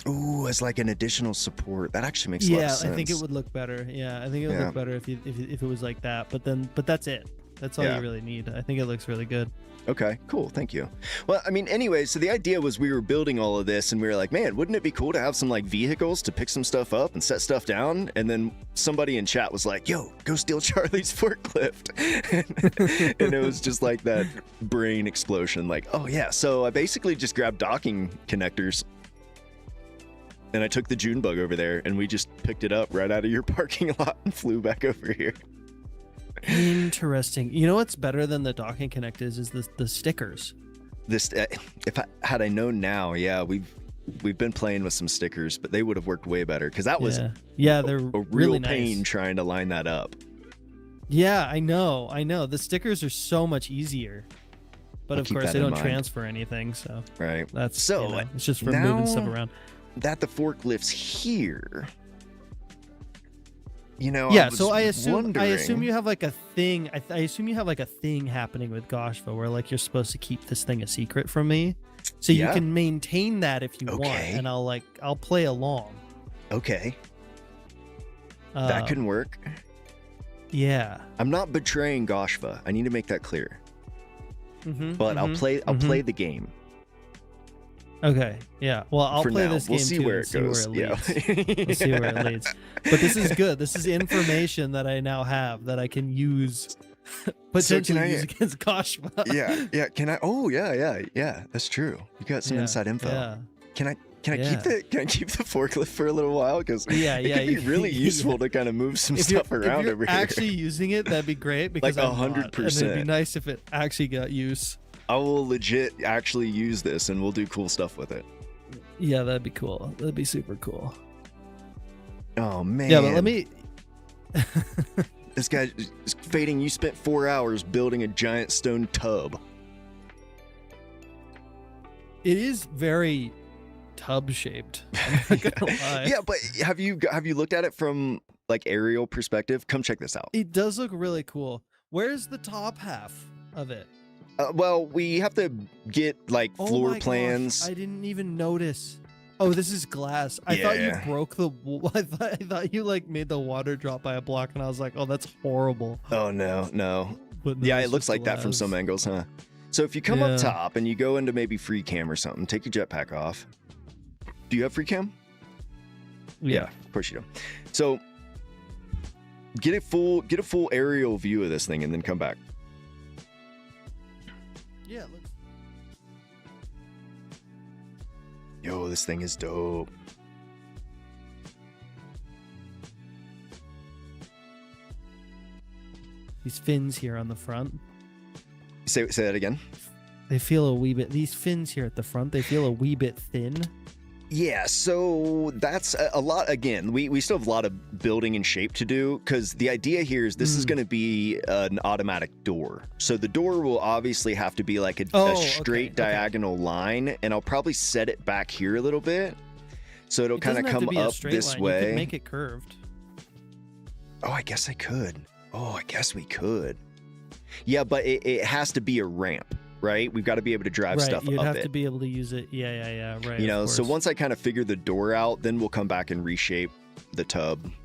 Ooh, as like an additional support. That actually makes a lot of Yeah, sense. I think it would look better. Yeah, I think it would Yeah. look better if it was like that. But that's it. That's all Yeah. you really need. I think it looks really good. Okay, cool. Thank you. Well, I mean, anyway, so the idea was we were building all of this and we were like, man, wouldn't it be cool to have some like vehicles to pick some stuff up and set stuff down? And then somebody in chat was like, yo, go steal Charlie's forklift. And it was just like that brain explosion. Like, oh yeah. So I basically just grabbed docking connectors and I took the June bug over there and we just picked it up right out of your parking lot and flew back over here. Interesting. You know what's better than the docking connectors is the stickers. This, had I known now, yeah, we've been playing with some stickers, but they would have worked way better because that was yeah, they're a real really pain nice. trying to line that up. Yeah, I know. The stickers are so much easier, but I'll of keep course that they in don't mind. transfer anything. So Right. that's So, it's just for moving stuff now- around. That the forklift's here. Yeah, so I assume wondering- you have like a thing. I assume you have like a thing happening with Goshva where like you're supposed to keep this thing a secret from me, so you Yeah. can maintain that if you want, Okay. and I'll play along. Okay, that Um, can work. Yeah. I'm not betraying Goshva. I need to make that clear. Mm-hmm, But I'll play the game. Okay. Yeah. Well, I'll For play now. this We'll game see too where and it see goes. where it leads. Yeah. We'll see where it leads. But this is good. This is information that I now have that I can use potentially use against Goshva. Yeah. Can I? Oh, yeah. That's true. You got some Yeah, inside info. Yeah. Can I? Can I keep the forklift for a little while? Because Yeah, it yeah. could be really useful to kind of move some stuff around if you're over actually here. using it, that'd be great because Like I'm not, and 100%. it'd be nice if it actually got use. I will legit actually use this, and we'll do cool stuff with it. Yeah, that'd be cool. That'd be super cool. Oh man. Yeah, but let me. This guy is fading. You spent 4 hours building a giant stone tub. It is very tub shaped. I'm not gonna lie. Yeah, but have you looked at it from like aerial perspective? Come check this out. It does look really cool. Where's the top half of it? Well, we have to get like Oh floor my gosh, plans. I didn't even notice. Oh, this is glass. I thought you Yeah. broke the. I thought you like made the water drop by a block, and I was like, oh, that's horrible. Oh no. But no, Yeah, it's it looks just like that from glass. some angles, huh? So if you come Yeah. up top and you go into maybe free cam or something, take your jetpack off. Do you have free cam? Yeah. Of course you do. So get a full aerial view of this thing and then come back. Yeah. It looks... Yo, this thing is dope. These fins here on the front. Say that again. They feel a wee bit. These fins here at the front. They feel a wee bit thin. Yeah, so that's a lot. Again, we still have a lot of building and shape to do because the idea here is this is going to be an automatic door. So the door will obviously have to be like a straight diagonal line, and I'll probably set it back here a little bit so it'll kind of come up this way. You could make it curved. Oh, I guess I could. Oh, I guess we could. Yeah, but it has to be a ramp. Right, we've got to be able to drive stuff You'd up have it. to be able to use it. Yeah. Right. You know, so course. once I kind of figure the door out, then we'll come back and reshape the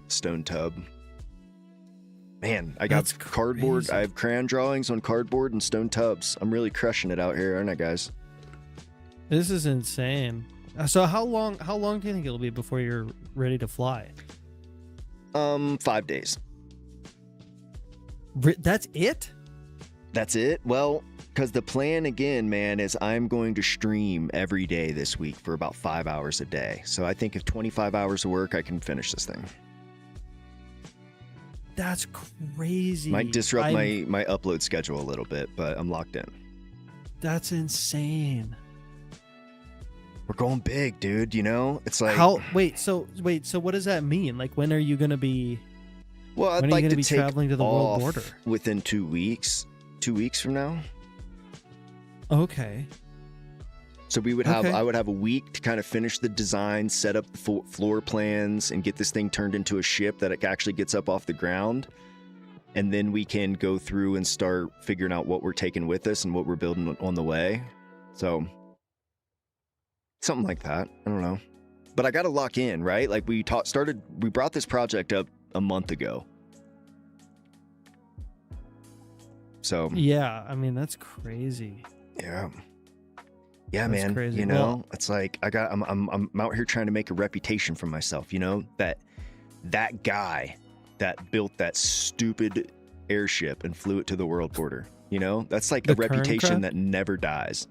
stone tub. Man, I got That's cardboard. crazy. I have crayon drawings on cardboard and stone tubs. I'm really crushing it out here, aren't I, guys? This is insane. So how long do you think it'll be before you're ready to fly? 5 days. That's it? That's it? Well, because the plan again, man, is I'm going to stream every day this week for about 5 hours a day. So I think if 25 hours of work, I can finish this thing. That's crazy. Might disrupt my upload schedule a little bit, but I'm locked in. That's insane. We're going big, dude, you know? It's like So what does that mean? Like, when are you going to be well, I'd when are like you to going to be take traveling to the world off border? within 2 weeks. 2 weeks from now. Okay. So we would have Okay. I would have a week to kind of finish the design, set up the floor plans, and get this thing turned into a ship that it actually gets up off the ground. And then we can go through and start figuring out what we're taking with us and what we're building on the way. So something like that. I don't know. But I got to lock in, right? Like we brought this project up a month ago. So Yeah, I mean, that's crazy. yeah, That's man. crazy. You Well- know, it's like I'm out here trying to make a reputation for myself. You know, that guy that built that stupid airship and flew it to the world border. You know, that's like a The reputation Kerncraft? that never dies.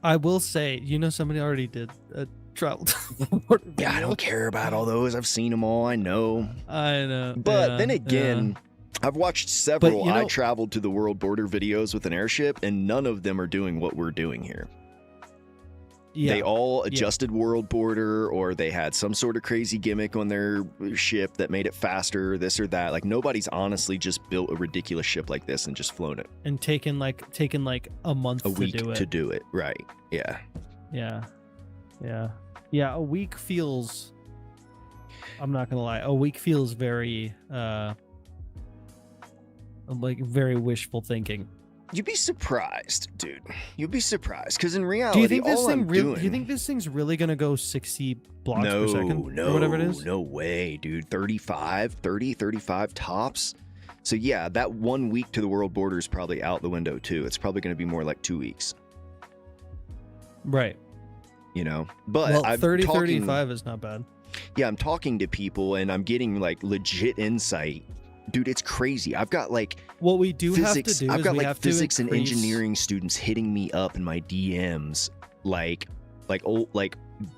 I will say, somebody already did a travel to the border Yeah, I video. don't care about all those. I've seen them all. I know. I know. But yeah, then again, I've watched several you I know- traveled to the world border videos with an airship, and none of them are doing what we're doing here. yeah. They all adjusted world border, or they had some sort of crazy gimmick on their ship that made it faster, this or that. Like nobody's honestly just built a ridiculous ship like this and just flown it and taken like a month a week to do it. Right. Yeah. Yeah, a week feels, I'm not gonna lie, a week feels very like very wishful thinking. You'd be surprised, dude. You'd be surprised. Because in reality, Do you think this all thing I'm really? doing... Do you think this thing's really gonna go 60 blocks no, per second no, or whatever it is? No way, dude. 35 tops. So yeah, that 1 week to the world border is probably out the window too. It's probably going to be more like 2 weeks. Right. You know, but Well, I'm 35 is not bad. Yeah, I'm talking to people and I'm getting like legit insight. Dude, it's crazy. I've got like What we do physics. have to do I've is got we like have physics to and increase... engineering students hitting me up in my DMs, like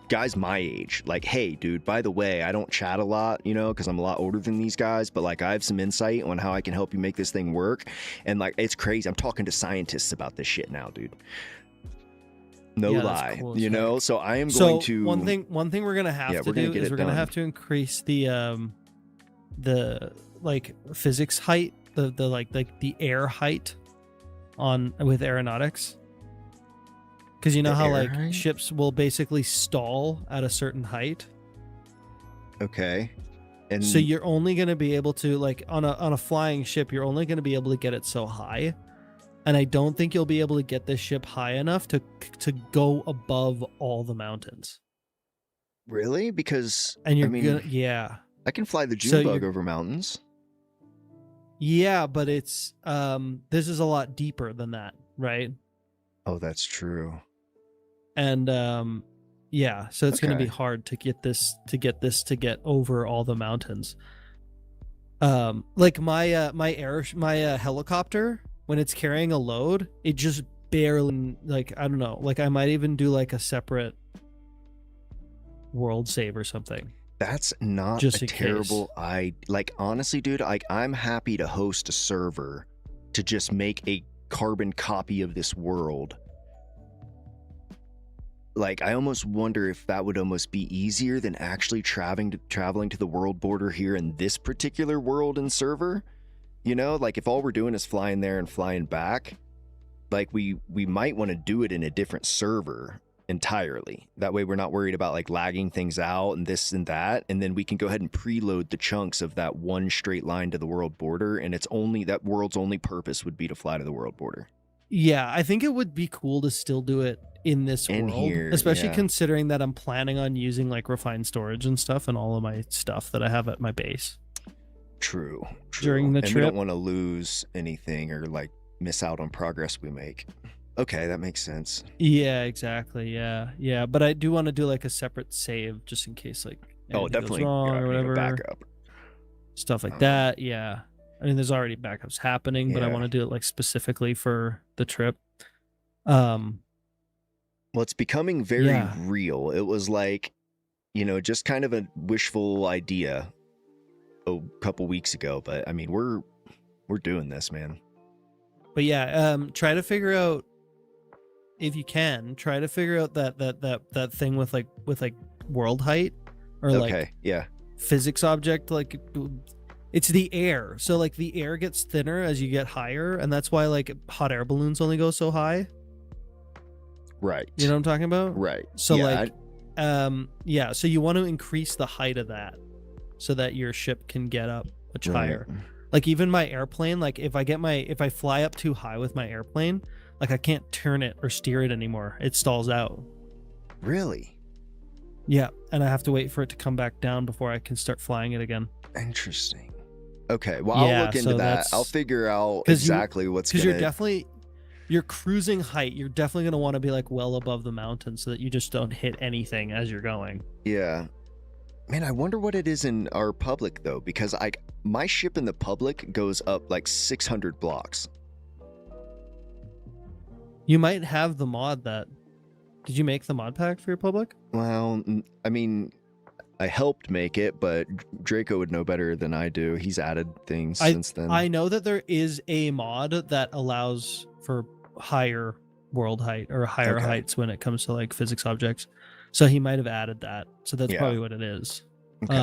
guys my age, like, hey dude, by the way, I don't chat a lot, you know, because I'm a lot older than these guys, but like I have some insight on how I can help you make this thing work. And like, it's crazy, I'm talking to scientists about this shit now, dude. No Yeah, that's lie, cool as you heck. know. So I am So going to one thing we're gonna have to do is we're gonna have to increase the like physics height, the like the air height on with aeronautics. Because you know how like height? ships will basically stall at a certain height. Okay. And so you're only going to be able to, like, on a flying ship, you're only going to be able to get it so high. And I don't think you'll be able to get this ship high enough to go above all the mountains. Really? Because And you're I mean, gonna, yeah. I can fly the June So bug over mountains. Yeah, but it's this is a lot deeper than that, right? Oh, that's true. And yeah, so it's going to be Okay. hard to get this to get over all the mountains. Like my helicopter, when it's carrying a load, it just barely, like, I don't know, like I might even do like a separate world save or something. That's not Just a in terrible like, honestly, dude, like I'm happy to host a server to just make a carbon copy of this world. Like, I almost wonder if that would almost be easier than actually traveling to the world border here in this particular world and server. You know, like if all we're doing is flying there and flying back, like we might want to do it in a different server entirely. That way we're not worried about like lagging things out and this and that, and then we can go ahead and preload the chunks of that one straight line to the world border, and it's only that world's only purpose would be to fly to the world border. Yeah, I think it would be cool to still do it in this In world, here, especially yeah. considering that I'm planning on using like refined storage and stuff and all of my stuff that I have at my base. True. During the and trip. we don't want to lose anything or like miss out on progress we make. Okay, that makes sense. Yeah, exactly. Yeah, but I do want to do like a separate save just in case like anything Definitely goes wrong or whatever, backup. stuff like that. Yeah, I mean, there's already backups happening, but I Yeah. want to do it like specifically for the trip. Well, it's becoming very Yeah. real. It was like, you know, just kind of a wishful idea a couple weeks ago, but I mean, we're doing this, man. But yeah, try to figure out, if you can, try to figure out that thing with like world height or Okay, like yeah. physics object, like it's the air. So like the air gets thinner as you get higher, and that's why like hot hot air balloons only go so high. Right. You know what I'm talking about? Right. So Yeah, yeah, so you want to increase the height of that so that your ship can get up much higher. Like even my airplane, like if I fly up too high with my airplane, like I can't turn it or steer it anymore. It stalls out. Really? Yeah, and I have to wait for it to come back down before I can start flying it again. Interesting. Okay, well, Yeah, I'll look into so that. that's- I'll figure out 'cause you- exactly what's Because gonna... your cruising height, you're definitely going to want to be like well above the mountain so that you just don't hit anything as you're going. Yeah. Man, I wonder what it is in our public though, because my ship in the public goes up like 600 blocks. You might have the mod that... Did you make the mod pack for your public? Well, I mean, I helped make it, but Draco would know better than I do. He's added things since then. I know that there is a mod that allows for higher world height or higher Okay. heights when it comes to like physics objects. So he might have added that. So that's Yeah. probably what it is. Okay.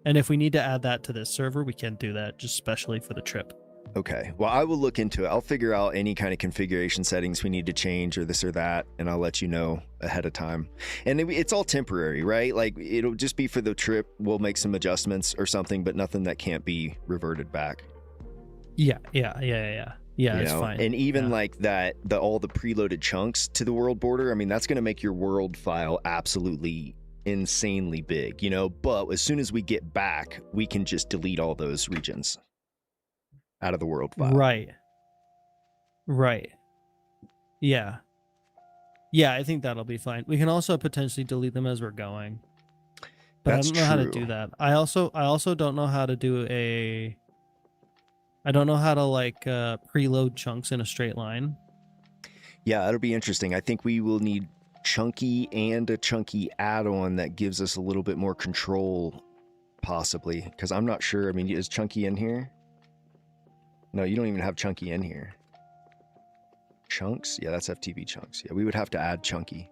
And if we need to add that to this server, we can do that just specially for the trip. Okay. Well, I will look into it. I'll figure out any kind of configuration settings we need to change or this or that, and I'll let you know ahead of time. And it's all temporary, right? Like, it'll just be for the trip. We'll make some adjustments or something, but nothing that can't be reverted back. Yeah, it's fine. And even Yeah. like that, all the preloaded chunks to the world border, I mean, that's going to make your world file absolutely insanely big, you know? But as soon as we get back, we can just delete all those regions out of the world file. Right. Yeah, I think that'll be fine. We can also potentially delete them as we're going. But That's I don't know how to true. do that. I also don't know how to do I don't know how to like preload chunks in a straight line. Yeah, that'll be interesting. I think we will need chunky and a chunky add-on that gives us a little bit more control, possibly. Because I'm not sure. I mean, is chunky in here? No, you don't even have chunky in here. Chunks? Yeah, that's FTB chunks. Yeah, we would have to add chunky.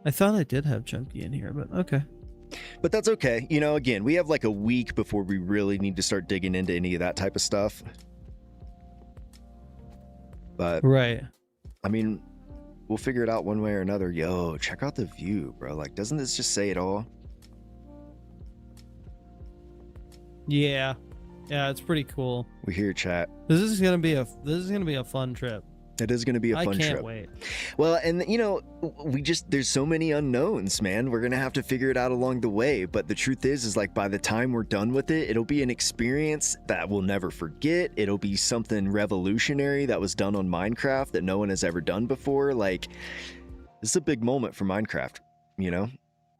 I thought I did have chunky in here, but okay. But that's okay. You know, again, we have like a week before we really need to start digging into any of that type of stuff. But, right. I mean, we'll figure it out one way or another. Yo, check out the view, bro. Like, doesn't this just say it all? Yeah. Yeah, it's pretty cool. We hear chat. This is gonna be a fun trip. It is going to be a fun trip. I can't wait. Well, and you know, there's so many unknowns, man. We're going to have to figure it out along the way. But the truth is like by the time we're done with it, it'll be an experience that we'll never forget. It'll be something revolutionary that was done on Minecraft that no one has ever done before. Like, this is a big moment for Minecraft, you know?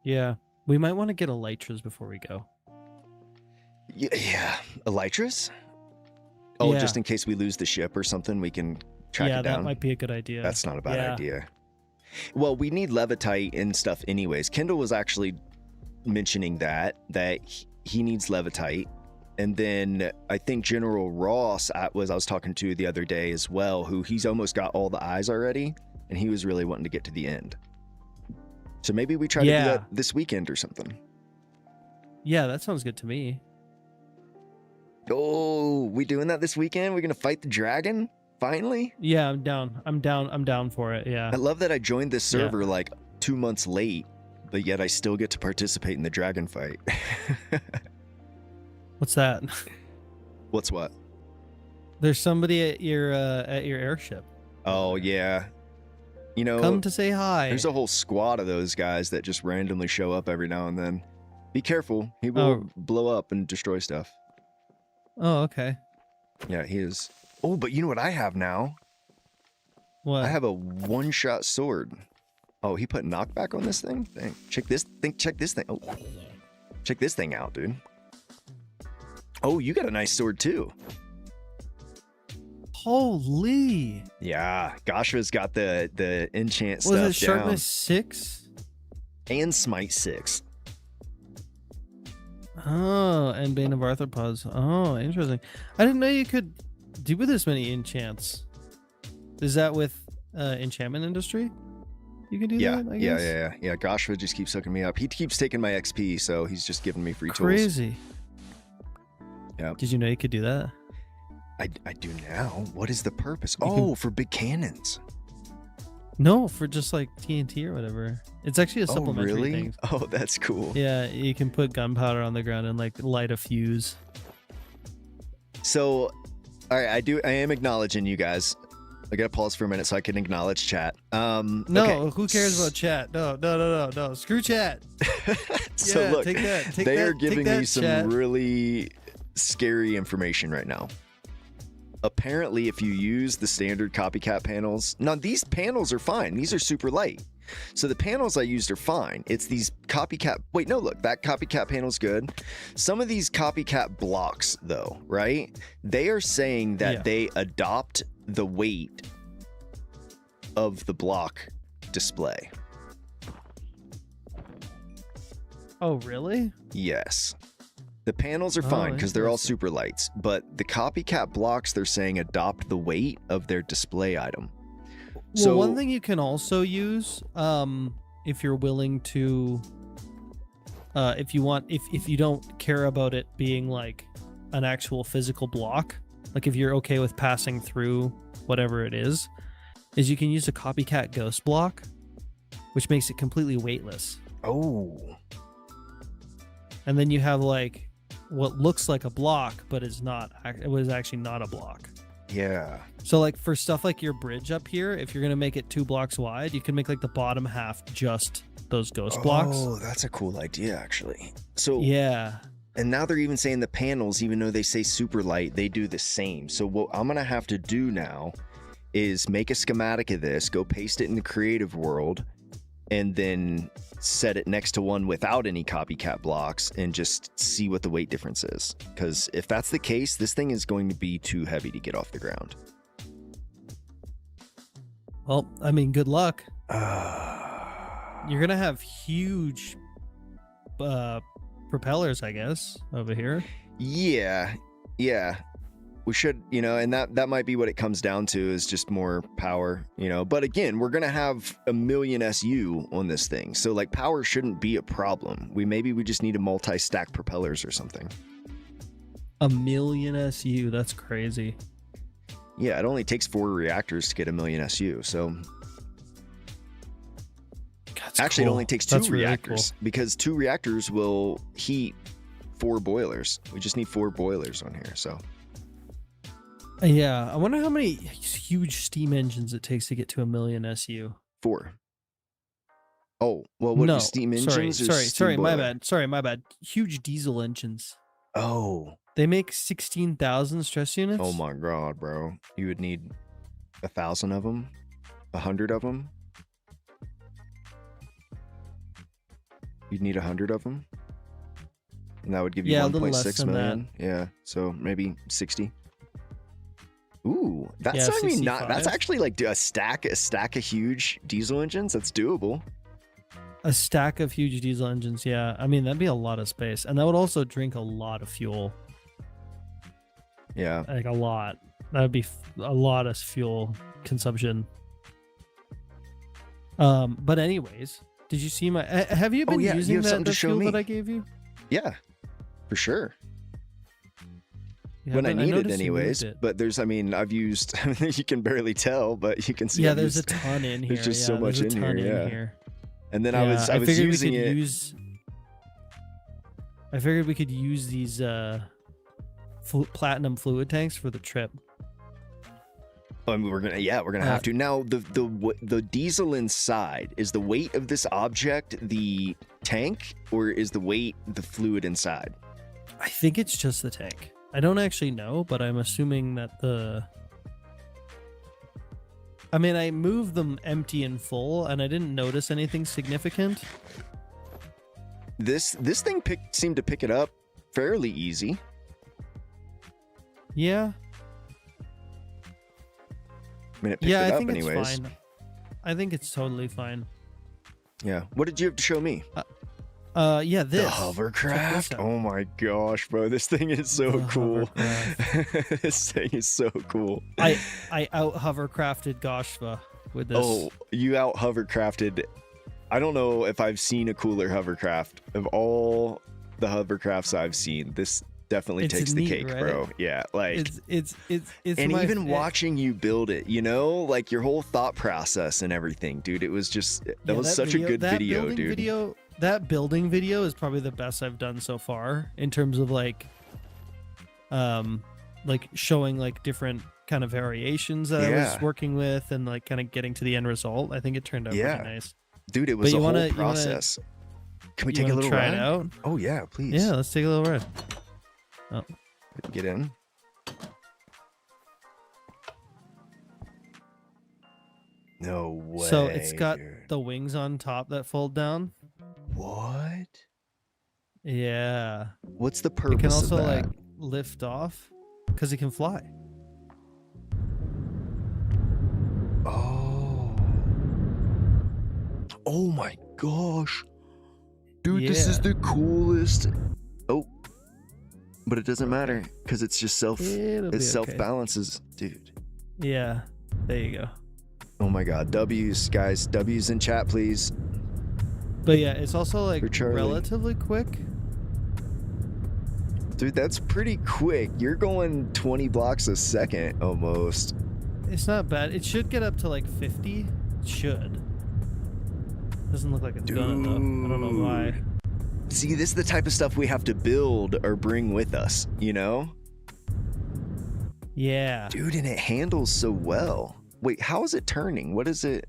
Yeah. We might want to get elytras before we go. Yeah. Elytras? Oh, yeah. Just in case we lose the ship or something, we can track it down. Yeah, that might be a good idea. That's not a bad idea. Well, we need levitite and stuff anyways. Kendall was actually mentioning that he needs levitite. And then I think General Ross I was talking to the other day as well, who he's almost got all the eyes already, and he was really wanting to get to the end. So maybe we try to do that this weekend or something. Yeah, that sounds good to me. Oh, we doing that this weekend? We're gonna fight the dragon? Finally? Yeah, I'm down. I'm down for it. Yeah. I love that I joined this server like 2 months late, but yet I still get to participate in the dragon fight. What's that? What's what? There's somebody at your airship. Oh yeah. You know, come to say hi. There's a whole squad of those guys that just randomly show up every now and then. Be careful. He will blow up and destroy stuff. Oh, okay. Yeah, he is. Oh, but you know what I have now? What? I have a one-shot sword. Oh, he put knockback on this thing? Dang. Check this thing. Oh. Check this thing out, dude. Oh, you got a nice sword too. Holy. Yeah, Gosha's got the enchant Was stuff down. it sharpness 6? And smite 6. Oh, and Bane of Arthropods. Oh, interesting. I didn't know you could do this many enchants. Is that with enchantment industry? You can do that, I guess? Yeah. Gosha just keeps hooking me up. He keeps taking my XP, so he's just giving me free tools. Crazy. Yeah. Did you know you could do that? I do now. What is the purpose? Oh, for big cannons. No, for just like TNT or whatever. It's actually a supplementary thing. Oh, that's cool. Yeah, you can put gunpowder on the ground and like light a fuse. So, all right, I am acknowledging you guys. I gotta pause for a minute so I can acknowledge chat. No, okay. Who cares about chat? No. Screw chat. So yeah, look, they are giving me some chat. really scary information right now. Apparently, if you use the standard copycat panels, now these panels are fine. These are super light. So the panels I used are fine. It's these copycat, wait, no, look, that copycat panel's good. Some of these copycat blocks though, right? They are saying that they adopt the weight of the block display. Oh, really? Yes. The panels are fine because they're all super lights, but the copycat blocks, they're saying adopt the weight of their display item. Well, So one thing you can also use, if you're willing to, if you don't care about it being like an actual physical block, like if you're okay with passing through whatever it is you can use a copycat ghost block, which makes it completely weightless. Oh. And then you have like what looks like a block, but it's not. It was actually not a block. Yeah. So like for stuff like your bridge up here, if you're going to make it 2 blocks wide, you can make like the bottom half just those ghost blocks. Oh, that's a cool idea actually. So yeah. And now they're even saying the panels, even though they say super light, they do the same. So what I'm going to have to do now is make a schematic of this, go paste it in the creative world, and then set it next to one without any copycat blocks and just see what the weight difference is. Because if that's the case, this thing is going to be too heavy to get off the ground. Well, I mean, good luck. You're gonna have huge propellers, I guess, over here. Yeah. We should, and that might be what it comes down to, is just more power, But again, we're gonna have a million SU on this thing, so like power shouldn't be a problem. Maybe we just need a multi-stack propellers or something. A million SU, that's crazy. Yeah, it only takes 4 reactors to get a million SU, so That's actually cool. it only takes 2 That's really reactors, cool. because 2 reactors will heat 4 boilers. We just need 4 boilers on here, so Yeah, I wonder how many huge steam engines it takes to get to a million SU. 4. Oh, well, what No, steam engines? or sorry, steam my boiler? bad. My bad. Huge diesel engines. Oh. They make 16,000 stress units. Oh my god, bro. You would need 1,000 of them? 100 of them? You'd need 100 of them? And that would give you Yeah, a little less 1.6 than million? Yeah, so maybe 60. Ooh, that's Yeah, I mean, not that's 65. actually like a stack of huge diesel engines. That's doable. A stack of huge diesel engines. Yeah, I mean that'd be a lot of space, and that would also drink a lot of fuel. Yeah. Like a lot. That'd be a lot of fuel consumption. But anyways, did you see my? Have you been yeah, you using have something the to show fuel me. that I gave you? Yeah. For sure. You When I haven't? need it noticed you moved anyways, it. but I've used, you can barely tell, but you can see. Yeah, I've there's a used- ton in here. There's just yeah, so much there's a in ton here, in yeah. here. And then Yeah, I was figured using we could it. use. I figured we could use these platinum fluid tanks for the trip. I mean, we're gonna have to. Now the diesel inside, is the weight of this object the tank, or is the weight the fluid inside? I think it's just the tank. I don't actually know, but I'm assuming that I mean, I moved them empty and full, and I didn't notice anything significant. This thing seemed to pick it up fairly easy. Yeah. I mean, it picked Yeah, it I up think anyways. it's fine. I think it's totally fine. Yeah. What did you have to show me? Yeah, The this. Check hovercraft. this out. Oh my gosh, bro! This thing is so The cool. hovercraft. This thing is so cool. I out hovercrafted Goshva with this. Oh, you out hovercrafted. I don't know if I've seen a cooler hovercraft. Of all the hovercrafts I've seen, this definitely It's takes the neat, cake, right? bro. Yeah, like It's and my- even watching you build it, like your whole thought process and everything, dude. It was just that was such a good video, dude. That building video is probably the best I've done so far in terms of like showing like different kind of variations that I was working with and like kind of getting to the end result. I think it turned out pretty nice. Dude, it was But a you whole wanna- process. Can we You take a wanna little try ride? it out? Oh yeah, please. Yeah, let's take a little ride. Get in. No way. So it's got dude. the wings on top that fold down. What? Yeah. What's the It purpose can also of that? like lift off because it can fly. Oh. Oh my gosh. Dude, this is Yeah. the coolest. Oh. But it doesn't matter because it's just It'll it be self okay. balances, dude. Yeah. There you go. Oh my god, W's, guys. W's in chat, please. But yeah, it's also like For Charlie. relatively quick. Dude, that's pretty quick. You're going 20 blocks a second almost. It's not bad. It should get up to like 50. It should. Doesn't look like it's gonna though. I don't know why. See, this is the type of stuff we have to build or bring with us, Yeah. Dude, and it handles so well. Wait, how is it turning? What is it?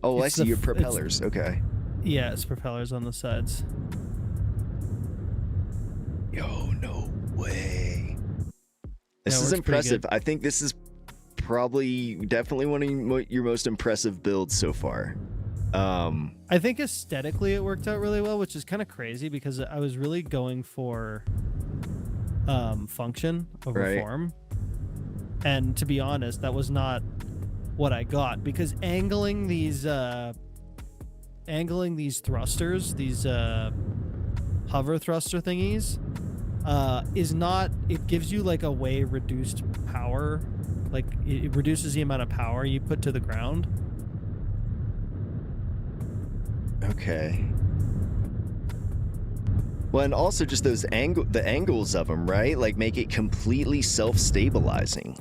Oh, I It's see the your f- propellers. Okay. Yeah, it's propellers on the sides. Yo, no way. This Yeah, is works pretty impressive. good. I think this is definitely one of your most impressive builds so far. I think aesthetically it worked out really well, which is kind of crazy because I was really going for function over Right. form. And to be honest, that was not what I got, because angling these thrusters, these hover thruster thingies, is not, it gives you like a way reduced power, like it reduces the amount of power you put to the ground. Okay. Well, and also just the angles of them, right? Like make it completely self-stabilizing.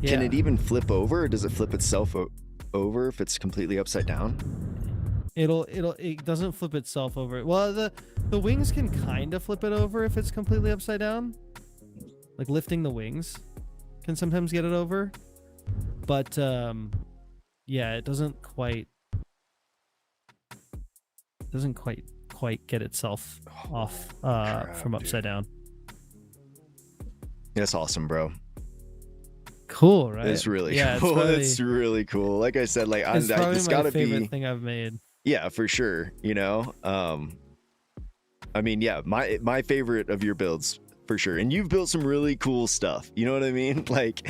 Yeah. Can it even flip over, or does it flip itself over if it's completely upside down? It doesn't flip itself over. Well, the wings can kind of flip it over if it's completely upside down. Like lifting the wings can sometimes get it over. But yeah, it doesn't quite get itself off from upside down. That's awesome, bro. Cool, right? It's really yeah, cool. It's It's really cool. Like I said, like it's probably it's my gotta favorite be thing I've made. Yeah, for sure. You know, I mean, yeah, my favorite of your builds for sure. And you've built some really cool stuff. You know what I mean? Like,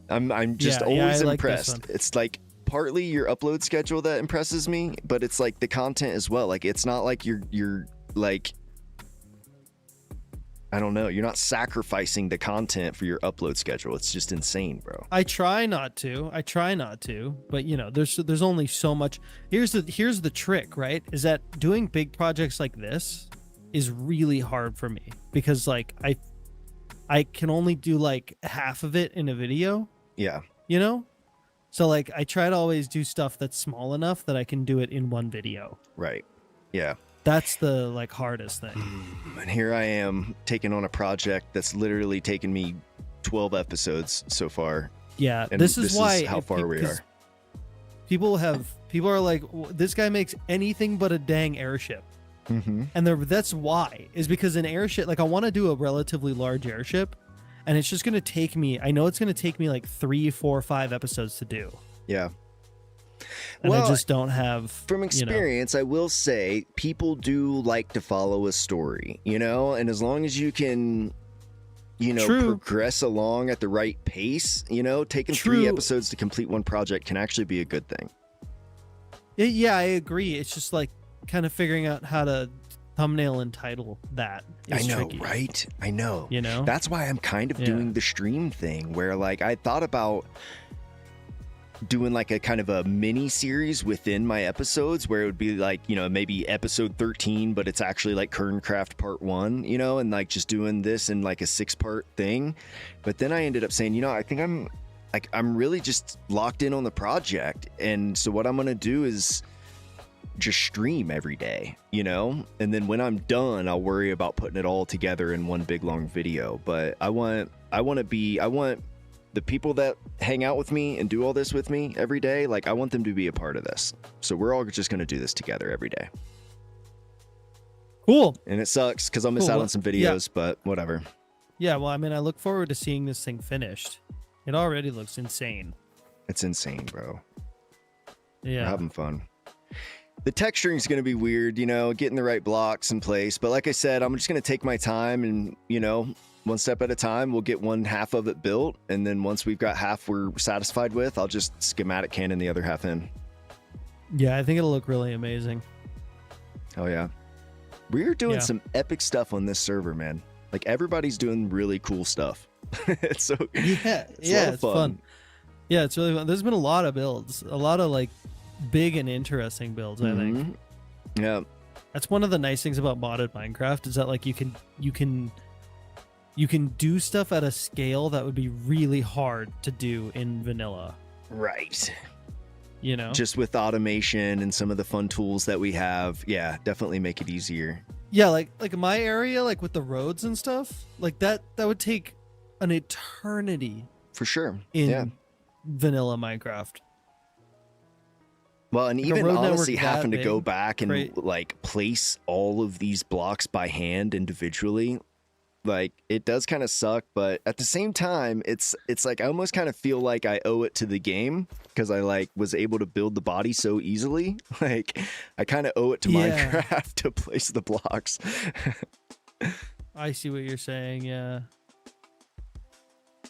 I'm just always I like this impressed. one. It's like partly your upload schedule that impresses me, but it's like the content as well. Like, it's not like you're like, I don't know, you're not sacrificing the content for your upload schedule. It's just insane, bro. I try not to, but you know, there's only so much. Here's the trick, right? Is that doing big projects like this is really hard for me, because like I can only do like half of it in a video, Yeah. you know? So like I try to always do stuff that's small enough that I can do it in one video. Right. Yeah. That's the like hardest thing. And here I am taking on a project that's literally taken me 12 episodes so far. Yeah, And this is why how far we are. People are like, this guy makes anything but a dang airship. Mm-hmm. And that's why, is because an airship, like I want to do a relatively large airship, and it's just going to take me, I know it's going to take me like 3, 4, 5 episodes to do. Yeah. And Well, I just don't have, From experience, I will say people do like to follow a story, you know, and as long as you can, you know, True. progress along at the right pace, you know, taking True. 3 episodes to complete one project can actually be a good thing. Yeah, I agree. It's just like kind of figuring out how to thumbnail and title that is I know, tricky, right? I know. You know? That's why I'm kind of Yeah. doing the stream thing where like I thought about doing like a kind of a mini series within my episodes where it would be like, you know, maybe episode 13, but it's actually like AirCraft part 1, you know, and like just doing this in like a 6-part thing. But then I ended up saying, you know, I think I'm really just locked in on the project. And so what I'm going to do is just stream every day, you know, and then when I'm done, I'll worry about putting it all together in one big long video. But I want the people that hang out with me and do all this with me every day, like I want them to be a part of this. So we're all just going to do this together every day. Cool. And it sucks because I'll miss Cool. out on some videos, but whatever. Yeah, well, I mean, I look forward to seeing this thing finished. It already looks insane. It's insane, bro. We're Yeah. having fun. The texturing is going to be weird, you know, getting the right blocks in place. But like I said, I'm just going to take my time and, you know, one step at a time. We'll get one half of it built. And then once we've got half we're satisfied with, I'll just schematic cannon the other half in. Yeah, I think it'll look really amazing. Oh, yeah. We're doing Yeah. some epic stuff on this server, man. Like everybody's doing really cool stuff. It's so Yeah, it's a lot of it's fun. Yeah, it's really fun. There's been a lot of builds, a lot of like big and interesting builds, I think. Mhm. Yeah. That's one of the nice things about modded Minecraft, is that like you can do stuff at a scale that would be really hard to do in vanilla, Right. you know? Just with automation and some of the fun tools that we have. Yeah, definitely make it easier. Yeah, like my area, like with the roads and stuff, like that would take an eternity For sure. in Yeah. vanilla Minecraft. Well, and Like a even road network honestly that having to go big, back and great. like place all of these blocks by hand individually, like it does kind of suck, but at the same time, it's like I almost kind of feel like I owe it to the game because I like was able to build the body so easily. Like I kind of owe it to Yeah. Minecraft to place the blocks. I see what you're saying, yeah.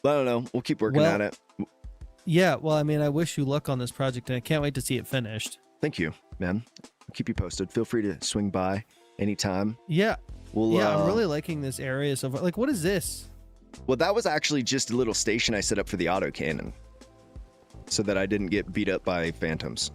But I don't know. We'll keep working Well, at it. Yeah, well, I mean, I wish you luck on this project, and I can't wait to see it finished. Thank you, man. I'll keep you posted. Feel free to swing by anytime. Yeah, We'll, I'm really liking this area so far. Like, what is this? Well, that was actually just a little station I set up for the autocannon, so that I didn't get beat up by phantoms.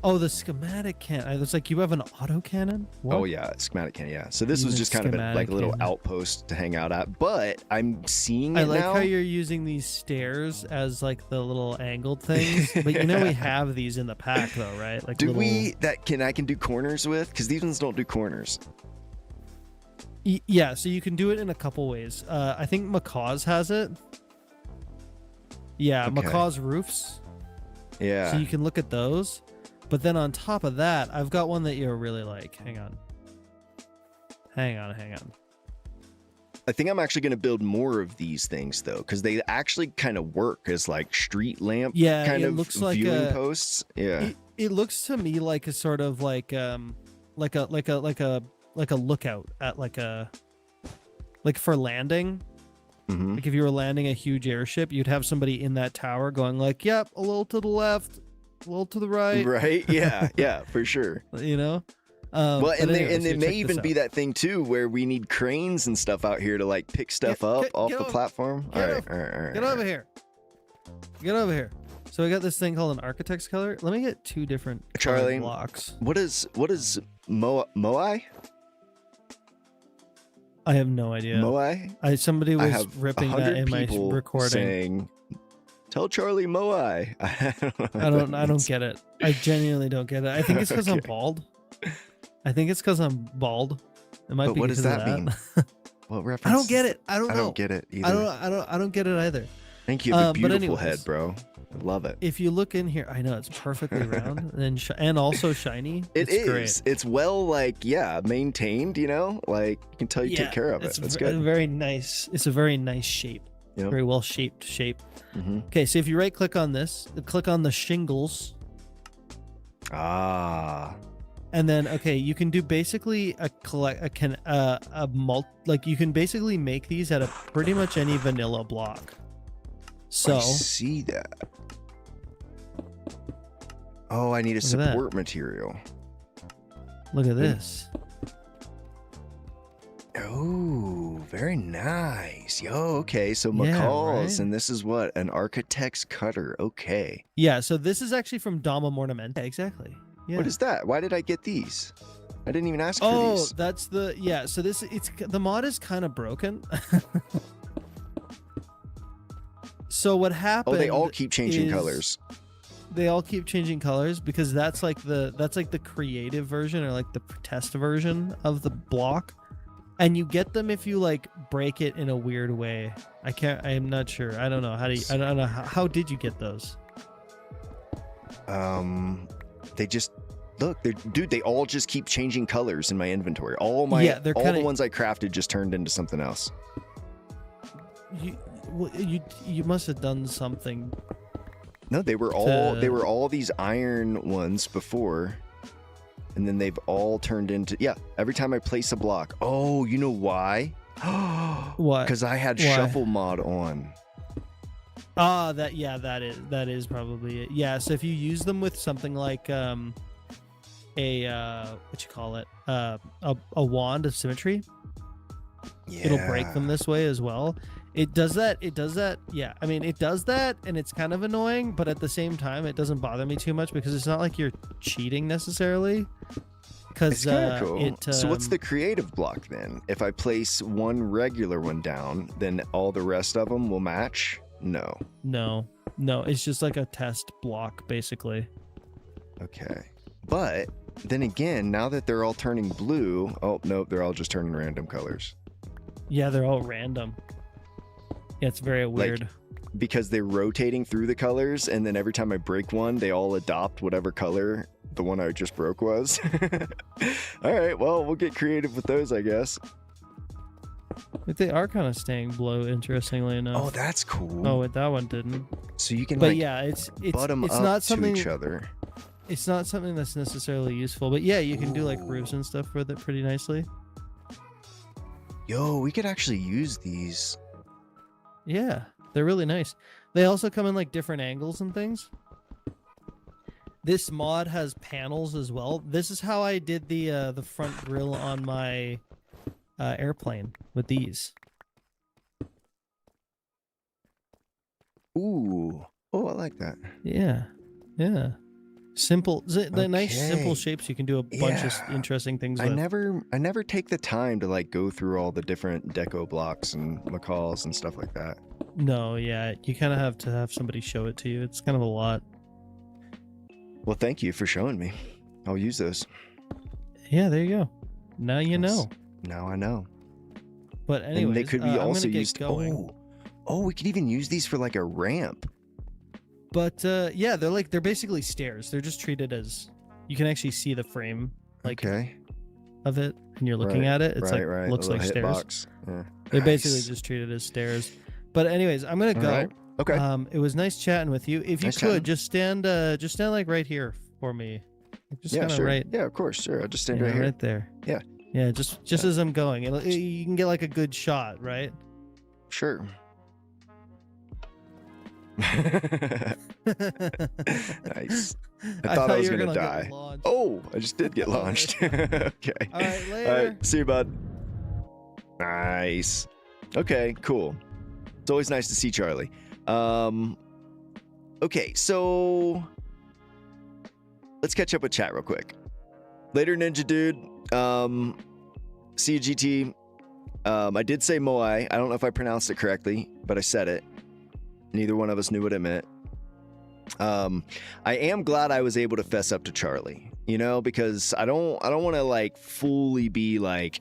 Oh, the schematic cannon. It's like you have an autocannon? What? Oh yeah, schematic cannon. Yeah. So this was Even just kind of like a little schematic cannon. outpost to hang out at. But I'm seeing it I like now. how you're using these stairs as like the little angled things, but you know we have these in the pack though, right? Like Do little... we I can do corners with? Because these ones don't do corners. Yeah, so you can do it in a couple ways. I think Macaw's has it. Yeah, Okay. Macaw's roofs. Yeah. So you can look at those. But then on top of that, I've got one that you'll really like. Hang on. I think I'm actually going to build more of these things though, because they actually kind of work as like street lamp kind it of looks like viewing a- posts. Yeah. It looks to me like a sort of like a lookout at like for landing. Mhm. Like if you were landing a huge airship, you'd have somebody in that tower going like, "Yep, a little to the left, a little to the right." Right. Yeah. Yeah. For sure. You know. Well, But and anyways, and here, it may check even this be out. that thing too, where we need cranes and stuff out here to like pick stuff up get- off get the over- platform. get All right. over- All right. All right. Get over here. Get over here. So we got this thing called an architect's color. Let me get two different colored Charlie, blocks. What is Moai? I have no idea. Moai? Somebody I was have ripping that 100 in my people recording. saying, "Tell Charlie Moai." I don't get it. I genuinely don't get it. I think it's because I'm Okay. bald. I think it's because I'm bald. It might But be what does because that of mean? What reference? I don't get it. I don't I know. don't get it either. I don't get it either. Thank you. You have a but beautiful anyways. head, bro. I love it. If you look in here, I know it's perfectly round and also shiny. It It's is. great. It's well, maintained. You know, like you can tell you take care of it. It's That's very good. nice. It's a very nice shape. Yep. Very well shaped shape. Mhm. Okay, so if you right click on this, click on the shingles, Ah. and then you can do basically you can basically make these out of pretty much any vanilla block. So I see that. Oh, I need a Look at that. support material. look at this. Oh, very nice. Yo, okay. So Yeah, McCall's, right? and this is what? An architect's cutter. Okay. Yeah, so this is actually from Dama Mornamenta. Exactly. Yeah. What is that? Why did I get these? I didn't even ask for Oh, these. that's the So the mod is kind of broken. So what happened? Oh, they all keep changing is- colors. They all keep changing colors because that's like the creative version or like the test version of the block, and you get them if you like break it in a weird way. I'm not sure. I don't know how I don't know how did you get those? They just look. They all just keep changing colors in my inventory. All they're the kinda- ones I crafted just turned into something else. You must have done something. No, they were all these iron ones before, and then they've all turned into every time I place a block. Oh, you know why? What? Because I had Why? shuffle mod on. That is probably it. Yeah, so if you use them with something like a a wand of symmetry, it'll break them this way as well. It does that. Yeah, I mean, it does that, and it's kind of annoying, but at the same time, it doesn't bother me too much because it's not like you're cheating necessarily. Because It's kind of cool. So what's the creative block then? If I place one regular one down, then all the rest of them will match? No. No, it's just like a test block, basically. Okay. But then again, now that they're all turning blue, oh, nope, they're all just turning random colors. Yeah, they're all random. Yeah, it's very weird. Because they're rotating through the colors, and then every time I break one, they all adopt whatever color the one I just broke was. All right, well, we'll get creative with those, I guess. But they are kind of staying blue, interestingly enough. Oh, that's cool. Oh, wait, that one didn't. So you can But like yeah, it's butt them it's up not to something. each other. It's not something that's necessarily useful. But yeah, you can do like roofs and stuff with it pretty nicely. Yo, we could actually use these. Yeah. They're really nice. They also come in like different angles and things. This mod has panels as well. This is how I did the front grille on my airplane with these. Ooh. Oh, I like that. Yeah. Yeah. Simple, the nice simple Okay. shapes you can do a bunch of Yeah. interesting things I with. never take the time to like go through all the different deco blocks and macaws and stuff like that. No, yeah, you kind of have to have somebody show it to you. It's kind of a lot. Well, thank you for showing me. I'll use those. Yeah, there you go. Now you know. Now I know. But anyway, And they could be I'm also gonna get used. going. Oh, we could even use these for like a ramp. But yeah, they're basically stairs. They're just treated as, you can actually see the frame like Okay. of it, and you're looking Right, at it. It's right. looks A like little stairs. hitbox. Yeah. They're basically Nice. just treated as stairs. But anyways, I'm gonna All go. right. Okay. It was nice chatting with you. If you Nice could chatting. just stand like right here for me. Just Yeah, kind of sure. right. Yeah, of course. Sure. I'll just stand Yeah, right here. right there. Yeah. Yeah, just Yeah. as I'm going. You can get like a good shot, right? Sure. Nice. I thought I was you were gonna get die. launched. Oh, I just did get Oh, launched. Okay. All right, All later. right. See you, bud. Nice. Okay, cool. It's always nice to see Charlie. Okay, so let's catch up with chat real quick. Later, Ninja Dude. See you, GT. I did say Moai. I don't know if I pronounced it correctly, but I said it. Neither one of us knew what it meant. I am glad I was able to fess up to Charlie, you know, because I don't want to like fully be like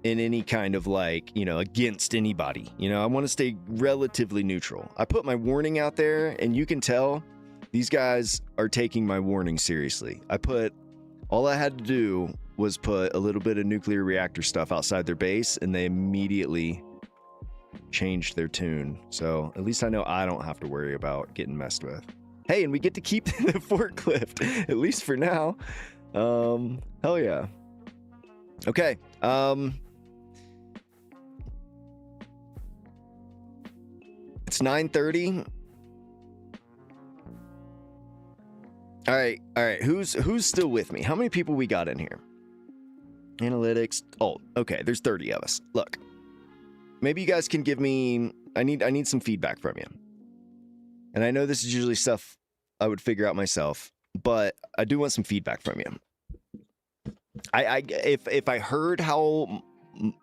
in any kind of like, you know, against anybody. You know, I want to stay relatively neutral. I put my warning out there, and you can tell these guys are taking my warning seriously. All I had to do was put a little bit of nuclear reactor stuff outside their base, and they immediately changed their tune. So at least I know I don't have to worry about getting messed with. Hey, and we get to keep the forklift, at least for now. Hell yeah. Okay. It's 9:30. All right. Who's still with me? How many people we got in here? Analytics. Oh, okay. There's 30 of us. Look, maybe you guys can give me. I need some feedback from you. And I know this is usually stuff I would figure out myself, but I do want some feedback from you. If I heard how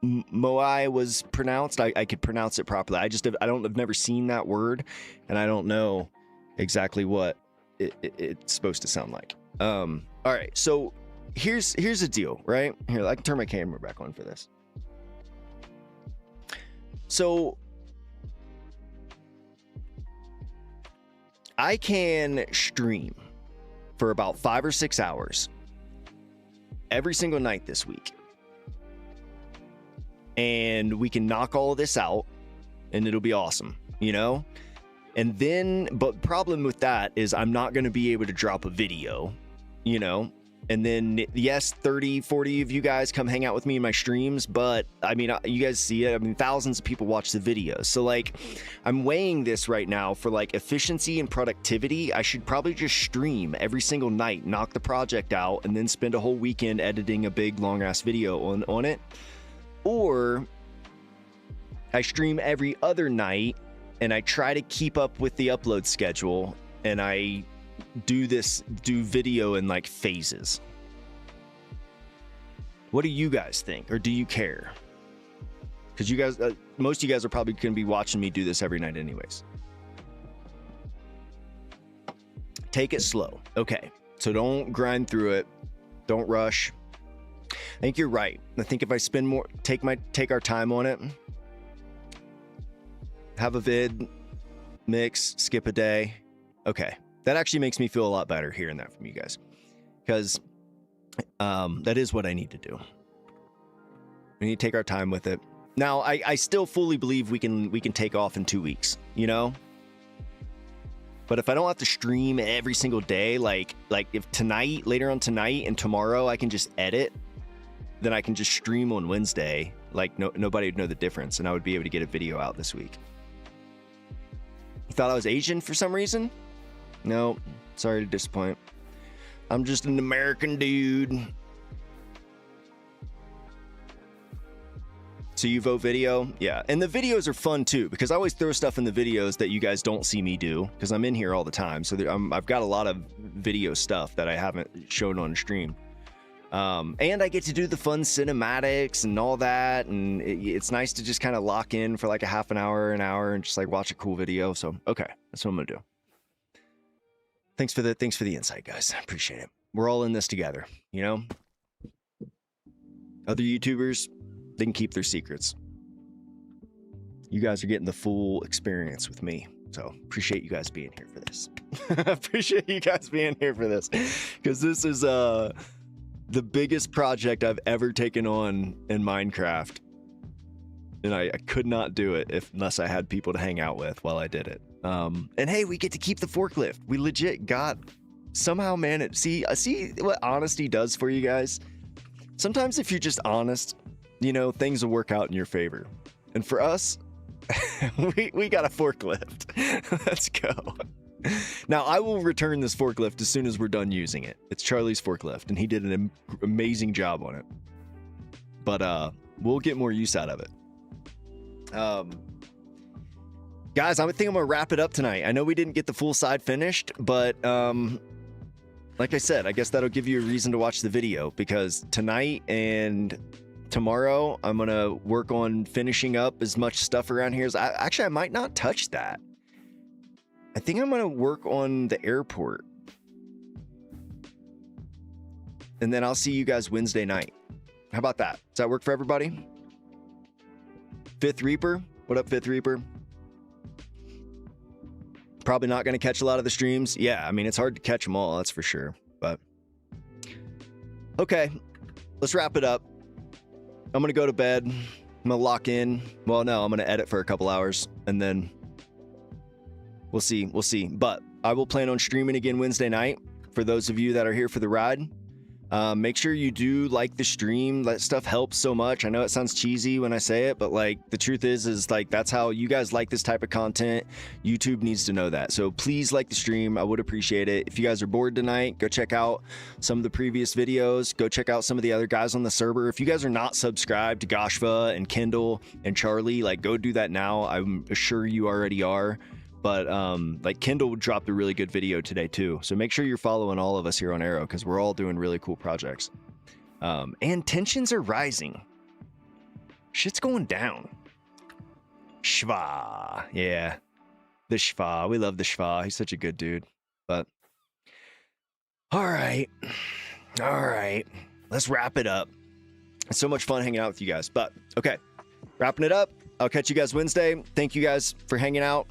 Moai was pronounced, I could pronounce it properly. I've never seen that word, and I don't know exactly what it's supposed to sound like. All right, so here's the deal, right? Here, I can turn my camera back on for this. So I can stream for about 5 or 6 hours every single night this week, and we can knock all of this out, and it'll be awesome, you know? And then, but problem with that is I'm not going to be able to drop a video, you know? And then, yes, 30, 40 of you guys come hang out with me in my streams, but I mean, you guys see it. I mean, thousands of people watch the videos. So like, I'm weighing this right now for like efficiency and productivity. I should probably just stream every single night, knock the project out, and then spend a whole weekend editing a big long ass video on it. Or I stream every other night and I try to keep up with the upload schedule, and I do video in like phases. What do you guys think, or do you care? Because you guys, most of you guys are probably going to be watching me do this every night anyways. Take it slow. Okay, so don't grind through it. Don't rush. I think you're right. I think if I spend more, take our time on it, have a vid, mix, skip a day. Okay, that actually makes me feel a lot better hearing that from you guys, because that is what I need to do. We need to take our time with it. Now, I still fully believe we can take off in 2 weeks, you know? But if I don't have to stream every single day, like if tonight, later on tonight and tomorrow I can just edit, then I can just stream on Wednesday. Like nobody would know the difference, and I would be able to get a video out this week. You thought I was Asian for some reason? No, sorry to disappoint. I'm just an American dude. So you vote video? Yeah. And the videos are fun too, because I always throw stuff in the videos that you guys don't see me do, because I'm in here all the time. So I've got a lot of video stuff that I haven't shown on stream. And I get to do the fun cinematics and all that. And it's nice to just kind of lock in for like a half an hour, and just like watch a cool video. So, okay, that's what I'm going to do. Thanks for the insight, guys. I appreciate it. We're all in this together, you know? Other YouTubers, they can keep their secrets. You guys are getting the full experience with me. So appreciate you guys being here for this. Appreciate you guys being here for this. Because this is the biggest project I've ever taken on in Minecraft. And I could not do it unless I had people to hang out with while I did it. And hey, we get to keep the forklift. We legit got somehow managed. See what honesty does for you guys? Sometimes if you're just honest, you know, things will work out in your favor. And for us, we got a forklift. Let's go. Now, I will return this forklift as soon as we're done using it. It's Charlie's forklift, and he did an amazing job on it. But we'll get more use out of it. Guys, I think I'm gonna wrap it up tonight. I know we didn't get the full side finished, but like I said, I guess that'll give you a reason to watch the video, because tonight and tomorrow I'm gonna work on finishing up as much stuff around here as I might not touch that. I think I'm gonna work on the airport, and then I'll see you guys Wednesday night. How about that? Does that work for everybody? Fifth Reaper, what up, Fifth Reaper? Probably not going to catch a lot of the streams. Yeah, I mean, it's hard to catch them all, that's for sure. But okay, let's wrap it up. I'm going to go to bed. I'm going to lock in. Well, no, I'm going to edit for a couple hours, and then we'll see. We'll see. But I will plan on streaming again Wednesday night for those of you that are here for the ride. Make sure you do like the stream. That stuff helps so much. I know it sounds cheesy when I say it, but like the truth is like that's how you guys like this type of content. YouTube needs to know that. So please like the stream. I would appreciate it. If you guys are bored tonight, go check out some of the previous videos. Go check out some of the other guys on the server. If you guys are not subscribed to Goshva and Kendall and Charlie, like go do that now. I'm sure you already are. But like Kendall dropped a really good video today too. So make sure you're following all of us here on Aero, because we're all doing really cool projects. And tensions are rising. Shit's going down. Shva. Yeah. The Shva. We love the Shva. He's such a good dude. But all right. All right. Let's wrap it up. It's so much fun hanging out with you guys. But okay. Wrapping it up. I'll catch you guys Wednesday. Thank you guys for hanging out.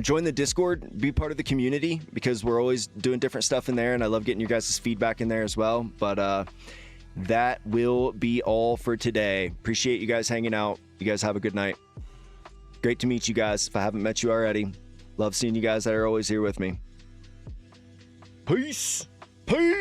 Join the Discord, be part of the community, because we're always doing different stuff in there, and I love getting your guys' feedback in there as well. But that will be all for today. Appreciate you guys hanging out. You guys have a good night. Great to meet you guys if I haven't met you already. Love seeing you guys that are always here with me. Peace. Peace.